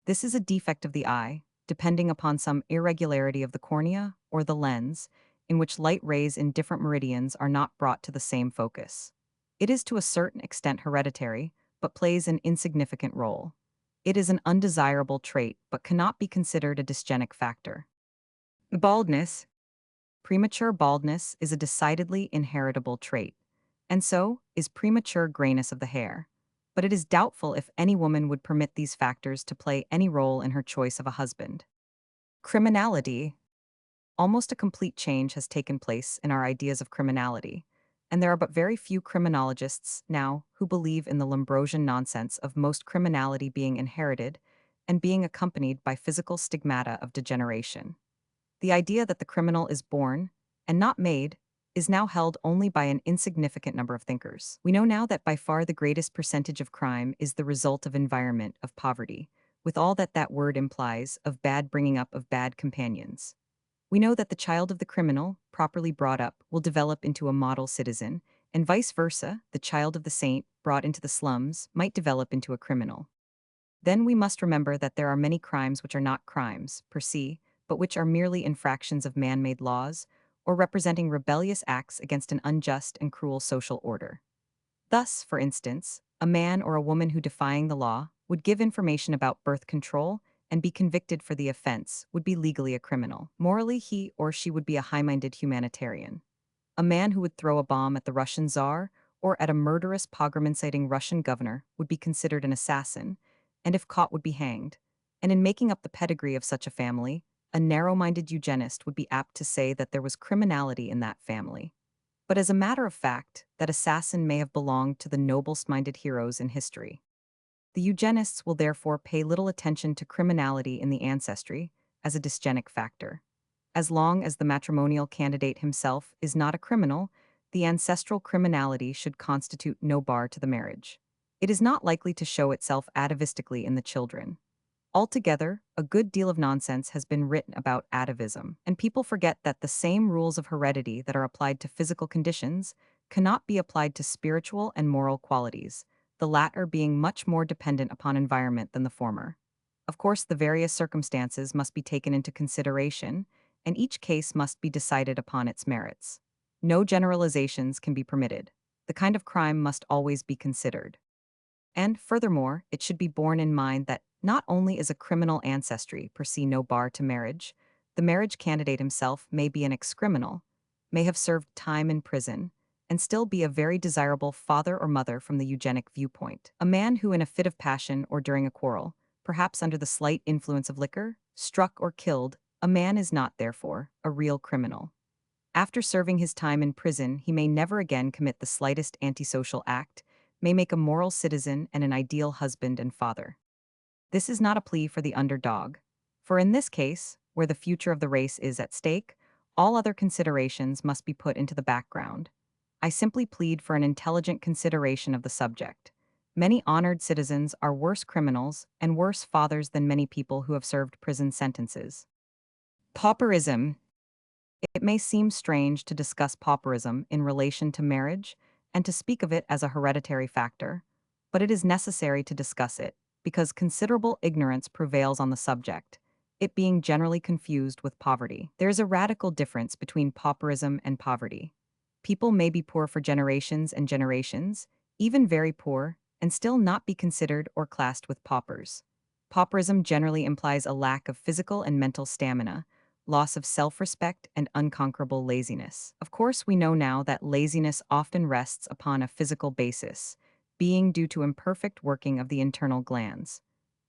This is a defect of the eye, depending upon some irregularity of the cornea or the lens, in which light rays in different meridians are not brought to the same focus. It is to a certain extent hereditary, but plays an insignificant role. It is an undesirable trait, but cannot be considered a dysgenic factor. Baldness. Premature baldness is a decidedly inheritable trait, and so is premature grayness of the hair. But it is doubtful if any woman would permit these factors to play any role in her choice of a husband. Criminality. Almost a complete change has taken place in our ideas of criminality, and there are but very few criminologists now who believe in the Lombrosian nonsense of most criminality being inherited and being accompanied by physical stigmata of degeneration. The idea that the criminal is born, and not made, is now held only by an insignificant number of thinkers. We know now that by far the greatest percentage of crime is the result of environment, of poverty, with all that that word implies, of bad bringing up of bad companions. We know that the child of the criminal, properly brought up, will develop into a model citizen, and vice versa, the child of the saint, brought into the slums, might develop into a criminal. Then we must remember that there are many crimes which are not crimes, per se, but which are merely infractions of man-made laws, or representing rebellious acts against an unjust and cruel social order. Thus, for instance, a man or a woman who, defying the law, would give information about birth control and be convicted for the offense would be legally a criminal. Morally, he or she would be a high-minded humanitarian. A man who would throw a bomb at the Russian Tsar or at a murderous pogrom-inciting Russian governor would be considered an assassin, and if caught would be hanged. And in making up the pedigree of such a family, a narrow-minded eugenist would be apt to say that there was criminality in that family. But as a matter of fact, that assassin may have belonged to the noblest-minded heroes in history. The eugenists will therefore pay little attention to criminality in the ancestry as a dysgenic factor. As long as the matrimonial candidate himself is not a criminal, the ancestral criminality should constitute no bar to the marriage. It is not likely to show itself atavistically in the children. Altogether, a good deal of nonsense has been written about atavism, and people forget that the same rules of heredity that are applied to physical conditions cannot be applied to spiritual and moral qualities, the latter being much more dependent upon environment than the former. Of course, the various circumstances must be taken into consideration, and each case must be decided upon its merits. No generalizations can be permitted. The kind of crime must always be considered. And furthermore, it should be borne in mind that not only is a criminal ancestry per se no bar to marriage, the marriage candidate himself may be an ex-criminal, may have served time in prison, and still be a very desirable father or mother from the eugenic viewpoint. A man who in a fit of passion or during a quarrel, perhaps under the slight influence of liquor, struck or killed, a man is not, therefore, a real criminal. After serving his time in prison, he may never again commit the slightest antisocial act, may make a moral citizen and an ideal husband and father. This is not a plea for the underdog, for in this case, where the future of the race is at stake, all other considerations must be put into the background. I simply plead for an intelligent consideration of the subject. Many honored citizens are worse criminals and worse fathers than many people who have served prison sentences. Pauperism. It may seem strange to discuss pauperism in relation to marriage and to speak of it as a hereditary factor, but it is necessary to discuss it because considerable ignorance prevails on the subject, it being generally confused with poverty. There is a radical difference between pauperism and poverty. People may be poor for generations and generations, even very poor, and still not be considered or classed with paupers. Pauperism generally implies a lack of physical and mental stamina, loss of self-respect, and unconquerable laziness. Of course, we know now that laziness often rests upon a physical basis, being due to imperfect working of the internal glands.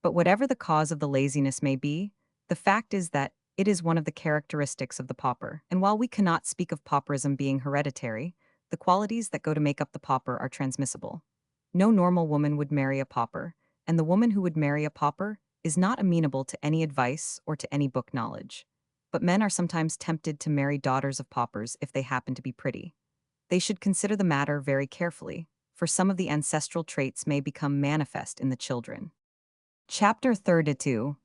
But whatever the cause of the laziness may be, the fact is that It is one of the characteristics of the pauper. And while we cannot speak of pauperism being hereditary, the qualities that go to make up the pauper are transmissible. No normal woman would marry a pauper, and the woman who would marry a pauper is not amenable to any advice or to any book knowledge. But men are sometimes tempted to marry daughters of paupers if they happen to be pretty. They should consider the matter very carefully, for some of the ancestral traits may become manifest in the children. Chapter 32: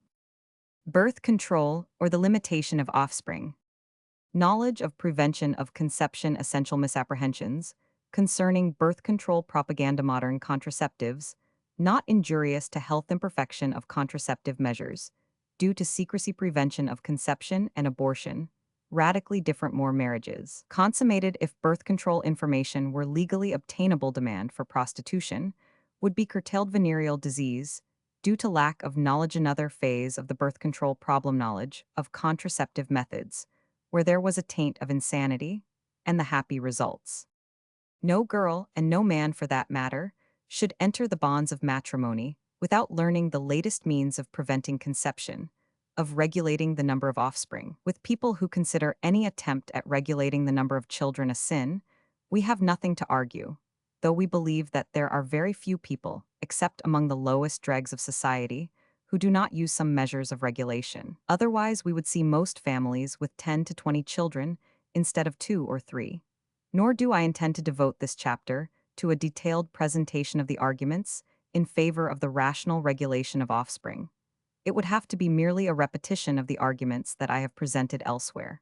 Birth Control or the Limitation of Offspring. Knowledge of prevention of conception essential misapprehensions concerning birth control propaganda modern contraceptives, not injurious to health imperfection of contraceptive measures, due to secrecy prevention of conception and abortion, radically different more marriages. Consummated if birth control information were legally obtainable demand for prostitution, would be curtailed venereal disease, due to lack of knowledge another phase of the birth control problem knowledge of contraceptive methods, where there was a taint of insanity, and the happy results. No girl, and no man for that matter, should enter the bonds of matrimony without learning the latest means of preventing conception, of regulating the number of offspring. With people who consider any attempt at regulating the number of children a sin, we have nothing to argue, though we believe that there are very few people, except among the lowest dregs of society, who do not use some measures of regulation. Otherwise, we would see most families with 10 to 20 children instead of 2 or 3. Nor do I intend to devote this chapter to a detailed presentation of the arguments in favor of the rational regulation of offspring. It would have to be merely a repetition of the arguments that I have presented elsewhere.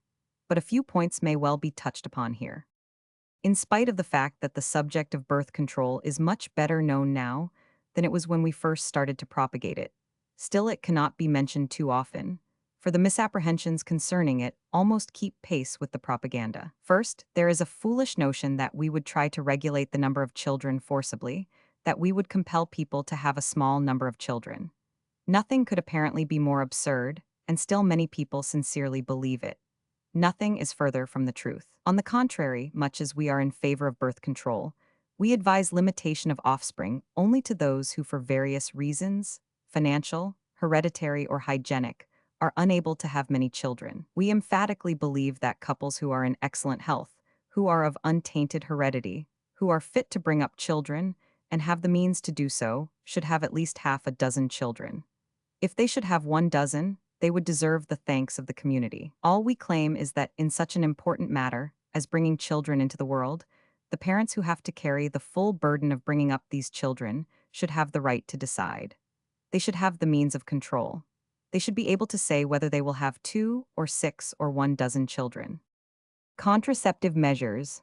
But a few points may well be touched upon here. In spite of the fact that the subject of birth control is much better known now than it was when we first started to propagate it, still it cannot be mentioned too often, for the misapprehensions concerning it almost keep pace with the propaganda. First, there is a foolish notion that we would try to regulate the number of children forcibly, that we would compel people to have a small number of children. Nothing could apparently be more absurd, and still many people sincerely believe it. Nothing is further from the truth. On the contrary, much as we are in favor of birth control, we advise limitation of offspring only to those who for various reasons, financial, hereditary, or hygienic, are unable to have many children. We emphatically believe that couples who are in excellent health, who are of untainted heredity, who are fit to bring up children, and have the means to do so, should have at least half a dozen children. If they should have 1 dozen, they would deserve the thanks of the community. All we claim is that in such an important matter as bringing children into the world, the parents who have to carry the full burden of bringing up these children should have the right to decide. They should have the means of control. They should be able to say whether they will have 2 or 6 or 1 dozen children. Contraceptive measures,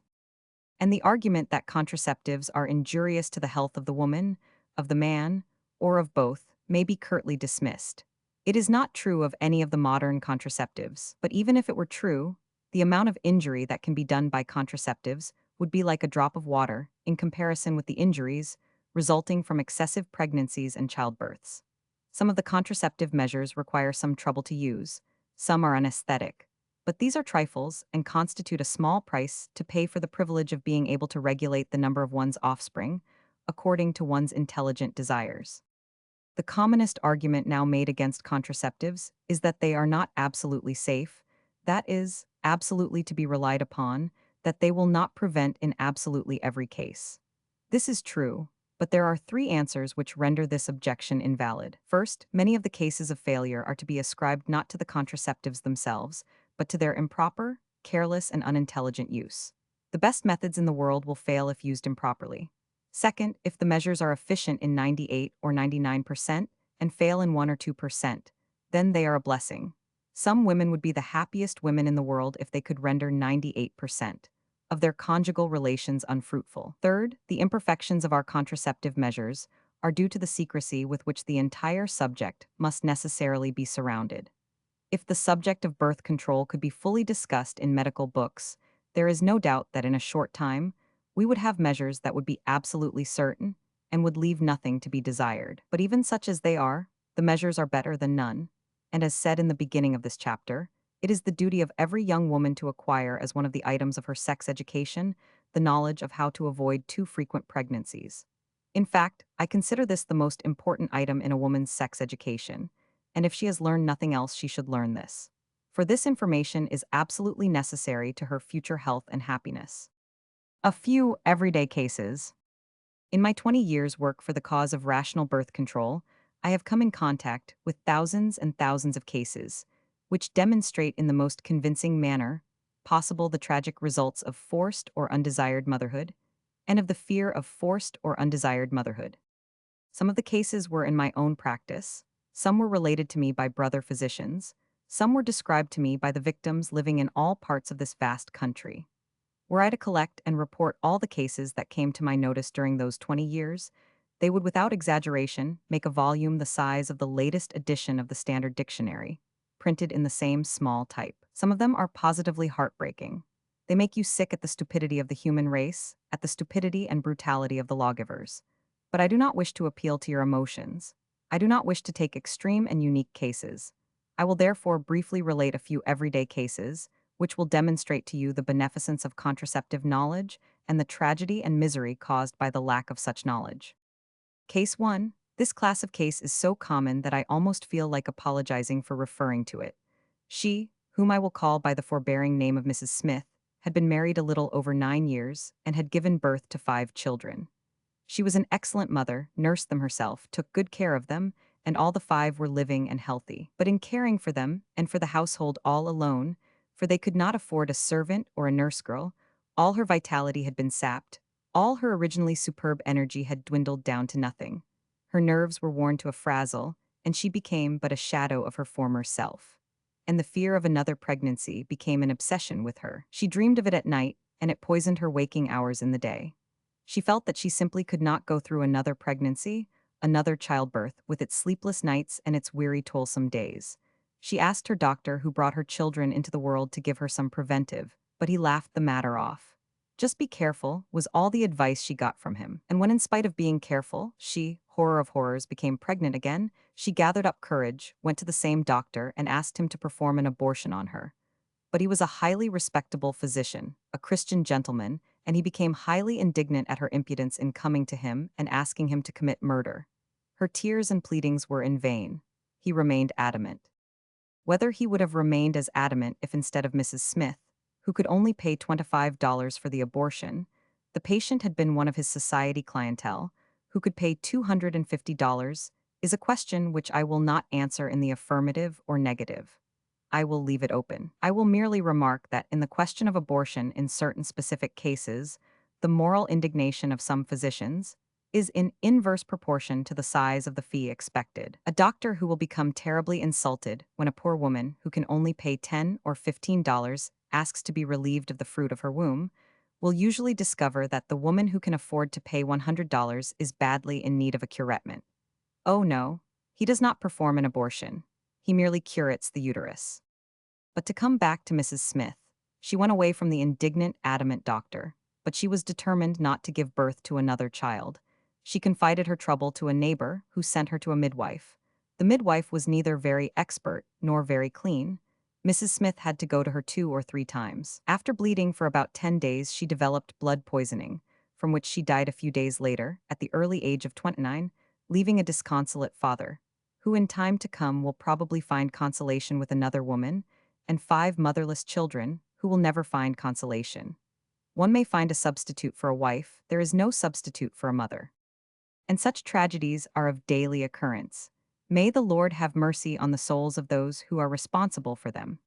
and the argument that contraceptives are injurious to the health of the woman, of the man, or of both, may be curtly dismissed. It is not true of any of the modern contraceptives, but even if it were true, the amount of injury that can be done by contraceptives would be like a drop of water in comparison with the injuries resulting from excessive pregnancies and childbirths. Some of the contraceptive measures require some trouble to use, some are anesthetic, but these are trifles and constitute a small price to pay for the privilege of being able to regulate the number of one's offspring according to one's intelligent desires. The commonest argument now made against contraceptives is that they are not absolutely safe, that is, absolutely to be relied upon, that they will not prevent in absolutely every case. This is true, but there are 3 answers which render this objection invalid. First, many of the cases of failure are to be ascribed not to the contraceptives themselves, but to their improper, careless, and unintelligent use. The best methods in the world will fail if used improperly. Second, if the measures are efficient in 98 or 99% and fail in 1 or 2%, then they are a blessing. Some women would be the happiest women in the world if they could render 98% of their conjugal relations unfruitful. Third, the imperfections of our contraceptive measures are due to the secrecy with which the entire subject must necessarily be surrounded. If the subject of birth control could be fully discussed in medical books, there is no doubt that in a short time, we would have measures that would be absolutely certain and would leave nothing to be desired. But even such as they are, the measures are better than none, and as said in the beginning of this chapter, it is the duty of every young woman to acquire as one of the items of her sex education the knowledge of how to avoid too frequent pregnancies. In fact, I consider this the most important item in a woman's sex education, and if she has learned nothing else, she should learn this. for this information is absolutely necessary to her future health and happiness. A few everyday cases. In my 20 years' work for the cause of rational birth control, I have come in contact with thousands and thousands of cases, which demonstrate in the most convincing manner possible the tragic results of forced or undesired motherhood, and of the fear of forced or undesired motherhood. Some of the cases were in my own practice, some were related to me by brother physicians, some were described to me by the victims living in all parts of this vast country. Were I to collect and report all the cases that came to my notice during those 20 years, they would without exaggeration make a volume the size of the latest edition of the Standard Dictionary, printed in the same small type. Some of them are positively heartbreaking. They make you sick at the stupidity of the human race, at the stupidity and brutality of the lawgivers. But I do not wish to appeal to your emotions. I do not wish to take extreme and unique cases. I will therefore briefly relate a few everyday cases, which will demonstrate to you the beneficence of contraceptive knowledge and the tragedy and misery caused by the lack of such knowledge. Case 1. This class of case is so common that I almost feel like apologizing for referring to it. She, whom I will call by the forbearing name of Mrs. Smith, had been married a little over 9 years and had given birth to 5 children. She was an excellent mother, nursed them herself, took good care of them, and all the 5 were living and healthy. But in caring for them, and for the household all alone, for they could not afford a servant or a nurse girl, all her vitality had been sapped, all her originally superb energy had dwindled down to nothing. Her nerves were worn to a frazzle, and she became but a shadow of her former self. And the fear of another pregnancy became an obsession with her. She dreamed of it at night, and it poisoned her waking hours in the day. She felt that she simply could not go through another pregnancy, another childbirth, with its sleepless nights and its weary, toilsome days. She asked her doctor, who brought her children into the world, to give her some preventive, but he laughed the matter off. Just be careful, was all the advice she got from him. And when, in spite of being careful, she, horror of horrors, became pregnant again, she gathered up courage, went to the same doctor, and asked him to perform an abortion on her. But he was a highly respectable physician, a Christian gentleman, and he became highly indignant at her impudence in coming to him and asking him to commit murder. Her tears and pleadings were in vain. He remained adamant. Whether he would have remained as adamant if, instead of Mrs. Smith, who could only pay $25 for the abortion, the patient had been one of his society clientele, who could pay $250, is a question which I will not answer in the affirmative or negative. I will leave it open. I will merely remark that in the question of abortion in certain specific cases, the moral indignation of some physicians is in inverse proportion to the size of the fee expected. A doctor who will become terribly insulted when a poor woman who can only pay $10 or $15 asks to be relieved of the fruit of her womb will usually discover that the woman who can afford to pay $100 is badly in need of a curettement. Oh no, he does not perform an abortion. He merely curates the uterus. But to come back to Mrs. Smith, she went away from the indignant, adamant doctor, but she was determined not to give birth to another child. She confided her trouble to a neighbor who sent her to a midwife. The midwife was neither very expert nor very clean. Mrs. Smith had to go to her 2 or 3 times. After bleeding for about 10 days, she developed blood poisoning, from which she died a few days later, at the early age of 29, leaving a disconsolate father, who in time to come will probably find consolation with another woman, and 5 motherless children who will never find consolation. One may find a substitute for a wife, there is no substitute for a mother. And such tragedies are of daily occurrence. May the Lord have mercy on the souls of those who are responsible for them.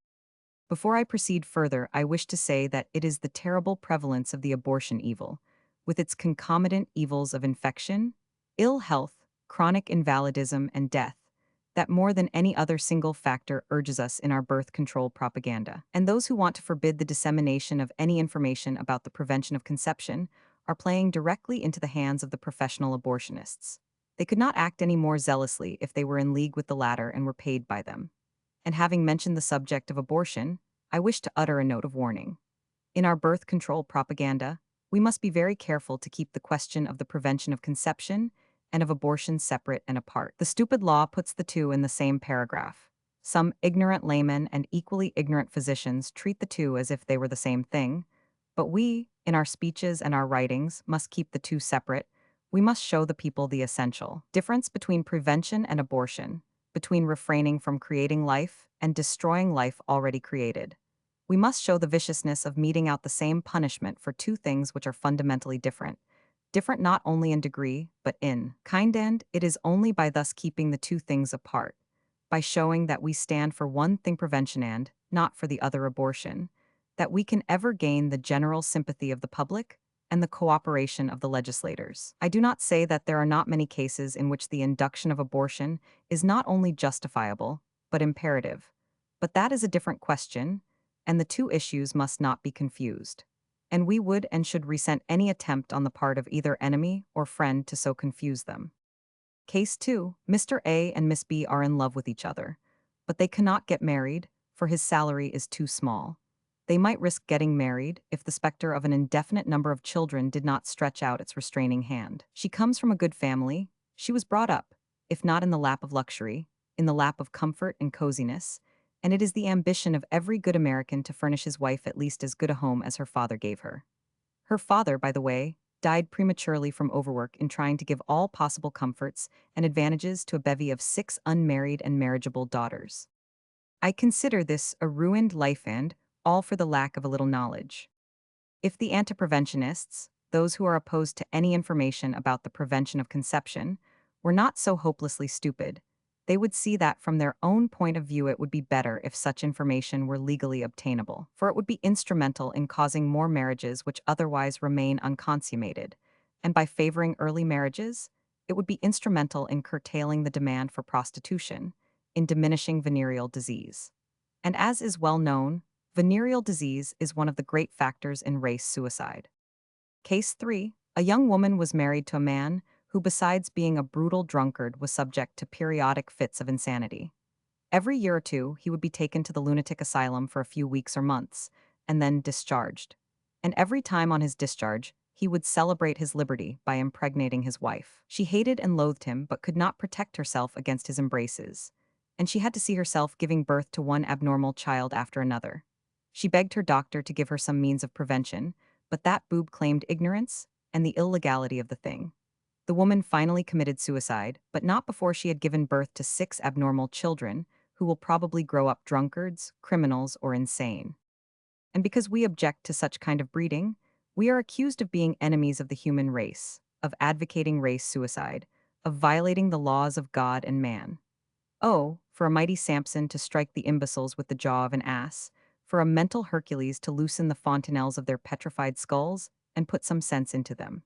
Before I proceed further, I wish to say that it is the terrible prevalence of the abortion evil, with its concomitant evils of infection, ill health, chronic invalidism, and death, that more than any other single factor urges us in our birth control propaganda. And those who want to forbid the dissemination of any information about the prevention of conception are playing directly into the hands of the professional abortionists. They could not act any more zealously if they were in league with the latter and were paid by them. And having mentioned the subject of abortion, I wish to utter a note of warning. In our birth control propaganda, we must be very careful to keep the question of the prevention of conception and of abortion separate and apart. The stupid law puts the two in the same paragraph. Some ignorant laymen and equally ignorant physicians treat the two as if they were the same thing, but we, in our speeches and our writings, must keep the two separate. We must show the people the essential difference between prevention and abortion. between refraining from creating life and destroying life already created. We must show the viciousness of meting out the same punishment for two things which are fundamentally different. Different not only in degree, but in kind, and it is only by thus keeping the two things apart, by showing that we stand for one thing prevention and, not for the other abortion, that we can ever gain the general sympathy of the public and the cooperation of the legislators. I do not say that there are not many cases in which the induction of abortion is not only justifiable, but imperative. But that is a different question, and the two issues must not be confused. And we would and should resent any attempt on the part of either enemy or friend to so confuse them. Case 2. Mr. A and Miss B are in love with each other, but they cannot get married, for his salary is too small. They might risk getting married if the specter of an indefinite number of children did not stretch out its restraining hand. She comes from a good family. She was brought up, if not in the lap of luxury, in the lap of comfort and coziness, and it is the ambition of every good American to furnish his wife at least as good a home as her father gave her. Her father, by the way, died prematurely from overwork in trying to give all possible comforts and advantages to a bevy of 6 unmarried and marriageable daughters. I consider this a ruined life and all for the lack of a little knowledge. If the anti-preventionists, those who are opposed to any information about the prevention of conception, were not so hopelessly stupid, they would see that from their own point of view it would be better if such information were legally obtainable, for it would be instrumental in causing more marriages which otherwise remain unconsummated, and by favoring early marriages, it would be instrumental in curtailing the demand for prostitution, in diminishing venereal disease. And as is well known, venereal disease is one of the great factors in race suicide. Case 3. A young woman was married to a man who, besides being a brutal drunkard, was subject to periodic fits of insanity. Every year or two, he would be taken to the lunatic asylum for a few weeks or months, and then discharged. And every time on his discharge, he would celebrate his liberty by impregnating his wife. She hated and loathed him, but could not protect herself against his embraces. And she had to see herself giving birth to one abnormal child after another. She begged her doctor to give her some means of prevention, but that boob claimed ignorance and the illegality of the thing. The woman finally committed suicide, but not before she had given birth to 6 abnormal children, who will probably grow up drunkards, criminals, or insane. And because we object to such kind of breeding, we are accused of being enemies of the human race, of advocating race suicide, of violating the laws of God and man. Oh, for a mighty Samson to strike the imbeciles with the jaw of an ass, for a mental Hercules to loosen the fontanelles of their petrified skulls and put some sense into them.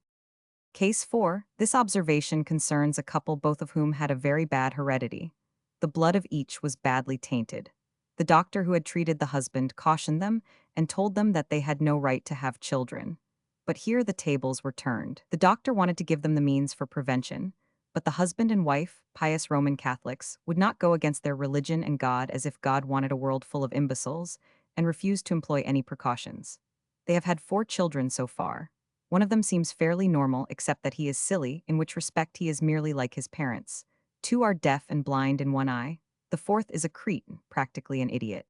Case 4. This observation concerns a couple both of whom had a very bad heredity. The blood of each was badly tainted. The doctor who had treated the husband cautioned them and told them that they had no right to have children. But here the tables were turned. The doctor wanted to give them the means for prevention, but the husband and wife, pious Roman Catholics, would not go against their religion and God as if God wanted a world full of imbeciles, and refused to employ any precautions. They have had 4 children so far. One of them seems fairly normal, except that he is silly, in which respect he is merely like his parents. 2 are deaf and blind in one eye. The 4th is a cretin, practically an idiot.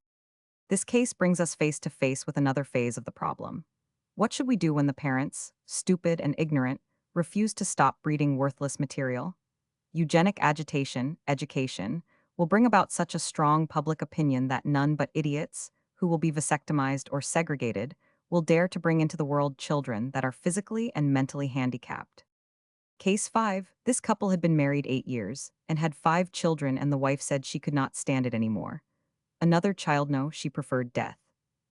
This case brings us face to face with another phase of the problem. What should we do when the parents, stupid and ignorant, refuse to stop breeding worthless material? Eugenic agitation, education, will bring about such a strong public opinion that none but idiots, who will be vasectomized or segregated, will dare to bring into the world children that are physically and mentally handicapped. Case 5. This couple had been married 8 years and had 5 children, and the wife said she could not stand it anymore. Another child, no, she preferred death.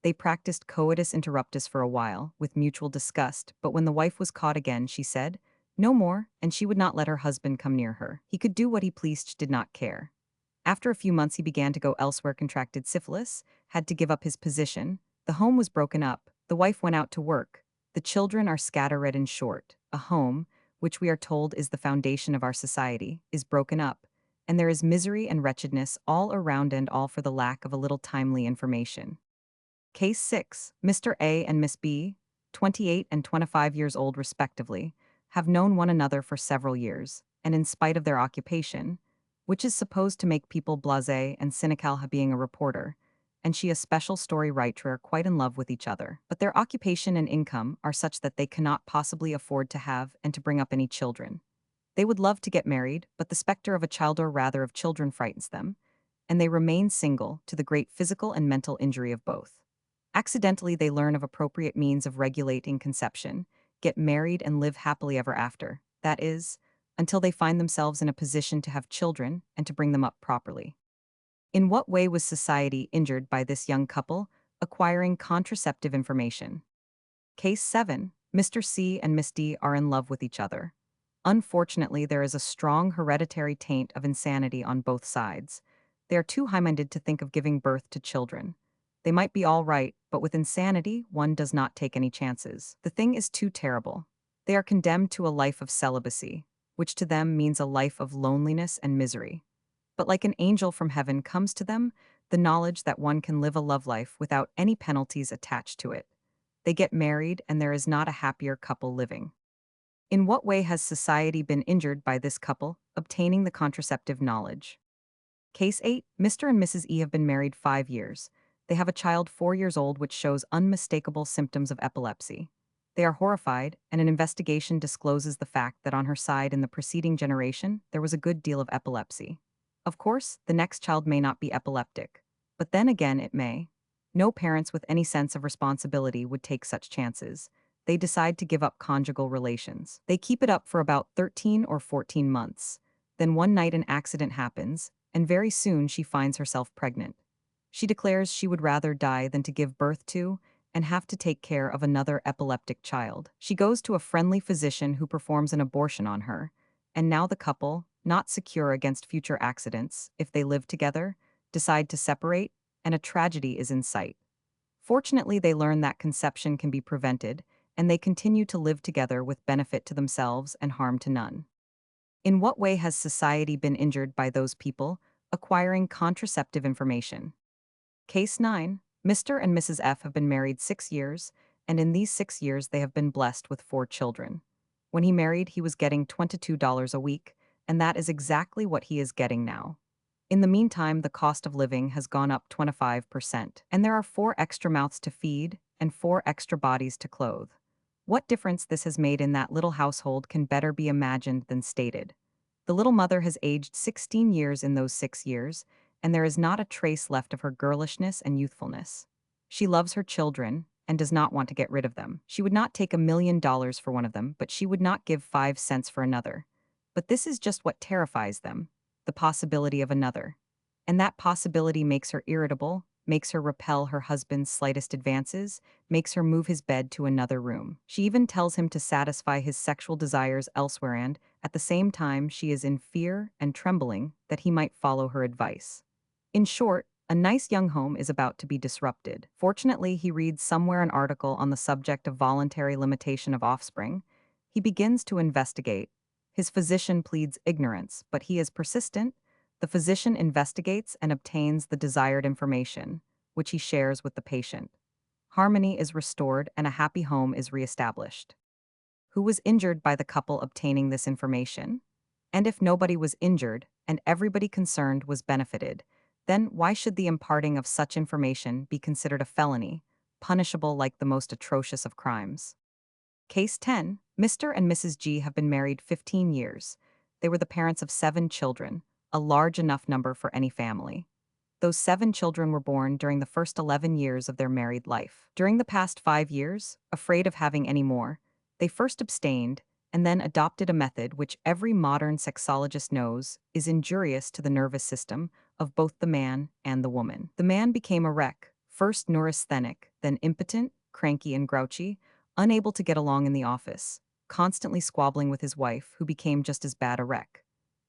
They practiced coitus interruptus for a while, with mutual disgust, but when the wife was caught again, she said, no more, and she would not let her husband come near her. He could do what he pleased, she did not care. After a few months he began to go elsewhere, contracted syphilis, had to give up his position, the home was broken up, the wife went out to work, the children are scattered. In short, a home, which we are told is the foundation of our society, is broken up, and there is misery and wretchedness all around, and all for the lack of a little timely information. Case 6. Mr. A and Miss B, 28 and 25 years old respectively, have known one another for several years, and in spite of their occupation, which is supposed to make people blasé and cynical, being a reporter, and she a special story writer, are quite in love with each other. But their occupation and income are such that they cannot possibly afford to have and to bring up any children. They would love to get married, but the specter of a child or rather of children frightens them, and they remain single to the great physical and mental injury of both. Accidentally, they learn of appropriate means of regulating conception, get married, and live happily ever after. That is, until they find themselves in a position to have children and to bring them up properly. In what way was society injured by this young couple acquiring contraceptive information? Case 7. Mr. C and Miss D are in love with each other. Unfortunately, there is a strong hereditary taint of insanity on both sides. They are too high-minded to think of giving birth to children. They might be all right, but with insanity, one does not take any chances. The thing is too terrible. They are condemned to a life of celibacy, which to them means a life of loneliness and misery. But like an angel from heaven comes to them the knowledge that one can live a love life without any penalties attached to it. They get married, and there is not a happier couple living. In what way has society been injured by this couple obtaining the contraceptive knowledge? Case 8. Mr. and Mrs. E have been married 5 years. They have a child 4 years old which shows unmistakable symptoms of epilepsy. They are horrified, and an investigation discloses the fact that on her side in the preceding generation there was a good deal of epilepsy. Of course, the next child may not be epileptic, but then again it may. No parents with any sense of responsibility would take such chances. They decide to give up conjugal relations. They keep it up for about 13 or 14 months. Then one night an accident happens, and very soon she finds herself pregnant. She declares she would rather die than to give birth to and have to take care of another epileptic child. She goes to a friendly physician who performs an abortion on her, and now the couple, not secure against future accidents if they live together, decide to separate, and a tragedy is in sight. Fortunately, they learn that conception can be prevented, and they continue to live together with benefit to themselves and harm to none. In what way has society been injured by those people acquiring contraceptive information? Case 9. Mr. and Mrs. F have been married 6 years, and in these 6 years they have been blessed with 4 children. When he married, he was getting $22 a week, and that is exactly what he is getting now. In the meantime, the cost of living has gone up 25%, and there are 4 extra mouths to feed and 4 extra bodies to clothe. What difference this has made in that little household can better be imagined than stated. The little mother has aged 16 years in those 6 years, and there is not a trace left of her girlishness and youthfulness. She loves her children and does not want to get rid of them. She would not take $1,000,000 for one of them, but she would not give 5 cents for another. But this is just what terrifies them, the possibility of another. And that possibility makes her irritable, makes her repel her husband's slightest advances, makes her move his bed to another room. She even tells him to satisfy his sexual desires elsewhere, and, at the same time, she is in fear and trembling that he might follow her advice. In short, a nice young home is about to be disrupted. Fortunately, he reads somewhere an article on the subject of voluntary limitation of offspring. He begins to investigate. His physician pleads ignorance, but he is persistent. The physician investigates and obtains the desired information, which he shares with the patient. Harmony is restored and a happy home is reestablished. Who was injured by the couple obtaining this information? And if nobody was injured and everybody concerned was benefited, then why should the imparting of such information be considered a felony, punishable like the most atrocious of crimes? Case 10. Mr. and Mrs. G have been married 15 years. They were the parents of 7 children, a large enough number for any family. Those 7 children were born during the first 11 years of their married life. During the past 5 years, afraid of having any more, they first abstained and then adopted a method which every modern sexologist knows is injurious to the nervous system of both the man and the woman. The man became a wreck, first neurasthenic, then impotent, cranky and grouchy, unable to get along in the office, constantly squabbling with his wife, who became just as bad a wreck.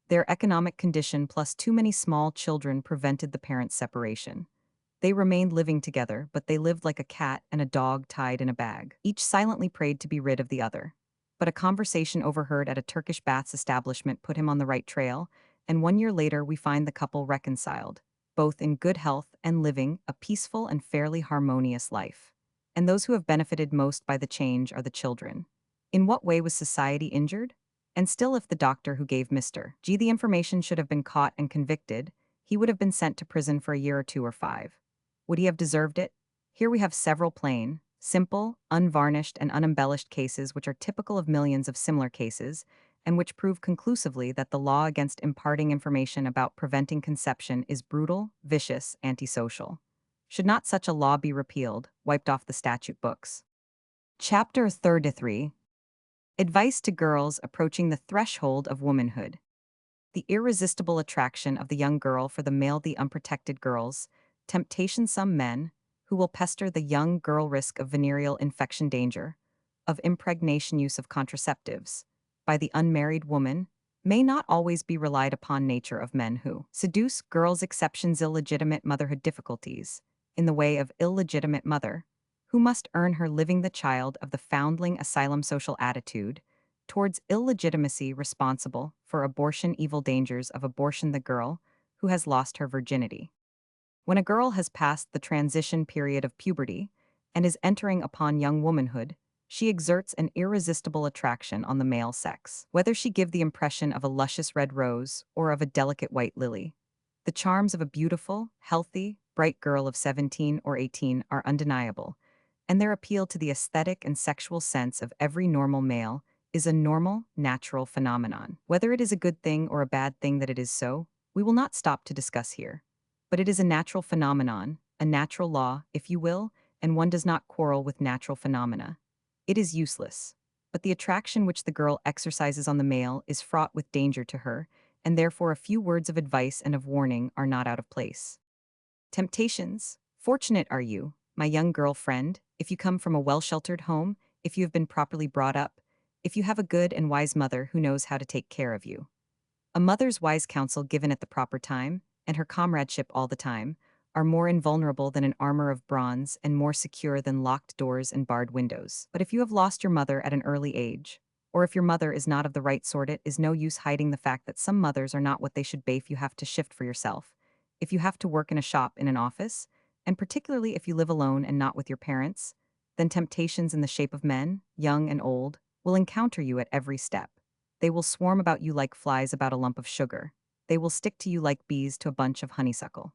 Their economic condition plus too many small children prevented the parents' separation. They remained living together, but they lived like a cat and a dog tied in a bag. Each silently prayed to be rid of the other. But a conversation overheard at a Turkish baths establishment put him on the right trail, and 1 year later we find the couple reconciled, both in good health and living a peaceful and fairly harmonious life. And those who have benefited most by the change are the children. In what way was society injured? And still, if the doctor who gave Mr. G the information should have been caught and convicted, he would have been sent to prison for a year or 2 or 5. Would he have deserved it? Here we have several plain, simple, unvarnished, and unembellished cases which are typical of millions of similar cases, and which prove conclusively that the law against imparting information about preventing conception is brutal, vicious, antisocial. Should not such a law be repealed, wiped off the statute books? Chapter 33. Advice to girls approaching the threshold of womanhood. The irresistible attraction of the young girl for the male, the unprotected girls, temptation some men, who will pester the young girl, risk of venereal infection, danger of impregnation, use of contraceptives by the unmarried woman, may not always be relied upon. Nature of men who seduce girls, exceptions, illegitimate motherhood, difficulties in the way of illegitimate mother, who must earn her living, the child of the foundling asylum, social attitude towards illegitimacy, responsible for abortion, evil dangers of abortion, the girl who has lost her virginity. When a girl has passed the transition period of puberty and is entering upon young womanhood, she exerts an irresistible attraction on the male sex. Whether she give the impression of a luscious red rose or of a delicate white lily, the charms of a beautiful, healthy, bright girl of 17 or 18 are undeniable, and their appeal to the aesthetic and sexual sense of every normal male is a normal, natural phenomenon. Whether it is a good thing or a bad thing that it is so, we will not stop to discuss here. But it is a natural phenomenon, a natural law, if you will, and one does not quarrel with natural phenomena. It is useless. But the attraction which the girl exercises on the male is fraught with danger to her, and therefore a few words of advice and of warning are not out of place. Temptations. Fortunate are you, my young girl friend, if you come from a well-sheltered home, if you have been properly brought up, if you have a good and wise mother who knows how to take care of you. A mother's wise counsel given at the proper time, and her comradeship all the time, are more invulnerable than an armor of bronze and more secure than locked doors and barred windows. But if you have lost your mother at an early age, or if your mother is not of the right sort, it is no use hiding the fact that some mothers are not what they should be. If you have to shift for yourself, if you have to work in a shop, in an office, and particularly if you live alone and not with your parents, then temptations in the shape of men, young and old, will encounter you at every step. They will swarm about you like flies about a lump of sugar. They will stick to you like bees to a bunch of honeysuckle.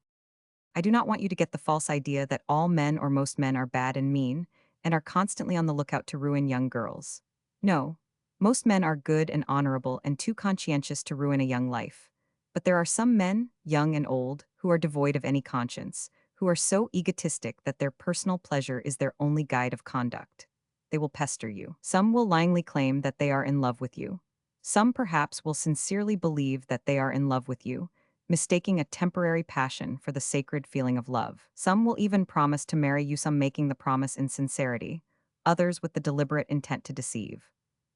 I do not want you to get the false idea that all men or most men are bad and mean, and are constantly on the lookout to ruin young girls. No, most men are good and honorable and too conscientious to ruin a young life. But there are some men, young and old, who are devoid of any conscience, who are so egotistic that their personal pleasure is their only guide of conduct. They will pester you. Some will lyingly claim that they are in love with you. Some perhaps will sincerely believe that they are in love with you, mistaking a temporary passion for the sacred feeling of love. Some will even promise to marry you, some making the promise in sincerity, others with the deliberate intent to deceive.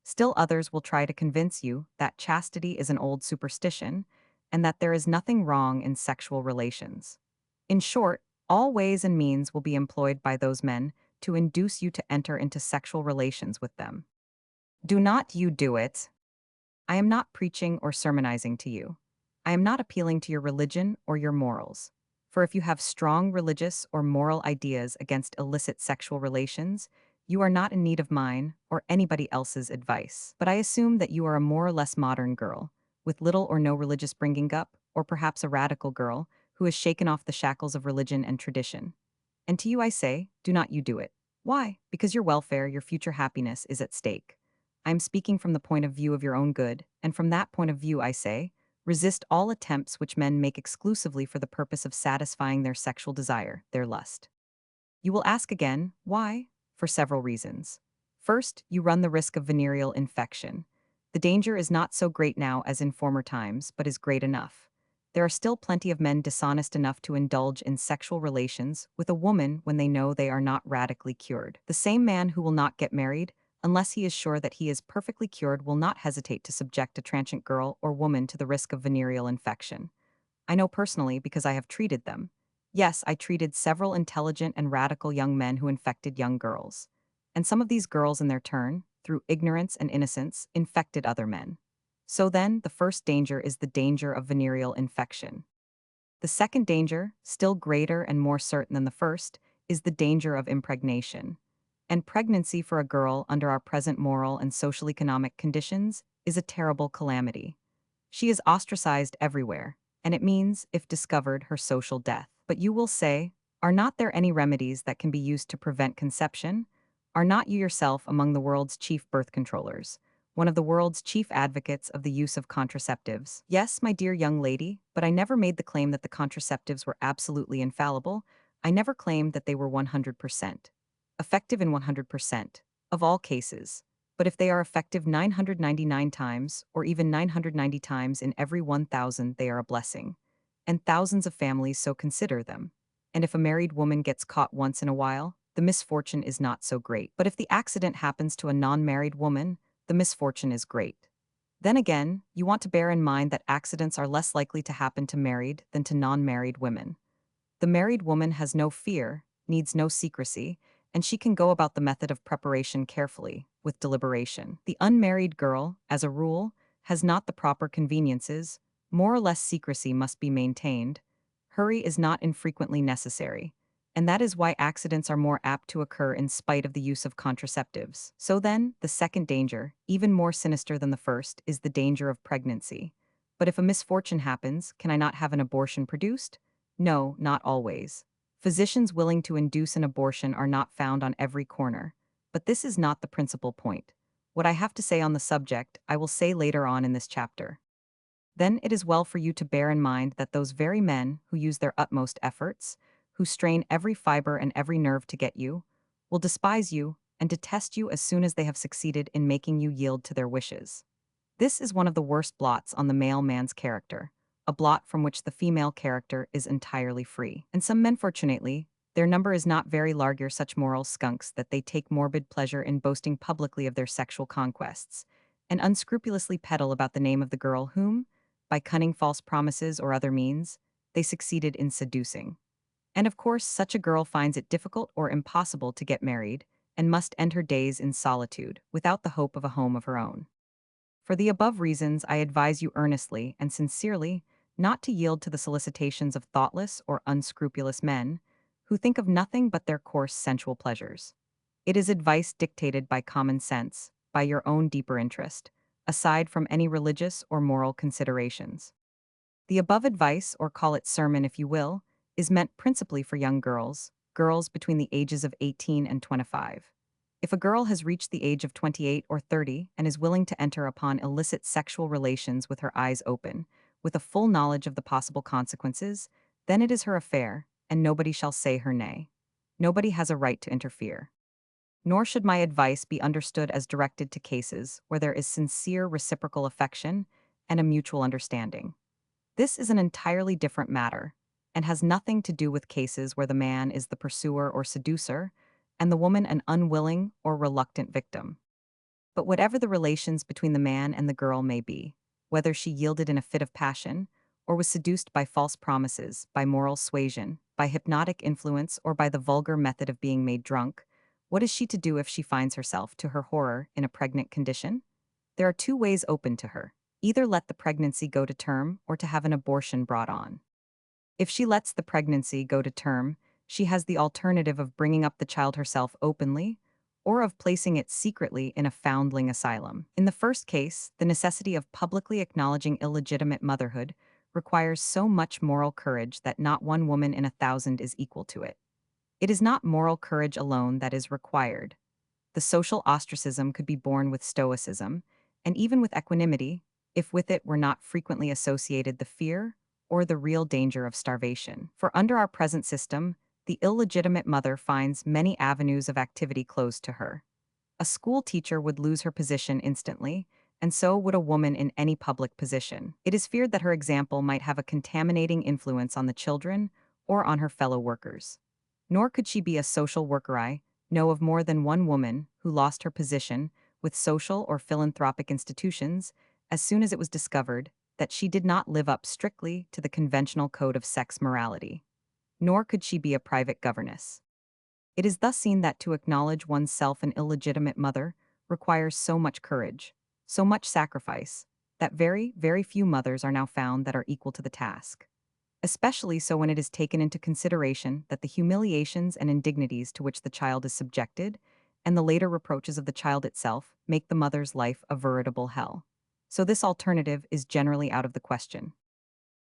Still others will try to convince you that chastity is an old superstition and that there is nothing wrong in sexual relations. In short, all ways and means will be employed by those men to induce you to enter into sexual relations with them. Do not you do it. I am not preaching or sermonizing to you. I am not appealing to your religion or your morals. For if you have strong religious or moral ideas against illicit sexual relations, you are not in need of mine or anybody else's advice. But I assume that you are a more or less modern girl, with little or no religious bringing up, or perhaps a radical girl who has shaken off the shackles of religion and tradition. And to you I say, do not you do it. Why? Because your welfare, your future happiness is at stake. I am speaking from the point of view of your own good, and from that point of view I say, resist all attempts which men make exclusively for the purpose of satisfying their sexual desire, their lust. You will ask again, why? For several reasons. First, you run the risk of venereal infection. The danger is not so great now as in former times, but is great enough. There are still plenty of men dishonest enough to indulge in sexual relations with a woman when they know they are not radically cured. The same man who will not get married, unless he is sure that he is perfectly cured, will not hesitate to subject a transient girl or woman to the risk of venereal infection. I know personally because I have treated them. Yes, I treated several intelligent and radical young men who infected young girls. And some of these girls in their turn, through ignorance and innocence, infected other men. So then, the first danger is the danger of venereal infection. The second danger, still greater and more certain than the first, is the danger of impregnation. And pregnancy for a girl under our present moral and social economic conditions is a terrible calamity. She is ostracized everywhere, and it means, if discovered, her social death. But you will say, are not there any remedies that can be used to prevent conception? Are not you yourself among the world's chief birth controllers? one of the world's chief advocates of the use of contraceptives. Yes, my dear young lady, but I never made the claim that the contraceptives were absolutely infallible. I never claimed that they were 100% effective in 100% of all cases. But if they are effective 999 times, or even 990 times in every 1,000, they are a blessing. And thousands of families so consider them. And if a married woman gets caught once in a while, the misfortune is not so great. But if the accident happens to a non-married woman, the misfortune is great. Then again, you want to bear in mind that accidents are less likely to happen to married than to non-married women. The married woman has no fear, needs no secrecy, and she can go about the method of preparation carefully, with deliberation. The unmarried girl, as a rule, has not the proper conveniences, more or less secrecy must be maintained. Hurry is not infrequently necessary, and that is why accidents are more apt to occur in spite of the use of contraceptives. So then, the second danger, even more sinister than the first, is the danger of pregnancy. But if a misfortune happens, can I not have an abortion produced? No, not always. Physicians willing to induce an abortion are not found on every corner. But this is not the principal point. What I have to say on the subject, I will say later on in this chapter. Then it is well for you to bear in mind that those very men who use their utmost efforts, who strain every fiber and every nerve to get you, will despise you and detest you as soon as they have succeeded in making you yield to their wishes. This is one of the worst blots on the male man's character, a blot from which the female character is entirely free. And some men, fortunately, their number is not very large, are such moral skunks that they take morbid pleasure in boasting publicly of their sexual conquests, and unscrupulously peddle about the name of the girl whom, by cunning false promises or other means, they succeeded in seducing. And of course, such a girl finds it difficult or impossible to get married, and must end her days in solitude, without the hope of a home of her own. For the above reasons, I advise you earnestly and sincerely not to yield to the solicitations of thoughtless or unscrupulous men, who think of nothing but their coarse sensual pleasures. It is advice dictated by common sense, by your own deeper interest, aside from any religious or moral considerations. The above advice, or call it sermon if you will, is meant principally for young girls, girls between the ages of 18 and 25. If a girl has reached the age of 28 or 30 and is willing to enter upon illicit sexual relations with her eyes open, with a full knowledge of the possible consequences, then it is her affair, and nobody shall say her nay. Nobody has a right to interfere. Nor should my advice be understood as directed to cases where there is sincere reciprocal affection and a mutual understanding. This is an entirely different matter, and has nothing to do with cases where the man is the pursuer or seducer, and the woman an unwilling or reluctant victim. But whatever the relations between the man and the girl may be, whether she yielded in a fit of passion, or was seduced by false promises, by moral suasion, by hypnotic influence, or by the vulgar method of being made drunk, what is she to do if she finds herself, to her horror, in a pregnant condition? There are two ways open to her: either let the pregnancy go to term or to have an abortion brought on. If she lets the pregnancy go to term, she has the alternative of bringing up the child herself openly, or of placing it secretly in a foundling asylum. In the first case, the necessity of publicly acknowledging illegitimate motherhood requires so much moral courage that not one woman in 1,000 is equal to it. It is not moral courage alone that is required. The social ostracism could be borne with stoicism, and even with equanimity, if with it were not frequently associated the fear or the real danger of starvation. For under our present system, the illegitimate mother finds many avenues of activity closed to her. A school teacher would lose her position instantly, and so would a woman in any public position. It is feared that her example might have a contaminating influence on the children or on her fellow workers. Nor could she be a social worker. I know of more than one woman who lost her position with social or philanthropic institutions as soon as it was discovered that she did not live up strictly to the conventional code of sex morality. Nor could she be a private governess. It is thus seen that to acknowledge oneself an illegitimate mother requires so much courage, so much sacrifice, that very, very few mothers are now found that are equal to the task. Especially so when it is taken into consideration that the humiliations and indignities to which the child is subjected, and the later reproaches of the child itself, make the mother's life a veritable hell. So this alternative is generally out of the question.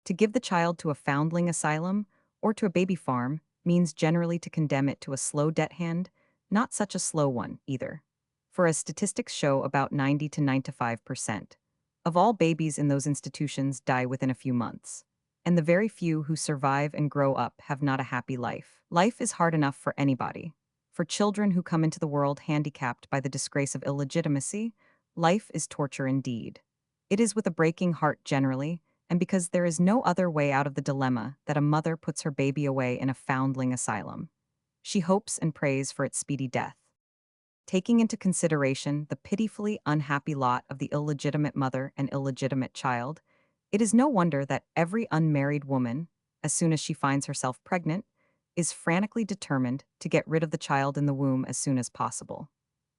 To give the child to a foundling asylum or to a baby farm means generally to condemn it to a slow debt hand, not such a slow one, either. for as statistics show about 90 to 95% of all babies in those institutions die within a few months. And the very few who survive and grow up have not a happy life. Life is hard enough for anybody. For children who come into the world handicapped by the disgrace of illegitimacy, life is torture indeed. It is with a breaking heart generally, and because there is no other way out of the dilemma, that a mother puts her baby away in a foundling asylum. She hopes and prays for its speedy death. Taking into consideration the pitifully unhappy lot of the illegitimate mother and illegitimate child, it is no wonder that every unmarried woman, as soon as she finds herself pregnant, is frantically determined to get rid of the child in the womb as soon as possible.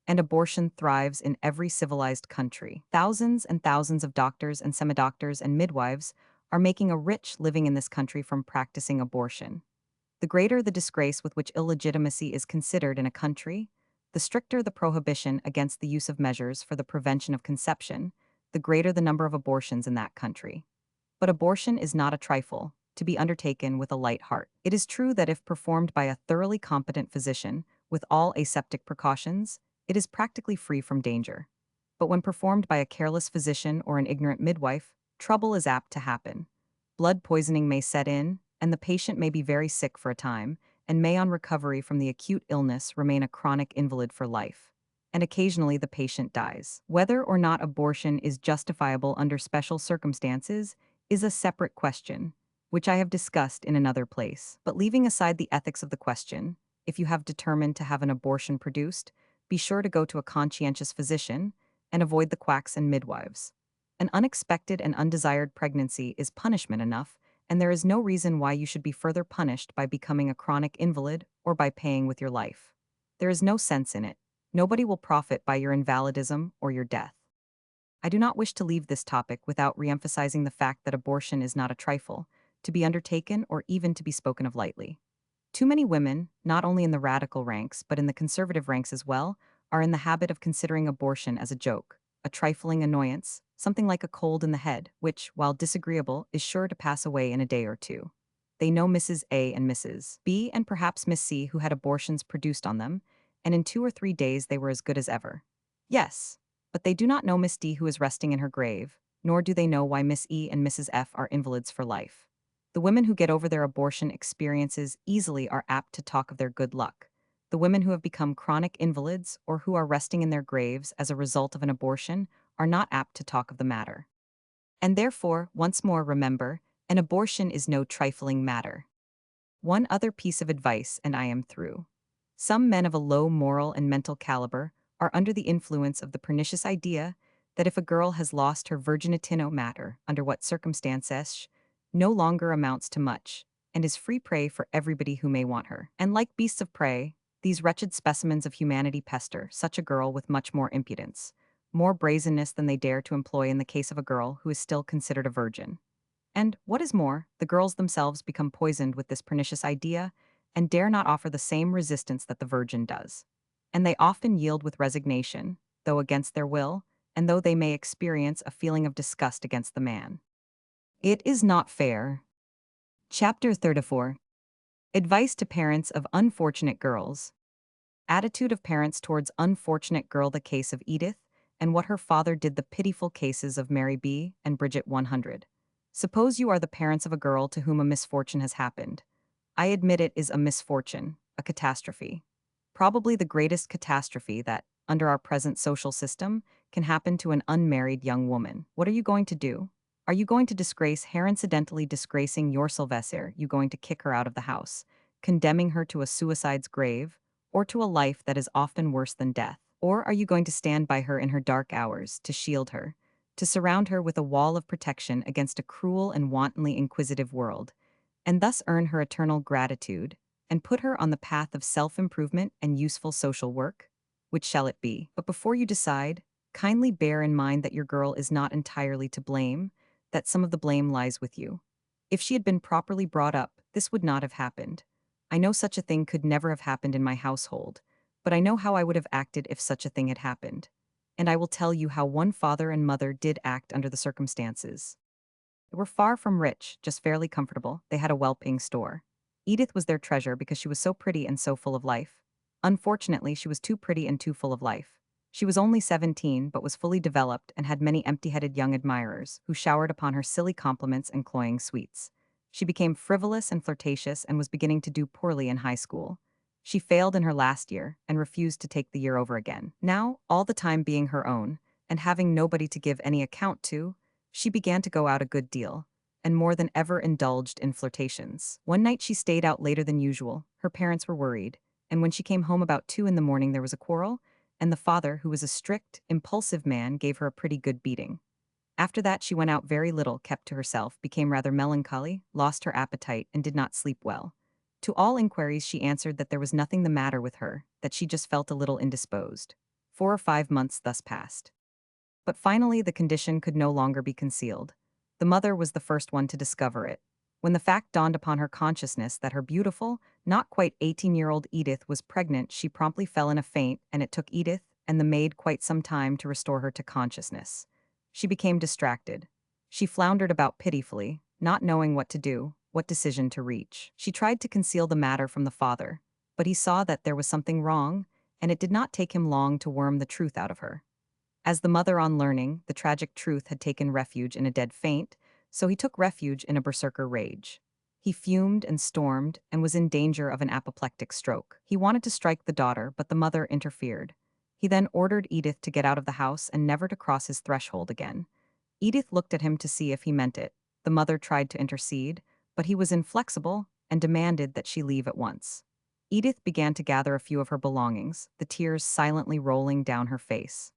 And abortion thrives in every civilized country. Thousands and thousands of doctors and semi-doctors and midwives are making a rich living in this country from practicing abortion. The greater the disgrace with which illegitimacy is considered in a country, the stricter the prohibition against the use of measures for the prevention of conception, the greater the number of abortions in that country. But abortion is not a trifle, to be undertaken with a light heart. It is true that if performed by a thoroughly competent physician, with all aseptic precautions, it is practically free from danger. But when performed by a careless physician or an ignorant midwife, trouble is apt to happen. Blood poisoning may set in, and the patient may be very sick for a time, and may on recovery from the acute illness remain a chronic invalid for life. And occasionally the patient dies. Whether or not abortion is justifiable under special circumstances is a separate question, which I have discussed in another place. But leaving aside the ethics of the question, if you have determined to have an abortion produced, be sure to go to a conscientious physician and avoid the quacks and midwives. An unexpected and undesired pregnancy is punishment enough, and there is no reason why you should be further punished by becoming a chronic invalid or by paying with your life. There is no sense in it. Nobody will profit by your invalidism or your death. I do not wish to leave this topic without re-emphasizing the fact that abortion is not a trifle, to be undertaken or even to be spoken of lightly. Too many women, not only in the radical ranks but in the conservative ranks as well, are in the habit of considering abortion as a joke, a trifling annoyance, something like a cold in the head, which, while disagreeable, is sure to pass away in a day or two. They know Mrs. A and Mrs. B and perhaps Miss C who had abortions produced on them, and in 2 or 3 days they were as good as ever. Yes, but they do not know Miss D who is resting in her grave, nor do they know why Miss E and Mrs. F are invalids for life. The women who get over their abortion experiences easily are apt to talk of their good luck. The women who have become chronic invalids or who are resting in their graves as a result of an abortion are not apt to talk of the matter. And therefore, once more remember, an abortion is no trifling matter. One other piece of advice, and I am through. Some men of a low moral and mental caliber are under the influence of the pernicious idea that if a girl has lost her virginity no matter under what circumstances, no longer amounts to much, and is free prey for everybody who may want her. And like beasts of prey, these wretched specimens of humanity pester such a girl with much more impudence, more brazenness than they dare to employ in the case of a girl who is still considered a virgin. And, what is more, the girls themselves become poisoned with this pernicious idea and dare not offer the same resistance that the virgin does. And they often yield with resignation, though against their will, and though they may experience a feeling of disgust against the man. It is not fair. Chapter 34. Advice to parents of unfortunate girls. Attitude of parents towards unfortunate girl. The case of Edith, and what her father did. The pitiful cases of Mary B. and Bridget 100. Suppose you are the parents of a girl to whom a misfortune has happened. I admit it is a misfortune, a catastrophe. Probably the greatest catastrophe that, under our present social system, can happen to an unmarried young woman. What are you going to do? Are you going to disgrace her, incidentally disgracing your Sylvester? You going to kick her out of the house, condemning her to a suicide's grave, or to a life that is often worse than death? Or are you going to stand by her in her dark hours, to shield her, to surround her with a wall of protection against a cruel and wantonly inquisitive world, and thus earn her eternal gratitude, and put her on the path of self-improvement and useful social work? Which shall it be? But before you decide, kindly bear in mind that your girl is not entirely to blame, that some of the blame lies with you. If she had been properly brought up, this would not have happened. I know such a thing could never have happened in my household, but I know how I would have acted if such a thing had happened. And I will tell you how one father and mother did act under the circumstances. They were far from rich, just fairly comfortable. They had a well-paying store. Edith was their treasure because she was so pretty and so full of life. Unfortunately, she was too pretty and too full of life. She was only 17 but was fully developed and had many empty-headed young admirers who showered upon her silly compliments and cloying sweets. She became frivolous and flirtatious and was beginning to do poorly in high school. She failed in her last year and refused to take the year over again. Now, all the time being her own, and having nobody to give any account to, she began to go out a good deal, and more than ever indulged in flirtations. One night she stayed out later than usual. Her parents were worried, and when she came home about 2 in the morning there was a quarrel, and the father, who was a strict, impulsive man, gave her a pretty good beating. After that she went out very little, kept to herself, became rather melancholy, lost her appetite, and did not sleep well. To all inquiries she answered that there was nothing the matter with her, that she just felt a little indisposed. 4 or 5 months thus passed. But finally the condition could no longer be concealed. The mother was the first one to discover it. When the fact dawned upon her consciousness that her beautiful, not quite 18-year-old Edith was pregnant, she promptly fell in a faint, and it took Edith and the maid quite some time to restore her to consciousness. She became distracted. She floundered about pitifully, not knowing what to do, what decision to reach. She tried to conceal the matter from the father, but he saw that there was something wrong, and it did not take him long to worm the truth out of her. As the mother, on learning the tragic truth, had taken refuge in a dead faint, so he took refuge in a berserker rage. He fumed and stormed and was in danger of an apoplectic stroke. He wanted to strike the daughter, but the mother interfered. He then ordered Edith to get out of the house and never to cross his threshold again. Edith looked at him to see if he meant it. The mother tried to intercede, but he was inflexible and demanded that she leave at once. Edith began to gather a few of her belongings, the tears silently rolling down her face.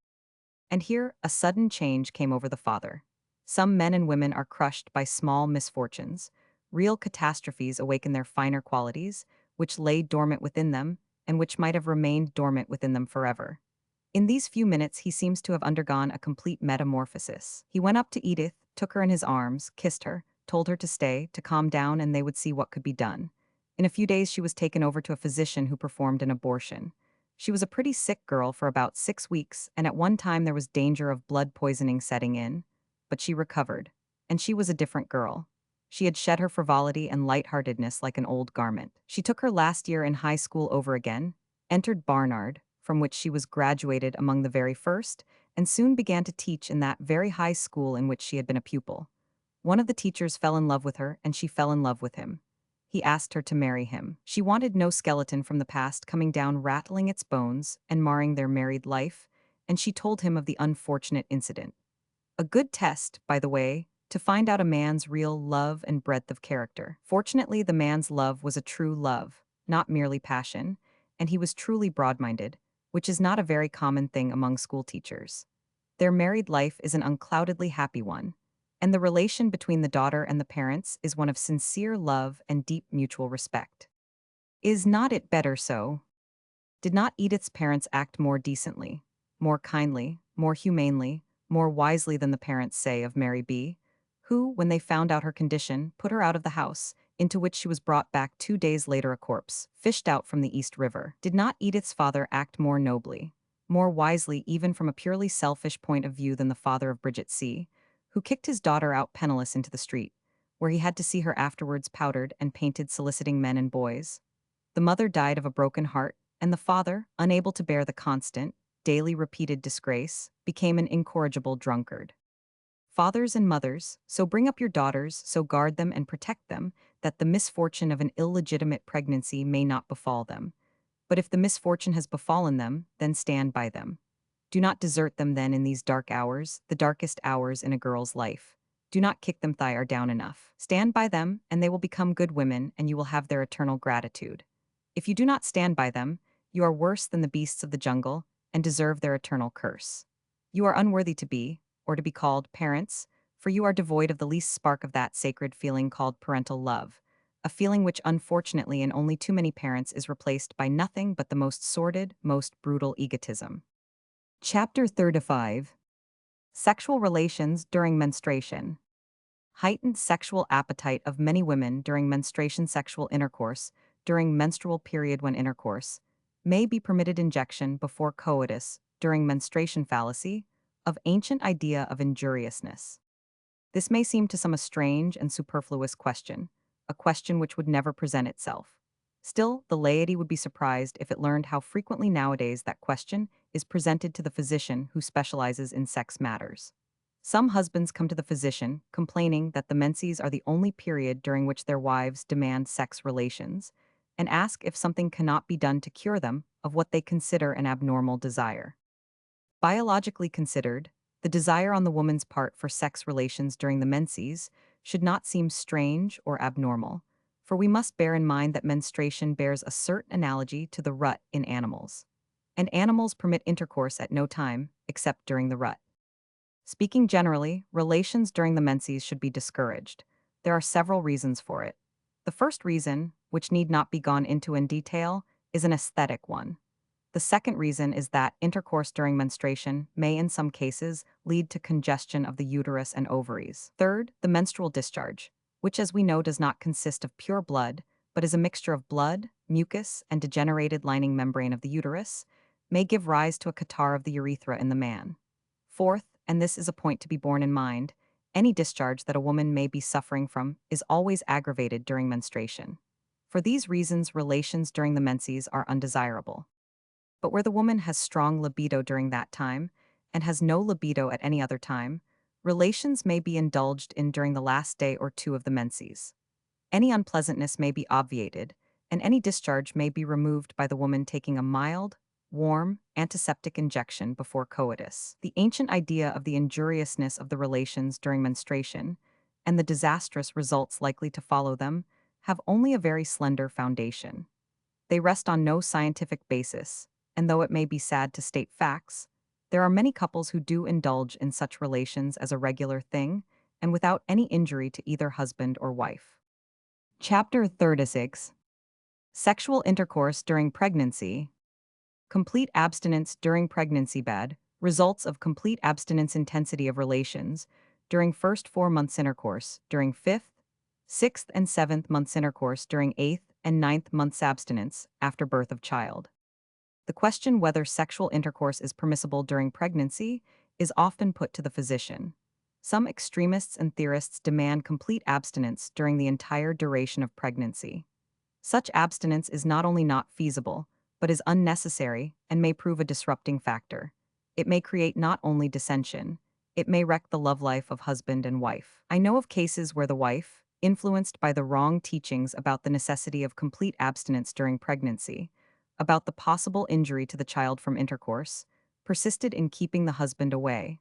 And here, a sudden change came over the father. Some men and women are crushed by small misfortunes. Real catastrophes awaken their finer qualities, which lay dormant within them, and which might have remained dormant within them forever. In these few minutes he seems to have undergone a complete metamorphosis. He went up to Edith, took her in his arms, kissed her, told her to stay, to calm down, and they would see what could be done. In a few days she was taken over to a physician who performed an abortion. She was a pretty sick girl for about 6 weeks, and at one time there was danger of blood poisoning setting in, but she recovered, and she was a different girl. She had shed her frivolity and lightheartedness like an old garment. She took her last year in high school over again, entered Barnard, from which she was graduated among the very first, and soon began to teach in that very high school in which she had been a pupil. One of the teachers fell in love with her, and she fell in love with him. He asked her to marry him. She wanted no skeleton from the past coming down rattling its bones and marring their married life, and she told him of the unfortunate incident. A good test, by the way, to find out a man's real love and breadth of character. Fortunately, the man's love was a true love, not merely passion, and he was truly broad-minded, which is not a very common thing among school teachers. Their married life is an uncloudedly happy one, and the relation between the daughter and the parents is one of sincere love and deep mutual respect. Is not it better so? Did not Edith's parents act more decently, more kindly, more humanely, more wisely than the parents say of Mary B., who, when they found out her condition, put her out of the house, into which she was brought back 2 days later a corpse, fished out from the East River? Did not Edith's father act more nobly, more wisely even from a purely selfish point of view than the father of Bridget C., who kicked his daughter out penniless into the street, where he had to see her afterwards powdered and painted soliciting men and boys? The mother died of a broken heart, and the father, unable to bear the constant, daily repeated disgrace, became an incorrigible drunkard. Fathers and mothers, so bring up your daughters, so guard them and protect them, that the misfortune of an illegitimate pregnancy may not befall them. But if the misfortune has befallen them, then stand by them. Do not desert them then in these dark hours, the darkest hours in a girl's life. Do not kick them thigh down enough. Stand by them, and they will become good women, and you will have their eternal gratitude. If you do not stand by them, you are worse than the beasts of the jungle, and deserve their eternal curse. You are unworthy to be, or to be called, parents, for you are devoid of the least spark of that sacred feeling called parental love, a feeling which unfortunately in only too many parents is replaced by nothing but the most sordid, most brutal egotism. Chapter 35. Sexual relations during menstruation. Heightened sexual appetite of many women during menstruation. Sexual intercourse, during menstrual period when intercourse, may be permitted. Injection before coitus, during menstruation. Fallacy, of ancient idea of injuriousness. This may seem to some a strange and superfluous question, a question which would never present itself. Still, the laity would be surprised if it learned how frequently nowadays that question is presented to the physician who specializes in sex matters. Some husbands come to the physician complaining that the menses are the only period during which their wives demand sex relations and ask if something cannot be done to cure them of what they consider an abnormal desire. Biologically considered, the desire on the woman's part for sex relations during the menses should not seem strange or abnormal, for we must bear in mind that menstruation bears a certain analogy to the rut in animals, and animals permit intercourse at no time except during the rut. Speaking generally, relations during the menses should be discouraged. There are several reasons for it. The first reason, which need not be gone into in detail, is an aesthetic one. The second reason is that intercourse during menstruation may in some cases lead to congestion of the uterus and ovaries. Third, the menstrual discharge, which as we know does not consist of pure blood, but is a mixture of blood, mucus, and degenerated lining membrane of the uterus, may give rise to a catarrh of the urethra in the man. Fourth, and this is a point to be borne in mind, any discharge that a woman may be suffering from is always aggravated during menstruation. For these reasons, relations during the menses are undesirable. But where the woman has strong libido during that time and has no libido at any other time, relations may be indulged in during the last day or two of the menses. Any unpleasantness may be obviated, and any discharge may be removed by the woman taking a mild, warm, antiseptic injection before coitus. The ancient idea of the injuriousness of the relations during menstruation and the disastrous results likely to follow them have only a very slender foundation. They rest on no scientific basis, and though it may be sad to state facts, there are many couples who do indulge in such relations as a regular thing and without any injury to either husband or wife. Chapter 36. Sexual intercourse during pregnancy. Complete abstinence during pregnancy bad, results of complete abstinence intensity of relations during first 4 months intercourse, during 5th, 6th and 7th months intercourse, during 8th and 9th months abstinence after birth of child. The question whether sexual intercourse is permissible during pregnancy is often put to the physician. Some extremists and theorists demand complete abstinence during the entire duration of pregnancy. Such abstinence is not only not feasible, but is unnecessary and may prove a disrupting factor. It may create not only dissension, it may wreck the love life of husband and wife. I know of cases where the wife, influenced by the wrong teachings about the necessity of complete abstinence during pregnancy, about the possible injury to the child from intercourse, persisted in keeping the husband away.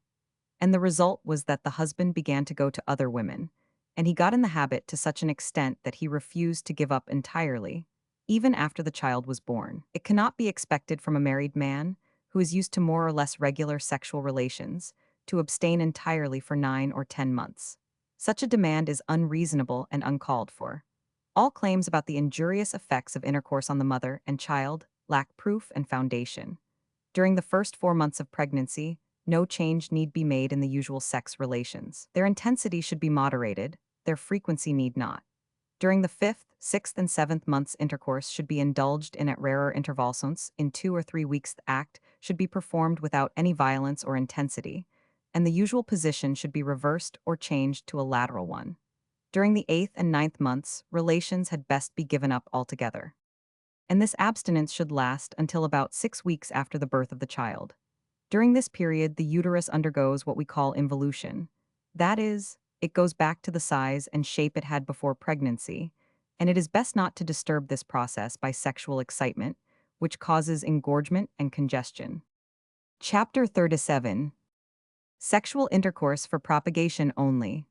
And the result was that the husband began to go to other women, and he got in the habit to such an extent that he refused to give up entirely, even after the child was born. It cannot be expected from a married man, who is used to more or less regular sexual relations, to abstain entirely for 9 or 10 months. Such a demand is unreasonable and uncalled for. All claims about the injurious effects of intercourse on the mother and child lack proof and foundation. During the first 4 months of pregnancy, no change need be made in the usual sex relations. Their intensity should be moderated, their frequency need not. During the 5th, 6th, and 7th months, intercourse should be indulged in at rarer intervals. In 2 or 3 weeks, the act should be performed without any violence or intensity, and the usual position should be reversed or changed to a lateral one. During the 8th and 9th months, relations had best be given up altogether. And this abstinence should last until about 6 weeks after the birth of the child. During this period, the uterus undergoes what we call involution. That is, it goes back to the size and shape it had before pregnancy, and it is best not to disturb this process by sexual excitement, which causes engorgement and congestion. Chapter 37. Sexual intercourse for propagation only.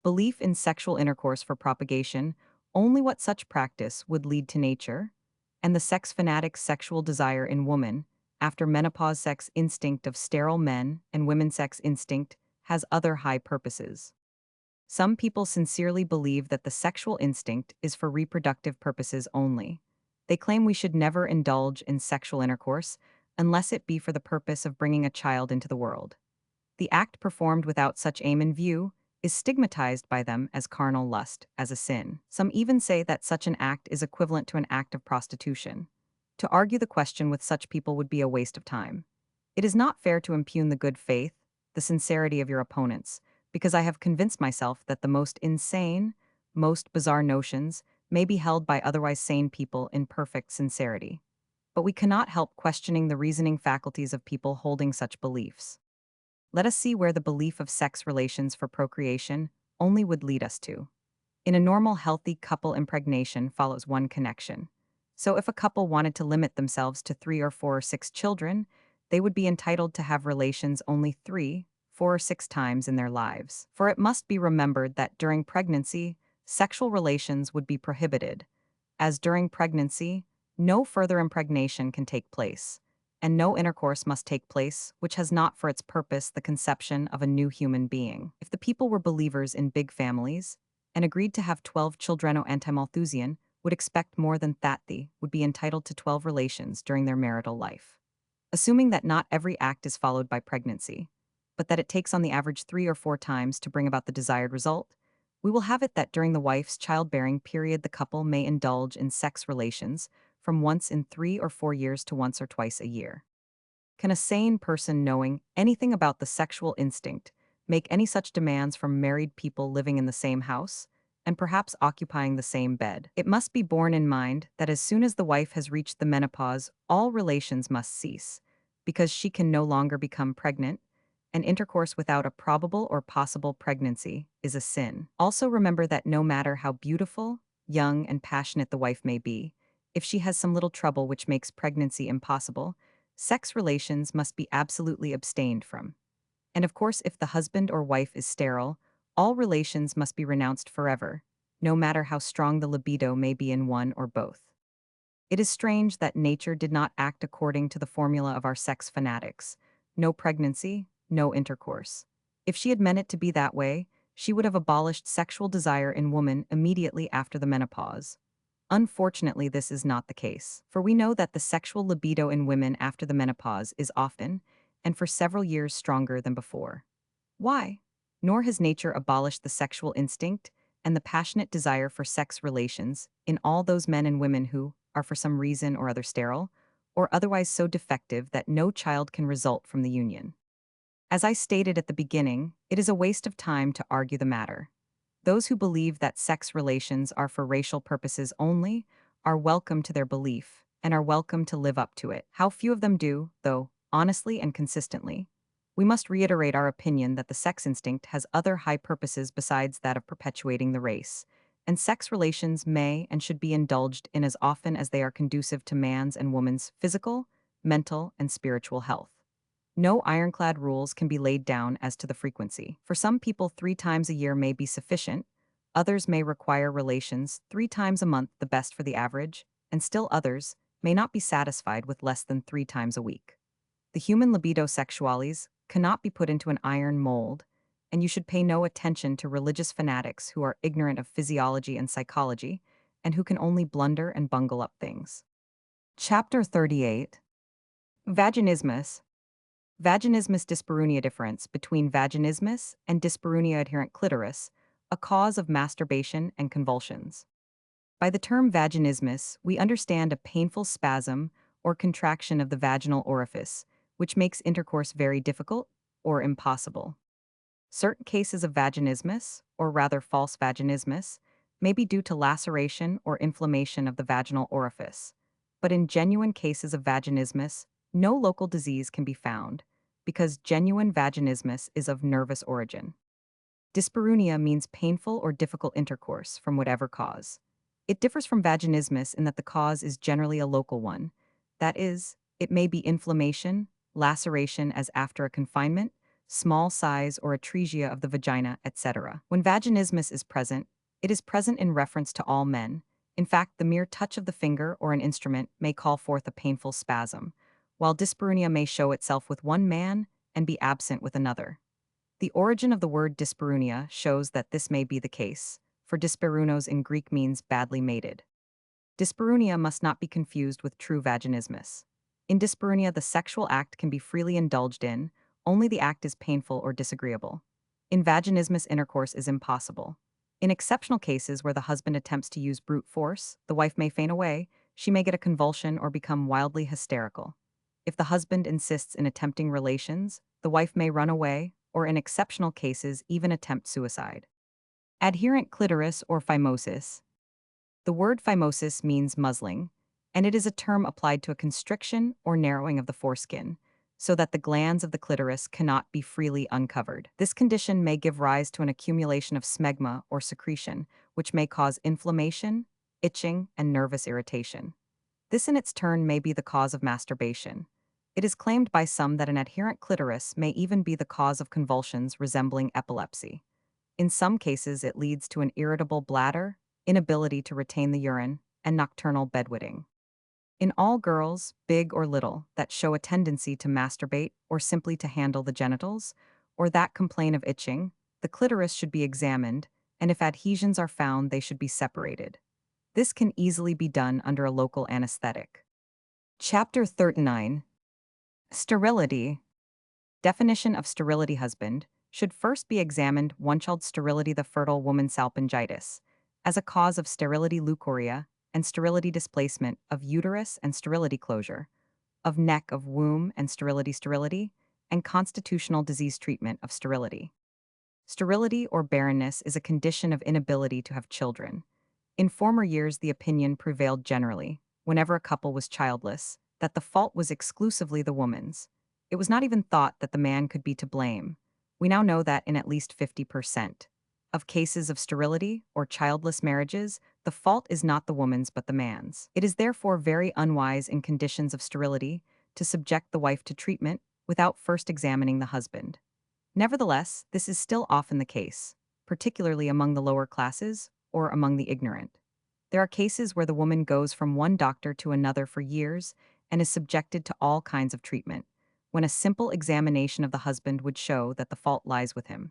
Belief in sexual intercourse for propagation, only what such practice would lead to nature, and the sex fanatic sexual desire in woman, after menopause sex instinct of sterile men and women sex instinct, has other high purposes. Some people sincerely believe that the sexual instinct is for reproductive purposes only. They claim we should never indulge in sexual intercourse unless it be for the purpose of bringing a child into the world. The act performed without such aim in view is stigmatized by them as carnal lust, as a sin. Some even say that such an act is equivalent to an act of prostitution. To argue the question with such people would be a waste of time. It is not fair to impugn the good faith, the sincerity of your opponents, because I have convinced myself that the most insane, most bizarre notions may be held by otherwise sane people in perfect sincerity. but we cannot help questioning the reasoning faculties of people holding such beliefs. Let us see where the belief of sex relations for procreation only would lead us to. In a normal, healthy couple, impregnation follows one connection. So if a couple wanted to limit themselves to 3 or 4 or 6 children, they would be entitled to have relations only 3, 4 or 6 times in their lives. For it must be remembered that during pregnancy, sexual relations would be prohibited, as during pregnancy, no further impregnation can take place, and no intercourse must take place which has not for its purpose the conception of a new human being. If the people were believers in big families, and agreed to have 12 children, anti-Malthusian would expect more than that they would be entitled to 12 relations during their marital life. Assuming that not every act is followed by pregnancy, but that it takes on the average 3 or 4 times to bring about the desired result, we will have it that during the wife's childbearing period the couple may indulge in sex relations from once in 3 or 4 years to once or twice a year. Can a sane person knowing anything about the sexual instinct make any such demands from married people living in the same house, and perhaps occupying the same bed? It must be borne in mind that as soon as the wife has reached the menopause, all relations must cease, because she can no longer become pregnant, and intercourse without a probable or possible pregnancy is a sin. Also remember that no matter how beautiful, young, and passionate the wife may be, if she has some little trouble which makes pregnancy impossible, sex relations must be absolutely abstained from. And of course, if the husband or wife is sterile, all relations must be renounced forever, no matter how strong the libido may be in one or both. It is strange that nature did not act according to the formula of our sex fanatics: no pregnancy, no intercourse. If she had meant it to be that way, she would have abolished sexual desire in woman immediately after the menopause. Unfortunately, this is not the case, for we know that the sexual libido in women after the menopause is often, and for several years, stronger than before. Why? Nor has nature abolished the sexual instinct and the passionate desire for sex relations in all those men and women who are for some reason or other sterile, or otherwise so defective that no child can result from the union. As I stated at the beginning, it is a waste of time to argue the matter. Those who believe that sex relations are for racial purposes only are welcome to their belief and are welcome to live up to it. How few of them do, though, honestly and consistently. We must reiterate our opinion that the sex instinct has other high purposes besides that of perpetuating the race, and sex relations may and should be indulged in as often as they are conducive to man's and woman's physical, mental, and spiritual health. No ironclad rules can be laid down as to the frequency. For some people, 3 times a year may be sufficient, others may require relations 3 times a month, the best for the average, and still others may not be satisfied with less than 3 times a week. The human libido sexuales cannot be put into an iron mold, and you should pay no attention to religious fanatics who are ignorant of physiology and psychology, and who can only blunder and bungle up things. Chapter 38. Vaginismus. Vaginismus dyspareunia. Difference between vaginismus and dyspareunia. Adherent clitoris, a cause of masturbation and convulsions. By the term vaginismus, we understand a painful spasm or contraction of the vaginal orifice, which makes intercourse very difficult or impossible. Certain cases of vaginismus, or rather false vaginismus, may be due to laceration or inflammation of the vaginal orifice, but in genuine cases of vaginismus, no local disease can be found, because genuine vaginismus is of nervous origin. Dyspareunia means painful or difficult intercourse from whatever cause. It differs from vaginismus in that the cause is generally a local one. That is, it may be inflammation, laceration as after a confinement, small size or atresia of the vagina, etc. When vaginismus is present, it is present in reference to all men. In fact, the mere touch of the finger or an instrument may call forth a painful spasm, while dyspareunia may show itself with one man and be absent with another. The origin of the word dyspareunia shows that this may be the case, for dysparunos in Greek means badly mated. Dyspareunia must not be confused with true vaginismus. In dyspareunia, the sexual act can be freely indulged in, only the act is painful or disagreeable. In vaginismus, intercourse is impossible. In exceptional cases where the husband attempts to use brute force, the wife may faint away, she may get a convulsion or become wildly hysterical. If the husband insists in attempting relations, the wife may run away, or in exceptional cases even attempt suicide. Adherent clitoris or phimosis. The word phimosis means muzzling, and it is a term applied to a constriction or narrowing of the foreskin, so that the glands of the clitoris cannot be freely uncovered. This condition may give rise to an accumulation of smegma or secretion, which may cause inflammation, itching, and nervous irritation. This in its turn may be the cause of masturbation. It is claimed by some that an adherent clitoris may even be the cause of convulsions resembling epilepsy. In some cases, it leads to an irritable bladder, inability to retain the urine, and nocturnal bedwetting. In all girls, big or little, that show a tendency to masturbate or simply to handle the genitals, or that complain of itching, the clitoris should be examined, and if adhesions are found, they should be separated. This can easily be done under a local anesthetic. Chapter 39. Sterility. Definition of sterility. Husband should first be examined one child sterility the fertile woman salpingitis, as a cause of sterility leucorrhea and sterility displacement of uterus and sterility closure, of neck of womb and sterility, and constitutional disease treatment of sterility. Sterility or barrenness is a condition of inability to have children. In former years, the opinion prevailed generally, whenever a couple was childless, that the fault was exclusively the woman's. It was not even thought that the man could be to blame. We now know that in at least 50% of cases of sterility or childless marriages, the fault is not the woman's but the man's. It is therefore very unwise in conditions of sterility to subject the wife to treatment without first examining the husband. Nevertheless, this is still often the case, particularly among the lower classes or among the ignorant. There are cases where the woman goes from one doctor to another for years and is subjected to all kinds of treatment, when a simple examination of the husband would show that the fault lies with him.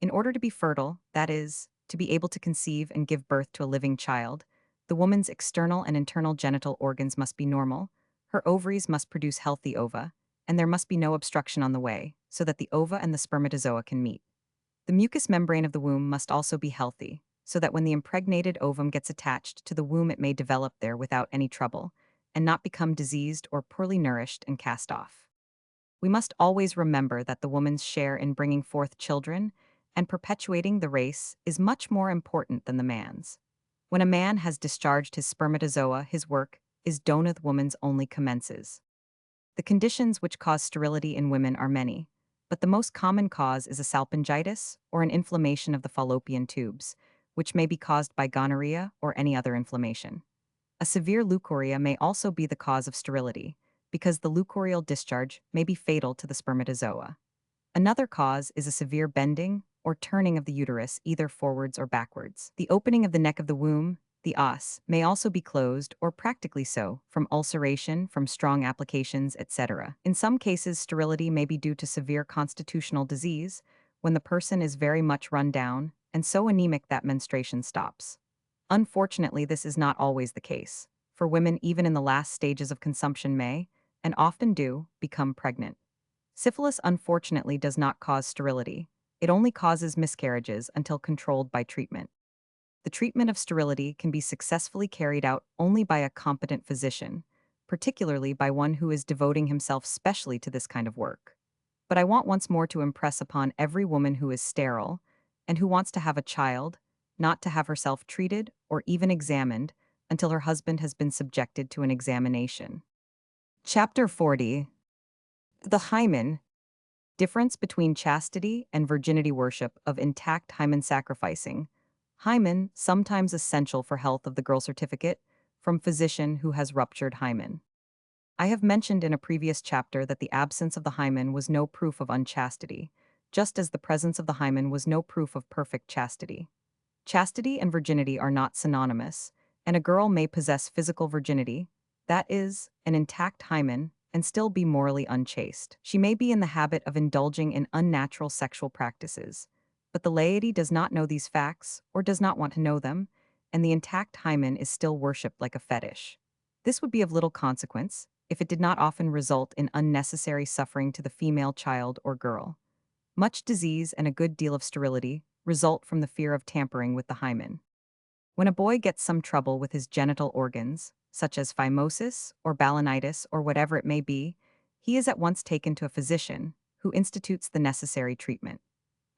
In order to be fertile, that is, to be able to conceive and give birth to a living child, the woman's external and internal genital organs must be normal, her ovaries must produce healthy ova, and there must be no obstruction on the way, so that the ova and the spermatozoa can meet. The mucous membrane of the womb must also be healthy, so that when the impregnated ovum gets attached to the womb, it may develop there without any trouble, and not become diseased or poorly nourished and cast off. We must always remember that the woman's share in bringing forth children and perpetuating the race is much more important than the man's. When a man has discharged his spermatozoa, his work is doneth woman's only commences. The conditions which cause sterility in women are many, but the most common cause is a salpingitis or an inflammation of the fallopian tubes, which may be caused by gonorrhea or any other inflammation. A severe leucorrhea may also be the cause of sterility, because the leucorrheal discharge may be fatal to the spermatozoa. Another cause is a severe bending or turning of the uterus either forwards or backwards. The opening of the neck of the womb, the os, may also be closed or practically so, from ulceration, from strong applications, etc. In some cases, sterility may be due to severe constitutional disease, when the person is very much run down and so anemic that menstruation stops. Unfortunately, this is not always the case, for women even in the last stages of consumption may, and often do, become pregnant. Syphilis unfortunately does not cause sterility. It only causes miscarriages until controlled by treatment. The treatment of sterility can be successfully carried out only by a competent physician, particularly by one who is devoting himself specially to this kind of work. But I want once more to impress upon every woman who is sterile and who wants to have a child, not to have herself treated or even examined until her husband has been subjected to an examination. Chapter 40. The hymen. Difference between chastity and virginity worship of intact hymen sacrificing. Hymen, sometimes essential for health of the girl certificate, from physician who has ruptured hymen. I have mentioned in a previous chapter that the absence of the hymen was no proof of unchastity, just as the presence of the hymen was no proof of perfect chastity. Chastity and virginity are not synonymous, and a girl may possess physical virginity, that is, an intact hymen, and still be morally unchaste. She may be in the habit of indulging in unnatural sexual practices, but the laity does not know these facts or does not want to know them, and the intact hymen is still worshipped like a fetish. This would be of little consequence if it did not often result in unnecessary suffering to the female child or girl. Much disease and a good deal of sterility result from the fear of tampering with the hymen. When a boy gets some trouble with his genital organs, such as phimosis or balanitis or whatever it may be, he is at once taken to a physician, who institutes the necessary treatment.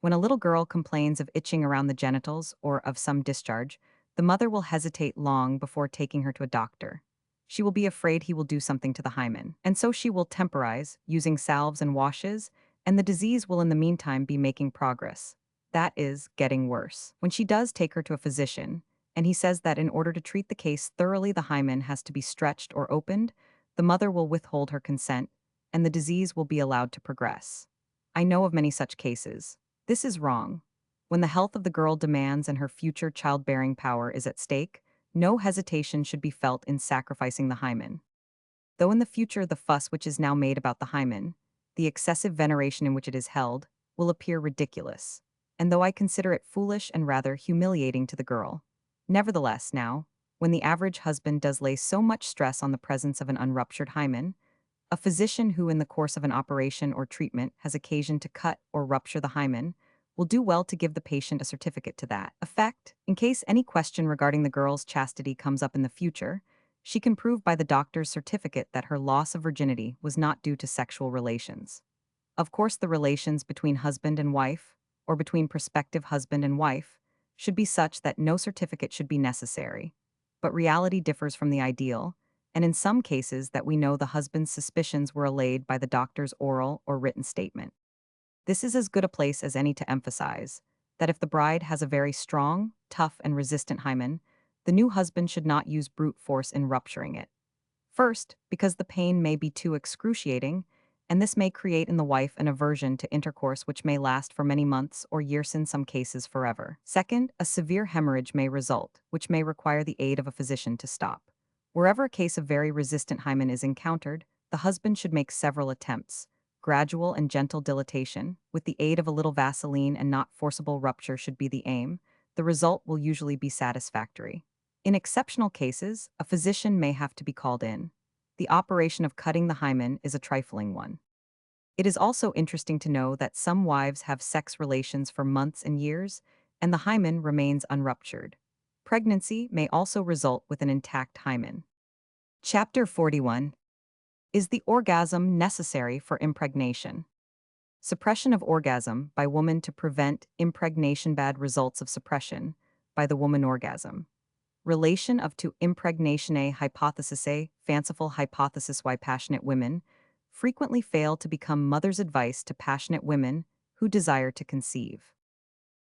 When a little girl complains of itching around the genitals or of some discharge, the mother will hesitate long before taking her to a doctor. She will be afraid he will do something to the hymen, and so she will temporize, using salves and washes, and the disease will in the meantime be making progress. That is, getting worse. When she does take her to a physician, and he says that in order to treat the case thoroughly the hymen has to be stretched or opened, the mother will withhold her consent, and the disease will be allowed to progress. I know of many such cases. This is wrong. When the health of the girl demands and her future childbearing power is at stake, no hesitation should be felt in sacrificing the hymen. Though in the future the fuss which is now made about the hymen, the excessive veneration in which it is held, will appear ridiculous, and though I consider it foolish and rather humiliating to the girl, nevertheless now, when the average husband does lay so much stress on the presence of an unruptured hymen, a physician who in the course of an operation or treatment has occasion to cut or rupture the hymen will do well to give the patient a certificate to that effect, in case any question regarding the girl's chastity comes up in the future. She can prove by the doctor's certificate that her loss of virginity was not due to sexual relations. Of course, the relations between husband and wife, or between prospective husband and wife, should be such that no certificate should be necessary. But reality differs from the ideal, and in some cases that we know the husband's suspicions were allayed by the doctor's oral or written statement. This is as good a place as any to emphasize that if the bride has a very strong, tough, and resistant hymen, the new husband should not use brute force in rupturing it. First, because the pain may be too excruciating, and this may create in the wife an aversion to intercourse which may last for many months or years, in some cases forever. Second, a severe hemorrhage may result, which may require the aid of a physician to stop. Wherever a case of very resistant hymen is encountered, the husband should make several attempts, gradual and gentle dilatation, with the aid of a little Vaseline, and not forcible rupture should be the aim. The result will usually be satisfactory. In exceptional cases, a physician may have to be called in. The operation of cutting the hymen is a trifling one. It is also interesting to know that some wives have sex relations for months and years, and the hymen remains unruptured. Pregnancy may also result with an intact hymen. Chapter 41. Is the orgasm necessary for impregnation? Suppression of orgasm by woman to prevent impregnation. Bad results of suppression by the woman orgasm. Relation of to impregnation. A hypothesis. A fanciful hypothesis why passionate women frequently fail to become mothers. Advice to passionate women who desire to conceive.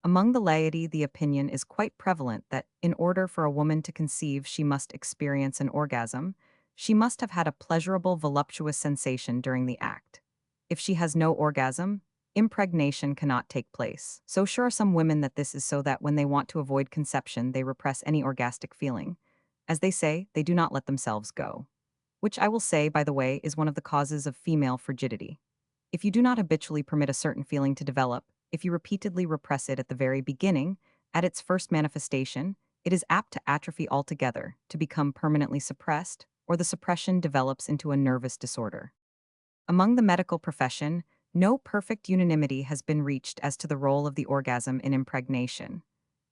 Among the laity, the opinion is quite prevalent that, in order for a woman to conceive, she must experience an orgasm. She must have had a pleasurable, voluptuous sensation during the act. If she has no orgasm, impregnation cannot take place. So sure are some women that this is so that when they want to avoid conception, they repress any orgastic feeling. As they say, they do not let themselves go. Which I will say, by the way, is one of the causes of female frigidity. If you do not habitually permit a certain feeling to develop, if you repeatedly repress it at the very beginning, at its first manifestation, it is apt to atrophy altogether, to become permanently suppressed, or the suppression develops into a nervous disorder. Among the medical profession, no perfect unanimity has been reached as to the role of the orgasm in impregnation.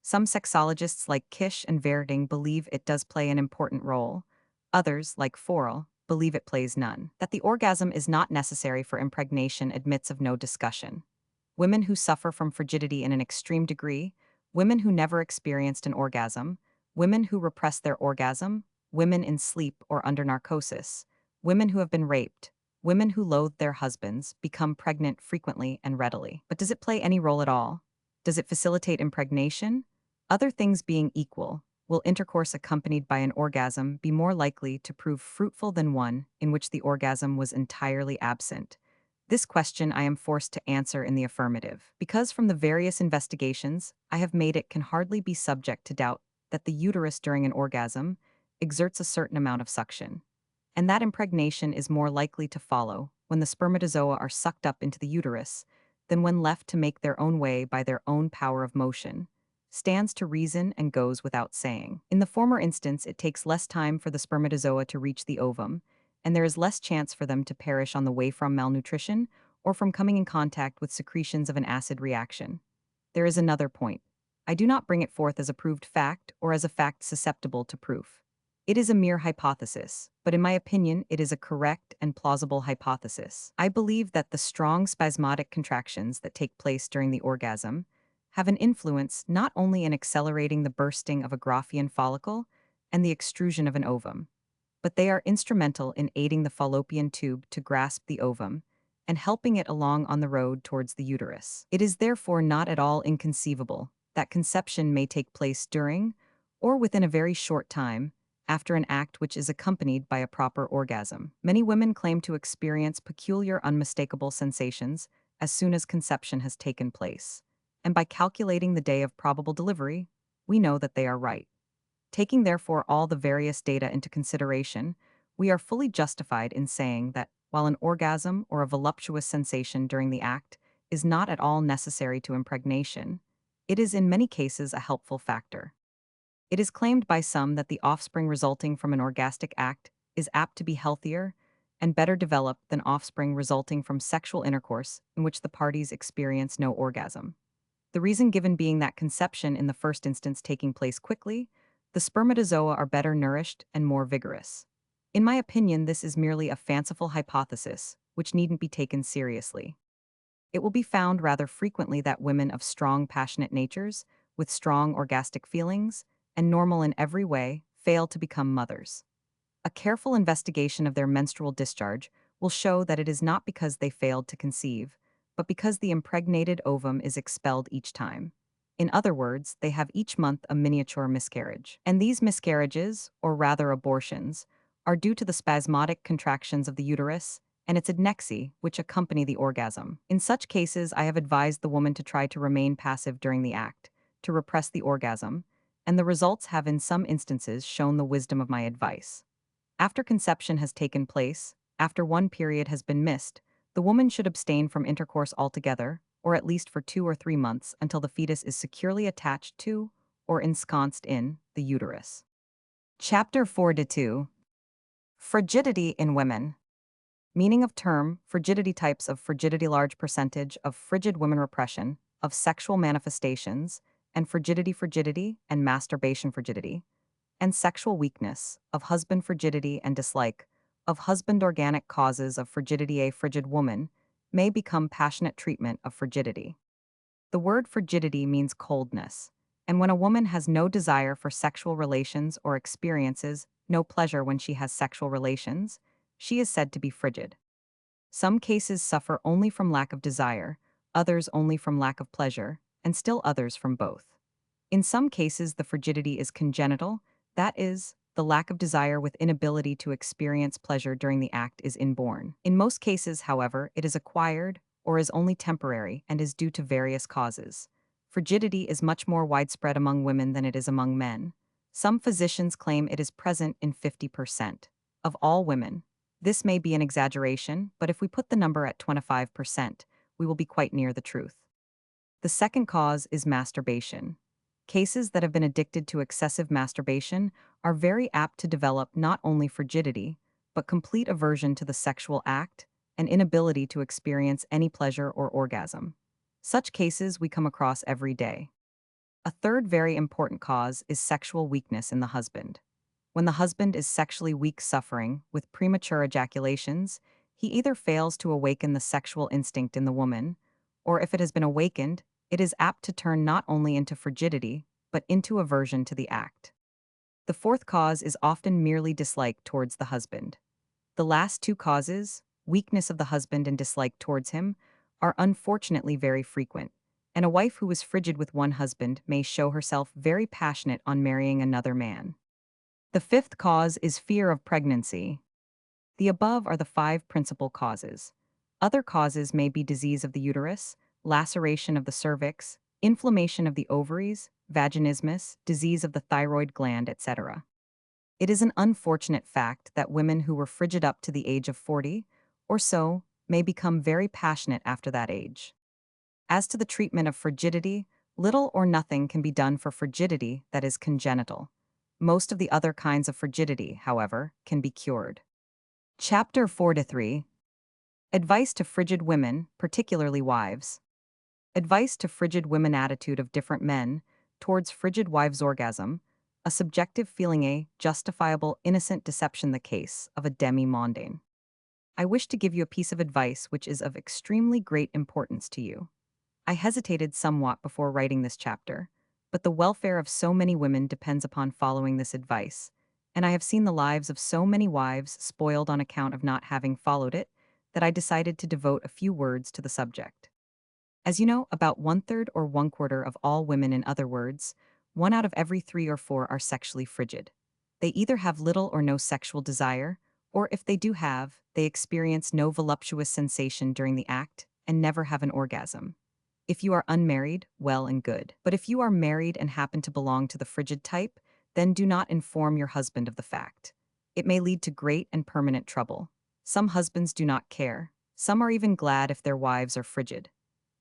Some sexologists like Kish and Verding believe it does play an important role. Others, like Forel, believe it plays none. That the orgasm is not necessary for impregnation admits of no discussion. Women who suffer from frigidity in an extreme degree, women who never experienced an orgasm, women who repress their orgasm, women in sleep or under narcosis, women who have been raped, women who loathe their husbands become pregnant frequently and readily. But does it play any role at all? Does it facilitate impregnation? Other things being equal, will intercourse accompanied by an orgasm be more likely to prove fruitful than one in which the orgasm was entirely absent? This question I am forced to answer in the affirmative, because from the various investigations I have made it can hardly be subject to doubt that the uterus during an orgasm exerts a certain amount of suction, and that impregnation is more likely to follow when the spermatozoa are sucked up into the uterus than when left to make their own way by their own power of motion, stands to reason and goes without saying. In the former instance, it takes less time for the spermatozoa to reach the ovum, and there is less chance for them to perish on the way from malnutrition or from coming in contact with secretions of an acid reaction. There is another point. I do not bring it forth as a proved fact or as a fact susceptible to proof. It is a mere hypothesis, but in my opinion it is a correct and plausible hypothesis. I believe that the strong spasmodic contractions that take place during the orgasm have an influence not only in accelerating the bursting of a Graafian follicle and the extrusion of an ovum, but they are instrumental in aiding the fallopian tube to grasp the ovum and helping it along on the road towards the uterus. It is therefore not at all inconceivable that conception may take place during, or within a very short time, after an act which is accompanied by a proper orgasm. Many women claim to experience peculiar unmistakable sensations as soon as conception has taken place, and by calculating the day of probable delivery, we know that they are right. Taking therefore all the various data into consideration, we are fully justified in saying that while an orgasm or a voluptuous sensation during the act is not at all necessary to impregnation, it is in many cases a helpful factor. It is claimed by some that the offspring resulting from an orgastic act is apt to be healthier and better developed than offspring resulting from sexual intercourse in which the parties experience no orgasm. The reason given being that conception in the first instance taking place quickly, the spermatozoa are better nourished and more vigorous. In my opinion, this is merely a fanciful hypothesis, which needn't be taken seriously. It will be found rather frequently that women of strong, passionate natures, with strong orgastic feelings, and normal in every way, fail to become mothers. A careful investigation of their menstrual discharge will show that it is not because they failed to conceive, but because the impregnated ovum is expelled each time. In other words, they have each month a miniature miscarriage. And these miscarriages, or rather abortions, are due to the spasmodic contractions of the uterus and its adnexy, which accompany the orgasm. In such cases, I have advised the woman to try to remain passive during the act, to repress the orgasm, and the results have in some instances shown the wisdom of my advice. After conception has taken place, after one period has been missed, the woman should abstain from intercourse altogether, or at least for 2 or 3 months until the fetus is securely attached to, or ensconced in, the uterus. Chapter 4-2. Frigidity in women. Meaning of term, frigidity types of frigidity large percentage of frigid women repression, of sexual manifestations, and frigidity and masturbation frigidity, and sexual weakness, of husband frigidity and dislike, of husband organic causes of frigidity. A frigid woman may become passionate treatment of frigidity. The word frigidity means coldness, and when a woman has no desire for sexual relations or experiences no pleasure when she has sexual relations, she is said to be frigid. Some cases suffer only from lack of desire, others only from lack of pleasure, and still others from both. In some cases, the frigidity is congenital, that is, the lack of desire with inability to experience pleasure during the act is inborn. In most cases, however, it is acquired or is only temporary and is due to various causes. Frigidity is much more widespread among women than it is among men. Some physicians claim it is present in 50% of all women. This may be an exaggeration, but if we put the number at 25%, we will be quite near the truth. The second cause is masturbation. Cases that have been addicted to excessive masturbation are very apt to develop not only frigidity, but complete aversion to the sexual act and inability to experience any pleasure or orgasm. Such cases we come across every day. A third very important cause is sexual weakness in the husband. When the husband is sexually weak suffering with premature ejaculations, he either fails to awaken the sexual instinct in the woman, or if it has been awakened, it is apt to turn not only into frigidity, but into aversion to the act. The fourth cause is often merely dislike towards the husband. The last two causes, weakness of the husband and dislike towards him, are unfortunately very frequent, and a wife who is frigid with one husband may show herself very passionate on marrying another man. The fifth cause is fear of pregnancy. The above are the 5 principal causes. Other causes may be disease of the uterus, laceration of the cervix, inflammation of the ovaries, vaginismus, disease of the thyroid gland, etc. It is an unfortunate fact that women who were frigid up to the age of 40 or so may become very passionate after that age. As to the treatment of frigidity, little or nothing can be done for frigidity that is congenital. Most of the other kinds of frigidity, however, can be cured. Chapter 4-3. Advice to frigid women, particularly wives. Advice to frigid women. Attitude of different men towards frigid wives' orgasm, a subjective feeling, a justifiable innocent deception. The case of a demi-mondaine. I wish to give you a piece of advice which is of extremely great importance to you. I hesitated somewhat before writing this chapter, but the welfare of so many women depends upon following this advice, and I have seen the lives of so many wives spoiled on account of not having followed it that I decided to devote a few words to the subject. As you know, about one third or one quarter of all women, in other words, one out of every three or four, are sexually frigid. They either have little or no sexual desire, or if they do have, they experience no voluptuous sensation during the act and never have an orgasm. If you are unmarried, well and good. But if you are married and happen to belong to the frigid type, then do not inform your husband of the fact. It may lead to great and permanent trouble. Some husbands do not care. Some are even glad if their wives are frigid.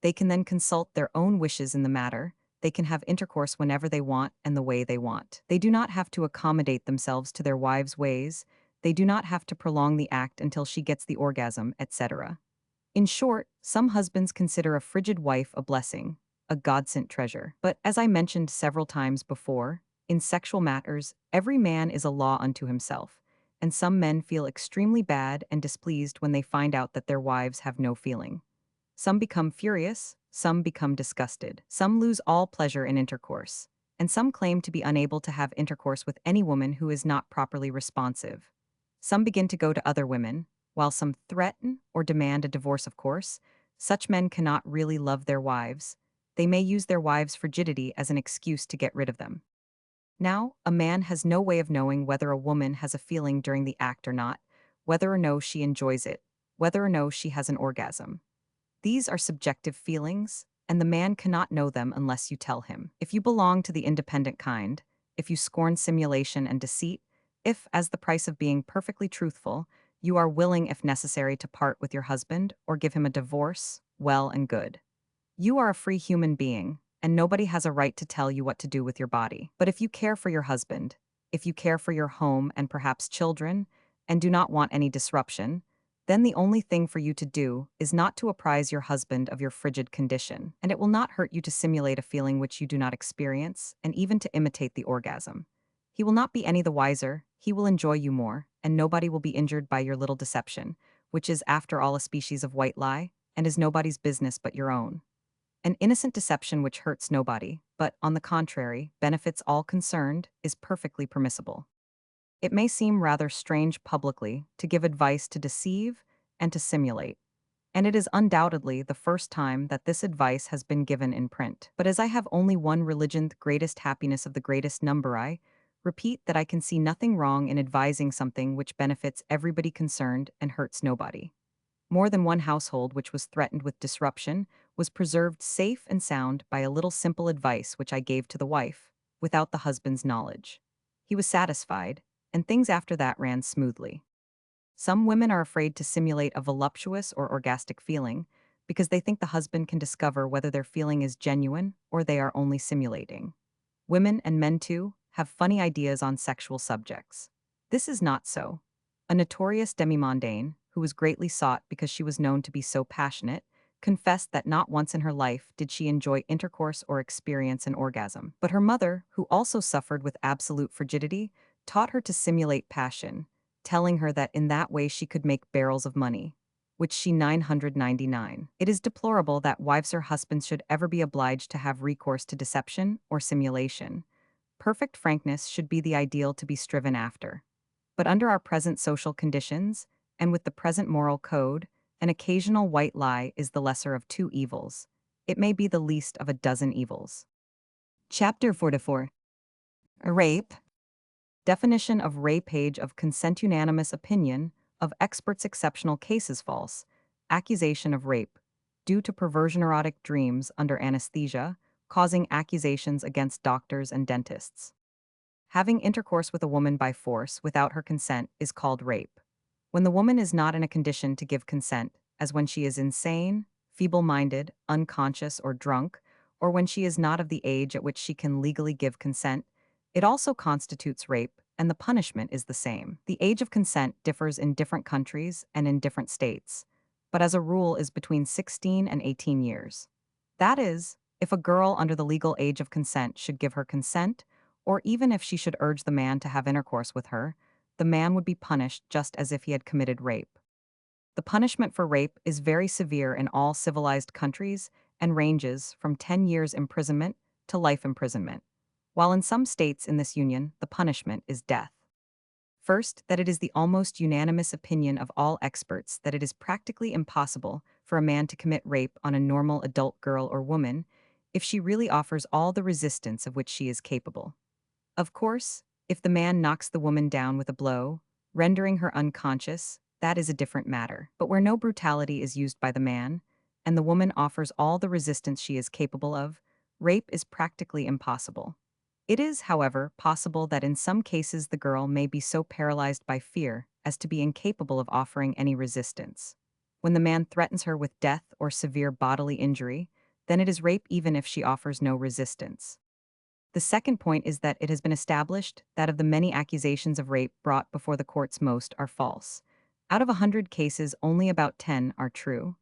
They can then consult their own wishes in the matter. They can have intercourse whenever they want and the way they want. They do not have to accommodate themselves to their wives' ways. They do not have to prolong the act until she gets the orgasm, etc. In short, some husbands consider a frigid wife a blessing, a God-sent treasure. But as I mentioned several times before, in sexual matters, every man is a law unto himself, and some men feel extremely bad and displeased when they find out that their wives have no feeling. Some become furious, some become disgusted, some lose all pleasure in intercourse, and some claim to be unable to have intercourse with any woman who is not properly responsive. Some begin to go to other women, while some threaten or demand a divorce. Of course, such men cannot really love their wives. They may use their wives' frigidity as an excuse to get rid of them. Now, a man has no way of knowing whether a woman has a feeling during the act or not, whether or no she enjoys it, whether or no she has an orgasm. These are subjective feelings, and the man cannot know them unless you tell him. If you belong to the independent kind, if you scorn simulation and deceit, if, as the price of being perfectly truthful, you are willing, if necessary, to part with your husband or give him a divorce, well and good. You are a free human being, and nobody has a right to tell you what to do with your body. But if you care for your husband, if you care for your home and perhaps children, and do not want any disruption, then the only thing for you to do is not to apprise your husband of your frigid condition, and it will not hurt you to simulate a feeling which you do not experience, and even to imitate the orgasm. He will not be any the wiser, he will enjoy you more, and nobody will be injured by your little deception, which is after all a species of white lie, and is nobody's business but your own. An innocent deception which hurts nobody, but, on the contrary, benefits all concerned, is perfectly permissible. It may seem rather strange publicly to give advice to deceive and to simulate, and it is undoubtedly the first time that this advice has been given in print. But as I have only one religion, the greatest happiness of the greatest number, I repeat that I can see nothing wrong in advising something which benefits everybody concerned and hurts nobody. More than one household which was threatened with disruption was preserved safe and sound by a little simple advice which I gave to the wife, without the husband's knowledge. He was satisfied, and things after that ran smoothly. Some women are afraid to simulate a voluptuous or orgastic feeling because they think the husband can discover whether their feeling is genuine or they are only simulating. Women and men, too, have funny ideas on sexual subjects. This is not so. A notorious demi-mondaine, who was greatly sought because she was known to be so passionate, confessed that not once in her life did she enjoy intercourse or experience an orgasm. But her mother, who also suffered with absolute frigidity, taught her to simulate passion, telling her that in that way she could make barrels of money, which she 999. It is deplorable that wives or husbands should ever be obliged to have recourse to deception or simulation. Perfect frankness should be the ideal to be striven after. But under our present social conditions, and with the present moral code, an occasional white lie is the lesser of two evils. It may be the least of a dozen evils. Chapter 44. Rape. Definition of rape. Page of consent. Unanimous opinion of experts. Exceptional cases. False accusation of rape due to perversion. Erotic dreams under anesthesia, causing accusations against doctors and dentists. Having intercourse with a woman by force without her consent is called rape. When the woman is not in a condition to give consent, as when she is insane, feeble-minded, unconscious, or drunk, or when she is not of the age at which she can legally give consent, it also constitutes rape, and the punishment is the same. The age of consent differs in different countries and in different states, but as a rule is between 16 and 18 years. That is, if a girl under the legal age of consent should give her consent, or even if she should urge the man to have intercourse with her, the man would be punished just as if he had committed rape. The punishment for rape is very severe in all civilized countries and ranges from 10 years imprisonment to life imprisonment, while in some states in this union the punishment is death. First, that it is the almost unanimous opinion of all experts that it is practically impossible for a man to commit rape on a normal adult girl or woman if she really offers all the resistance of which she is capable. Of course, if the man knocks the woman down with a blow, rendering her unconscious, that is a different matter. But where no brutality is used by the man, and the woman offers all the resistance she is capable of, rape is practically impossible. It is, however, possible that in some cases the girl may be so paralyzed by fear as to be incapable of offering any resistance. When the man threatens her with death or severe bodily injury, then it is rape even if she offers no resistance. The second point is that it has been established that of the many accusations of rape brought before the courts, most are false. Out of 100 cases, only about 10 are true.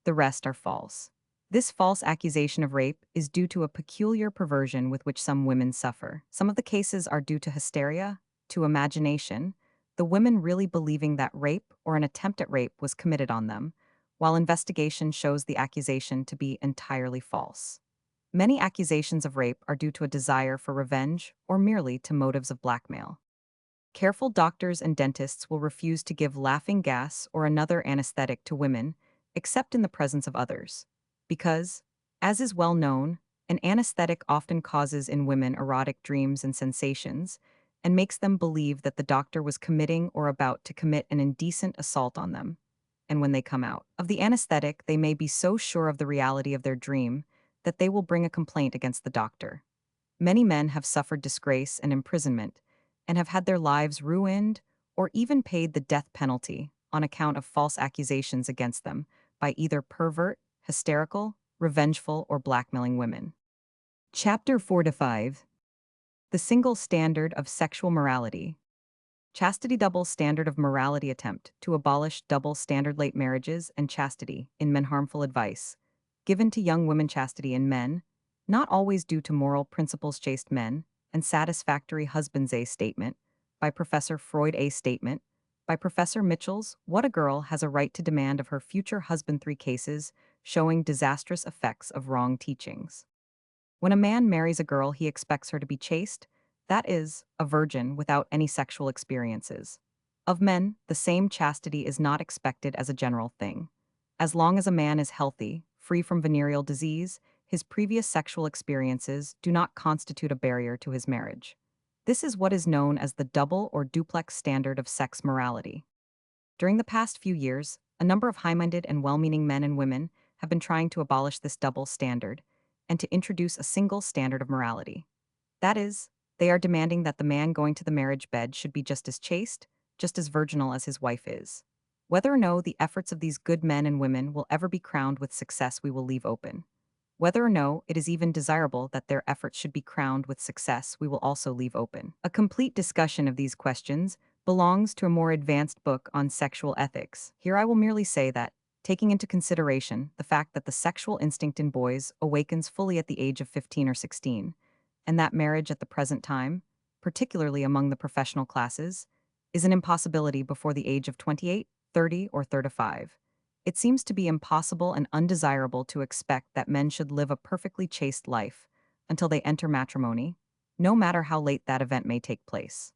The rest are false. This false accusation of rape is due to a peculiar perversion with which some women suffer. Some of the cases are due to hysteria, to imagination, the women really believing that rape or an attempt at rape was committed on them, while investigation shows the accusation to be entirely false. Many accusations of rape are due to a desire for revenge or merely to motives of blackmail. Careful doctors and dentists will refuse to give laughing gas or another anesthetic to women, except in the presence of others, because, as is well known, an anesthetic often causes in women erotic dreams and sensations, and makes them believe that the doctor was committing or about to commit an indecent assault on them. And when they come out of the anesthetic, they may be so sure of the reality of their dream that they will bring a complaint against the doctor. Many men have suffered disgrace and imprisonment, and have had their lives ruined or even paid the death penalty on account of false accusations against them by either pervert, hysterical, revengeful, or blackmailing women. Chapter 4 to 5. The Single Standard of Sexual Morality. Chastity double standard of morality attempt to abolish double standard late marriages and chastity in men harmful advice given to young women chastity in men, not always due to moral principles chaste men, and satisfactory husbands a statement, by Professor Freud a statement, by Professor Mitchell's What a Girl Has a Right to Demand of Her Future Husband 3 cases showing disastrous effects of wrong teachings. When a man marries a girl he expects her to be chaste, that is, a virgin without any sexual experiences. Of men, the same chastity is not expected as a general thing. As long as a man is healthy, free from venereal disease, his previous sexual experiences do not constitute a barrier to his marriage. This is what is known as the double or duplex standard of sex morality. During the past few years, a number of high-minded and well-meaning men and women have been trying to abolish this double standard and to introduce a single standard of morality. That is, they are demanding that the man going to the marriage bed should be just as chaste, just as virginal as his wife is. Whether or no the efforts of these good men and women will ever be crowned with success we will leave open. Whether or no it is even desirable that their efforts should be crowned with success we will also leave open. A complete discussion of these questions belongs to a more advanced book on sexual ethics. Here I will merely say that, taking into consideration the fact that the sexual instinct in boys awakens fully at the age of 15 or 16, and that marriage at the present time, particularly among the professional classes, is an impossibility before the age of 28, 30, or 35. It seems to be impossible and undesirable to expect that men should live a perfectly chaste life until they enter matrimony, no matter how late that event may take place.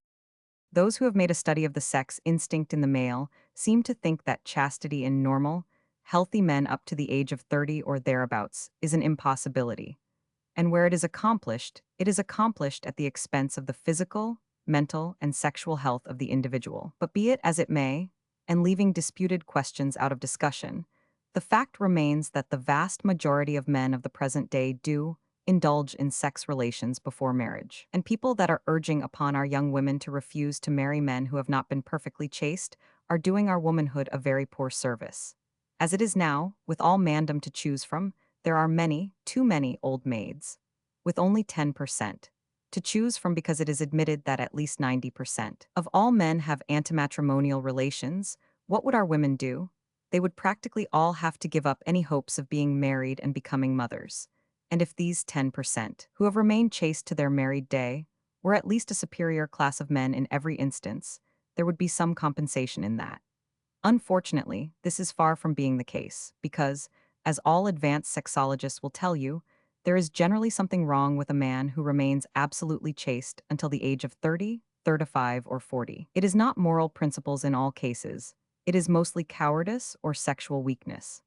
Those who have made a study of the sex instinct in the male seem to think that chastity in normal, healthy men up to the age of 30 or thereabouts is an impossibility. And where it is accomplished at the expense of the physical, mental, and sexual health of the individual. But be it as it may, and leaving disputed questions out of discussion, the fact remains that the vast majority of men of the present day do indulge in sex relations before marriage. And people that are urging upon our young women to refuse to marry men who have not been perfectly chaste are doing our womanhood a very poor service. As it is now, with all mandom to choose from, there are many, too many old maids, with only 10% to choose from because it is admitted that at least 90% of all men have antimatrimonial relations. What would our women do? They would practically all have to give up any hopes of being married and becoming mothers. And if these 10%, who have remained chaste to their married day, were at least a superior class of men in every instance, there would be some compensation in that. Unfortunately, this is far from being the case, because, as all advanced sexologists will tell you, there is generally something wrong with a man who remains absolutely chaste until the age of 30, 35 or 40. It is not moral principles in all cases. It is mostly cowardice or sexual weakness.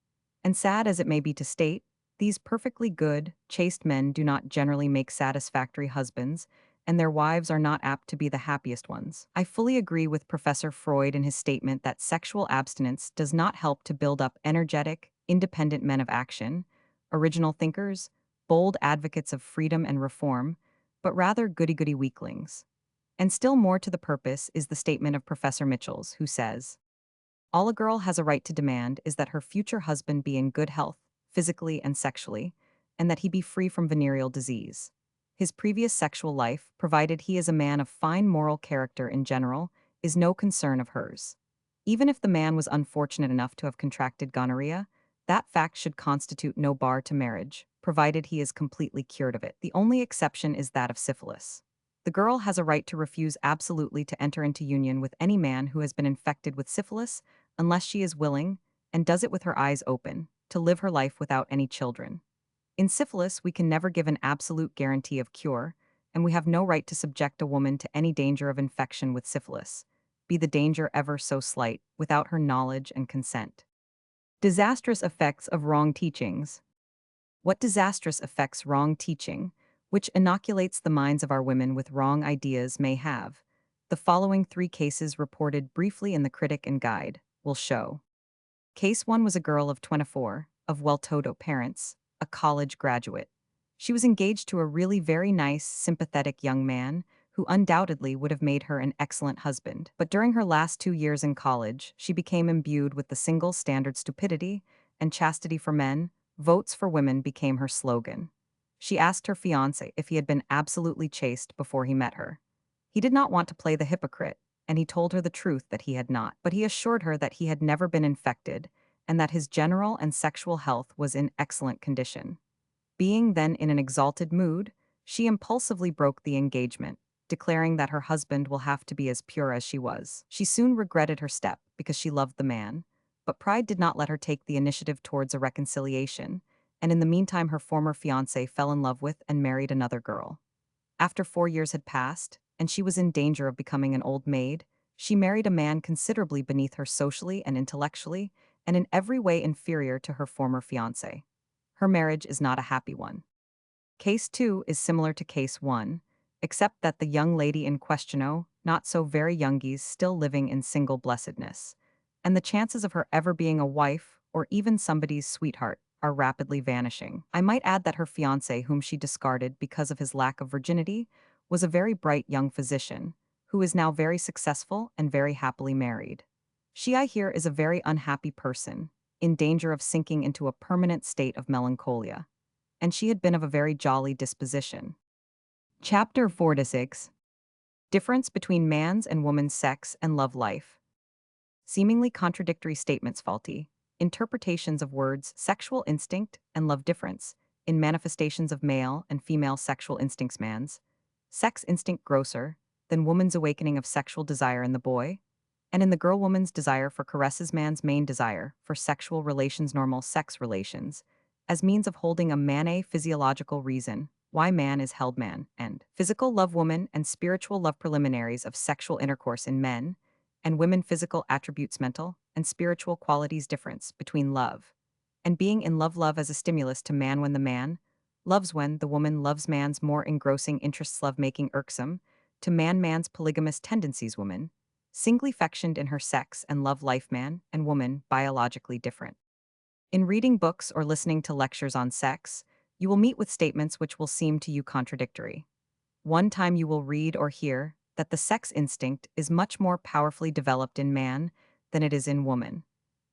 And sad as it may be to state, these perfectly good, chaste men do not generally make satisfactory husbands, and their wives are not apt to be the happiest ones. I fully agree with Professor Freud in his statement that sexual abstinence does not help to build up energetic, independent men of action, original thinkers, bold advocates of freedom and reform, but rather goody-goody weaklings. And still more to the purpose is the statement of Professor Mitchell's, who says, all a girl has a right to demand is that her future husband be in good health, physically and sexually, and that he be free from venereal disease. His previous sexual life, provided he is a man of fine moral character in general, is no concern of hers. Even if the man was unfortunate enough to have contracted gonorrhea, that fact should constitute no bar to marriage, provided he is completely cured of it. The only exception is that of syphilis. The girl has a right to refuse absolutely to enter into union with any man who has been infected with syphilis, unless she is willing, and does it with her eyes open, to live her life without any children. In syphilis, we can never give an absolute guarantee of cure, and we have no right to subject a woman to any danger of infection with syphilis, be the danger ever so slight, without her knowledge and consent. Disastrous effects of wrong teachings. What disastrous effects wrong teaching, which inoculates the minds of our women with wrong ideas, may have, the following 3 cases reported briefly in the Critic and Guide will show. Case 1 was a girl of 24, of well-to-do parents, a college graduate. She was engaged to a really very nice, sympathetic young man who undoubtedly would have made her an excellent husband. But during her last 2 years in college, she became imbued with the single standard stupidity and chastity for men, votes for women became her slogan. She asked her fiancé if he had been absolutely chaste before he met her. He did not want to play the hypocrite, and he told her the truth that he had not, but he assured her that he had never been infected and that his general and sexual health was in excellent condition. Being then in an exalted mood, she impulsively broke the engagement, declaring that her husband will have to be as pure as she was. She soon regretted her step because she loved the man, but pride did not let her take the initiative towards a reconciliation, and in the meantime her former fiancé fell in love with and married another girl. After 4 years had passed, and she was in danger of becoming an old maid, she married a man considerably beneath her socially and intellectually, and in every way inferior to her former fiancé. Her marriage is not a happy one. Case 2 is similar to Case 1, except that the young lady in question, not so very youngies, still living in single blessedness, and the chances of her ever being a wife or even somebody's sweetheart are rapidly vanishing. I might add that her fiancé, whom she discarded because of his lack of virginity, was a very bright young physician, who is now very successful and very happily married. She, I hear, is a very unhappy person, in danger of sinking into a permanent state of melancholia, and she had been of a very jolly disposition. Chapter 4-6. Difference between man's and woman's sex and love life. Seemingly contradictory statements faulty. Interpretations of words sexual instinct and love difference, in manifestations of male and female sexual instincts man's, sex instinct grosser, than woman's awakening of sexual desire in the boy, and in the girl woman's desire for caresses man's main desire for sexual relations normal sex relations, as means of holding a man-a physiological reason why man is held man, and physical love woman and spiritual love preliminaries of sexual intercourse in men, and women physical attributes mental and spiritual qualities difference between love and being in love as a stimulus to man when the man loves when the woman loves man's more engrossing interests love making irksome to man's polygamous tendencies woman singly fectioned in her sex and love life man and woman biologically different. In reading books or listening to lectures on sex, you will meet with statements which will seem to you contradictory. One time you will read or hear that the sex instinct is much more powerfully developed in man than it is in woman.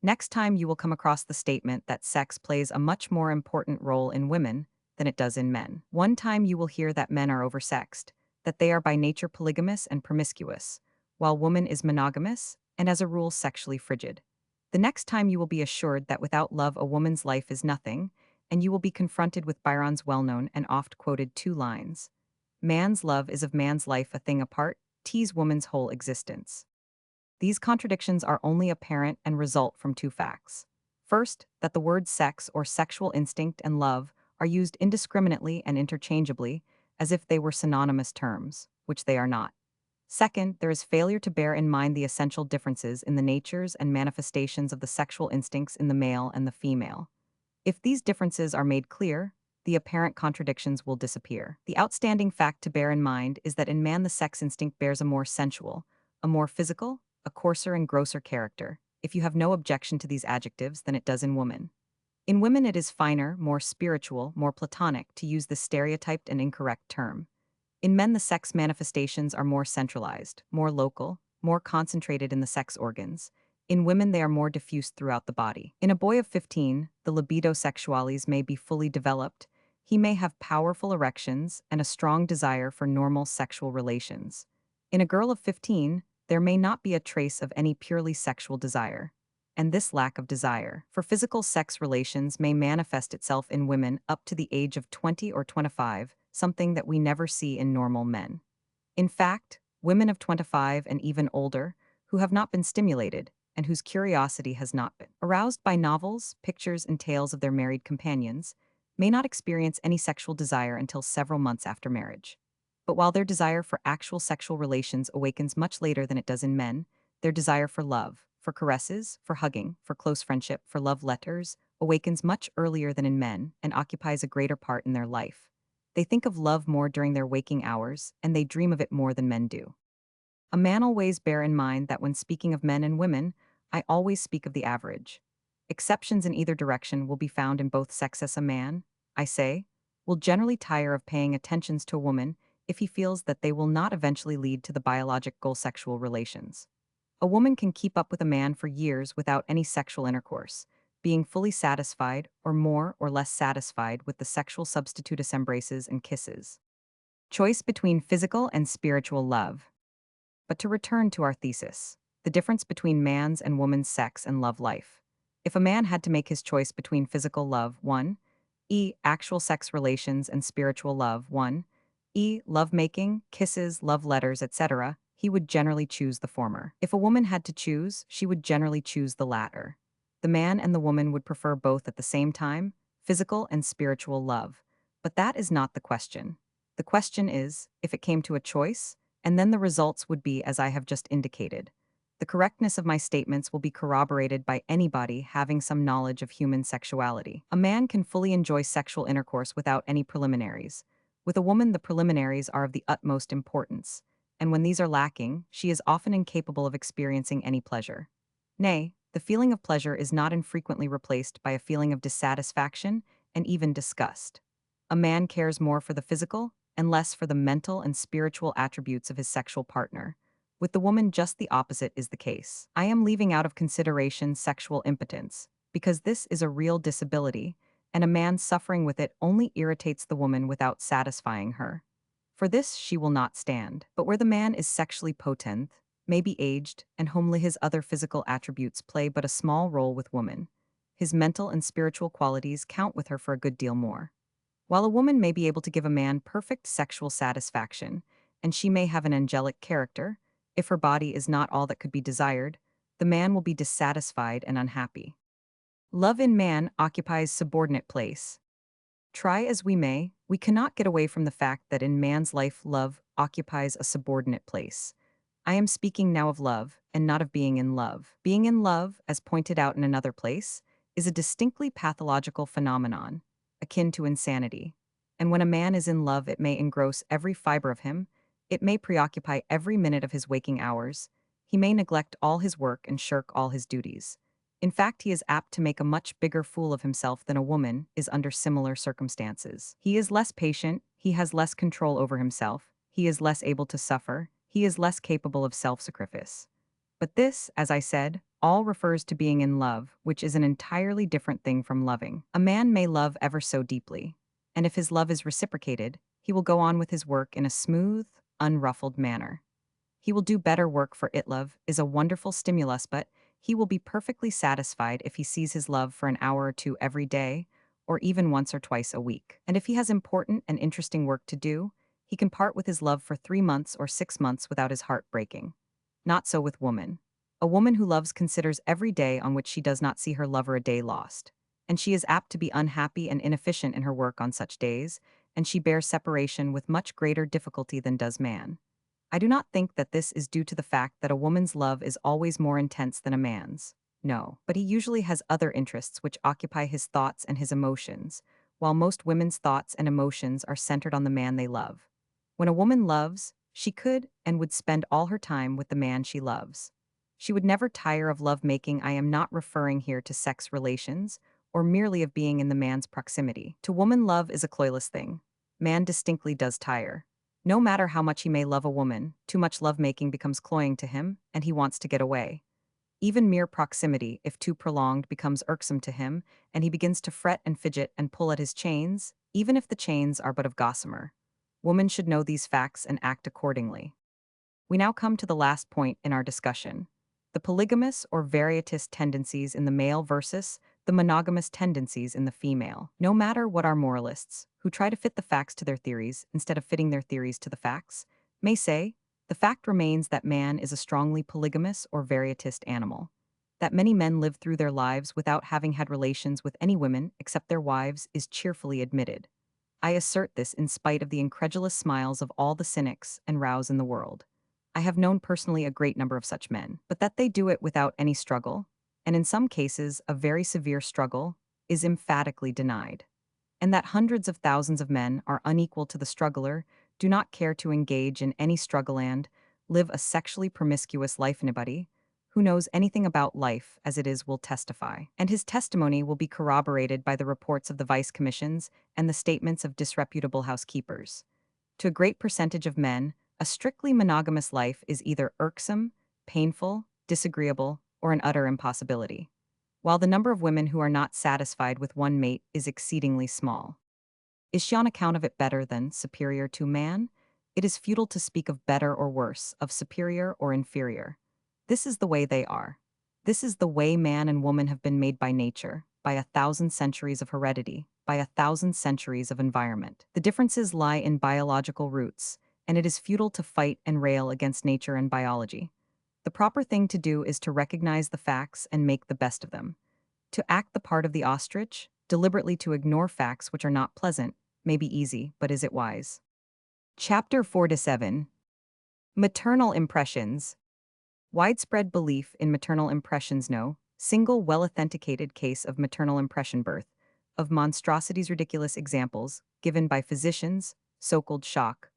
Next time you will come across the statement that sex plays a much more important role in women than it does in men. One time you will hear that men are oversexed, that they are by nature polygamous and promiscuous, while woman is monogamous and as a rule sexually frigid. The next time you will be assured that without love a woman's life is nothing, and you will be confronted with Byron's well-known and oft-quoted 2 lines. Man's love is of man's life a thing apart, tease woman's whole existence. These contradictions are only apparent and result from 2 facts. First, that the words sex or sexual instinct and love are used indiscriminately and interchangeably, as if they were synonymous terms, which they are not. Second, there is failure to bear in mind the essential differences in the natures and manifestations of the sexual instincts in the male and the female. If these differences are made clear, the apparent contradictions will disappear. The outstanding fact to bear in mind is that in man the sex instinct bears a more sensual, a more physical, a coarser and grosser character, if you have no objection to these adjectives, than it does in woman. In women it is finer, more spiritual, more platonic, to use this stereotyped and incorrect term. In men the sex manifestations are more centralized, more local, more concentrated in the sex organs. In women they are more diffused throughout the body. In a boy of 15, the libido sexualis may be fully developed. He may have powerful erections and a strong desire for normal sexual relations. In a girl of 15, there may not be a trace of any purely sexual desire. And this lack of desire for physical sex relations may manifest itself in women up to the age of 20 or 25, something that we never see in normal men. In fact, women of 25 and even older, who have not been stimulated, and whose curiosity has not been aroused by novels, pictures, and tales of their married companions, may not experience any sexual desire until several months after marriage. But while their desire for actual sexual relations awakens much later than it does in men, their desire for love, for caresses, for hugging, for close friendship, for love letters, awakens much earlier than in men and occupies a greater part in their life. They think of love more during their waking hours, and they dream of it more than men do. A man always bear in mind that when speaking of men and women, I always speak of the average. Exceptions in either direction will be found in both sexes. A man, I say, will generally tire of paying attentions to a woman if he feels that they will not eventually lead to the biological sexual relations. A woman can keep up with a man for years without any sexual intercourse, being fully satisfied or more or less satisfied with the sexual substitutus embraces and kisses. Choice between physical and spiritual love. But to return to our thesis, the difference between man's and woman's sex and love life. If a man had to make his choice between physical love, 1, actual sex relations, and spiritual love, 1, lovemaking, kisses, love letters, etc., he would generally choose the former. If a woman had to choose, she would generally choose the latter. The man and the woman would prefer both at the same time, physical and spiritual love. But that is not the question. The question is, if it came to a choice, and then the results would be as I have just indicated. The correctness of my statements will be corroborated by anybody having some knowledge of human sexuality. A man can fully enjoy sexual intercourse without any preliminaries. With a woman, the preliminaries are of the utmost importance, and when these are lacking, she is often incapable of experiencing any pleasure. Nay, the feeling of pleasure is not infrequently replaced by a feeling of dissatisfaction and even disgust. A man cares more for the physical and less for the mental and spiritual attributes of his sexual partner. With the woman, just the opposite is the case. I am leaving out of consideration sexual impotence, because this is a real disability, and a man suffering with it only irritates the woman without satisfying her. For this she will not stand. But where the man is sexually potent, may be aged, and homely, his other physical attributes play but a small role with woman. His mental and spiritual qualities count with her for a good deal more. While a woman may be able to give a man perfect sexual satisfaction, and she may have an angelic character, if her body is not all that could be desired, the man will be dissatisfied and unhappy. Love in man occupies subordinate place. Try as we may, we cannot get away from the fact that in man's life love occupies a subordinate place. I am speaking now of love, and not of being in love. Being in love, as pointed out in another place, is a distinctly pathological phenomenon, akin to insanity. And when a man is in love, it may engross every fiber of him, it may preoccupy every minute of his waking hours, he may neglect all his work and shirk all his duties. In fact, he is apt to make a much bigger fool of himself than a woman is under similar circumstances. He is less patient, he has less control over himself, he is less able to suffer, he is less capable of self-sacrifice. But this, as I said, all refers to being in love, which is an entirely different thing from loving. A man may love ever so deeply, and if his love is reciprocated, he will go on with his work in a smooth, unruffled manner. He will do better work, for it love is a wonderful stimulus, but he will be perfectly satisfied if he sees his love for an hour or two every day, or even once or twice a week. And if he has important and interesting work to do, he can part with his love for 3 months or 6 months without his heart breaking. Not so with woman. A woman who loves considers every day on which she does not see her lover a day lost, and she is apt to be unhappy and inefficient in her work on such days, and she bears separation with much greater difficulty than does man. I do not think that this is due to the fact that a woman's love is always more intense than a man's. No, but he usually has other interests which occupy his thoughts and his emotions, while most women's thoughts and emotions are centered on the man they love. When a woman loves, she could and would spend all her time with the man she loves. She would never tire of love making. I am not referring here to sex relations, or merely of being in the man's proximity. To woman, love is a cloyless thing. Man distinctly does tire. No matter how much he may love a woman, too much lovemaking becomes cloying to him, and he wants to get away. Even mere proximity, if too prolonged, becomes irksome to him, and he begins to fret and fidget and pull at his chains, even if the chains are but of gossamer. Woman should know these facts and act accordingly. We now come to the last point in our discussion: the polygamous or varietist tendencies in the male versus the monogamous tendencies in the female. No matter what our moralists, who try to fit the facts to their theories instead of fitting their theories to the facts, may say, the fact remains that man is a strongly polygamous or varietist animal. That many men live through their lives without having had relations with any women except their wives is cheerfully admitted. I assert this in spite of the incredulous smiles of all the cynics and rows in the world. I have known personally a great number of such men, but that they do it without any struggle, and in some cases a very severe struggle, is emphatically denied. And that hundreds of thousands of men are unequal to the struggler, do not care to engage in any struggle and live a sexually promiscuous life. Anybody who knows anything about life as it is will testify, and his testimony will be corroborated by the reports of the vice commissions and the statements of disreputable housekeepers. To a great percentage of men, a strictly monogamous life is either irksome, painful, disagreeable, or an utter impossibility, while the number of women who are not satisfied with one mate is exceedingly small. Is she on account of it better than superior to man? It is futile to speak of better or worse, of superior or inferior. This is the way they are. This is the way man and woman have been made by nature, by 1,000 centuries of heredity, by 1,000 centuries of environment. The differences lie in biological roots, and it is futile to fight and rail against nature and biology. The proper thing to do is to recognize the facts and make the best of them. To act the part of the ostrich, deliberately to ignore facts which are not pleasant, may be easy, but is it wise? Chapter 4-7. Maternal impressions. Widespread belief in maternal impressions. No single well-authenticated case of maternal impression birth, of monstrosities. Ridiculous examples, given by physicians, so-called shock,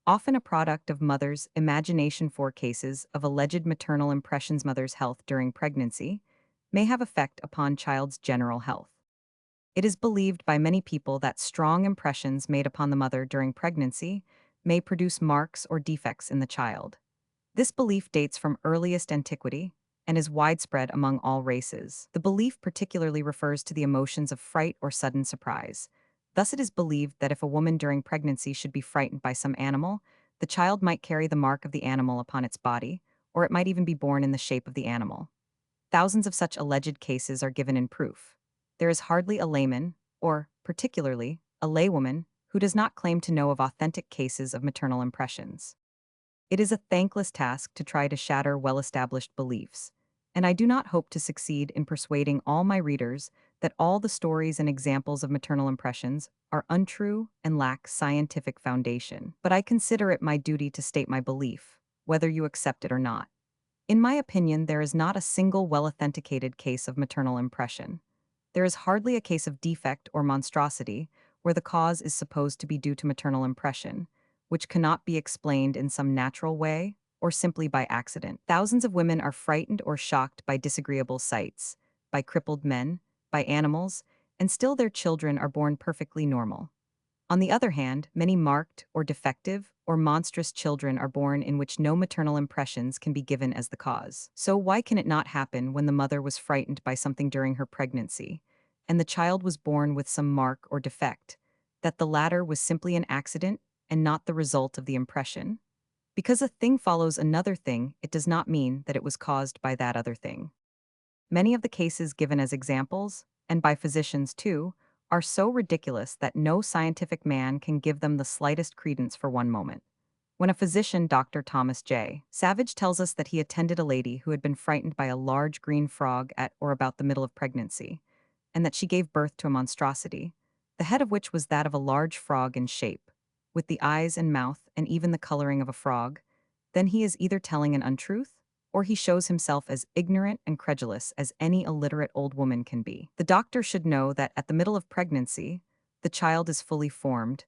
often a product of mother's imagination. For cases of alleged maternal impressions, mother's health during pregnancy may have effect upon child's general health. It is believed by many people that strong impressions made upon the mother during pregnancy may produce marks or defects in the child. This belief dates from earliest antiquity and is widespread among all races. The belief particularly refers to the emotions of fright or sudden surprise. Thus, it is believed that if a woman during pregnancy should be frightened by some animal, the child might carry the mark of the animal upon its body, or it might even be born in the shape of the animal. Thousands of such alleged cases are given in proof. There is hardly a layman, or, particularly, a laywoman, who does not claim to know of authentic cases of maternal impressions. It is a thankless task to try to shatter well-established beliefs, and I do not hope to succeed in persuading all my readers that all the stories and examples of maternal impressions are untrue and lack scientific foundation. But I consider it my duty to state my belief, whether you accept it or not. In my opinion, there is not a single well-authenticated case of maternal impression. There is hardly a case of defect or monstrosity where the cause is supposed to be due to maternal impression, which cannot be explained in some natural way or simply by accident. Thousands of women are frightened or shocked by disagreeable sights, by crippled men, by animals, and still their children are born perfectly normal. On the other hand, many marked or defective or monstrous children are born in which no maternal impressions can be given as the cause. So why can it not happen when the mother was frightened by something during her pregnancy, and the child was born with some mark or defect, that the latter was simply an accident and not the result of the impression? Because a thing follows another thing, it does not mean that it was caused by that other thing. Many of the cases given as examples, and by physicians too, are so ridiculous that no scientific man can give them the slightest credence for one moment. When a physician, Dr. Thomas J. Savage, tells us that he attended a lady who had been frightened by a large green frog at or about the middle of pregnancy, and that she gave birth to a monstrosity, the head of which was that of a large frog in shape, with the eyes and mouth and even the coloring of a frog, then he is either telling an untruth or he shows himself as ignorant and credulous as any illiterate old woman can be. The doctor should know that at the middle of pregnancy, the child is fully formed,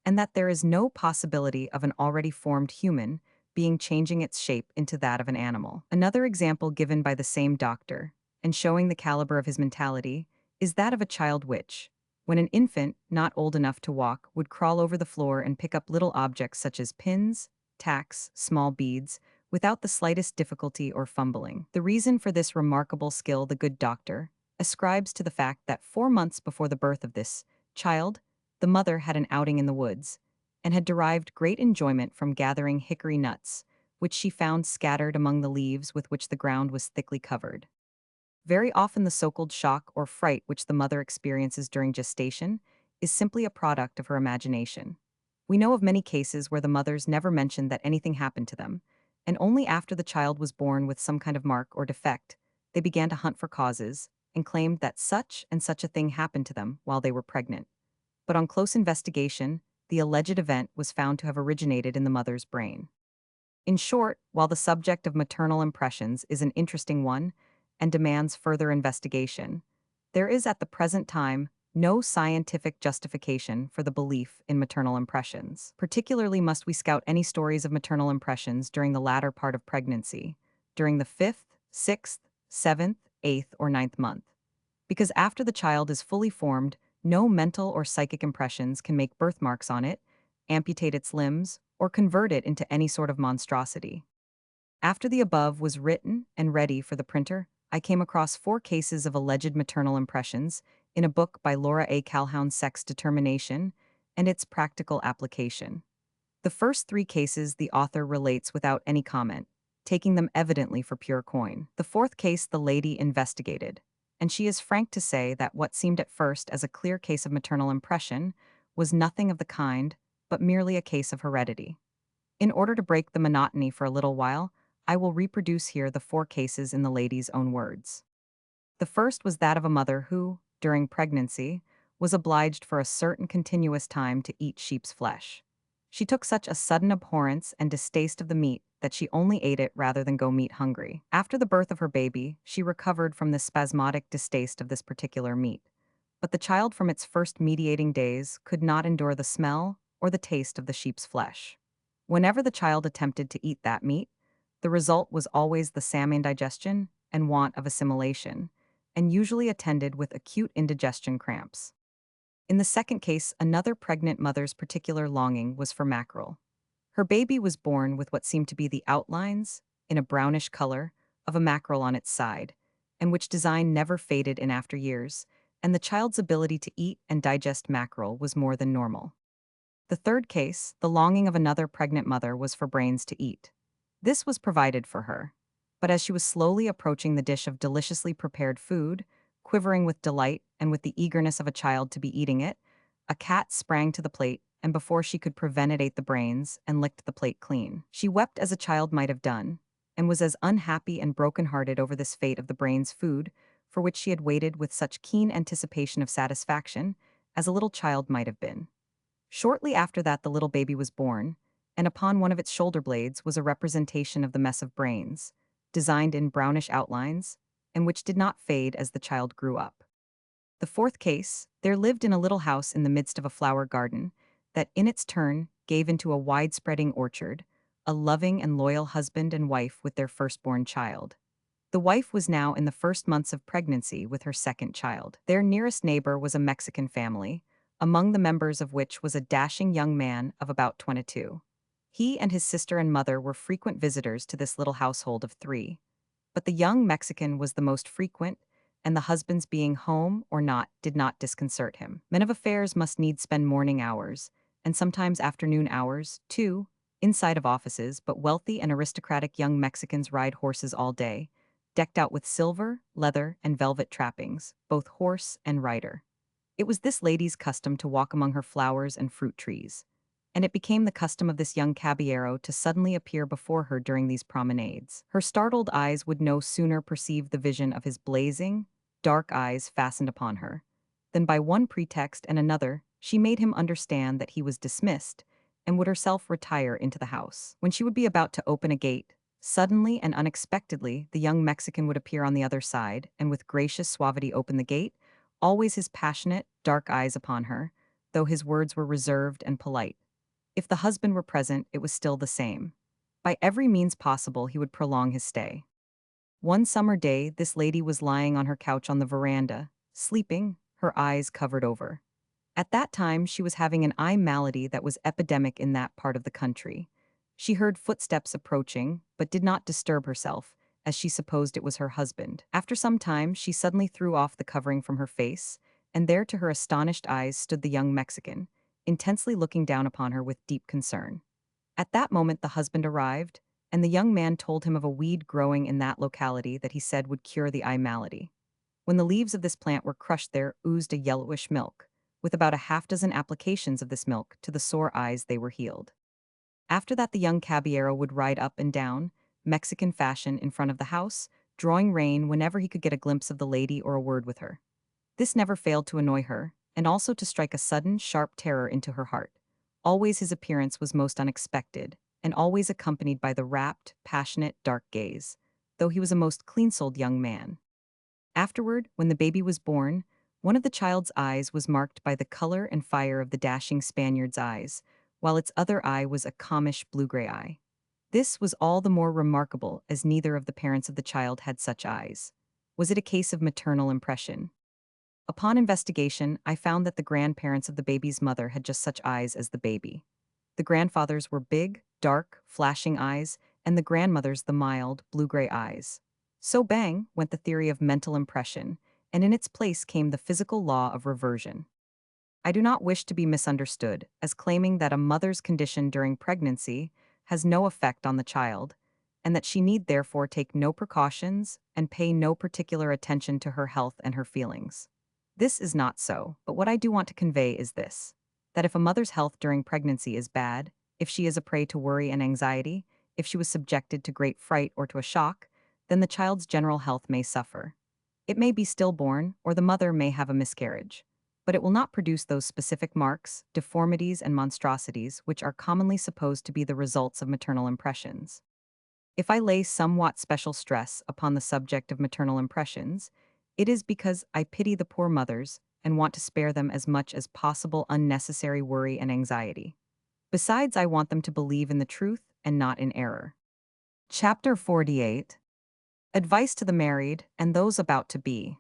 and that there is no possibility of an already formed human being changing its shape into that of an animal. Another example given by the same doctor, and showing the caliber of his mentality, is that of a child which, when an infant, not old enough to walk, would crawl over the floor and pick up little objects such as pins, tacks, small beads, without the slightest difficulty or fumbling. The reason for this remarkable skill the good doctor ascribes to the fact that 4 months before the birth of this child, the mother had an outing in the woods, and had derived great enjoyment from gathering hickory nuts, which she found scattered among the leaves with which the ground was thickly covered. Very often the so-called shock or fright which the mother experiences during gestation is simply a product of her imagination. We know of many cases where the mothers never mentioned that anything happened to them, and only after the child was born with some kind of mark or defect, they began to hunt for causes and claimed that such and such a thing happened to them while they were pregnant. But on close investigation, the alleged event was found to have originated in the mother's brain. In short, while the subject of maternal impressions is an interesting one and demands further investigation, there is at the present time no scientific justification for the belief in maternal impressions. Particularly must we scout any stories of maternal impressions during the latter part of pregnancy, during the 5th, 6th, 7th, 8th, or 9th month. Because after the child is fully formed, no mental or psychic impressions can make birthmarks on it, amputate its limbs, or convert it into any sort of monstrosity. After the above was written and ready for the printer, I came across 4 cases of alleged maternal impressions in a book by Laura A. Calhoun, Sex Determination and Its Practical Application. The first 3 cases the author relates without any comment, taking them evidently for pure coin. The 4th case the lady investigated, and she is frank to say that what seemed at first as a clear case of maternal impression was nothing of the kind, but merely a case of heredity. In order to break the monotony for a little while, I will reproduce here the 4 cases in the lady's own words. The first was that of a mother who, during pregnancy, was obliged for a certain continuous time to eat sheep's flesh. She took such a sudden abhorrence and distaste of the meat that she only ate it rather than go meat hungry. After the birth of her baby, she recovered from the spasmodic distaste of this particular meat. But the child from its first mediating days could not endure the smell or the taste of the sheep's flesh. Whenever the child attempted to eat that meat, the result was always the same indigestion and want of assimilation, and usually attended with acute indigestion cramps. In the second case, another pregnant mother's particular longing was for mackerel. Her baby was born with what seemed to be the outlines, in a brownish color, of a mackerel on its side, and which design never faded in after years, and the child's ability to eat and digest mackerel was more than normal. The third case, the longing of another pregnant mother was for brains to eat. This was provided for her, but as she was slowly approaching the dish of deliciously prepared food, quivering with delight and with the eagerness of a child to be eating it, a cat sprang to the plate, and before she could prevent it ate the brains and licked the plate clean. She wept as a child might have done, and was as unhappy and broken-hearted over this fate of the brains food, for which she had waited with such keen anticipation of satisfaction, as a little child might have been. Shortly after that the little baby was born, and upon one of its shoulder blades was a representation of the mess of brains, designed in brownish outlines, and which did not fade as the child grew up. The fourth case, there lived in a little house in the midst of a flower garden, that in its turn gave into a wide-spreading orchard, a loving and loyal husband and wife with their firstborn child. The wife was now in the first months of pregnancy with her second child. Their nearest neighbor was a Mexican family, among the members of which was a dashing young man of about 22. He and his sister and mother were frequent visitors to this little household of 3. But the young Mexican was the most frequent, and the husband's being home or not did not disconcert him. Men of affairs must needs spend morning hours, and sometimes afternoon hours, too, inside of offices, but wealthy and aristocratic young Mexicans ride horses all day, decked out with silver, leather, and velvet trappings, both horse and rider. It was this lady's custom to walk among her flowers and fruit trees, and it became the custom of this young caballero to suddenly appear before her during these promenades. Her startled eyes would no sooner perceive the vision of his blazing, dark eyes fastened upon her, than by one pretext and another she made him understand that he was dismissed, and would herself retire into the house. When she would be about to open a gate, suddenly and unexpectedly, the young Mexican would appear on the other side and with gracious suavity open the gate, always his passionate, dark eyes upon her, though his words were reserved and polite. If the husband were present, it was still the same. By every means possible, he would prolong his stay. One summer day, this lady was lying on her couch on the veranda, sleeping, her eyes covered over. At that time, she was having an eye malady that was epidemic in that part of the country. She heard footsteps approaching, but did not disturb herself, as she supposed it was her husband. After some time, she suddenly threw off the covering from her face, and there to her astonished eyes stood the young Mexican, intensely looking down upon her with deep concern. At that moment the husband arrived, and the young man told him of a weed growing in that locality that he said would cure the eye malady. When the leaves of this plant were crushed there oozed a yellowish milk. With about a half dozen applications of this milk to the sore eyes they were healed. After that the young caballero would ride up and down, Mexican fashion, in front of the house, drawing rein whenever he could get a glimpse of the lady or a word with her. This never failed to annoy her, and also to strike a sudden, sharp terror into her heart. Always his appearance was most unexpected, and always accompanied by the rapt, passionate, dark gaze, though he was a most clean-souled young man. Afterward, when the baby was born, one of the child's eyes was marked by the color and fire of the dashing Spaniard's eyes, while its other eye was a calmish blue-gray eye. This was all the more remarkable as neither of the parents of the child had such eyes. Was it a case of maternal impression? Upon investigation, I found that the grandparents of the baby's mother had just such eyes as the baby. The grandfather's were big, dark, flashing eyes, and the grandmother's the mild, blue-gray eyes. So bang went the theory of mental impression, and in its place came the physical law of reversion. I do not wish to be misunderstood as claiming that a mother's condition during pregnancy has no effect on the child, and that she need therefore take no precautions and pay no particular attention to her health and her feelings. This is not so, but what I do want to convey is this: that if a mother's health during pregnancy is bad, if she is a prey to worry and anxiety, if she was subjected to great fright or to a shock, then the child's general health may suffer. It may be stillborn, or the mother may have a miscarriage, but it will not produce those specific marks, deformities, and monstrosities which are commonly supposed to be the results of maternal impressions. If I lay somewhat special stress upon the subject of maternal impressions, it is because I pity the poor mothers and want to spare them as much as possible unnecessary worry and anxiety. Besides, I want them to believe in the truth and not in error. Chapter 48. Advice to the married and those about to be.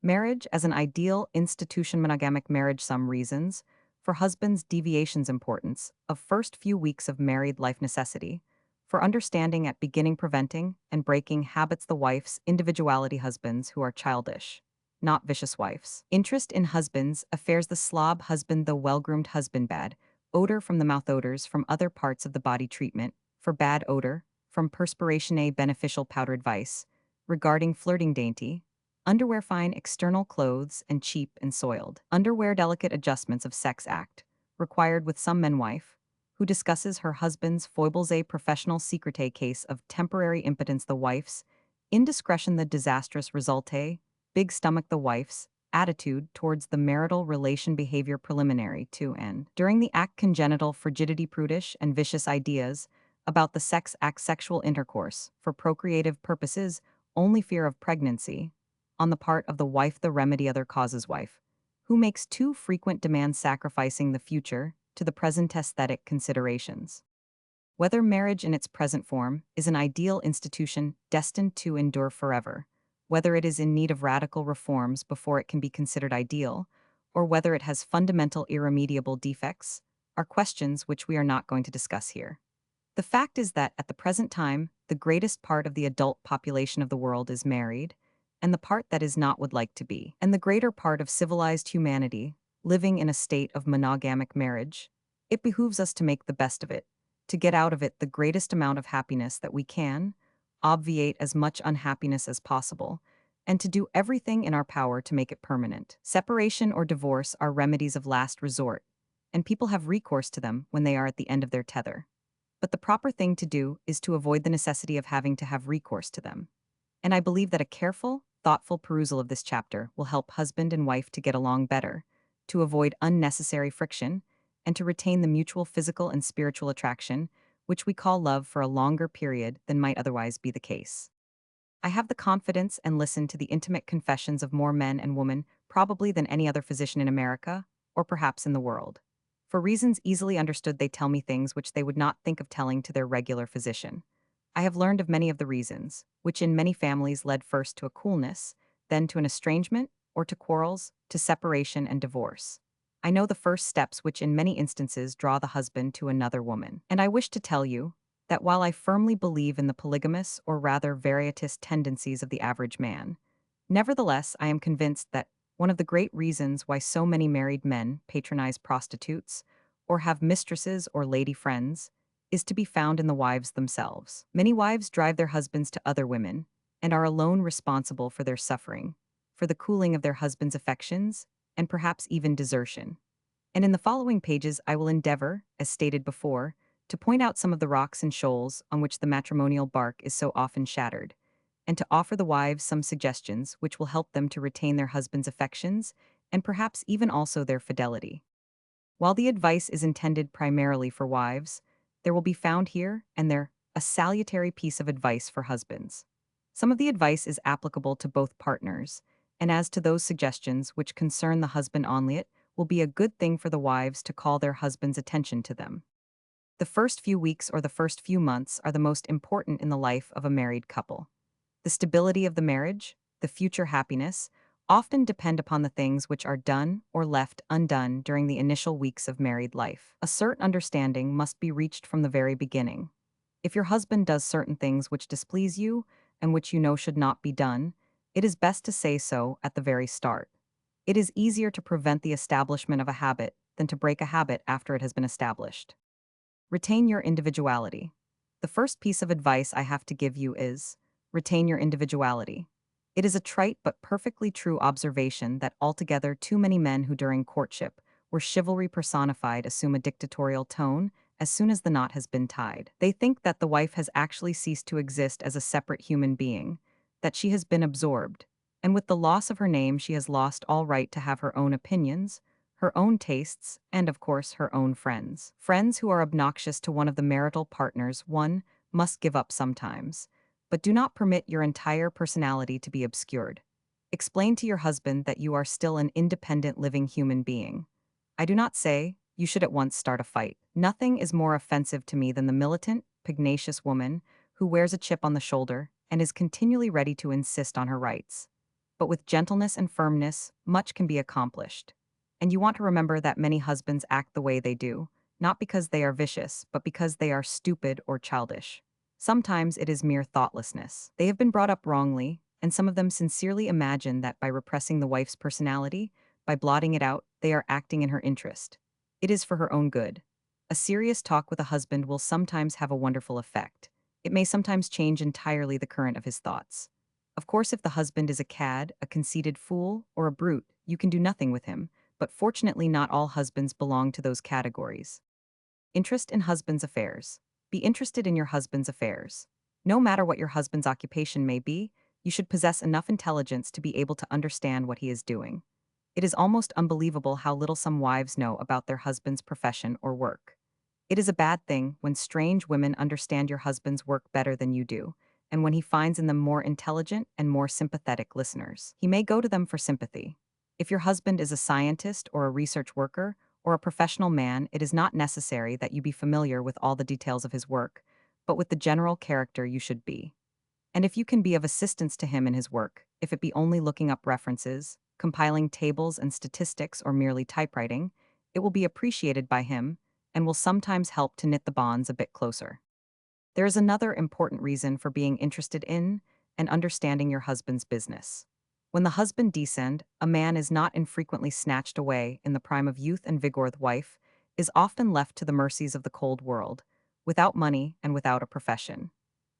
Marriage as an ideal institution. Monogamic marriage. Some reasons. For husbands, deviations. Importance of first few weeks of married life. Necessity for understanding at beginning, preventing and breaking habits. The wife's individuality. Husbands who are childish, not vicious wives. Interest in husbands' affairs. The slob husband, the well-groomed husband. Bad odor from the mouth. Odors from other parts of the body. Treatment for bad odor from perspiration. A beneficial powder. Advice regarding flirting. Dainty underwear. Fine external clothes and cheap and soiled underwear. Delicate adjustments of sex act required with some men. Wife who discusses her husband's foibles. A professional secret. A case of temporary impotence. The wife's indiscretion. The disastrous result. A big stomach. The wife's attitude towards the marital relation. Behavior preliminary to and during the act. Congenital frigidity. Prudish and vicious ideas about the sex act. Sexual intercourse for procreative purposes. Only fear of pregnancy on the part of the wife. The remedy. Other causes. Wife who makes too frequent demands. Sacrificing the future to the present. Aesthetic considerations. Whether marriage in its present form is an ideal institution destined to endure forever, whether it is in need of radical reforms before it can be considered ideal, or whether it has fundamental irremediable defects, are questions which we are not going to discuss here. The fact is that at the present time, the greatest part of the adult population of the world is married, and the part that is not would like to be, and the greater part of civilized humanity living in a state of monogamic marriage. It behooves us to make the best of it, to get out of it the greatest amount of happiness that we can, obviate as much unhappiness as possible, and to do everything in our power to make it permanent. Separation or divorce are remedies of last resort, and people have recourse to them when they are at the end of their tether. But the proper thing to do is to avoid the necessity of having to have recourse to them. And I believe that a careful, thoughtful perusal of this chapter will help husband and wife to get along better, to avoid unnecessary friction, and to retain the mutual physical and spiritual attraction, which we call love, for a longer period than might otherwise be the case. I have the confidence and listen to the intimate confessions of more men and women probably than any other physician in America, or perhaps in the world. For reasons easily understood, they tell me things which they would not think of telling to their regular physician. I have learned of many of the reasons, which in many families led first to a coolness, then to an estrangement, or to quarrels, to separation and divorce. I know the first steps which in many instances draw the husband to another woman. And I wish to tell you that while I firmly believe in the polygamous or rather varietous tendencies of the average man, nevertheless I am convinced that one of the great reasons why so many married men patronize prostitutes or have mistresses or lady friends is to be found in the wives themselves. Many wives drive their husbands to other women and are alone responsible for their suffering, for the cooling of their husband's affections, and perhaps even desertion. And in the following pages I will endeavor, as stated before, to point out some of the rocks and shoals on which the matrimonial bark is so often shattered, and to offer the wives some suggestions which will help them to retain their husbands' affections and perhaps even also their fidelity. While the advice is intended primarily for wives, there will be found here and there a salutary piece of advice for husbands. Some of the advice is applicable to both partners, and as to those suggestions which concern the husband only, it will be a good thing for the wives to call their husband's attention to them. The first few weeks or the first few months are the most important in the life of a married couple. The stability of the marriage, the future happiness, often depend upon the things which are done or left undone during the initial weeks of married life. A certain understanding must be reached from the very beginning. If your husband does certain things which displease you and which you know should not be done, it is best to say so at the very start. It is easier to prevent the establishment of a habit than to break a habit after it has been established. Retain your individuality. The first piece of advice I have to give you is retain your individuality. It is a trite but perfectly true observation that altogether too many men who during courtship were chivalry personified assume a dictatorial tone as soon as the knot has been tied. They think that the wife has actually ceased to exist as a separate human being, that she has been absorbed, and with the loss of her name she has lost all right to have her own opinions, her own tastes, and of course her own friends. Friends who are obnoxious to one of the marital partners one must give up sometimes, but do not permit your entire personality to be obscured. Explain to your husband that you are still an independent living human being. I do not say you should at once start a fight. Nothing is more offensive to me than the militant, pugnacious woman who wears a chip on the shoulder and is continually ready to insist on her rights. But with gentleness and firmness, much can be accomplished. And you want to remember that many husbands act the way they do, not because they are vicious, but because they are stupid or childish. Sometimes it is mere thoughtlessness. They have been brought up wrongly, and some of them sincerely imagine that by repressing the wife's personality, by blotting it out, they are acting in her interest. It is for her own good. A serious talk with a husband will sometimes have a wonderful effect. It may sometimes change entirely the current of his thoughts. Of course, if the husband is a cad, a conceited fool, or a brute, you can do nothing with him, but fortunately not all husbands belong to those categories. Interest in husband's affairs. Be interested in your husband's affairs. No matter what your husband's occupation may be, you should possess enough intelligence to be able to understand what he is doing. It is almost unbelievable how little some wives know about their husband's profession or work. It is a bad thing when strange women understand your husband's work better than you do, and when he finds in them more intelligent and more sympathetic listeners. He may go to them for sympathy. If your husband is a scientist or a research worker or a professional man, it is not necessary that you be familiar with all the details of his work, but with the general character you should be. And if you can be of assistance to him in his work, if it be only looking up references, compiling tables and statistics, or merely typewriting, it will be appreciated by him and will sometimes help to knit the bonds a bit closer. There is another important reason for being interested in and understanding your husband's business. When the husband descend, a man is not infrequently snatched away in the prime of youth and vigor. The wife is often left to the mercies of the cold world, without money and without a profession.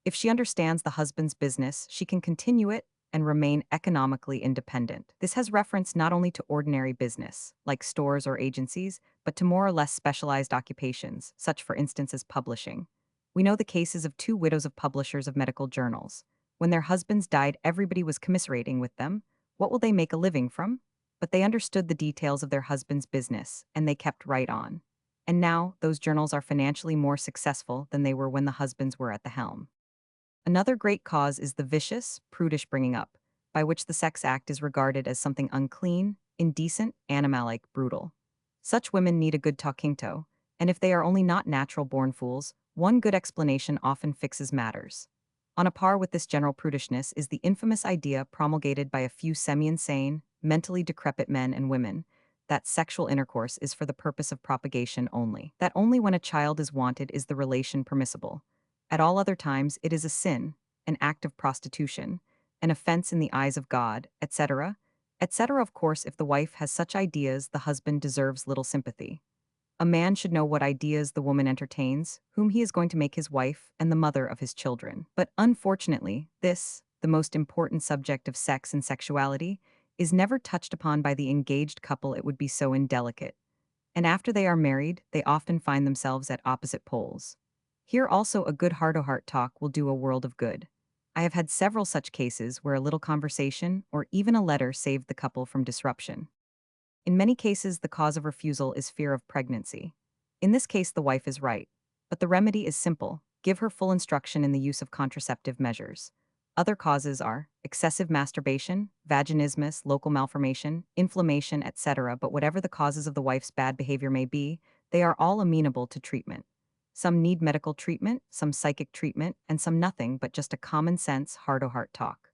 If she understands the husband's business, she can continue it and remain economically independent. This has reference not only to ordinary business, like stores or agencies, but to more or less specialized occupations, such for instance as publishing. We know the cases of two widows of publishers of medical journals. When their husbands died, everybody was commiserating with them. What will they make a living from? But they understood the details of their husband's business, and they kept right on. And now, those journals are financially more successful than they were when the husbands were at the helm. Another great cause is the vicious, prudish bringing up, by which the sex act is regarded as something unclean, indecent, animalic, brutal. Such women need a good talking to, and if they are only not natural-born fools, one good explanation often fixes matters. On a par with this general prudishness is the infamous idea promulgated by a few semi-insane, mentally decrepit men and women, that sexual intercourse is for the purpose of propagation only. That only when a child is wanted is the relation permissible. At all other times it is a sin, an act of prostitution, an offense in the eyes of God, etc., etc. Of course, if the wife has such ideas, the husband deserves little sympathy. A man should know what ideas the woman entertains, whom he is going to make his wife and the mother of his children. But unfortunately, this, the most important subject of sex and sexuality, is never touched upon by the engaged couple. It would be so indelicate. And after they are married, they often find themselves at opposite poles. Here also a good heart-to-heart talk will do a world of good. I have had several such cases where a little conversation or even a letter saved the couple from disruption. In many cases, the cause of refusal is fear of pregnancy. In this case, the wife is right. But the remedy is simple: give her full instruction in the use of contraceptive measures. Other causes are excessive masturbation, vaginismus, local malformation, inflammation, etc. But whatever the causes of the wife's bad behavior may be, they are all amenable to treatment. Some need medical treatment, some psychic treatment, and some nothing but just a common sense, heart-to-heart talk.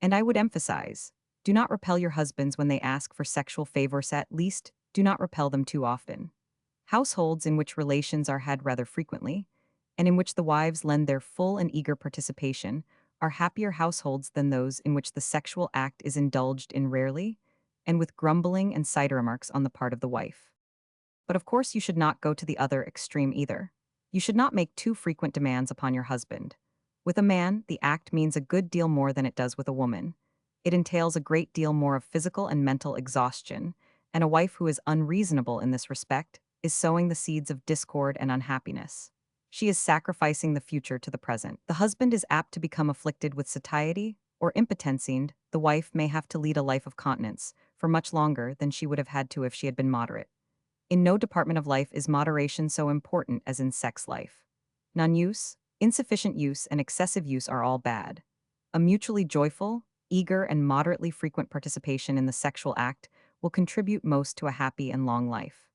And I would emphasize, do not repel your husbands when they ask for sexual favors, at least, do not repel them too often. Households in which relations are had rather frequently, and in which the wives lend their full and eager participation, are happier households than those in which the sexual act is indulged in rarely, and with grumbling and side remarks on the part of the wife. But of course, you should not go to the other extreme either. You should not make too frequent demands upon your husband. With a man, the act means a good deal more than it does with a woman. It entails a great deal more of physical and mental exhaustion, and a wife who is unreasonable in this respect is sowing the seeds of discord and unhappiness. She is sacrificing the future to the present. The husband is apt to become afflicted with satiety or impotency, and the wife may have to lead a life of continence for much longer than she would have had to if she had been moderate. In no department of life is moderation so important as in sex life. Non-use, insufficient use, and excessive use are all bad. A mutually joyful, eager, and moderately frequent participation in the sexual act will contribute most to a happy and long life.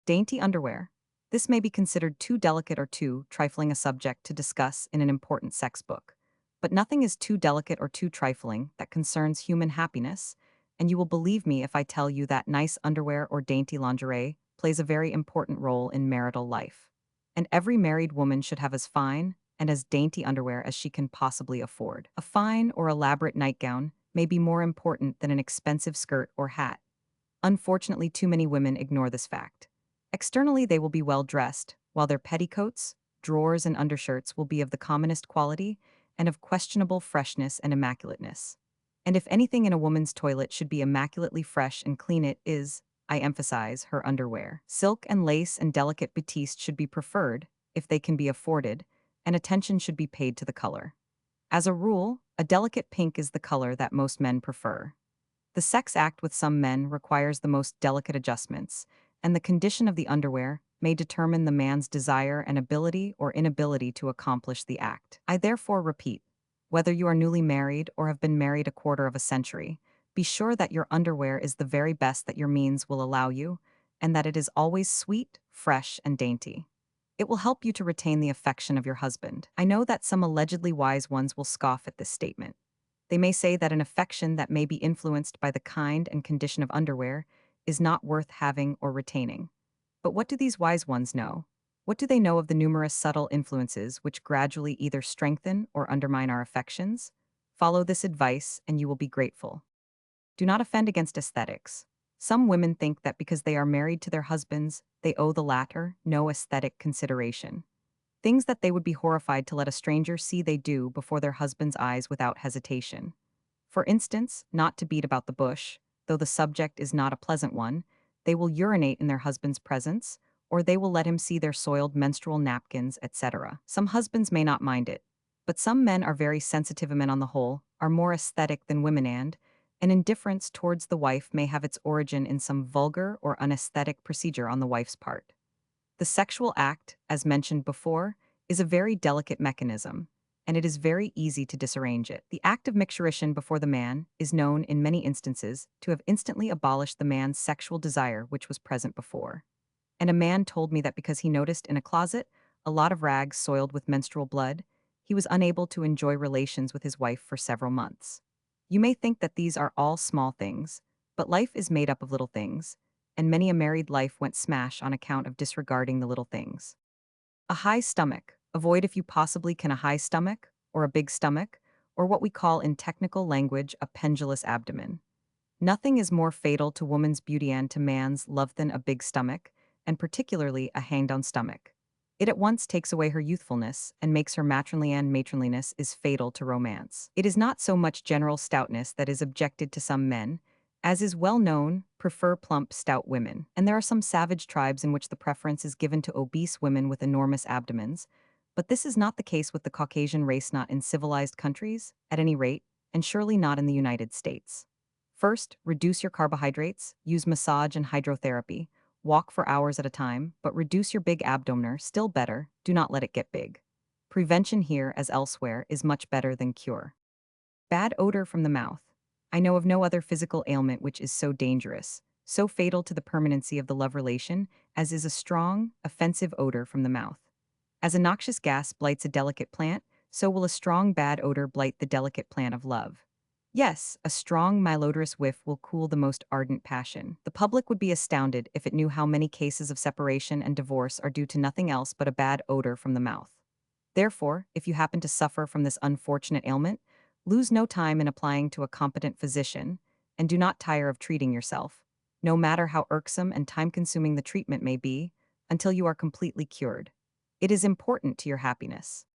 Dainty underwear. This may be considered too delicate or too trifling a subject to discuss in an important sex book. But nothing is too delicate or too trifling that concerns human happiness, and you will believe me if I tell you that nice underwear or dainty lingerie plays a very important role in marital life. And every married woman should have as fine and as dainty underwear as she can possibly afford. A fine or elaborate nightgown may be more important than an expensive skirt or hat. Unfortunately, too many women ignore this fact. Externally, they will be well dressed, while their petticoats, drawers, and undershirts will be of the commonest quality and of questionable freshness and immaculateness. And if anything in a woman's toilet should be immaculately fresh and clean, it is, I emphasize, her underwear. Silk and lace and delicate batiste should be preferred, if they can be afforded, and attention should be paid to the color. As a rule, a delicate pink is the color that most men prefer. The sex act with some men requires the most delicate adjustments, and the condition of the underwear may determine the man's desire and ability or inability to accomplish the act. I therefore repeat, whether you are newly married or have been married a quarter of a century, be sure that your underwear is the very best that your means will allow you, and that it is always sweet, fresh, and dainty. It will help you to retain the affection of your husband. I know that some allegedly wise ones will scoff at this statement. They may say that an affection that may be influenced by the kind and condition of underwear is not worth having or retaining. But what do these wise ones know? What do they know of the numerous subtle influences which gradually either strengthen or undermine our affections? Follow this advice and you will be grateful. Do not offend against aesthetics. Some women think that because they are married to their husbands, they owe the latter no aesthetic consideration. Things that they would be horrified to let a stranger see they do before their husband's eyes without hesitation. For instance, not to beat about the bush, though the subject is not a pleasant one, they will urinate in their husband's presence, or they will let him see their soiled menstrual napkins, etc. Some husbands may not mind it, but some men are very sensitive, and men on the whole are more aesthetic than women, and an indifference towards the wife may have its origin in some vulgar or unaesthetic procedure on the wife's part. The sexual act, as mentioned before, is a very delicate mechanism, and it is very easy to disarrange it. The act of micturition before the man is known in many instances to have instantly abolished the man's sexual desire which was present before. And a man told me that because he noticed in a closet a lot of rags soiled with menstrual blood, he was unable to enjoy relations with his wife for several months. You may think that these are all small things, but life is made up of little things, and many a married life went smash on account of disregarding the little things. A high stomach. Avoid if you possibly can a high stomach, or a big stomach, or what we call in technical language a pendulous abdomen. Nothing is more fatal to woman's beauty and to man's love than a big stomach, and particularly a hang-down stomach. It at once takes away her youthfulness and makes her matronly, and matronliness is fatal to romance. It is not so much general stoutness that is objected to some men, as is well known, prefer plump, stout women. And there are some savage tribes in which the preference is given to obese women with enormous abdomens, but this is not the case with the Caucasian race, not in civilized countries, at any rate, and surely not in the United States. First, reduce your carbohydrates, use massage and hydrotherapy, walk for hours at a time, but reduce your big abdomen, still better, do not let it get big. Prevention here, as elsewhere, is much better than cure. Bad odor from the mouth. I know of no other physical ailment which is so dangerous, so fatal to the permanency of the love relation, as is a strong, offensive odor from the mouth. As a noxious gas blights a delicate plant, so will a strong bad odor blight the delicate plant of love. Yes, a strong, malodorous whiff will cool the most ardent passion. The public would be astounded if it knew how many cases of separation and divorce are due to nothing else but a bad odor from the mouth. Therefore, if you happen to suffer from this unfortunate ailment, lose no time in applying to a competent physician, and do not tire of treating yourself, no matter how irksome and time-consuming the treatment may be, until you are completely cured. It is important to your happiness.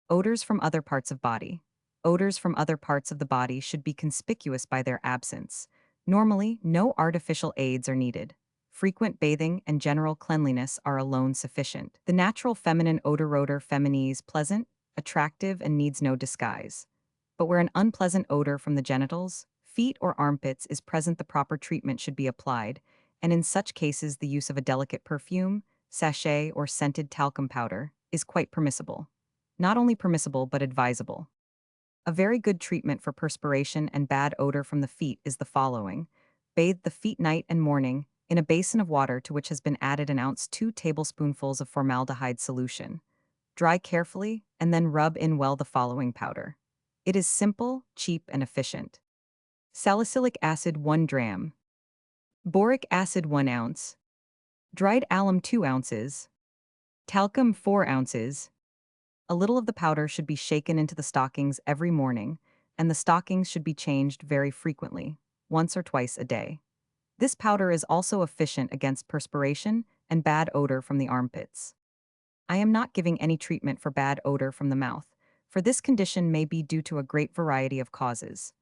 Odors from other parts of body. Odors from other parts of the body should be conspicuous by their absence. Normally, no artificial aids are needed. Frequent bathing and general cleanliness are alone sufficient. The natural feminine odor feminis pleasant, attractive, and needs no disguise. But where an unpleasant odor from the genitals, feet, or armpits is present, the proper treatment should be applied, and in such cases the use of a delicate perfume, sachet, or scented talcum powder is quite permissible. Not only permissible but advisable. A very good treatment for perspiration and bad odor from the feet is the following. Bathe the feet night and morning in a basin of water to which has been added an ounce 2 tablespoonfuls of formaldehyde solution. Dry carefully and then rub in well the following powder. It is simple, cheap, and efficient. Salicylic acid 1 dram. Boric acid 1 ounce. Dried alum 2 ounces. Talcum 4 ounces. A little of the powder should be shaken into the stockings every morning, and the stockings should be changed very frequently, once or twice a day. This powder is also efficient against perspiration and bad odor from the armpits. I am not giving any treatment for bad odor from the mouth, for this condition may be due to a great variety of causes.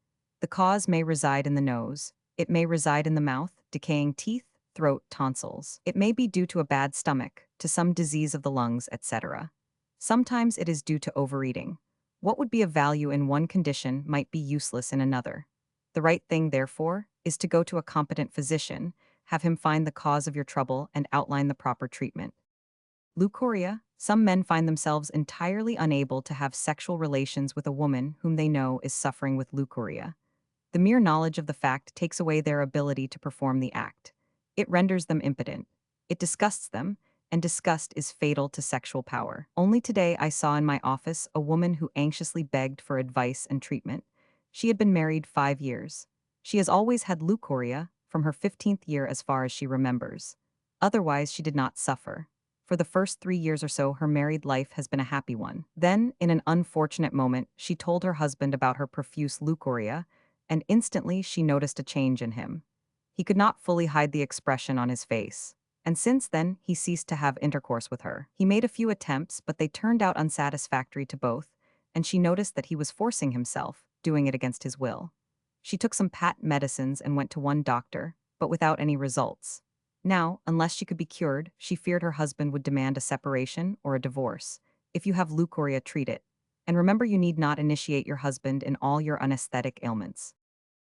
The cause may reside in the nose, it may reside in the mouth, decaying teeth, throat, tonsils. It may be due to a bad stomach, to some disease of the lungs, etc. Sometimes it is due to overeating. What would be of value in one condition might be useless in another. The right thing, therefore, is to go to a competent physician, have him find the cause of your trouble and outline the proper treatment. Leucorrhea. Some men find themselves entirely unable to have sexual relations with a woman whom they know is suffering with leucorrhea. The mere knowledge of the fact takes away their ability to perform the act. It renders them impotent. It disgusts them, and disgust is fatal to sexual power. Only today I saw in my office a woman who anxiously begged for advice and treatment. She had been married 5 years. She has always had leucorrhea, from her 15th year as far as she remembers. Otherwise she did not suffer. For the first 3 years or so her married life has been a happy one. Then, in an unfortunate moment, she told her husband about her profuse leucorrhea, and instantly she noticed a change in him. He could not fully hide the expression on his face. And since then, he ceased to have intercourse with her. He made a few attempts, but they turned out unsatisfactory to both, and she noticed that he was forcing himself, doing it against his will. She took some patent medicines and went to one doctor, but without any results. Now, unless she could be cured, she feared her husband would demand a separation or a divorce. If you have leucorrhea, treat it. And remember, you need not initiate your husband in all your unesthetic ailments.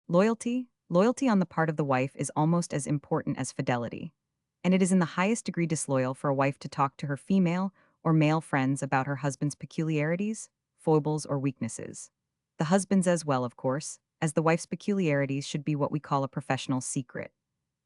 Loyalty. Loyalty on the part of the wife is almost as important as fidelity. and it is in the highest degree disloyal for a wife to talk to her female or male friends about her husband's peculiarities, foibles, or weaknesses. The husband's as well, of course, as the wife's peculiarities should be what we call a professional secret.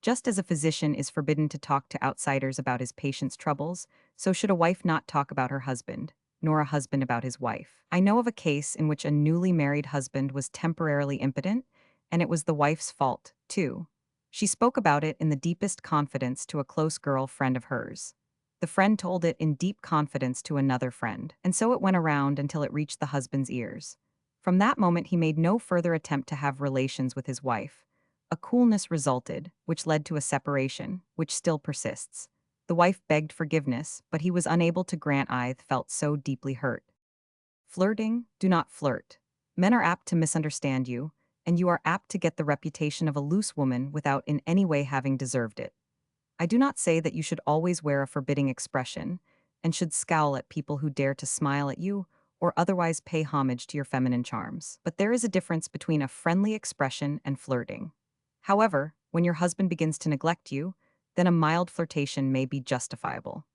Just as a physician is forbidden to talk to outsiders about his patient's troubles, so should a wife not talk about her husband, nor a husband about his wife. I know of a case in which a newly married husband was temporarily impotent, and it was the wife's fault, too. She spoke about it in the deepest confidence to a close girl friend of hers. The friend told it in deep confidence to another friend, and so it went around until it reached the husband's ears. From that moment, he made no further attempt to have relations with his wife. A coolness resulted, which led to a separation, which still persists. The wife begged forgiveness, but he was unable to grant. I felt so deeply hurt. Flirting? Do not flirt. Men are apt to misunderstand you, and you are apt to get the reputation of a loose woman without in any way having deserved it. I do not say that you should always wear a forbidding expression, and should scowl at people who dare to smile at you, or otherwise pay homage to your feminine charms. But there is a difference between a friendly expression and flirting. However, when your husband begins to neglect you, then a mild flirtation may be justifiable.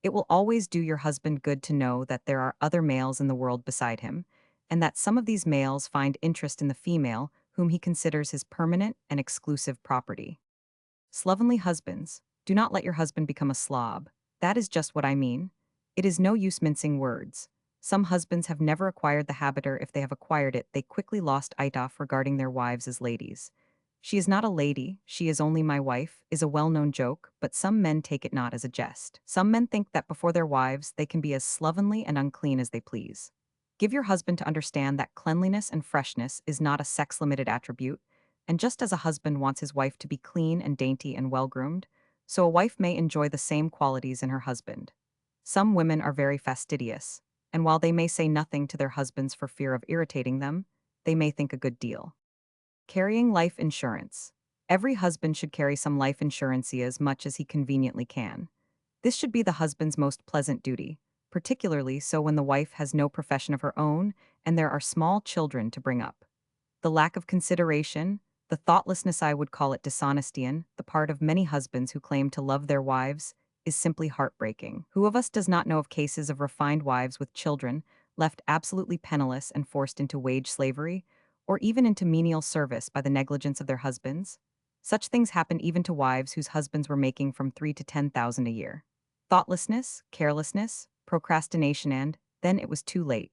It will always do your husband good to know that there are other males in the world beside him, and that some of these males find interest in the female whom he considers his permanent and exclusive property. Slovenly husbands, do not let your husband become a slob. That is just what I mean. It is no use mincing words. Some husbands have never acquired the habit, or if they have acquired it, they quickly lost it off regarding their wives as ladies. She is not a lady, she is only my wife, is a well-known joke, but some men take it not as a jest. Some men think that before their wives they can be as slovenly and unclean as they please. Give your husband to understand that cleanliness and freshness is not a sex-limited attribute, and just as a husband wants his wife to be clean and dainty and well-groomed, so a wife may enjoy the same qualities in her husband. Some women are very fastidious, and while they may say nothing to their husbands for fear of irritating them, they may think a good deal. Carrying life insurance. Every husband should carry some life insurance as much as he conveniently can. This should be the husband's most pleasant duty, particularly so when the wife has no profession of her own and there are small children to bring up. The lack of consideration, the thoughtlessness, I would call it dishonesty, on the part of many husbands who claim to love their wives is simply heartbreaking. Who of us does not know of cases of refined wives with children left absolutely penniless and forced into wage slavery, or even into menial service by the negligence of their husbands? Such things happen even to wives whose husbands were making from 3 to 10,000 a year. Thoughtlessness, carelessness, procrastination, and then it was too late.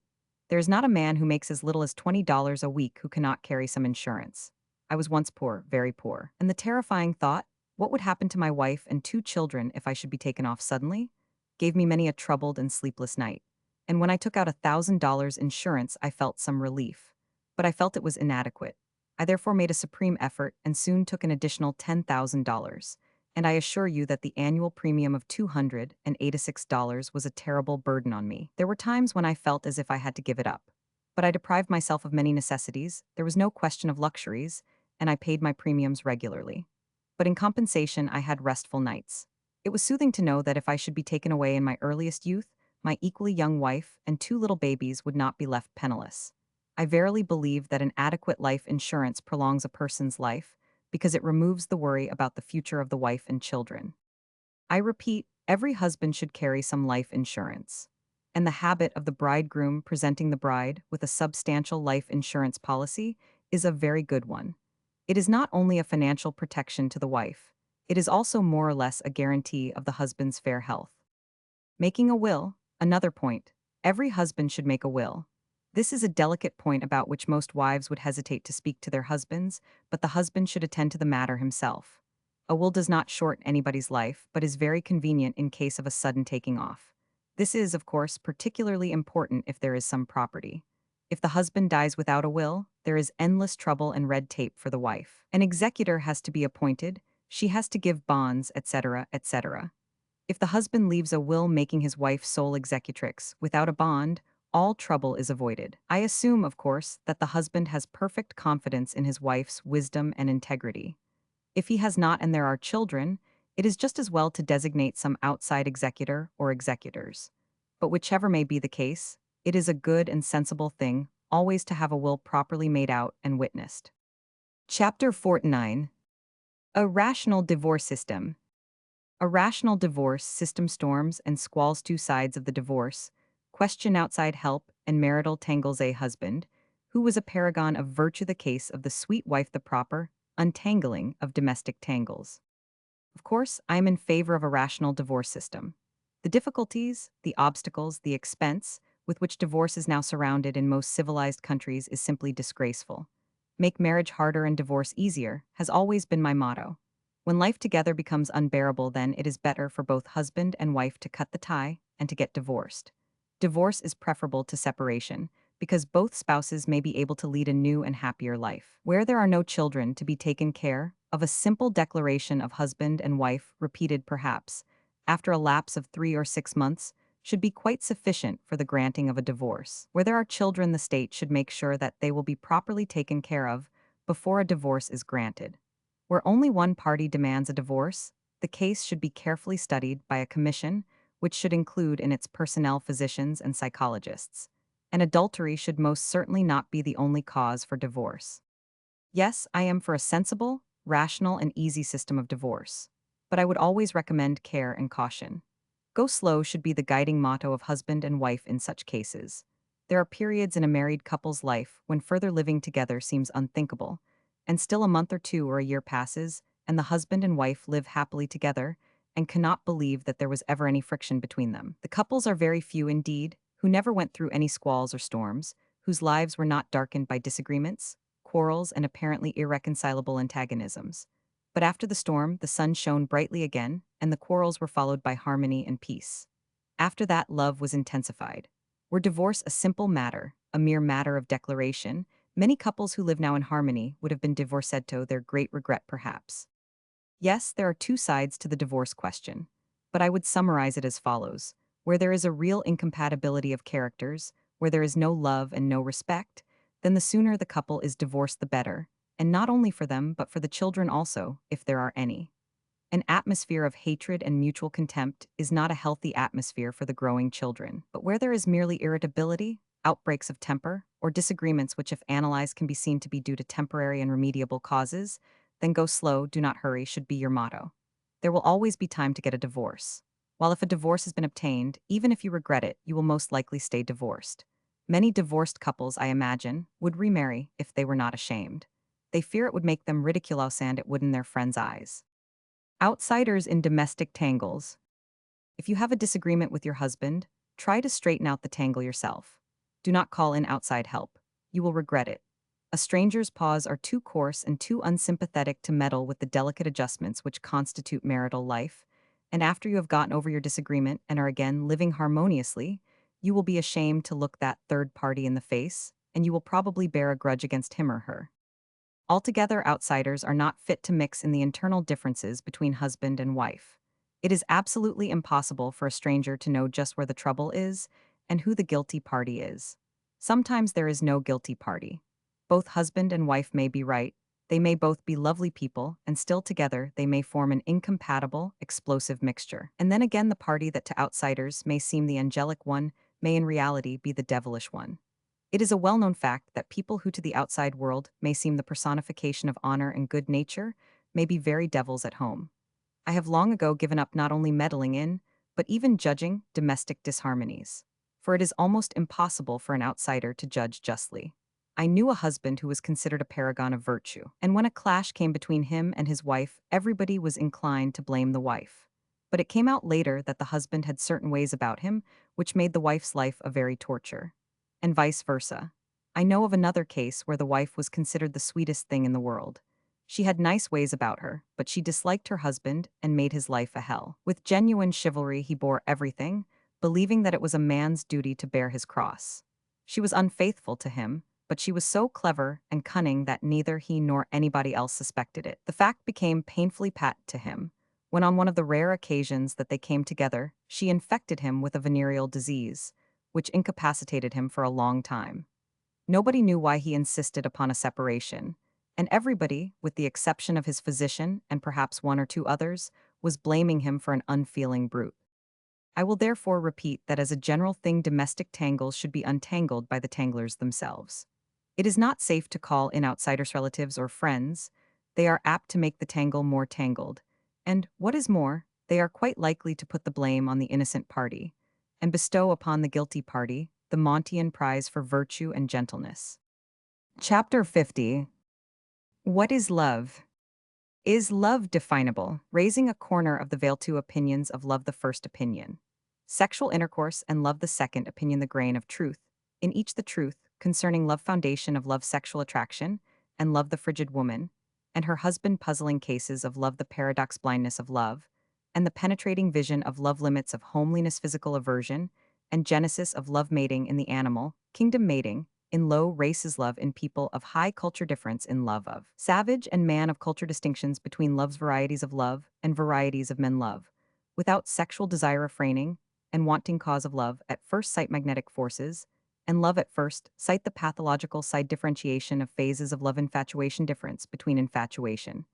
There is not a man who makes as little as $20 a week who cannot carry some insurance. I was once poor, very poor, and the terrifying thought, what would happen to my wife and 2 children if I should be taken off suddenly, gave me many a troubled and sleepless night. And when I took out $1,000 insurance, I felt some relief. But I felt it was inadequate. I therefore made a supreme effort and soon took an additional $10,000. And I assure you that the annual premium of $286 was a terrible burden on me. There were times when I felt as if I had to give it up. But I deprived myself of many necessities, there was no question of luxuries, and I paid my premiums regularly. But in compensation, I had restful nights. It was soothing to know that if I should be taken away in my earliest youth, my equally young wife and 2 little babies would not be left penniless. I verily believe that an adequate life insurance prolongs a person's life, because it removes the worry about the future of the wife and children. I repeat, every husband should carry some life insurance. And the habit of the bridegroom presenting the bride with a substantial life insurance policy is a very good one. It is not only a financial protection to the wife, it is also more or less a guarantee of the husband's fair health. Making a will, another point. Every husband should make a will. This is a delicate point about which most wives would hesitate to speak to their husbands, but the husband should attend to the matter himself. A will does not shorten anybody's life, but is very convenient in case of a sudden taking off. This is, of course, particularly important if there is some property. If the husband dies without a will, there is endless trouble and red tape for the wife. An executor has to be appointed, she has to give bonds, etc., etc. If the husband leaves a will making his wife sole executrix without a bond, all trouble is avoided. I assume, of course, that the husband has perfect confidence in his wife's wisdom and integrity. If he has not and there are children, it is just as well to designate some outside executor or executors. But whichever may be the case, it is a good and sensible thing always to have a will properly made out and witnessed. Chapter 49. A Rational Divorce System. A rational divorce system storms and squalls two sides of the divorce, question outside help and marital tangles a husband, who was a paragon of virtue the case of the sweet wife the proper, untangling of domestic tangles. Of course, I am in favor of a rational divorce system. The difficulties, the obstacles, the expense with which divorce is now surrounded in most civilized countries is simply disgraceful. Make marriage harder and divorce easier has always been my motto. When life together becomes unbearable, then it is better for both husband and wife to cut the tie and to get divorced. Divorce is preferable to separation because both spouses may be able to lead a new and happier life. Where there are no children to be taken care of, a simple declaration of husband and wife, repeated perhaps after a lapse of 3 or 6 months, should be quite sufficient for the granting of a divorce. Where there are children, the state should make sure that they will be properly taken care of before a divorce is granted. Where only one party demands a divorce, the case should be carefully studied by a commission, which should include in its personnel physicians and psychologists. And adultery should most certainly not be the only cause for divorce. Yes, I am for a sensible, rational, and easy system of divorce. But I would always recommend care and caution. Go slow should be the guiding motto of husband and wife in such cases. There are periods in a married couple's life when further living together seems unthinkable, and still a month or two or a year passes, and the husband and wife live happily together and cannot believe that there was ever any friction between them. The couples are very few indeed, who never went through any squalls or storms, whose lives were not darkened by disagreements, quarrels, and apparently irreconcilable antagonisms. But after the storm, the sun shone brightly again, and the quarrels were followed by harmony and peace. After that, love was intensified. Were divorce a simple matter, a mere matter of declaration, many couples who live now in harmony would have been divorced to their great regret perhaps. Yes, there are two sides to the divorce question, but I would summarize it as follows. Where there is a real incompatibility of characters, where there is no love and no respect, then the sooner the couple is divorced the better, and not only for them but for the children also, if there are any. An atmosphere of hatred and mutual contempt is not a healthy atmosphere for the growing children. But where there is merely irritability, outbreaks of temper, or disagreements which if analyzed can be seen to be due to temporary and remediable causes, then go slow, do not hurry should be your motto. There will always be time to get a divorce. While if a divorce has been obtained, even if you regret it, you will most likely stay divorced. Many divorced couples, I imagine, would remarry if they were not ashamed. They fear it would make them ridiculous and it would in their friends' eyes. Outsiders in domestic tangles. If you have a disagreement with your husband, try to straighten out the tangle yourself. Do not call in outside help. You will regret it. A stranger's paws are too coarse and too unsympathetic to meddle with the delicate adjustments which constitute marital life, and after you have gotten over your disagreement and are again living harmoniously, you will be ashamed to look that third party in the face, and you will probably bear a grudge against him or her. Altogether, outsiders are not fit to mix in the internal differences between husband and wife. It is absolutely impossible for a stranger to know just where the trouble is and who the guilty party is. Sometimes there is no guilty party. Both husband and wife may be right, they may both be lovely people, and still together they may form an incompatible, explosive mixture. And then again, the party that to outsiders may seem the angelic one may in reality be the devilish one. It is a well-known fact that people who to the outside world may seem the personification of honor and good nature may be very devils at home. I have long ago given up not only meddling in, but even judging domestic disharmonies. For it is almost impossible for an outsider to judge justly. I knew a husband who was considered a paragon of virtue, and when a clash came between him and his wife, everybody was inclined to blame the wife. But it came out later that the husband had certain ways about him which made the wife's life a very torture. And vice versa. I know of another case where the wife was considered the sweetest thing in the world. She had nice ways about her, but she disliked her husband and made his life a hell. With genuine chivalry, he bore everything, believing that it was a man's duty to bear his cross. She was unfaithful to him, but she was so clever and cunning that neither he nor anybody else suspected it. The fact became painfully patent to him when, on one of the rare occasions that they came together, she infected him with a venereal disease, which incapacitated him for a long time. Nobody knew why he insisted upon a separation, and everybody, with the exception of his physician and perhaps one or two others, was blaming him for an unfeeling brute. I will therefore repeat that as a general thing, domestic tangles should be untangled by the tanglers themselves. It is not safe to call in outsiders, relatives, or friends. They are apt to make the tangle more tangled, and, what is more, they are quite likely to put the blame on the innocent party and bestow upon the guilty party the Montian prize for virtue and gentleness. Chapter 50. What is love? Is love definable? Raising a corner of the veil. Two opinions of love. The first opinion, sexual intercourse, and love. The second opinion, the grain of truth. In each, the truth concerning love, foundation of love, sexual attraction, and love, the frigid woman, and her husband, puzzling cases of love, the paradox, blindness of love, and the penetrating vision of love, limits of homeliness, physical aversion, and genesis of love, mating in the animal kingdom, mating in low races, love in people of high culture, difference in love of savage and man of culture, distinctions between love's varieties of love and varieties of men, love without sexual desire, refraining and wanting cause of love at first sight, magnetic forces, and love at first sight, the pathological side, differentiation of phases of love, infatuation, difference between infatuation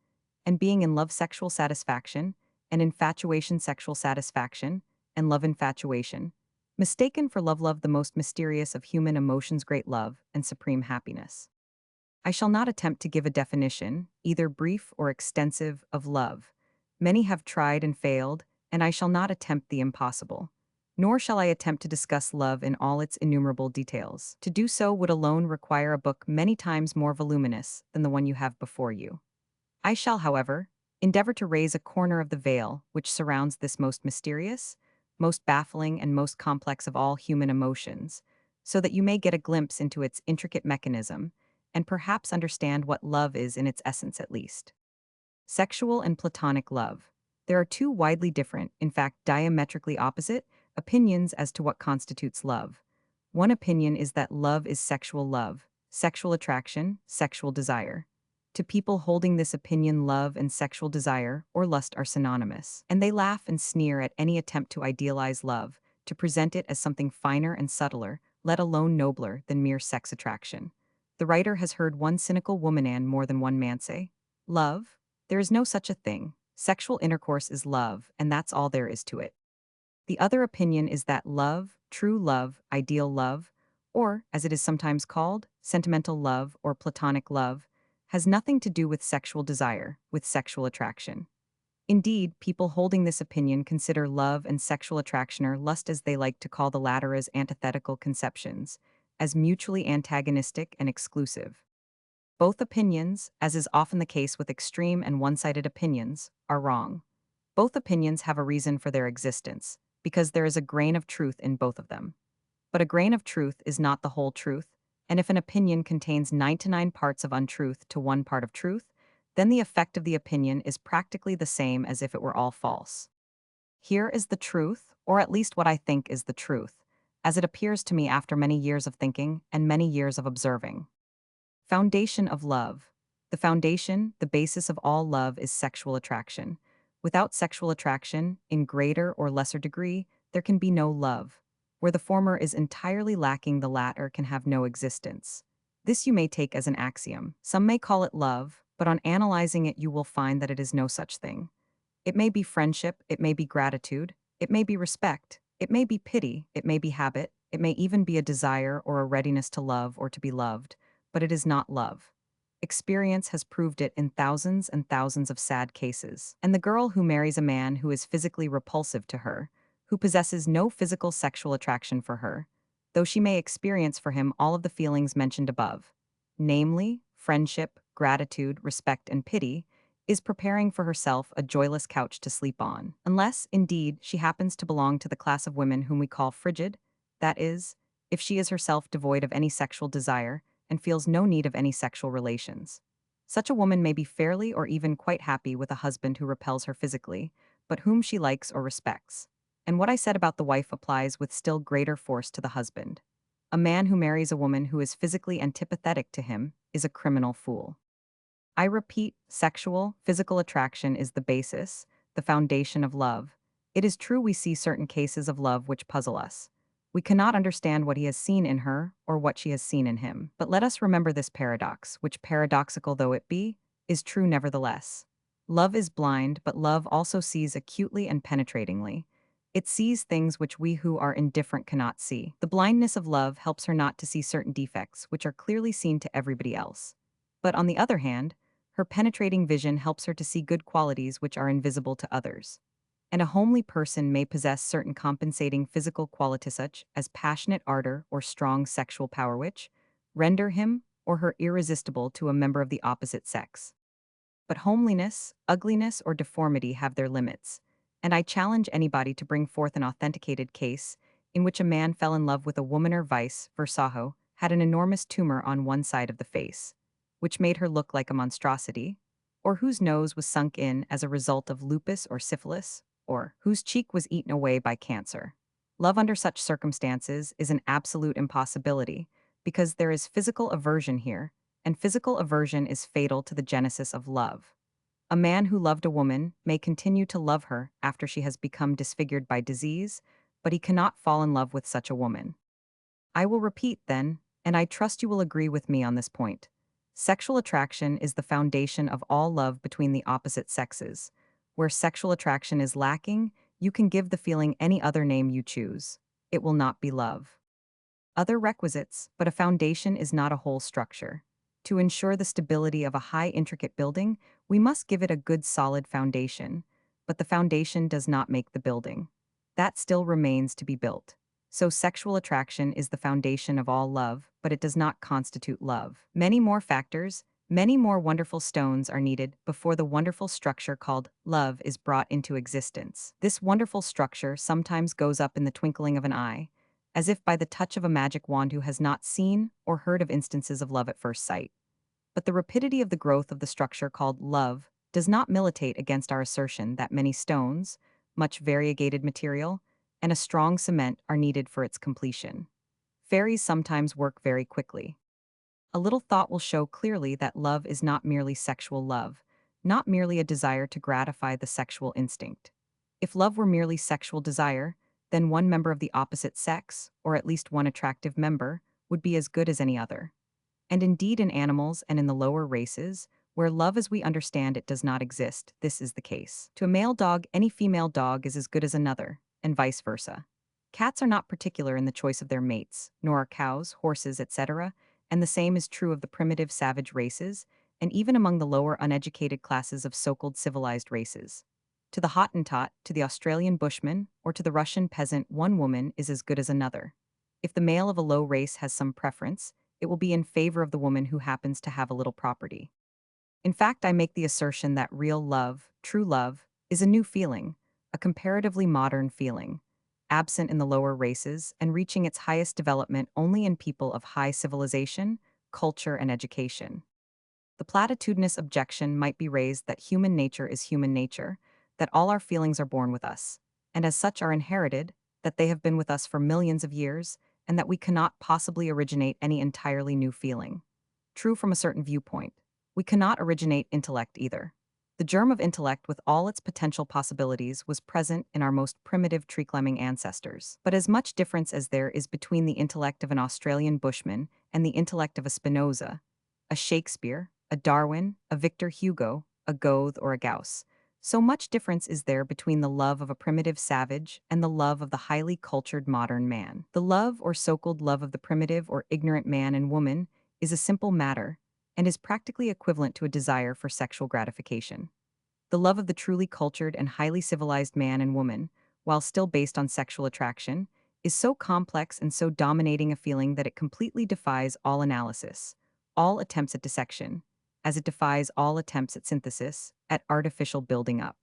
and being in love, sexual satisfaction, and infatuation, sexual satisfaction, and love, infatuation, mistaken for love, love, the most mysterious of human emotions, great love, and supreme happiness. I shall not attempt to give a definition, either brief or extensive, of love. Many have tried and failed, and I shall not attempt the impossible. Nor shall I attempt to discuss love in all its innumerable details. To do so would alone require a book many times more voluminous than the one you have before you. I shall, however, endeavor to raise a corner of the veil which surrounds this most mysterious, most baffling, and most complex of all human emotions, so that you may get a glimpse into its intricate mechanism, and perhaps understand what love is in its essence at least. Sexual and platonic love. There are two widely different, in fact diametrically opposite, opinions as to what constitutes love. One opinion is that love is sexual love, sexual attraction, sexual desire. To people holding this opinion, love and sexual desire or lust are synonymous, and they laugh and sneer at any attempt to idealize love, to present it as something finer and subtler, let alone nobler, than mere sex attraction. The writer has heard one cynical woman and more than one man say, "Love? There is no such a thing. Sexual intercourse is love, and that's all there is to it." The other opinion is that love, true love, ideal love, or, as it is sometimes called, sentimental love or platonic love, has nothing to do with sexual desire, with sexual attraction. Indeed, people holding this opinion consider love and sexual attraction, or lust as they like to call the latter, as antithetical conceptions, as mutually antagonistic and exclusive. Both opinions, as is often the case with extreme and one-sided opinions, are wrong. Both opinions have a reason for their existence, because there is a grain of truth in both of them. But a grain of truth is not the whole truth, and if an opinion contains 99 parts of untruth to one part of truth, then the effect of the opinion is practically the same as if it were all false. Here is the truth, or at least what I think is the truth, as it appears to me after many years of thinking and many years of observing. Foundation of love. The foundation, the basis of all love is sexual attraction. Without sexual attraction, in greater or lesser degree, there can be no love. Where the former is entirely lacking, the latter can have no existence. This you may take as an axiom. Some may call it love, but on analyzing it you will find that it is no such thing. It may be friendship, it may be gratitude, it may be respect, it may be pity, it may be habit, it may even be a desire or a readiness to love or to be loved, but it is not love. Experience has proved it in thousands and thousands of sad cases. And the girl who marries a man who is physically repulsive to her, who possesses no physical sexual attraction for her, though she may experience for him all of the feelings mentioned above, namely, friendship, gratitude, respect, and pity, is preparing for herself a joyless couch to sleep on, unless, indeed, she happens to belong to the class of women whom we call frigid, that is, if she is herself devoid of any sexual desire and feels no need of any sexual relations. Such a woman may be fairly or even quite happy with a husband who repels her physically, but whom she likes or respects. And what I said about the wife applies with still greater force to the husband. A man who marries a woman who is physically antipathetic to him is a criminal fool. I repeat, sexual, physical attraction is the basis, the foundation of love. It is true we see certain cases of love which puzzle us. We cannot understand what he has seen in her or what she has seen in him. But let us remember this paradox, which, paradoxical though it be, is true nevertheless. Love is blind, but love also sees acutely and penetratingly. It sees things which we who are indifferent cannot see. The blindness of love helps her not to see certain defects which are clearly seen to everybody else. But on the other hand, her penetrating vision helps her to see good qualities which are invisible to others. and a homely person may possess certain compensating physical qualities such as passionate ardor or strong sexual power which render him or her irresistible to a member of the opposite sex. But homeliness, ugliness, or deformity have their limits, and I challenge anybody to bring forth an authenticated case in which a man fell in love with a woman or vice versa, had an enormous tumor on one side of the face, which made her look like a monstrosity, or whose nose was sunk in as a result of lupus or syphilis, or whose cheek was eaten away by cancer. Love under such circumstances is an absolute impossibility, because there is physical aversion here, and physical aversion is fatal to the genesis of love. A man who loved a woman may continue to love her after she has become disfigured by disease, but he cannot fall in love with such a woman. I will repeat, then, and I trust you will agree with me on this point. Sexual attraction is the foundation of all love between the opposite sexes. Where sexual attraction is lacking, you can give the feeling any other name you choose. It will not be love. Other requisites, but a foundation is not a whole structure. To ensure the stability of a high intricate building, we must give it a good solid foundation, but the foundation does not make the building. That still remains to be built. So sexual attraction is the foundation of all love, but it does not constitute love. Many more factors, many more wonderful stones are needed before the wonderful structure called love is brought into existence. This wonderful structure sometimes goes up in the twinkling of an eye, as if by the touch of a magic wand who has not seen or heard of instances of love at first sight. But the rapidity of the growth of the structure called love does not militate against our assertion that many stones, much variegated material, and a strong cement are needed for its completion. Fairies sometimes work very quickly. A little thought will show clearly that love is not merely sexual love, not merely a desire to gratify the sexual instinct. If love were merely sexual desire, then one member of the opposite sex, or at least one attractive member, would be as good as any other. And indeed, in animals and in the lower races, where love as we understand it does not exist, this is the case. To a male dog, any female dog is as good as another, and vice versa. Cats are not particular in the choice of their mates, nor are cows, horses, etc., and the same is true of the primitive savage races, and even among the lower uneducated classes of so-called civilized races. To the Hottentot, to the Australian bushman, or to the Russian peasant, one woman is as good as another. If the male of a low race has some preference, it will be in favor of the woman who happens to have a little property. In fact, I make the assertion that real love, true love, is a new feeling, a comparatively modern feeling, absent in the lower races and reaching its highest development only in people of high civilization, culture, and education. The platitudinous objection might be raised that human nature is human nature, that all our feelings are born with us, and as such are inherited, that they have been with us for millions of years, and that we cannot possibly originate any entirely new feeling. True from a certain viewpoint. We cannot originate intellect either. The germ of intellect with all its potential possibilities was present in our most primitive tree-climbing ancestors. But as much difference as there is between the intellect of an Australian bushman and the intellect of a Spinoza, a Shakespeare, a Darwin, a Victor Hugo, a Goethe, or a Gauss, so much difference is there between the love of a primitive savage and the love of the highly cultured modern man. The love or so-called love of the primitive or ignorant man and woman is a simple matter and is practically equivalent to a desire for sexual gratification. The love of the truly cultured and highly civilized man and woman, while still based on sexual attraction, is so complex and so dominating a feeling that it completely defies all analysis, all attempts at dissection, as it defies all attempts at synthesis, at artificial building up.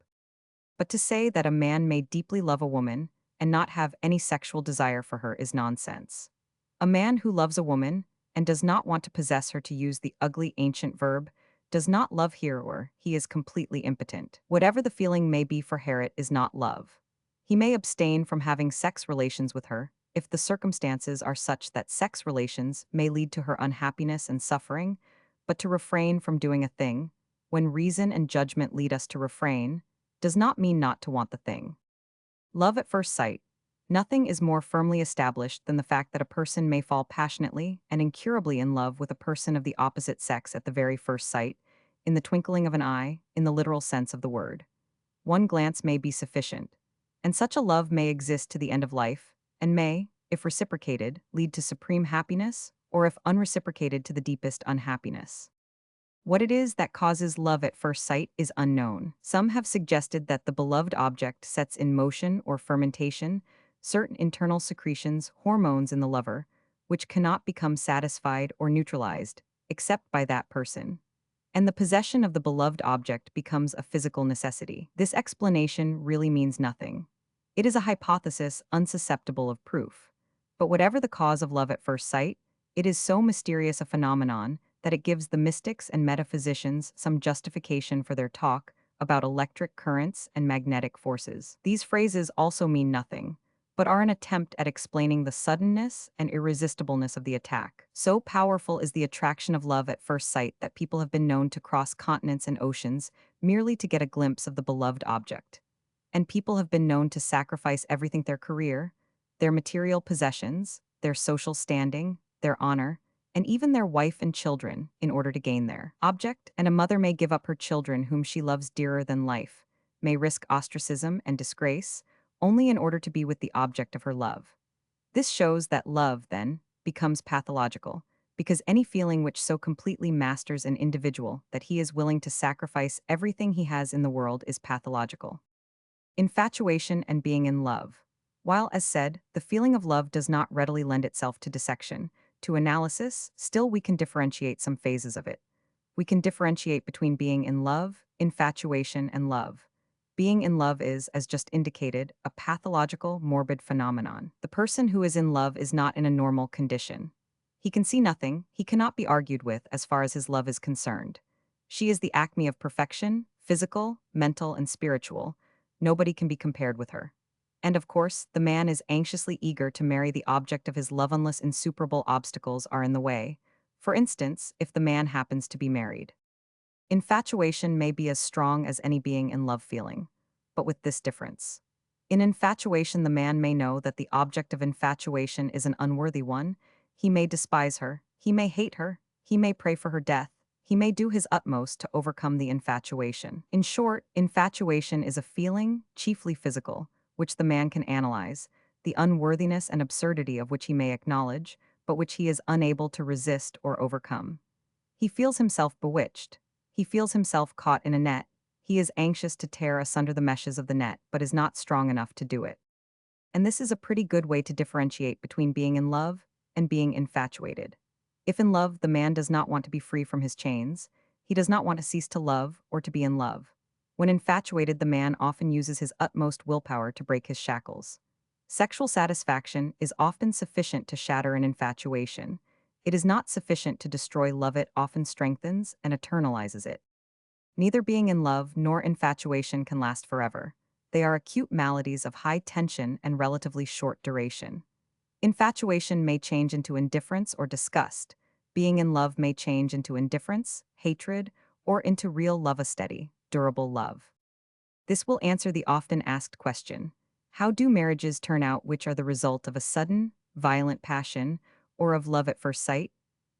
But to say that a man may deeply love a woman and not have any sexual desire for her is nonsense. A man who loves a woman and does not want to possess her, to use the ugly ancient verb, does not love her, or he is completely impotent. Whatever the feeling may be for her, it is not love. He may abstain from having sex relations with her if the circumstances are such that sex relations may lead to her unhappiness and suffering, but to refrain from doing a thing, when reason and judgment lead us to refrain, does not mean not to want the thing. Love at first sight. Nothing is more firmly established than the fact that a person may fall passionately and incurably in love with a person of the opposite sex at the very first sight, in the twinkling of an eye, in the literal sense of the word. One glance may be sufficient, and such a love may exist to the end of life, and may, if reciprocated, lead to supreme happiness, or if unreciprocated to the deepest unhappiness. What it is that causes love at first sight is unknown. Some have suggested that the beloved object sets in motion or fermentation certain internal secretions, hormones in the lover, which cannot become satisfied or neutralized, except by that person. And the possession of the beloved object becomes a physical necessity. This explanation really means nothing. It is a hypothesis unsusceptible of proof. But whatever the cause of love at first sight, it is so mysterious a phenomenon that it gives the mystics and metaphysicians some justification for their talk about electric currents and magnetic forces. These phrases also mean nothing, but are an attempt at explaining the suddenness and irresistibleness of the attack. So powerful is the attraction of love at first sight that people have been known to cross continents and oceans merely to get a glimpse of the beloved object. And people have been known to sacrifice everything: their career, their material possessions, their social standing, their honor, and even their wife and children in order to gain their object. And a mother may give up her children whom she loves dearer than life, may risk ostracism and disgrace, only in order to be with the object of her love. This shows that love, then, becomes pathological, because any feeling which so completely masters an individual that he is willing to sacrifice everything he has in the world is pathological. Infatuation and being in love. While, as said, the feeling of love does not readily lend itself to dissection, to analysis, still we can differentiate some phases of it. We can differentiate between being in love, infatuation, and love. Being in love is, as just indicated, a pathological, morbid phenomenon. The person who is in love is not in a normal condition. He can see nothing, he cannot be argued with as far as his love is concerned. She is the acme of perfection, physical, mental, and spiritual. Nobody can be compared with her. And of course, the man is anxiously eager to marry the object of his love unless insuperable obstacles are in the way. For instance, if the man happens to be married. Infatuation may be as strong as any being in love feeling, but with this difference. In infatuation, the man may know that the object of infatuation is an unworthy one. He may despise her, he may hate her, he may pray for her death, he may do his utmost to overcome the infatuation. In short, infatuation is a feeling, chiefly physical, which the man can analyze, the unworthiness and absurdity of which he may acknowledge, but which he is unable to resist or overcome. He feels himself bewitched. He feels himself caught in a net. He is anxious to tear asunder the meshes of the net, but is not strong enough to do it. And this is a pretty good way to differentiate between being in love and being infatuated. If in love, the man does not want to be free from his chains, he does not want to cease to love or to be in love. When infatuated, the man often uses his utmost willpower to break his shackles. Sexual satisfaction is often sufficient to shatter an infatuation. It is not sufficient to destroy love. It often strengthens and eternalizes it. Neither being in love nor infatuation can last forever. They are acute maladies of high tension and relatively short duration. Infatuation may change into indifference or disgust. Being in love may change into indifference, hatred, or into real love, a steady, durable love. This will answer the often asked question: how do marriages turn out which are the result of a sudden, violent passion, or of love at first sight?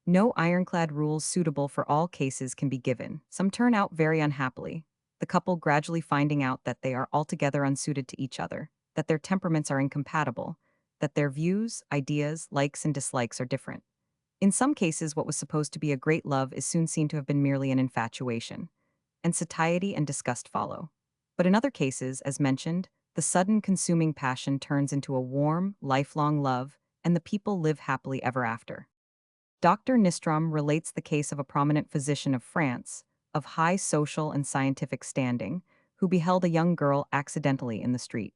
No ironclad rules suitable for all cases can be given. Some turn out very unhappily, the couple gradually finding out that they are altogether unsuited to each other, that their temperaments are incompatible, that their views, ideas, likes, and dislikes are different. In some cases, what was supposed to be a great love is soon seen to have been merely an infatuation, and satiety and disgust follow. But in other cases, as mentioned, the sudden consuming passion turns into a warm, lifelong love, and the people live happily ever after. Dr. Nystrom relates the case of a prominent physician of France, of high social and scientific standing, who beheld a young girl accidentally in the street.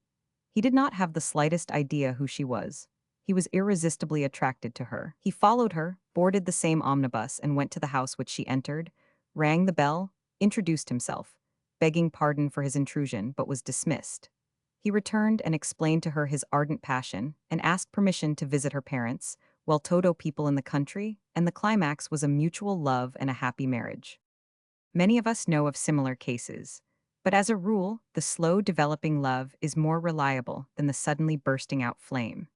He did not have the slightest idea who she was. He was irresistibly attracted to her. He followed her, boarded the same omnibus, and went to the house which she entered, rang the bell, introduced himself, begging pardon for his intrusion, but was dismissed. He returned and explained to her his ardent passion, and asked permission to visit her parents, well-to-do people in the country, and the climax was a mutual love and a happy marriage. Many of us know of similar cases, but as a rule, the slow developing love is more reliable than the suddenly bursting out flame.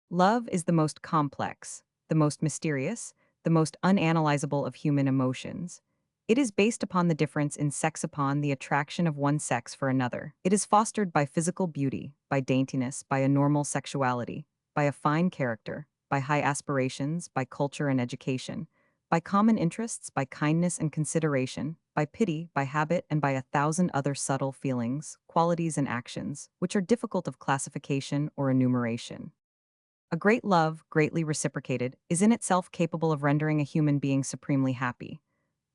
Love is the most complex, the most mysterious, the most unanalyzable of human emotions. It is based upon the difference in sex, upon the attraction of one sex for another. It is fostered by physical beauty, by daintiness, by a normal sexuality, by a fine character, by high aspirations, by culture and education, By common interests, by kindness and consideration, by pity, by habit, and by 1,000 other subtle feelings, qualities, and actions, which are difficult of classification or enumeration. A great love, greatly reciprocated, is in itself capable of rendering a human being supremely happy.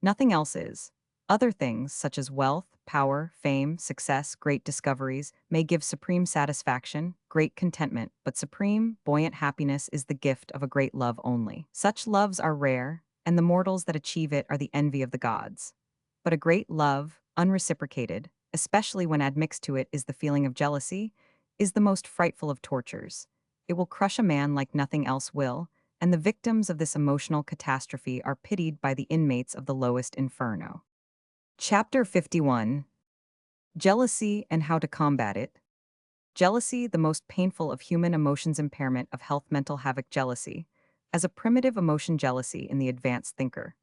Nothing else is. Other things, such as wealth, power, fame, success, great discoveries, may give supreme satisfaction, great contentment, but supreme, buoyant happiness is the gift of a great love only. Such loves are rare, and the mortals that achieve it are the envy of the gods. But a great love, unreciprocated, especially when admixed to it is the feeling of jealousy, is the most frightful of tortures. It will crush a man like nothing else will, and the victims of this emotional catastrophe are pitied by the inmates of the lowest inferno. Chapter 51. Jealousy and How to Combat It. Jealousy, the most painful of human emotions, impairment of health, mental havoc. Jealousy, as a primitive emotion, jealousy in the advanced thinker,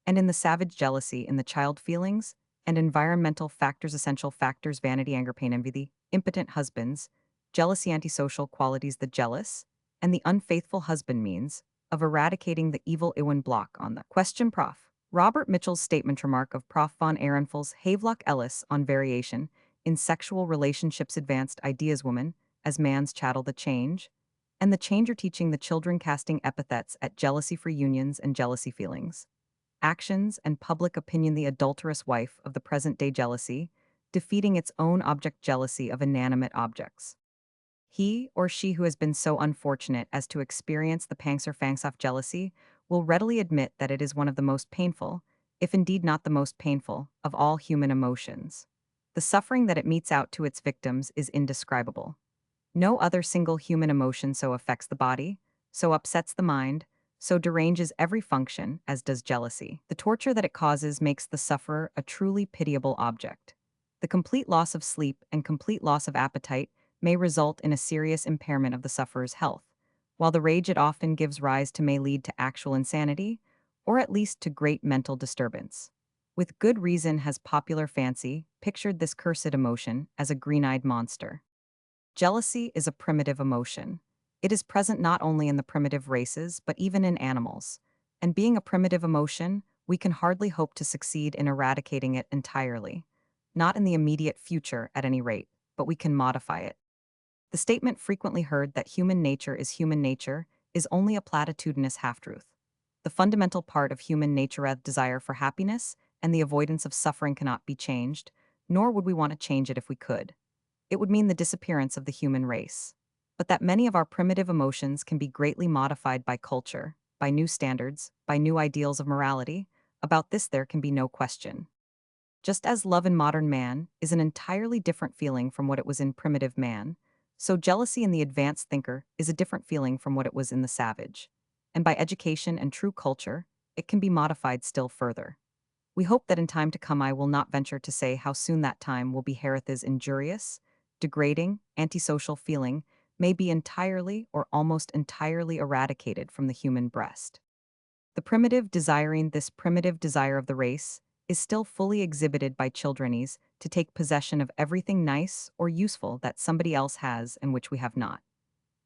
and in the savage, jealousy in the child, feelings and environmental factors, essential factors, vanity, anger, pain, envy, the impotent husbands, jealousy, antisocial qualities, the jealous, and the unfaithful husband, means of eradicating the evil Iwan block on the question. Prof. Robert Mitchell's statement remark of Prof. von Ehrenfels Havelock Ellis on variation in sexual relationships, advanced ideas, woman as man's chattel, the change, and the changer, teaching the children, casting epithets at jealousy for unions and jealousy feelings, actions, and public opinion, the adulterous wife of the present-day jealousy, defeating its own object, jealousy of inanimate objects. He or she who has been so unfortunate as to experience the pangs or fangs of jealousy will readily admit that it is one of the most painful, if indeed not the most painful, of all human emotions. The suffering that it metes out to its victims is indescribable. No other single human emotion so affects the body, so upsets the mind, so deranges every function as does jealousy. The torture that it causes makes the sufferer a truly pitiable object. The complete loss of sleep and complete loss of appetite may result in a serious impairment of the sufferer's health, while the rage it often gives rise to may lead to actual insanity, or at least to great mental disturbance. With good reason has popular fancy pictured this cursed emotion as a green-eyed monster. Jealousy is a primitive emotion. It is present not only in the primitive races, but even in animals. And being a primitive emotion, we can hardly hope to succeed in eradicating it entirely. Not in the immediate future, at any rate, but we can modify it. The statement frequently heard that human nature is only a platitudinous half-truth. The fundamental part of human nature, a desire for happiness and the avoidance of suffering, cannot be changed, nor would we want to change it if we could. It would mean the disappearance of the human race. But that many of our primitive emotions can be greatly modified by culture, by new standards, by new ideals of morality, about this there can be no question. Just as love in modern man is an entirely different feeling from what it was in primitive man, so jealousy in the advanced thinker is a different feeling from what it was in the savage. And by education and true culture, it can be modified still further. We hope that in time to come I will not venture to say how soon that time will be. Hereth's injurious, degrading, antisocial feeling may be entirely or almost entirely eradicated from the human breast. The primitive desire of the race is still fully exhibited by childrenes to take possession of everything nice or useful that somebody else has and which we have not.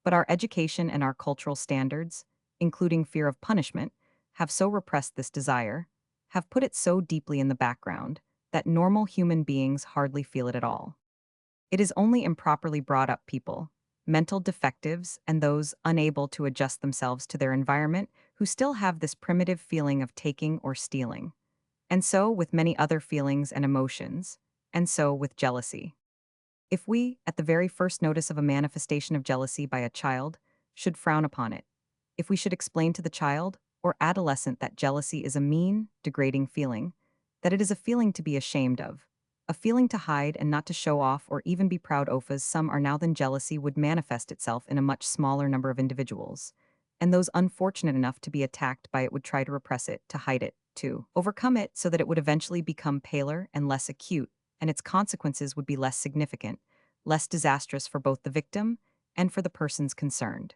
But our education and our cultural standards, including fear of punishment, have so repressed this desire, have put it so deeply in the background, that normal human beings hardly feel it at all. It is only improperly brought up people, mental defectives, and those unable to adjust themselves to their environment who still have this primitive feeling of taking or stealing. And so with many other feelings and emotions, and so with jealousy. If we, at the very first notice of a manifestation of jealousy by a child, should frown upon it, if we should explain to the child or adolescent that jealousy is a mean, degrading feeling, that it is a feeling to be ashamed of, a feeling to hide and not to show off or even be proud of, as some are now, then jealousy would manifest itself in a much smaller number of individuals, and those unfortunate enough to be attacked by it would try to repress it, to hide it, to overcome it, so that it would eventually become paler and less acute, and its consequences would be less significant, less disastrous for both the victim and for the persons concerned.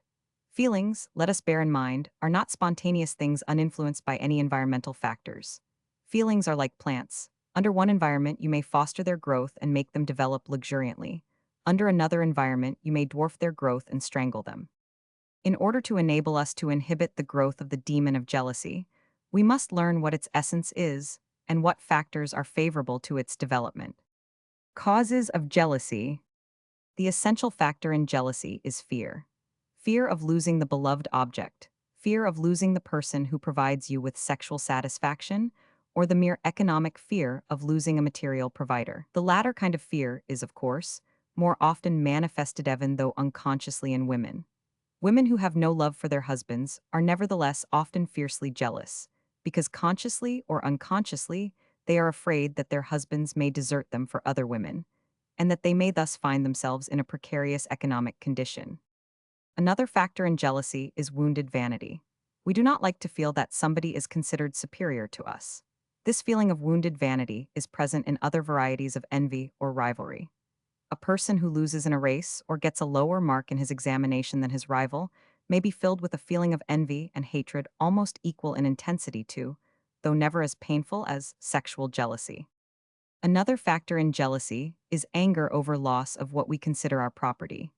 Feelings, let us bear in mind, are not spontaneous things uninfluenced by any environmental factors. Feelings are like plants. Under one environment, you may foster their growth and make them develop luxuriantly. Under another environment, you may dwarf their growth and strangle them. In order to enable us to inhibit the growth of the demon of jealousy, We must learn what its essence is and what factors are favorable to its development. Causes of jealousy. The essential factor in jealousy is fear. Fear of losing the beloved object, fear of losing the person who provides you with sexual satisfaction, or the mere economic fear of losing a material provider. The latter kind of fear is, of course, more often manifested even though unconsciously in women. Women who have no love for their husbands are nevertheless often fiercely jealous, because consciously or unconsciously, they are afraid that their husbands may desert them for other women, and that they may thus find themselves in a precarious economic condition. Another factor in jealousy is wounded vanity. We do not like to feel that somebody is considered superior to us. This feeling of wounded vanity is present in other varieties of envy or rivalry. A person who loses in a race or gets a lower mark in his examination than his rival may be filled with a feeling of envy and hatred almost equal in intensity to, though never as painful as, sexual jealousy. Another factor in jealousy is anger over loss of what we consider our property.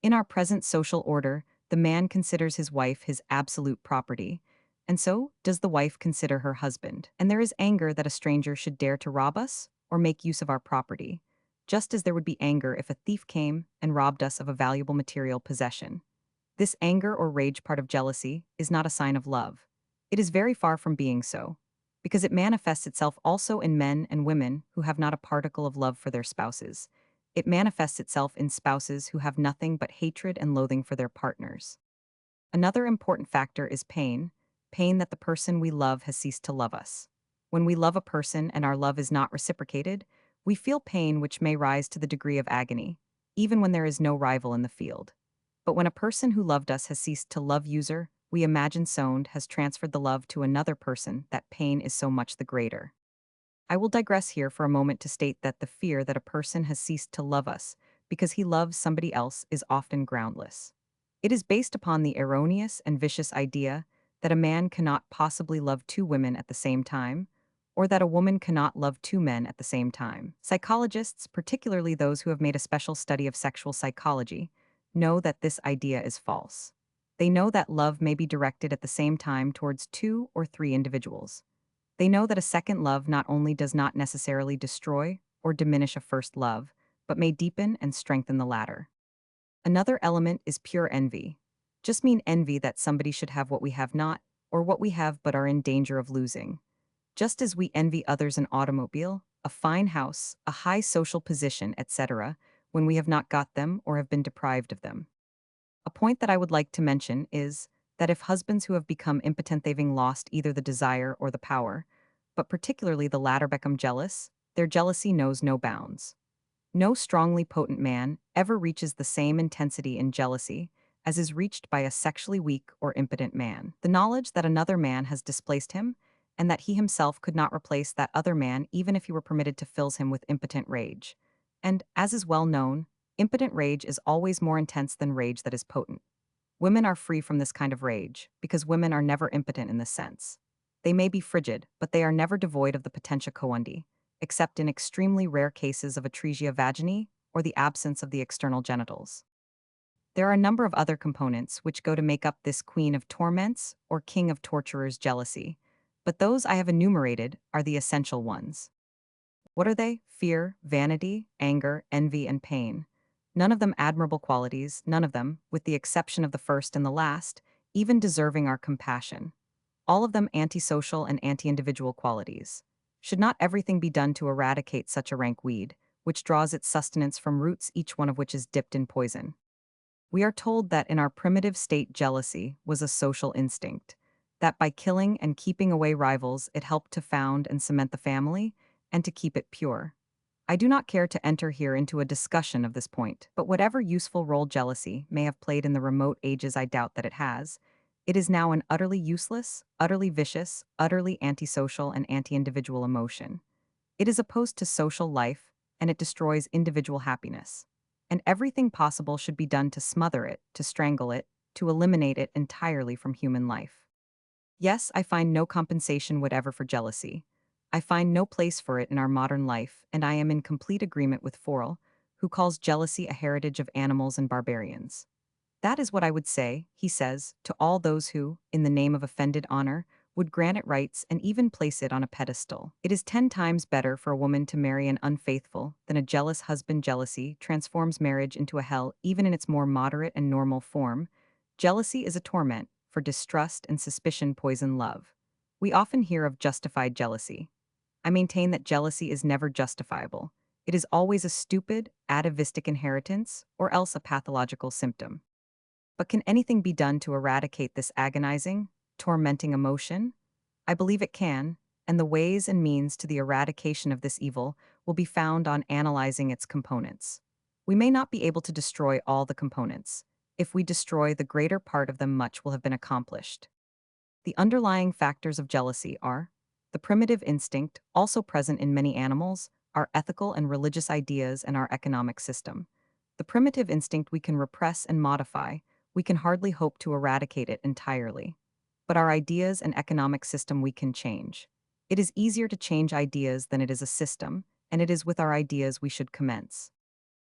In our present social order, the man considers his wife his absolute property, and so does the wife consider her husband. And there is anger that a stranger should dare to rob us or make use of our property, just as there would be anger if a thief came and robbed us of a valuable material possession. This anger or rage part of jealousy is not a sign of love. It is very far from being so, because it manifests itself also in men and women who have not a particle of love for their spouses. It manifests itself in spouses who have nothing but hatred and loathing for their partners. Another important factor is pain, pain that the person we love has ceased to love us. When we love a person and our love is not reciprocated, we feel pain which may rise to the degree of agony, even when there is no rival in the field. But when a person who loved us has ceased to love user, we imagine sound has transferred the love to another person, that pain is so much the greater. I will digress here for a moment to state that the fear that a person has ceased to love us because he loves somebody else is often groundless. It is based upon the erroneous and vicious idea that a man cannot possibly love two women at the same time, or that a woman cannot love two men at the same time. Psychologists, particularly those who have made a special study of sexual psychology, know that this idea is false. They know that love may be directed at the same time towards two or three individuals. They know that a second love not only does not necessarily destroy or diminish a first love, but may deepen and strengthen the latter. Another element is pure envy. Just mean envy that somebody should have what we have not, or what we have but are in danger of losing. Just as we envy others an automobile, a fine house, a high social position, etc., when we have not got them or have been deprived of them. A point that I would like to mention is that if husbands who have become impotent having lost either the desire or the power, but particularly the latter become jealous, their jealousy knows no bounds. No strongly potent man ever reaches the same intensity in jealousy as is reached by a sexually weak or impotent man. The knowledge that another man has displaced him, and that he himself could not replace that other man even if he were permitted to fills him with impotent rage. And, as is well known, impotent rage is always more intense than rage that is potent. Women are free from this kind of rage, because women are never impotent in this sense. They may be frigid, but they are never devoid of the potentia coendi, except in extremely rare cases of atresia vaginae or the absence of the external genitals. There are a number of other components which go to make up this queen of torments or king of torturers jealousy, but those I have enumerated are the essential ones. What are they? Fear, vanity, anger, envy, and pain. None of them admirable qualities, none of them, with the exception of the first and the last, even deserving our compassion. All of them antisocial and anti-individual qualities. Should not everything be done to eradicate such a rank weed, which draws its sustenance from roots each one of which is dipped in poison? We are told that in our primitive state jealousy was a social instinct, that by killing and keeping away rivals it helped to found and cement the family, and to keep it pure. I do not care to enter here into a discussion of this point, but whatever useful role jealousy may have played in the remote ages I doubt that it has, it is now an utterly useless, utterly vicious, utterly antisocial and anti-individual emotion. It is opposed to social life, and it destroys individual happiness. And everything possible should be done to smother it, to strangle it, to eliminate it entirely from human life. Yes, I find no compensation whatever for jealousy. I find no place for it in our modern life, and I am in complete agreement with Forel, who calls jealousy a heritage of animals and barbarians. That is what I would say, he says, to all those who, in the name of offended honor, would grant it rights and even place it on a pedestal. It is 10 times better for a woman to marry an unfaithful than a jealous husband. Jealousy transforms marriage into a hell even in its more moderate and normal form. Jealousy is a torment, for distrust and suspicion poison love. We often hear of justified jealousy. I maintain that jealousy is never justifiable. It is always a stupid, atavistic inheritance, or else a pathological symptom. But can anything be done to eradicate this agonizing, tormenting emotion? I believe it can, and the ways and means to the eradication of this evil will be found on analyzing its components. We may not be able to destroy all the components. If we destroy the greater part of them, much will have been accomplished. The underlying factors of jealousy are the primitive instinct, also present in many animals, our ethical and religious ideas, and our economic system. The primitive instinct we can repress and modify, we can hardly hope to eradicate it entirely. But our ideas and economic system we can change. It is easier to change ideas than it is a system, and it is with our ideas we should commence.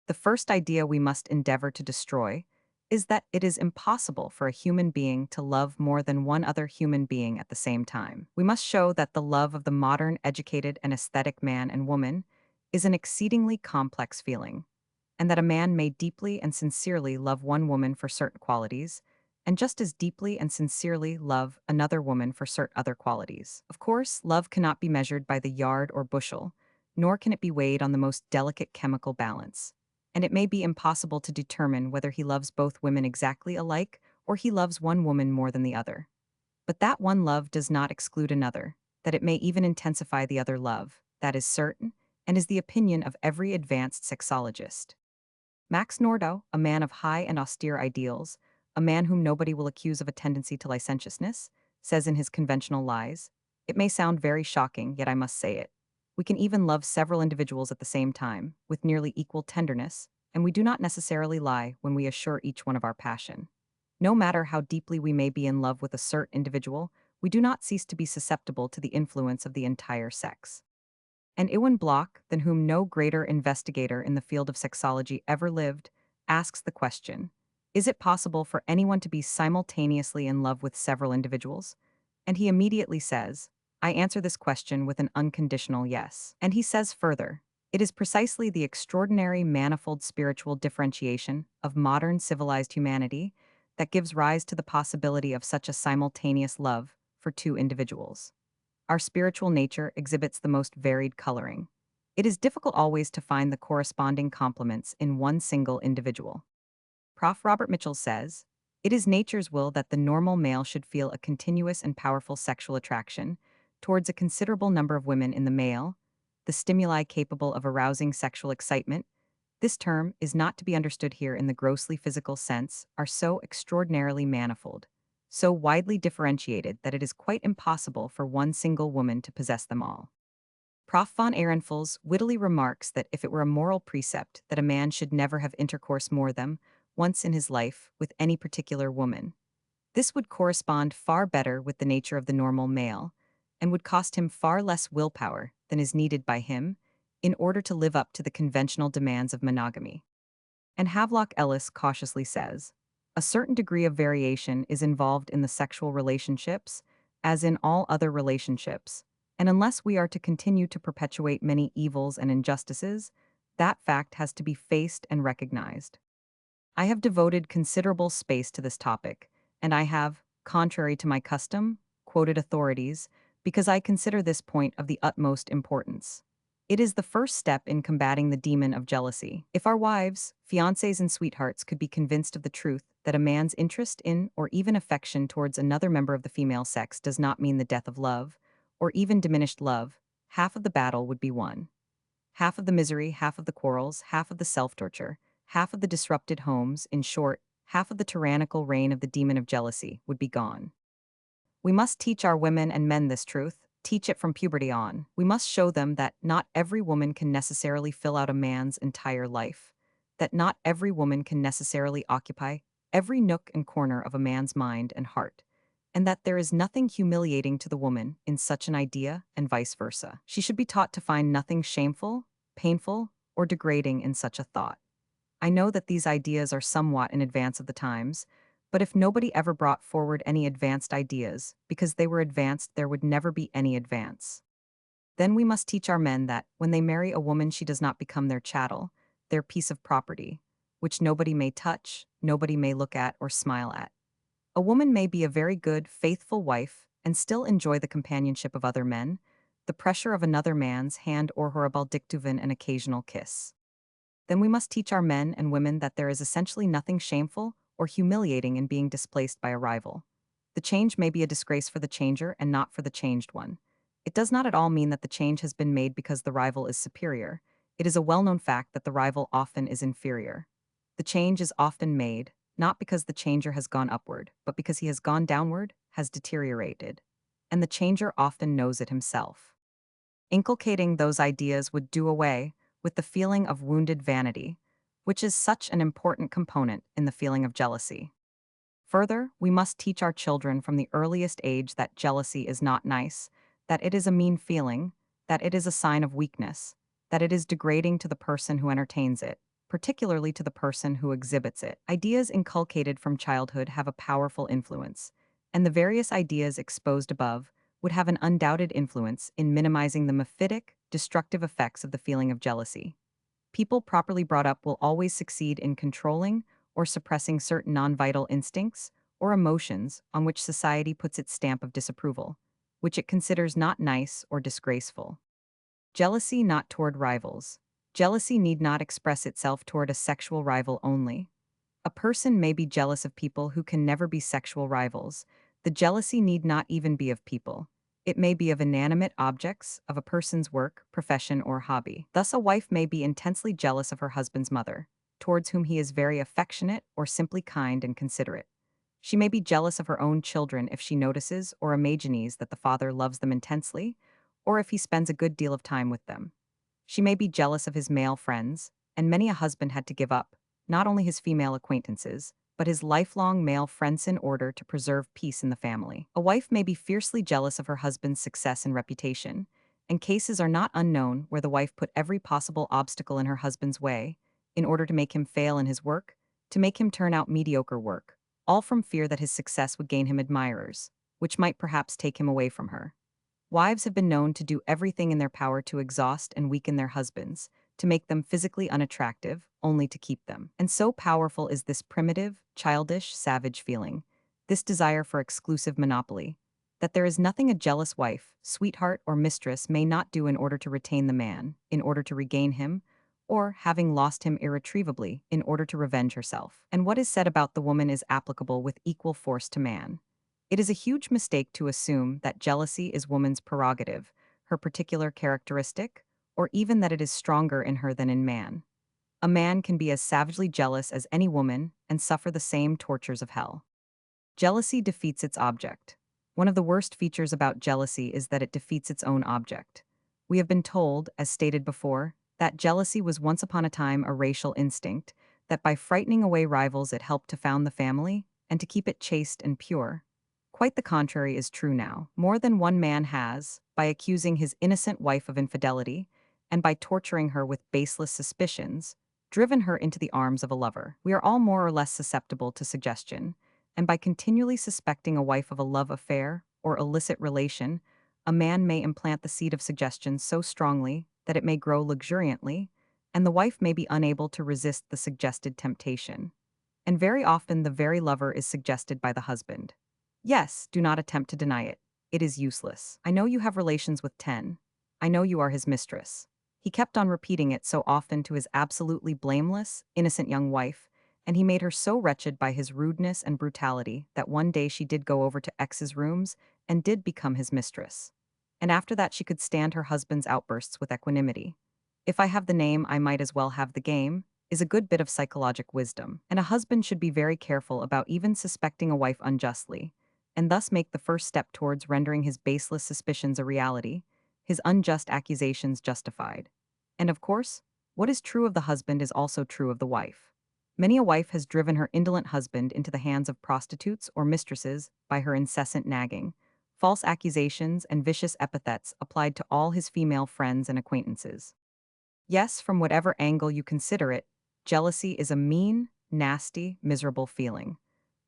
The first idea we must endeavor to destroy is that it is impossible for a human being to love more than one other human being at the same time. We must show that the love of the modern, educated, and aesthetic man and woman is an exceedingly complex feeling, and that a man may deeply and sincerely love one woman for certain qualities, and just as deeply and sincerely love another woman for certain other qualities. Of course, love cannot be measured by the yard or bushel, nor can it be weighed on the most delicate chemical balance, and it may be impossible to determine whether he loves both women exactly alike or he loves one woman more than the other. But that one love does not exclude another, that it may even intensify the other love, that is certain, and is the opinion of every advanced sexologist. Max Nordau, a man of high and austere ideals, a man whom nobody will accuse of a tendency to licentiousness, says in his Conventional Lies, "It may sound very shocking, yet I must say it. We can even love several individuals at the same time, with nearly equal tenderness, and we do not necessarily lie when we assure each one of our passion. No matter how deeply we may be in love with a certain individual, we do not cease to be susceptible to the influence of the entire sex." And Ewan Bloch, than whom no greater investigator in the field of sexology ever lived, asks the question, is it possible for anyone to be simultaneously in love with several individuals? And he immediately says, I answer this question with an unconditional yes. And he says further, it is precisely the extraordinary manifold spiritual differentiation of modern civilized humanity that gives rise to the possibility of such a simultaneous love for two individuals. Our spiritual nature exhibits the most varied coloring. It is difficult always to find the corresponding complements in one single individual. Prof. Robert Mitchell says, it is nature's will that the normal male should feel a continuous and powerful sexual attraction towards a considerable number of women in the male, the stimuli capable of arousing sexual excitement. This term is not to be understood here in the grossly physical sense, are so extraordinarily manifold, so widely differentiated that it is quite impossible for one single woman to possess them all. Prof. von Ehrenfels wittily remarks that if it were a moral precept that a man should never have intercourse more than once in his life with any particular woman, this would correspond far better with the nature of the normal male, and would cost him far less willpower than is needed by him in order to live up to the conventional demands of monogamy. And Havelock Ellis cautiously says, a certain degree of variation is involved in the sexual relationships, as in all other relationships, and unless we are to continue to perpetuate many evils and injustices, that fact has to be faced and recognized. I have devoted considerable space to this topic, and I have, contrary to my custom, quoted authorities, because I consider this point of the utmost importance. It is the first step in combating the demon of jealousy. If our wives, fiancés, and sweethearts could be convinced of the truth that a man's interest in or even affection towards another member of the female sex does not mean the death of love, or even diminished love, half of the battle would be won. Half of the misery, half of the quarrels, half of the self-torture, half of the disrupted homes, in short, half of the tyrannical reign of the demon of jealousy would be gone. We must teach our women and men this truth, teach it from puberty on. We must show them that not every woman can necessarily fill out a man's entire life, that not every woman can necessarily occupy every nook and corner of a man's mind and heart, and that there is nothing humiliating to the woman in such an idea and vice versa. She should be taught to find nothing shameful, painful, or degrading in such a thought. I know that these ideas are somewhat in advance of the times, But if nobody ever brought forward any advanced ideas, because they were advanced, there would never be any advance. Then we must teach our men that, when they marry a woman, she does not become their chattel, their piece of property, which nobody may touch, nobody may look at or smile at. A woman may be a very good, faithful wife and still enjoy the companionship of other men, the pressure of another man's hand or readable dictuven an occasional kiss. Then we must teach our men and women that there is essentially nothing shameful or humiliating in being displaced by a rival. The change may be a disgrace for the changer and not for the changed one. It does not at all mean that the change has been made because the rival is superior. It is a well-known fact that the rival often is inferior. The change is often made, not because the changer has gone upward, but because he has gone downward, has deteriorated. And the changer often knows it himself. Inculcating those ideas would do away with the feeling of wounded vanity, which is such an important component in the feeling of jealousy. Further, we must teach our children from the earliest age that jealousy is not nice, that it is a mean feeling, that it is a sign of weakness, that it is degrading to the person who entertains it, particularly to the person who exhibits it. Ideas inculcated from childhood have a powerful influence, and the various ideas exposed above would have an undoubted influence in minimizing the mephitic, destructive effects of the feeling of jealousy. People properly brought up will always succeed in controlling or suppressing certain non-vital instincts or emotions on which society puts its stamp of disapproval, which it considers not nice or disgraceful. Jealousy not toward rivals. Jealousy need not express itself toward a sexual rival only. A person may be jealous of people who can never be sexual rivals. The jealousy need not even be of people. It may be of inanimate objects, of a person's work, profession, or hobby. Thus, a wife may be intensely jealous of her husband's mother, towards whom he is very affectionate or simply kind and considerate. She may be jealous of her own children if she notices or imagines that the father loves them intensely, or if he spends a good deal of time with them. She may be jealous of his male friends, and many a husband had to give up, not only his female acquaintances, but his lifelong male friends in order to preserve peace in the family. A wife may be fiercely jealous of her husband's success and reputation, and cases are not unknown where the wife put every possible obstacle in her husband's way, in order to make him fail in his work, to make him turn out mediocre work, all from fear that his success would gain him admirers, which might perhaps take him away from her. Wives have been known to do everything in their power to exhaust and weaken their husbands, to make them physically unattractive, only to keep them. And so powerful is this primitive, childish, savage feeling, this desire for exclusive monopoly, that there is nothing a jealous wife, sweetheart, or mistress may not do in order to retain the man, in order to regain him, or, having lost him irretrievably, in order to revenge herself. And what is said about the woman is applicable with equal force to man. It is a huge mistake to assume that jealousy is woman's prerogative, her particular characteristic, or even that it is stronger in her than in man. A man can be as savagely jealous as any woman and suffer the same tortures of hell. Jealousy defeats its object. One of the worst features about jealousy is that it defeats its own object. We have been told, as stated before, that jealousy was once upon a time a racial instinct, that by frightening away rivals it helped to found the family and to keep it chaste and pure. Quite the contrary is true now. More than one man has, by accusing his innocent wife of infidelity, and by torturing her with baseless suspicions, driven her into the arms of a lover. We are all more or less susceptible to suggestion, and by continually suspecting a wife of a love affair or illicit relation, a man may implant the seed of suggestion so strongly that it may grow luxuriantly, and the wife may be unable to resist the suggested temptation. And very often the very lover is suggested by the husband. Yes, do not attempt to deny it. It is useless. I know you have relations with 10. I know you are his mistress. He kept on repeating it so often to his absolutely blameless, innocent young wife, and he made her so wretched by his rudeness and brutality that one day she did go over to X's rooms and did become his mistress. And after that she could stand her husband's outbursts with equanimity. If I have the name, I might as well have the game, is a good bit of psychologic wisdom. And a husband should be very careful about even suspecting a wife unjustly, and thus make the first step towards rendering his baseless suspicions a reality, his unjust accusations justified. And of course, what is true of the husband is also true of the wife. Many a wife has driven her indolent husband into the hands of prostitutes or mistresses by her incessant nagging, false accusations, and vicious epithets applied to all his female friends and acquaintances. Yes, from whatever angle you consider it, jealousy is a mean, nasty, miserable feeling,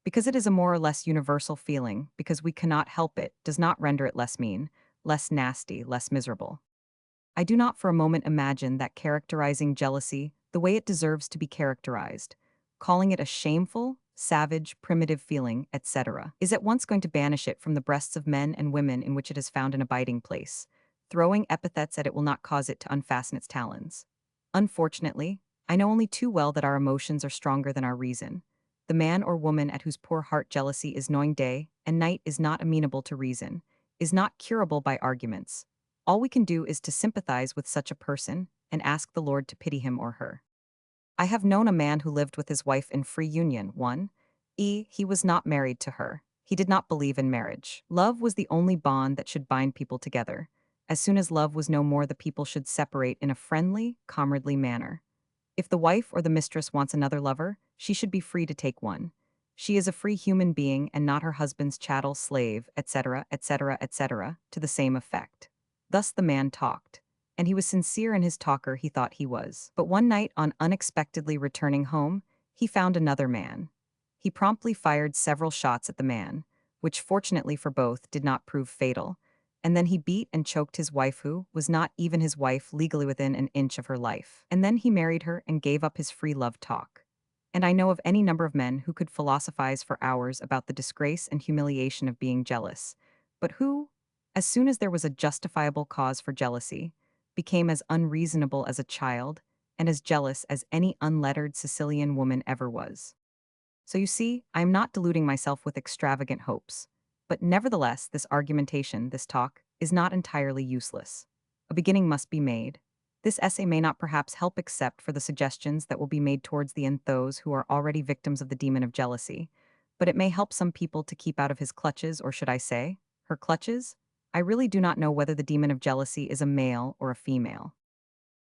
Because it is a more or less universal feeling, because we cannot help it, does not render it less mean, less nasty, less miserable. I do not for a moment imagine that characterizing jealousy the way it deserves to be characterized, calling it a shameful, savage, primitive feeling, etc., is at once going to banish it from the breasts of men and women in which it has found an abiding place. Throwing epithets at it will not cause it to unfasten its talons. Unfortunately, I know only too well that our emotions are stronger than our reason. The man or woman at whose poor heart jealousy is gnawing day and night is not amenable to reason, is not curable by arguments. All we can do is to sympathize with such a person and ask the Lord to pity him or her. I have known a man who lived with his wife in free union. He was not married to her. He did not believe in marriage. Love was the only bond that should bind people together. As soon as love was no more, the people should separate in a friendly, comradely manner. If the wife or the mistress wants another lover, she should be free to take one. She is a free human being and not her husband's chattel slave, etc., etc., etc., to the same effect. Thus the man talked. And he was sincere in his talker, he thought he was. But one night, on unexpectedly returning home, he found another man. He promptly fired several shots at the man, which fortunately for both did not prove fatal, and then he beat and choked his wife, who was not even his wife, legally within an inch of her life. And then he married her and gave up his free love talk. And I know of any number of men who could philosophize for hours about the disgrace and humiliation of being jealous, but who, as soon as there was a justifiable cause for jealousy, became as unreasonable as a child and as jealous as any unlettered Sicilian woman ever was. So you see, I am not deluding myself with extravagant hopes. But nevertheless, this argumentation, this talk, is not entirely useless. A beginning must be made. This essay may not perhaps help except for the suggestions that will be made towards the end those who are already victims of the demon of jealousy, but it may help some people to keep out of his clutches, or should I say, her clutches? I really do not know whether the demon of jealousy is a male or a female.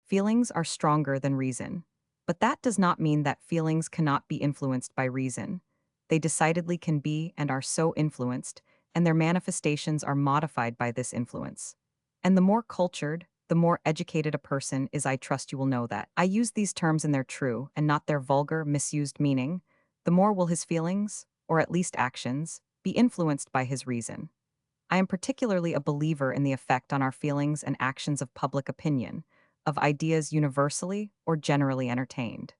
Feelings are stronger than reason. But that does not mean that feelings cannot be influenced by reason. They decidedly can be and are so influenced, and their manifestations are modified by this influence. And the more cultured, the more educated a person is, I trust you will know that. I use these terms in their true and not their vulgar, misused meaning. The more will his feelings, or at least actions, be influenced by his reason. I am particularly a believer in the effect on our feelings and actions of public opinion, of ideas universally or generally entertained.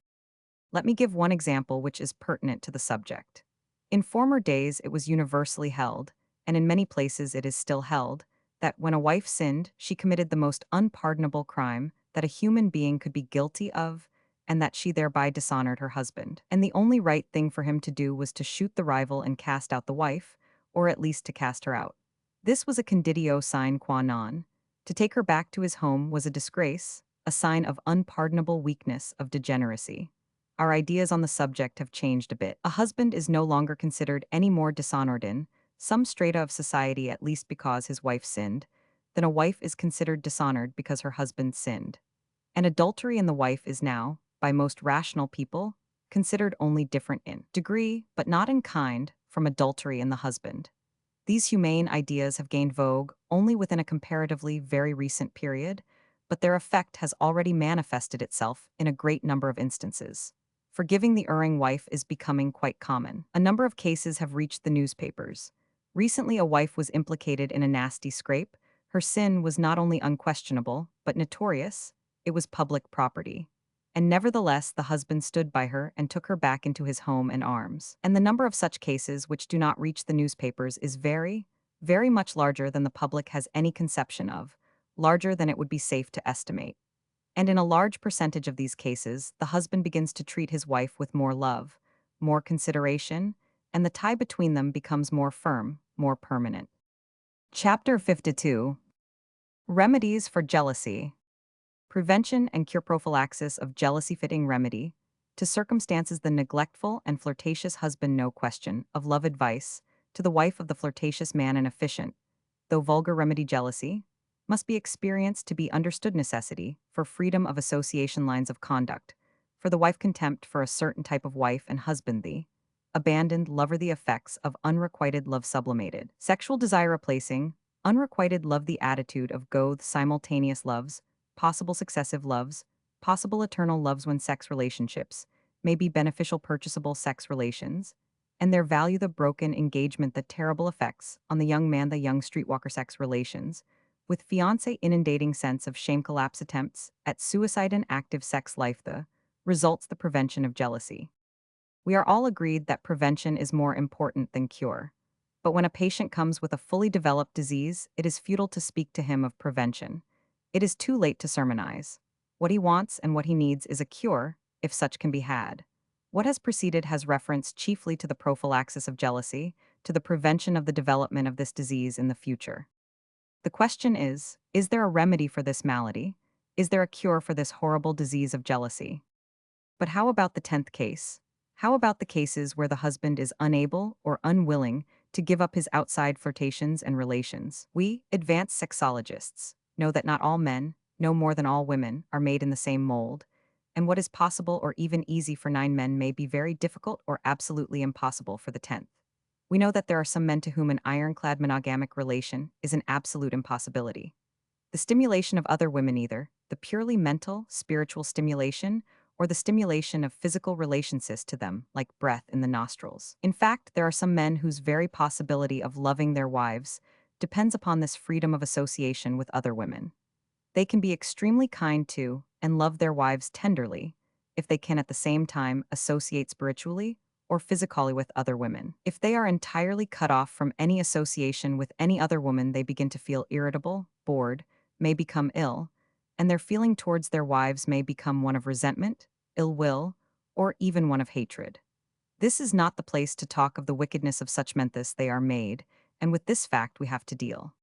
Let me give one example which is pertinent to the subject. In former days, it was universally held, and in many places it is still held, that when a wife sinned, she committed the most unpardonable crime that a human being could be guilty of, and that she thereby dishonored her husband. And the only right thing for him to do was to shoot the rival and cast out the wife, or at least to cast her out. This was a conditio sine qua non. To take her back to his home was a disgrace, a sign of unpardonable weakness, of degeneracy. Our ideas on the subject have changed a bit. A husband is no longer considered any more dishonored in some strata of society, at least because his wife sinned, than a wife is considered dishonored because her husband sinned. And adultery in the wife is now, by most rational people, considered only different in degree, but not in kind, from adultery in the husband. These humane ideas have gained vogue only within a comparatively very recent period, but their effect has already manifested itself in a great number of instances. Forgiving the erring wife is becoming quite common. A number of cases have reached the newspapers. Recently, a wife was implicated in a nasty scrape. Her sin was not only unquestionable, but notorious. It was public property. And nevertheless, the husband stood by her and took her back into his home and arms. And the number of such cases which do not reach the newspapers is very, very much larger than the public has any conception of, larger than it would be safe to estimate. And in a large percentage of these cases, the husband begins to treat his wife with more love, more consideration, and the tie between them becomes more firm, more permanent. Chapter 52. Remedies for Jealousy. Prevention and cure prophylaxis of jealousy. Fitting remedy to circumstances. The neglectful and flirtatious husband, no question, of love advice to the wife of the flirtatious man. An efficient, though vulgar remedy. Jealousy must be experienced to be understood. Necessity for freedom of association. Lines of conduct for the wife. Contempt for a certain type of wife and husband. The abandoned lover. The effects of unrequited love. Sublimated sexual desire replacing unrequited love. The attitude of both simultaneous loves, possible successive loves, possible eternal loves when sex relationships may be beneficial. Purchasable sex relations and their value the broken engagement the terrible effects on the young man the young streetwalker sex relations, with fiancé inundating sense of shame collapse attempts at suicide and active sex life the results the prevention of jealousy. We are all agreed that prevention is more important than cure. But when a patient comes with a fully developed disease, it is futile to speak to him of prevention. It is too late to sermonize. What he wants and what he needs is a cure, if such can be had. What has preceded has reference chiefly to the prophylaxis of jealousy, to the prevention of the development of this disease in the future. The question is there a remedy for this malady? Is there a cure for this horrible disease of jealousy? But how about the 10th case? How about the cases where the husband is unable or unwilling to give up his outside flirtations and relations? We, advanced sexologists, know that not all men, no more than all women, are made in the same mold, and what is possible or even easy for 9 men may be very difficult or absolutely impossible for the 10th. We know that there are some men to whom an ironclad monogamic relation is an absolute impossibility. The stimulation of other women, either the purely mental, spiritual stimulation, or the stimulation of physical relationship to them, like breath in the nostrils. In fact, there are some men whose very possibility of loving their wives depends upon this freedom of association with other women. They can be extremely kind to and love their wives tenderly if they can at the same time associate spiritually or physically with other women. If they are entirely cut off from any association with any other woman, they begin to feel irritable, bored, may become ill, and their feeling towards their wives may become one of resentment, ill will, or even one of hatred. This is not the place to talk of the wickedness of such men. Thus they are made, and with this fact we have to deal.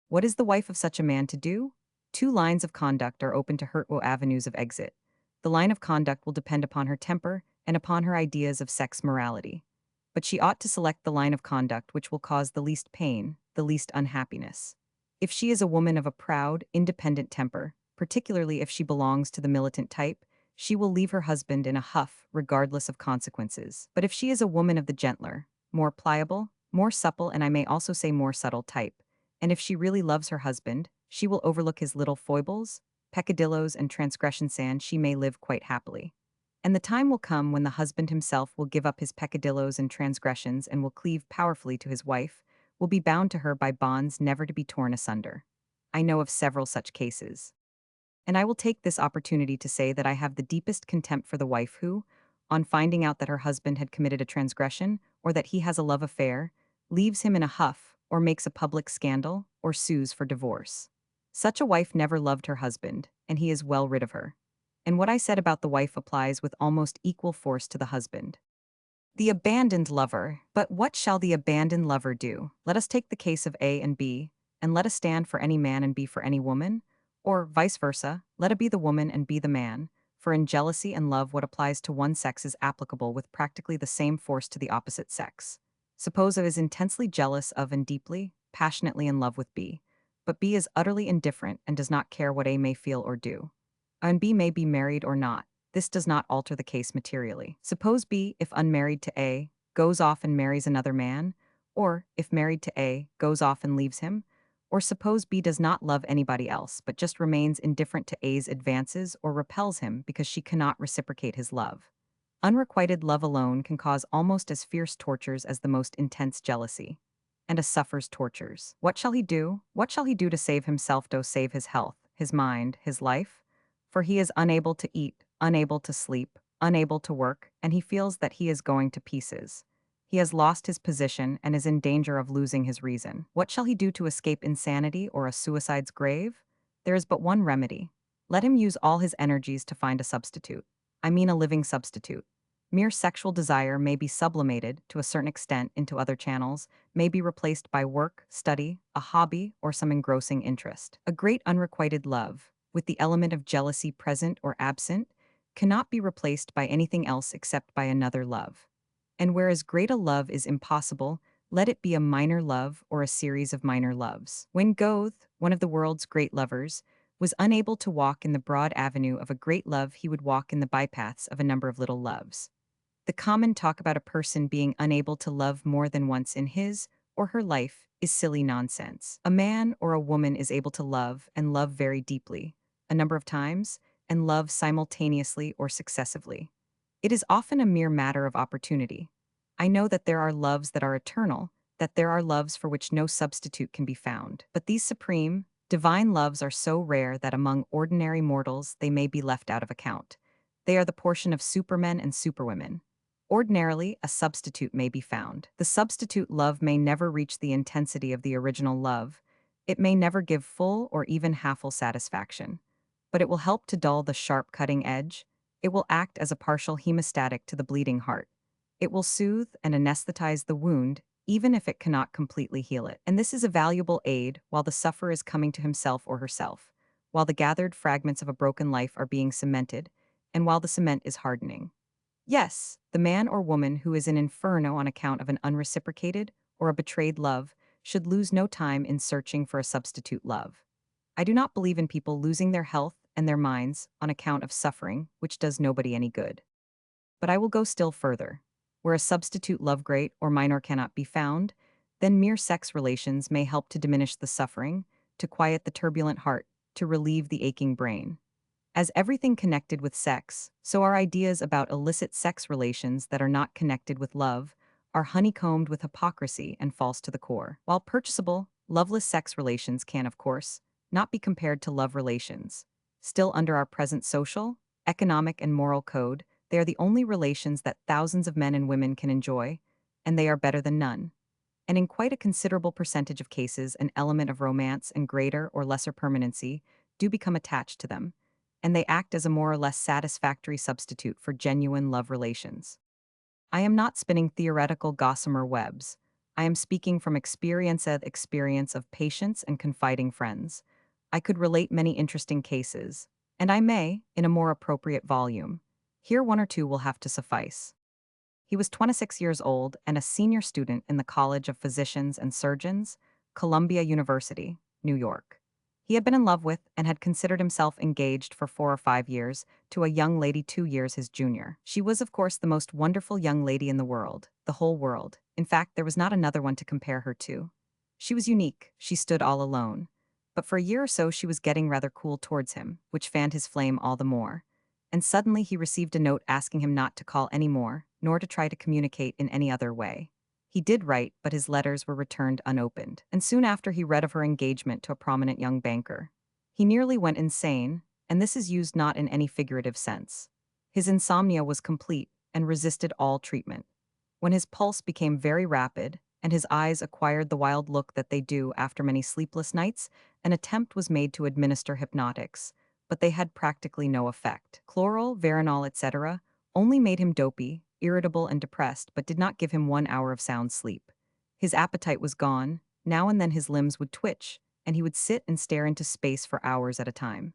What is the wife of such a man to do? 2 lines of conduct are open to her, avenues of exit. The line of conduct will depend upon her temper and upon her ideas of sex morality. But she ought to select the line of conduct which will cause the least pain, the least unhappiness. If she is a woman of a proud, independent temper, particularly if she belongs to the militant type, she will leave her husband in a huff, regardless of consequences. But if she is a woman of the gentler, more pliable, more supple, and I may also say more subtle type, and if she really loves her husband, she will overlook his little foibles, peccadillos, and transgressions, and she may live quite happily. And the time will come when the husband himself will give up his peccadillos and transgressions and will cleave powerfully to his wife, will be bound to her by bonds never to be torn asunder. I know of several such cases. And I will take this opportunity to say that I have the deepest contempt for the wife who, on finding out that her husband had committed a transgression, or that he has a love affair, leaves him in a huff, or makes a public scandal, or sues for divorce. Such a wife never loved her husband, and he is well rid of her. And what I said about the wife applies with almost equal force to the husband. The abandoned lover. But what shall the abandoned lover do? Let us take the case of A and B, and let us stand for any man and be for any woman, or vice versa, let A be the woman and be the man, for in jealousy and love what applies to one sex is applicable with practically the same force to the opposite sex. Suppose A is intensely jealous of and deeply, passionately in love with B, but B is utterly indifferent and does not care what A may feel or do. A and B may be married or not. This does not alter the case materially. Suppose B, if unmarried to A, goes off and marries another man, or, if married to A, goes off and leaves him, or suppose B does not love anybody else but just remains indifferent to A's advances or repels him because she cannot reciprocate his love. Unrequited love alone can cause almost as fierce tortures as the most intense jealousy. And A suffers tortures. What shall he do? What shall he do to save himself, to save his health, his mind, his life? For he is unable to eat, unable to sleep, unable to work, and he feels that he is going to pieces. He has lost his position and is in danger of losing his reason. What shall he do to escape insanity or a suicide's grave? There is but one remedy. Let him use all his energies to find a substitute. I mean a living substitute. Mere sexual desire may be sublimated, to a certain extent, into other channels, may be replaced by work, study, a hobby, or some engrossing interest. A great unrequited love, with the element of jealousy present or absent, cannot be replaced by anything else except by another love. And whereas great a love is impossible, let it be a minor love or a series of minor loves. When Goethe, one of the world's great lovers, was unable to walk in the broad avenue of a great love, he would walk in the bypaths of a number of little loves. The common talk about a person being unable to love more than once in his or her life is silly nonsense. A man or a woman is able to love and love very deeply, a number of times, and love simultaneously or successively. It is often a mere matter of opportunity. I know that there are loves that are eternal, that there are loves for which no substitute can be found. But these supreme, divine loves are so rare that among ordinary mortals they may be left out of account. They are the portion of supermen and superwomen. Ordinarily, a substitute may be found. The substitute love may never reach the intensity of the original love. It may never give full or even half-full satisfaction. But it will help to dull the sharp cutting edge. It will act as a partial hemostatic to the bleeding heart. It will soothe and anesthetize the wound, even if it cannot completely heal it. And this is a valuable aid while the sufferer is coming to himself or herself, while the gathered fragments of a broken life are being cemented, and while the cement is hardening. Yes, the man or woman who is in inferno on account of an unreciprocated or a betrayed love should lose no time in searching for a substitute love. I do not believe in people losing their health and their minds on account of suffering, which does nobody any good. But I will go still further. Where a substitute love great or minor cannot be found, then mere sex relations may help to diminish the suffering, to quiet the turbulent heart, to relieve the aching brain. As everything connected with sex, so our ideas about illicit sex relations that are not connected with love are honeycombed with hypocrisy and false to the core. While purchasable, loveless sex relations can, of course, not be compared to love relations. Still under our present social, economic, and moral code, they are the only relations that thousands of men and women can enjoy, and they are better than none. And in quite a considerable percentage of cases, an element of romance and greater or lesser permanency do become attached to them, and they act as a more or less satisfactory substitute for genuine love relations. I am not spinning theoretical gossamer webs. I am speaking from experience of patience and confiding friends. I could relate many interesting cases, and I may, in a more appropriate volume. Here one or two will have to suffice. He was 26 years old and a senior student in the College of Physicians and Surgeons, Columbia University, New York. He had been in love with and had considered himself engaged for 4 or 5 years to a young lady 2 years his junior. She was, of course, the most wonderful young lady in the world, the whole world. In fact, there was not another one to compare her to. She was unique, she stood all alone. But for a year or so she was getting rather cool towards him, which fanned his flame all the more. And suddenly he received a note asking him not to call any more, nor to try to communicate in any other way. He did write, but his letters were returned unopened, and soon after he read of her engagement to a prominent young banker. He nearly went insane, and this is used not in any figurative sense. His insomnia was complete and resisted all treatment. When his pulse became very rapid, and his eyes acquired the wild look that they do after many sleepless nights, an attempt was made to administer hypnotics, but they had practically no effect. Chloral, veronal, etc. only made him dopey, irritable, and depressed, but did not give him 1 hour of sound sleep. His appetite was gone, now and then his limbs would twitch, and he would sit and stare into space for hours at a time.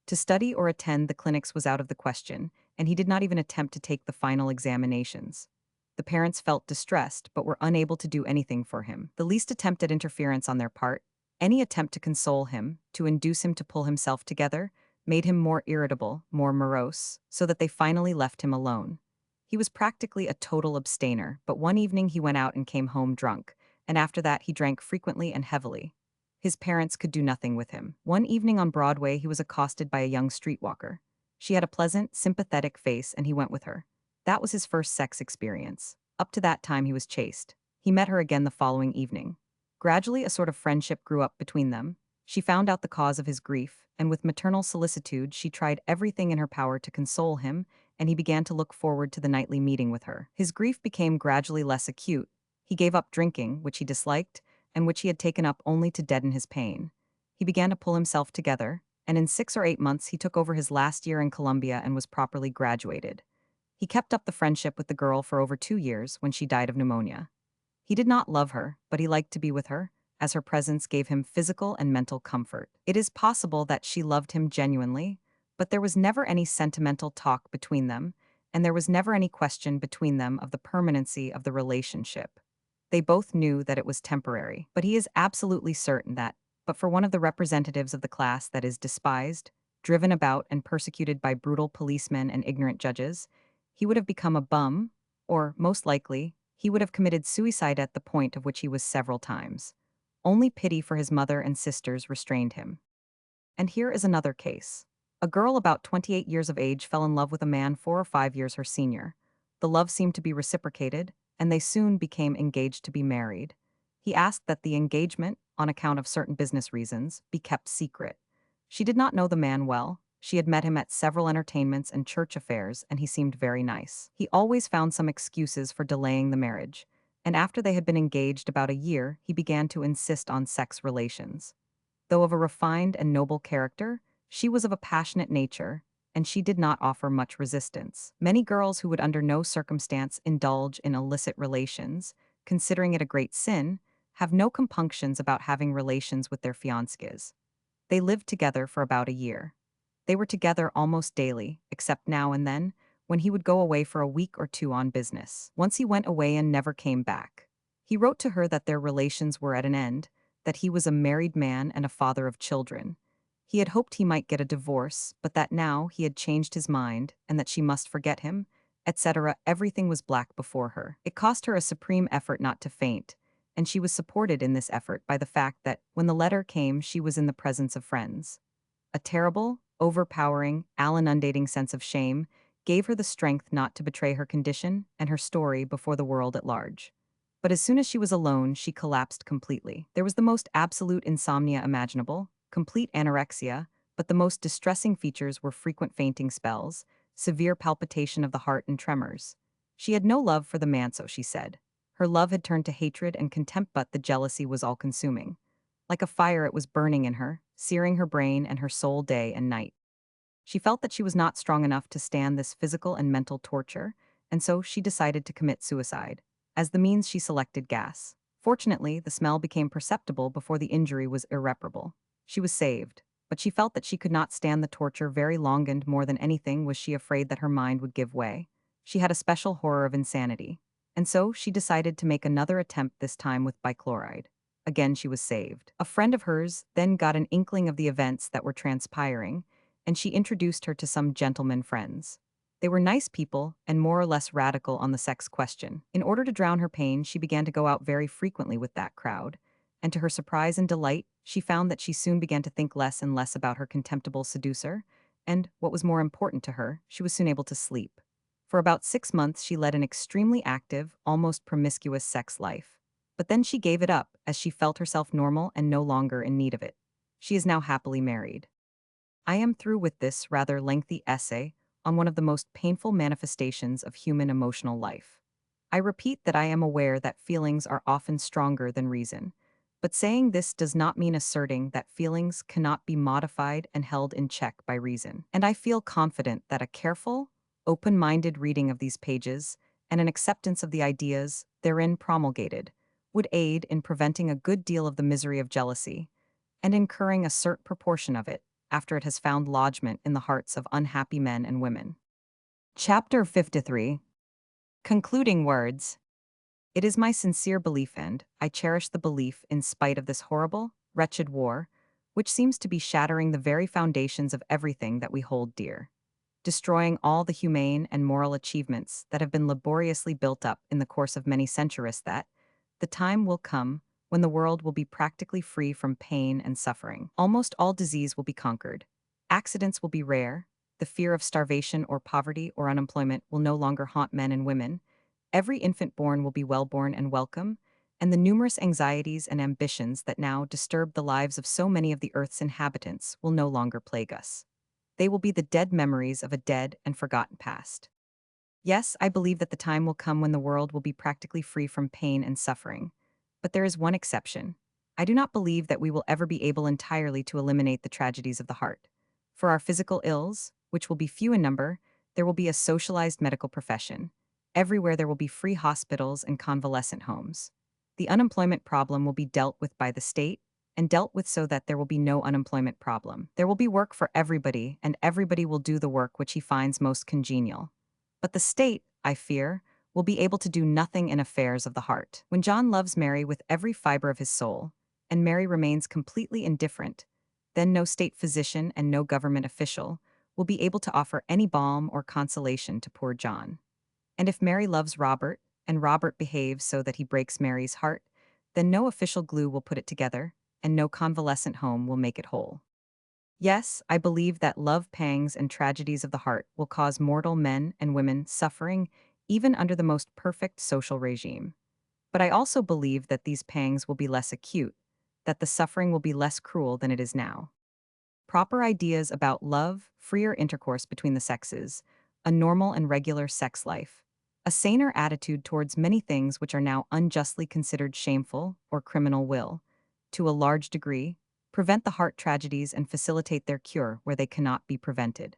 To study or attend the clinics was out of the question, and he did not even attempt to take the final examinations. The parents felt distressed, but were unable to do anything for him. The least attempt at interference on their part, any attempt to console him, to induce him to pull himself together, made him more irritable, more morose, so that they finally left him alone. He was practically a total abstainer, but one evening he went out and came home drunk, and after that he drank frequently and heavily. His parents could do nothing with him. One evening on Broadway he was accosted by a young streetwalker. She had a pleasant, sympathetic face, and he went with her. That was his first sex experience. Up to that time he was chaste. He met her again the following evening. Gradually a sort of friendship grew up between them. She found out the cause of his grief, and with maternal solicitude she tried everything in her power to console him, and he began to look forward to the nightly meeting with her. His grief became gradually less acute. He gave up drinking, which he disliked, and which he had taken up only to deaden his pain. He began to pull himself together, and in 6 or 8 months he took over his last year in Columbia and was properly graduated. He kept up the friendship with the girl for over 2 years when she died of pneumonia. He did not love her, but he liked to be with her, as her presence gave him physical and mental comfort. It is possible that she loved him genuinely, but there was never any sentimental talk between them, and there was never any question between them of the permanency of the relationship. They both knew that it was temporary, but he is absolutely certain that, but for one of the representatives of the class that is despised, driven about and persecuted by brutal policemen and ignorant judges, he would have become a bum, or, most likely, he would have committed suicide at the point of which he was several times. Only pity for his mother and sisters restrained him. And here is another case. A girl about 28 years of age fell in love with a man 4 or 5 years her senior. The love seemed to be reciprocated, and they soon became engaged to be married. He asked that the engagement, on account of certain business reasons, be kept secret. She did not know the man well. She had met him at several entertainments and church affairs, and he seemed very nice. He always found some excuses for delaying the marriage, and after they had been engaged about a year, he began to insist on sex relations. Though of a refined and noble character, she was of a passionate nature, and she did not offer much resistance. Many girls who would under no circumstance indulge in illicit relations, considering it a great sin, have no compunctions about having relations with their fiancés. They lived together for about a year. They were together almost daily, except now and then, when he would go away for a week or two on business. Once he went away and never came back. He wrote to her that their relations were at an end, that he was a married man and a father of children. He had hoped he might get a divorce, but that now he had changed his mind and that she must forget him, etc. Everything was black before her. It cost her a supreme effort not to faint, and she was supported in this effort by the fact that, when the letter came, she was in the presence of friends. A terrible, overpowering, all-inundating sense of shame gave her the strength not to betray her condition and her story before the world at large. But as soon as she was alone, she collapsed completely. There was the most absolute insomnia imaginable, complete anorexia, but the most distressing features were frequent fainting spells, severe palpitation of the heart and tremors. She had no love for the man, so she said. Her love had turned to hatred and contempt, but the jealousy was all-consuming. Like a fire, it was burning in her, searing her brain and her soul day and night. She felt that she was not strong enough to stand this physical and mental torture, and so she decided to commit suicide. As the means, she selected gas. Fortunately, the smell became perceptible before the injury was irreparable. She was saved, but she felt that she could not stand the torture very long, and more than anything was she afraid that her mind would give way. She had a special horror of insanity, and so she decided to make another attempt, this time with bichloride. Again, she was saved. A friend of hers then got an inkling of the events that were transpiring, and she introduced her to some gentlemen friends. They were nice people and more or less radical on the sex question. In order to drown her pain, she began to go out very frequently with that crowd, and to her surprise and delight, she found that she soon began to think less and less about her contemptible seducer, and, what was more important to her, she was soon able to sleep. For about 6 months, she led an extremely active, almost promiscuous sex life. But then she gave it up, as she felt herself normal and no longer in need of it. She is now happily married. I am through with this rather lengthy essay on one of the most painful manifestations of human emotional life. I repeat that I am aware that feelings are often stronger than reason, but saying this does not mean asserting that feelings cannot be modified and held in check by reason. And I feel confident that a careful, open-minded reading of these pages and an acceptance of the ideas therein promulgated would aid in preventing a good deal of the misery of jealousy and incurring a certain proportion of it after it has found lodgment in the hearts of unhappy men and women. Chapter 53. Concluding words. It is my sincere belief, and I cherish the belief in spite of this horrible, wretched war, which seems to be shattering the very foundations of everything that we hold dear, destroying all the humane and moral achievements that have been laboriously built up in the course of many centuries, that the time will come when the world will be practically free from pain and suffering. Almost all disease will be conquered. Accidents will be rare. The fear of starvation or poverty or unemployment will no longer haunt men and women. Every infant born will be well-born and welcome, and the numerous anxieties and ambitions that now disturb the lives of so many of the earth's inhabitants will no longer plague us. They will be the dead memories of a dead and forgotten past. Yes, I believe that the time will come when the world will be practically free from pain and suffering. But there is one exception. I do not believe that we will ever be able entirely to eliminate the tragedies of the heart. For our physical ills, which will be few in number, there will be a socialized medical profession. Everywhere there will be free hospitals and convalescent homes. The unemployment problem will be dealt with by the state, and dealt with so that there will be no unemployment problem. There will be work for everybody, and everybody will do the work which he finds most congenial. But the state, I fear, will be able to do nothing in affairs of the heart. When John loves Mary with every fiber of his soul, and Mary remains completely indifferent, then no state physician and no government official will be able to offer any balm or consolation to poor John. And if Mary loves Robert, and Robert behaves so that he breaks Mary's heart, then no official glue will put it together, and no convalescent home will make it whole. Yes, I believe that love pangs and tragedies of the heart will cause mortal men and women suffering even under the most perfect social regime. But I also believe that these pangs will be less acute, that the suffering will be less cruel than it is now. Proper ideas about love, freer intercourse between the sexes, a normal and regular sex life, a saner attitude towards many things which are now unjustly considered shameful or criminal will, to a large degree, prevent the heart tragedies and facilitate their cure where they cannot be prevented.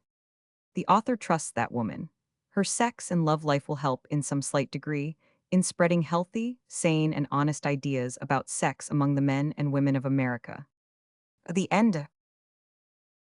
The author trusts that woman. Her sex and love life will help in some slight degree in spreading healthy, sane, and honest ideas about sex among the men and women of America. The end.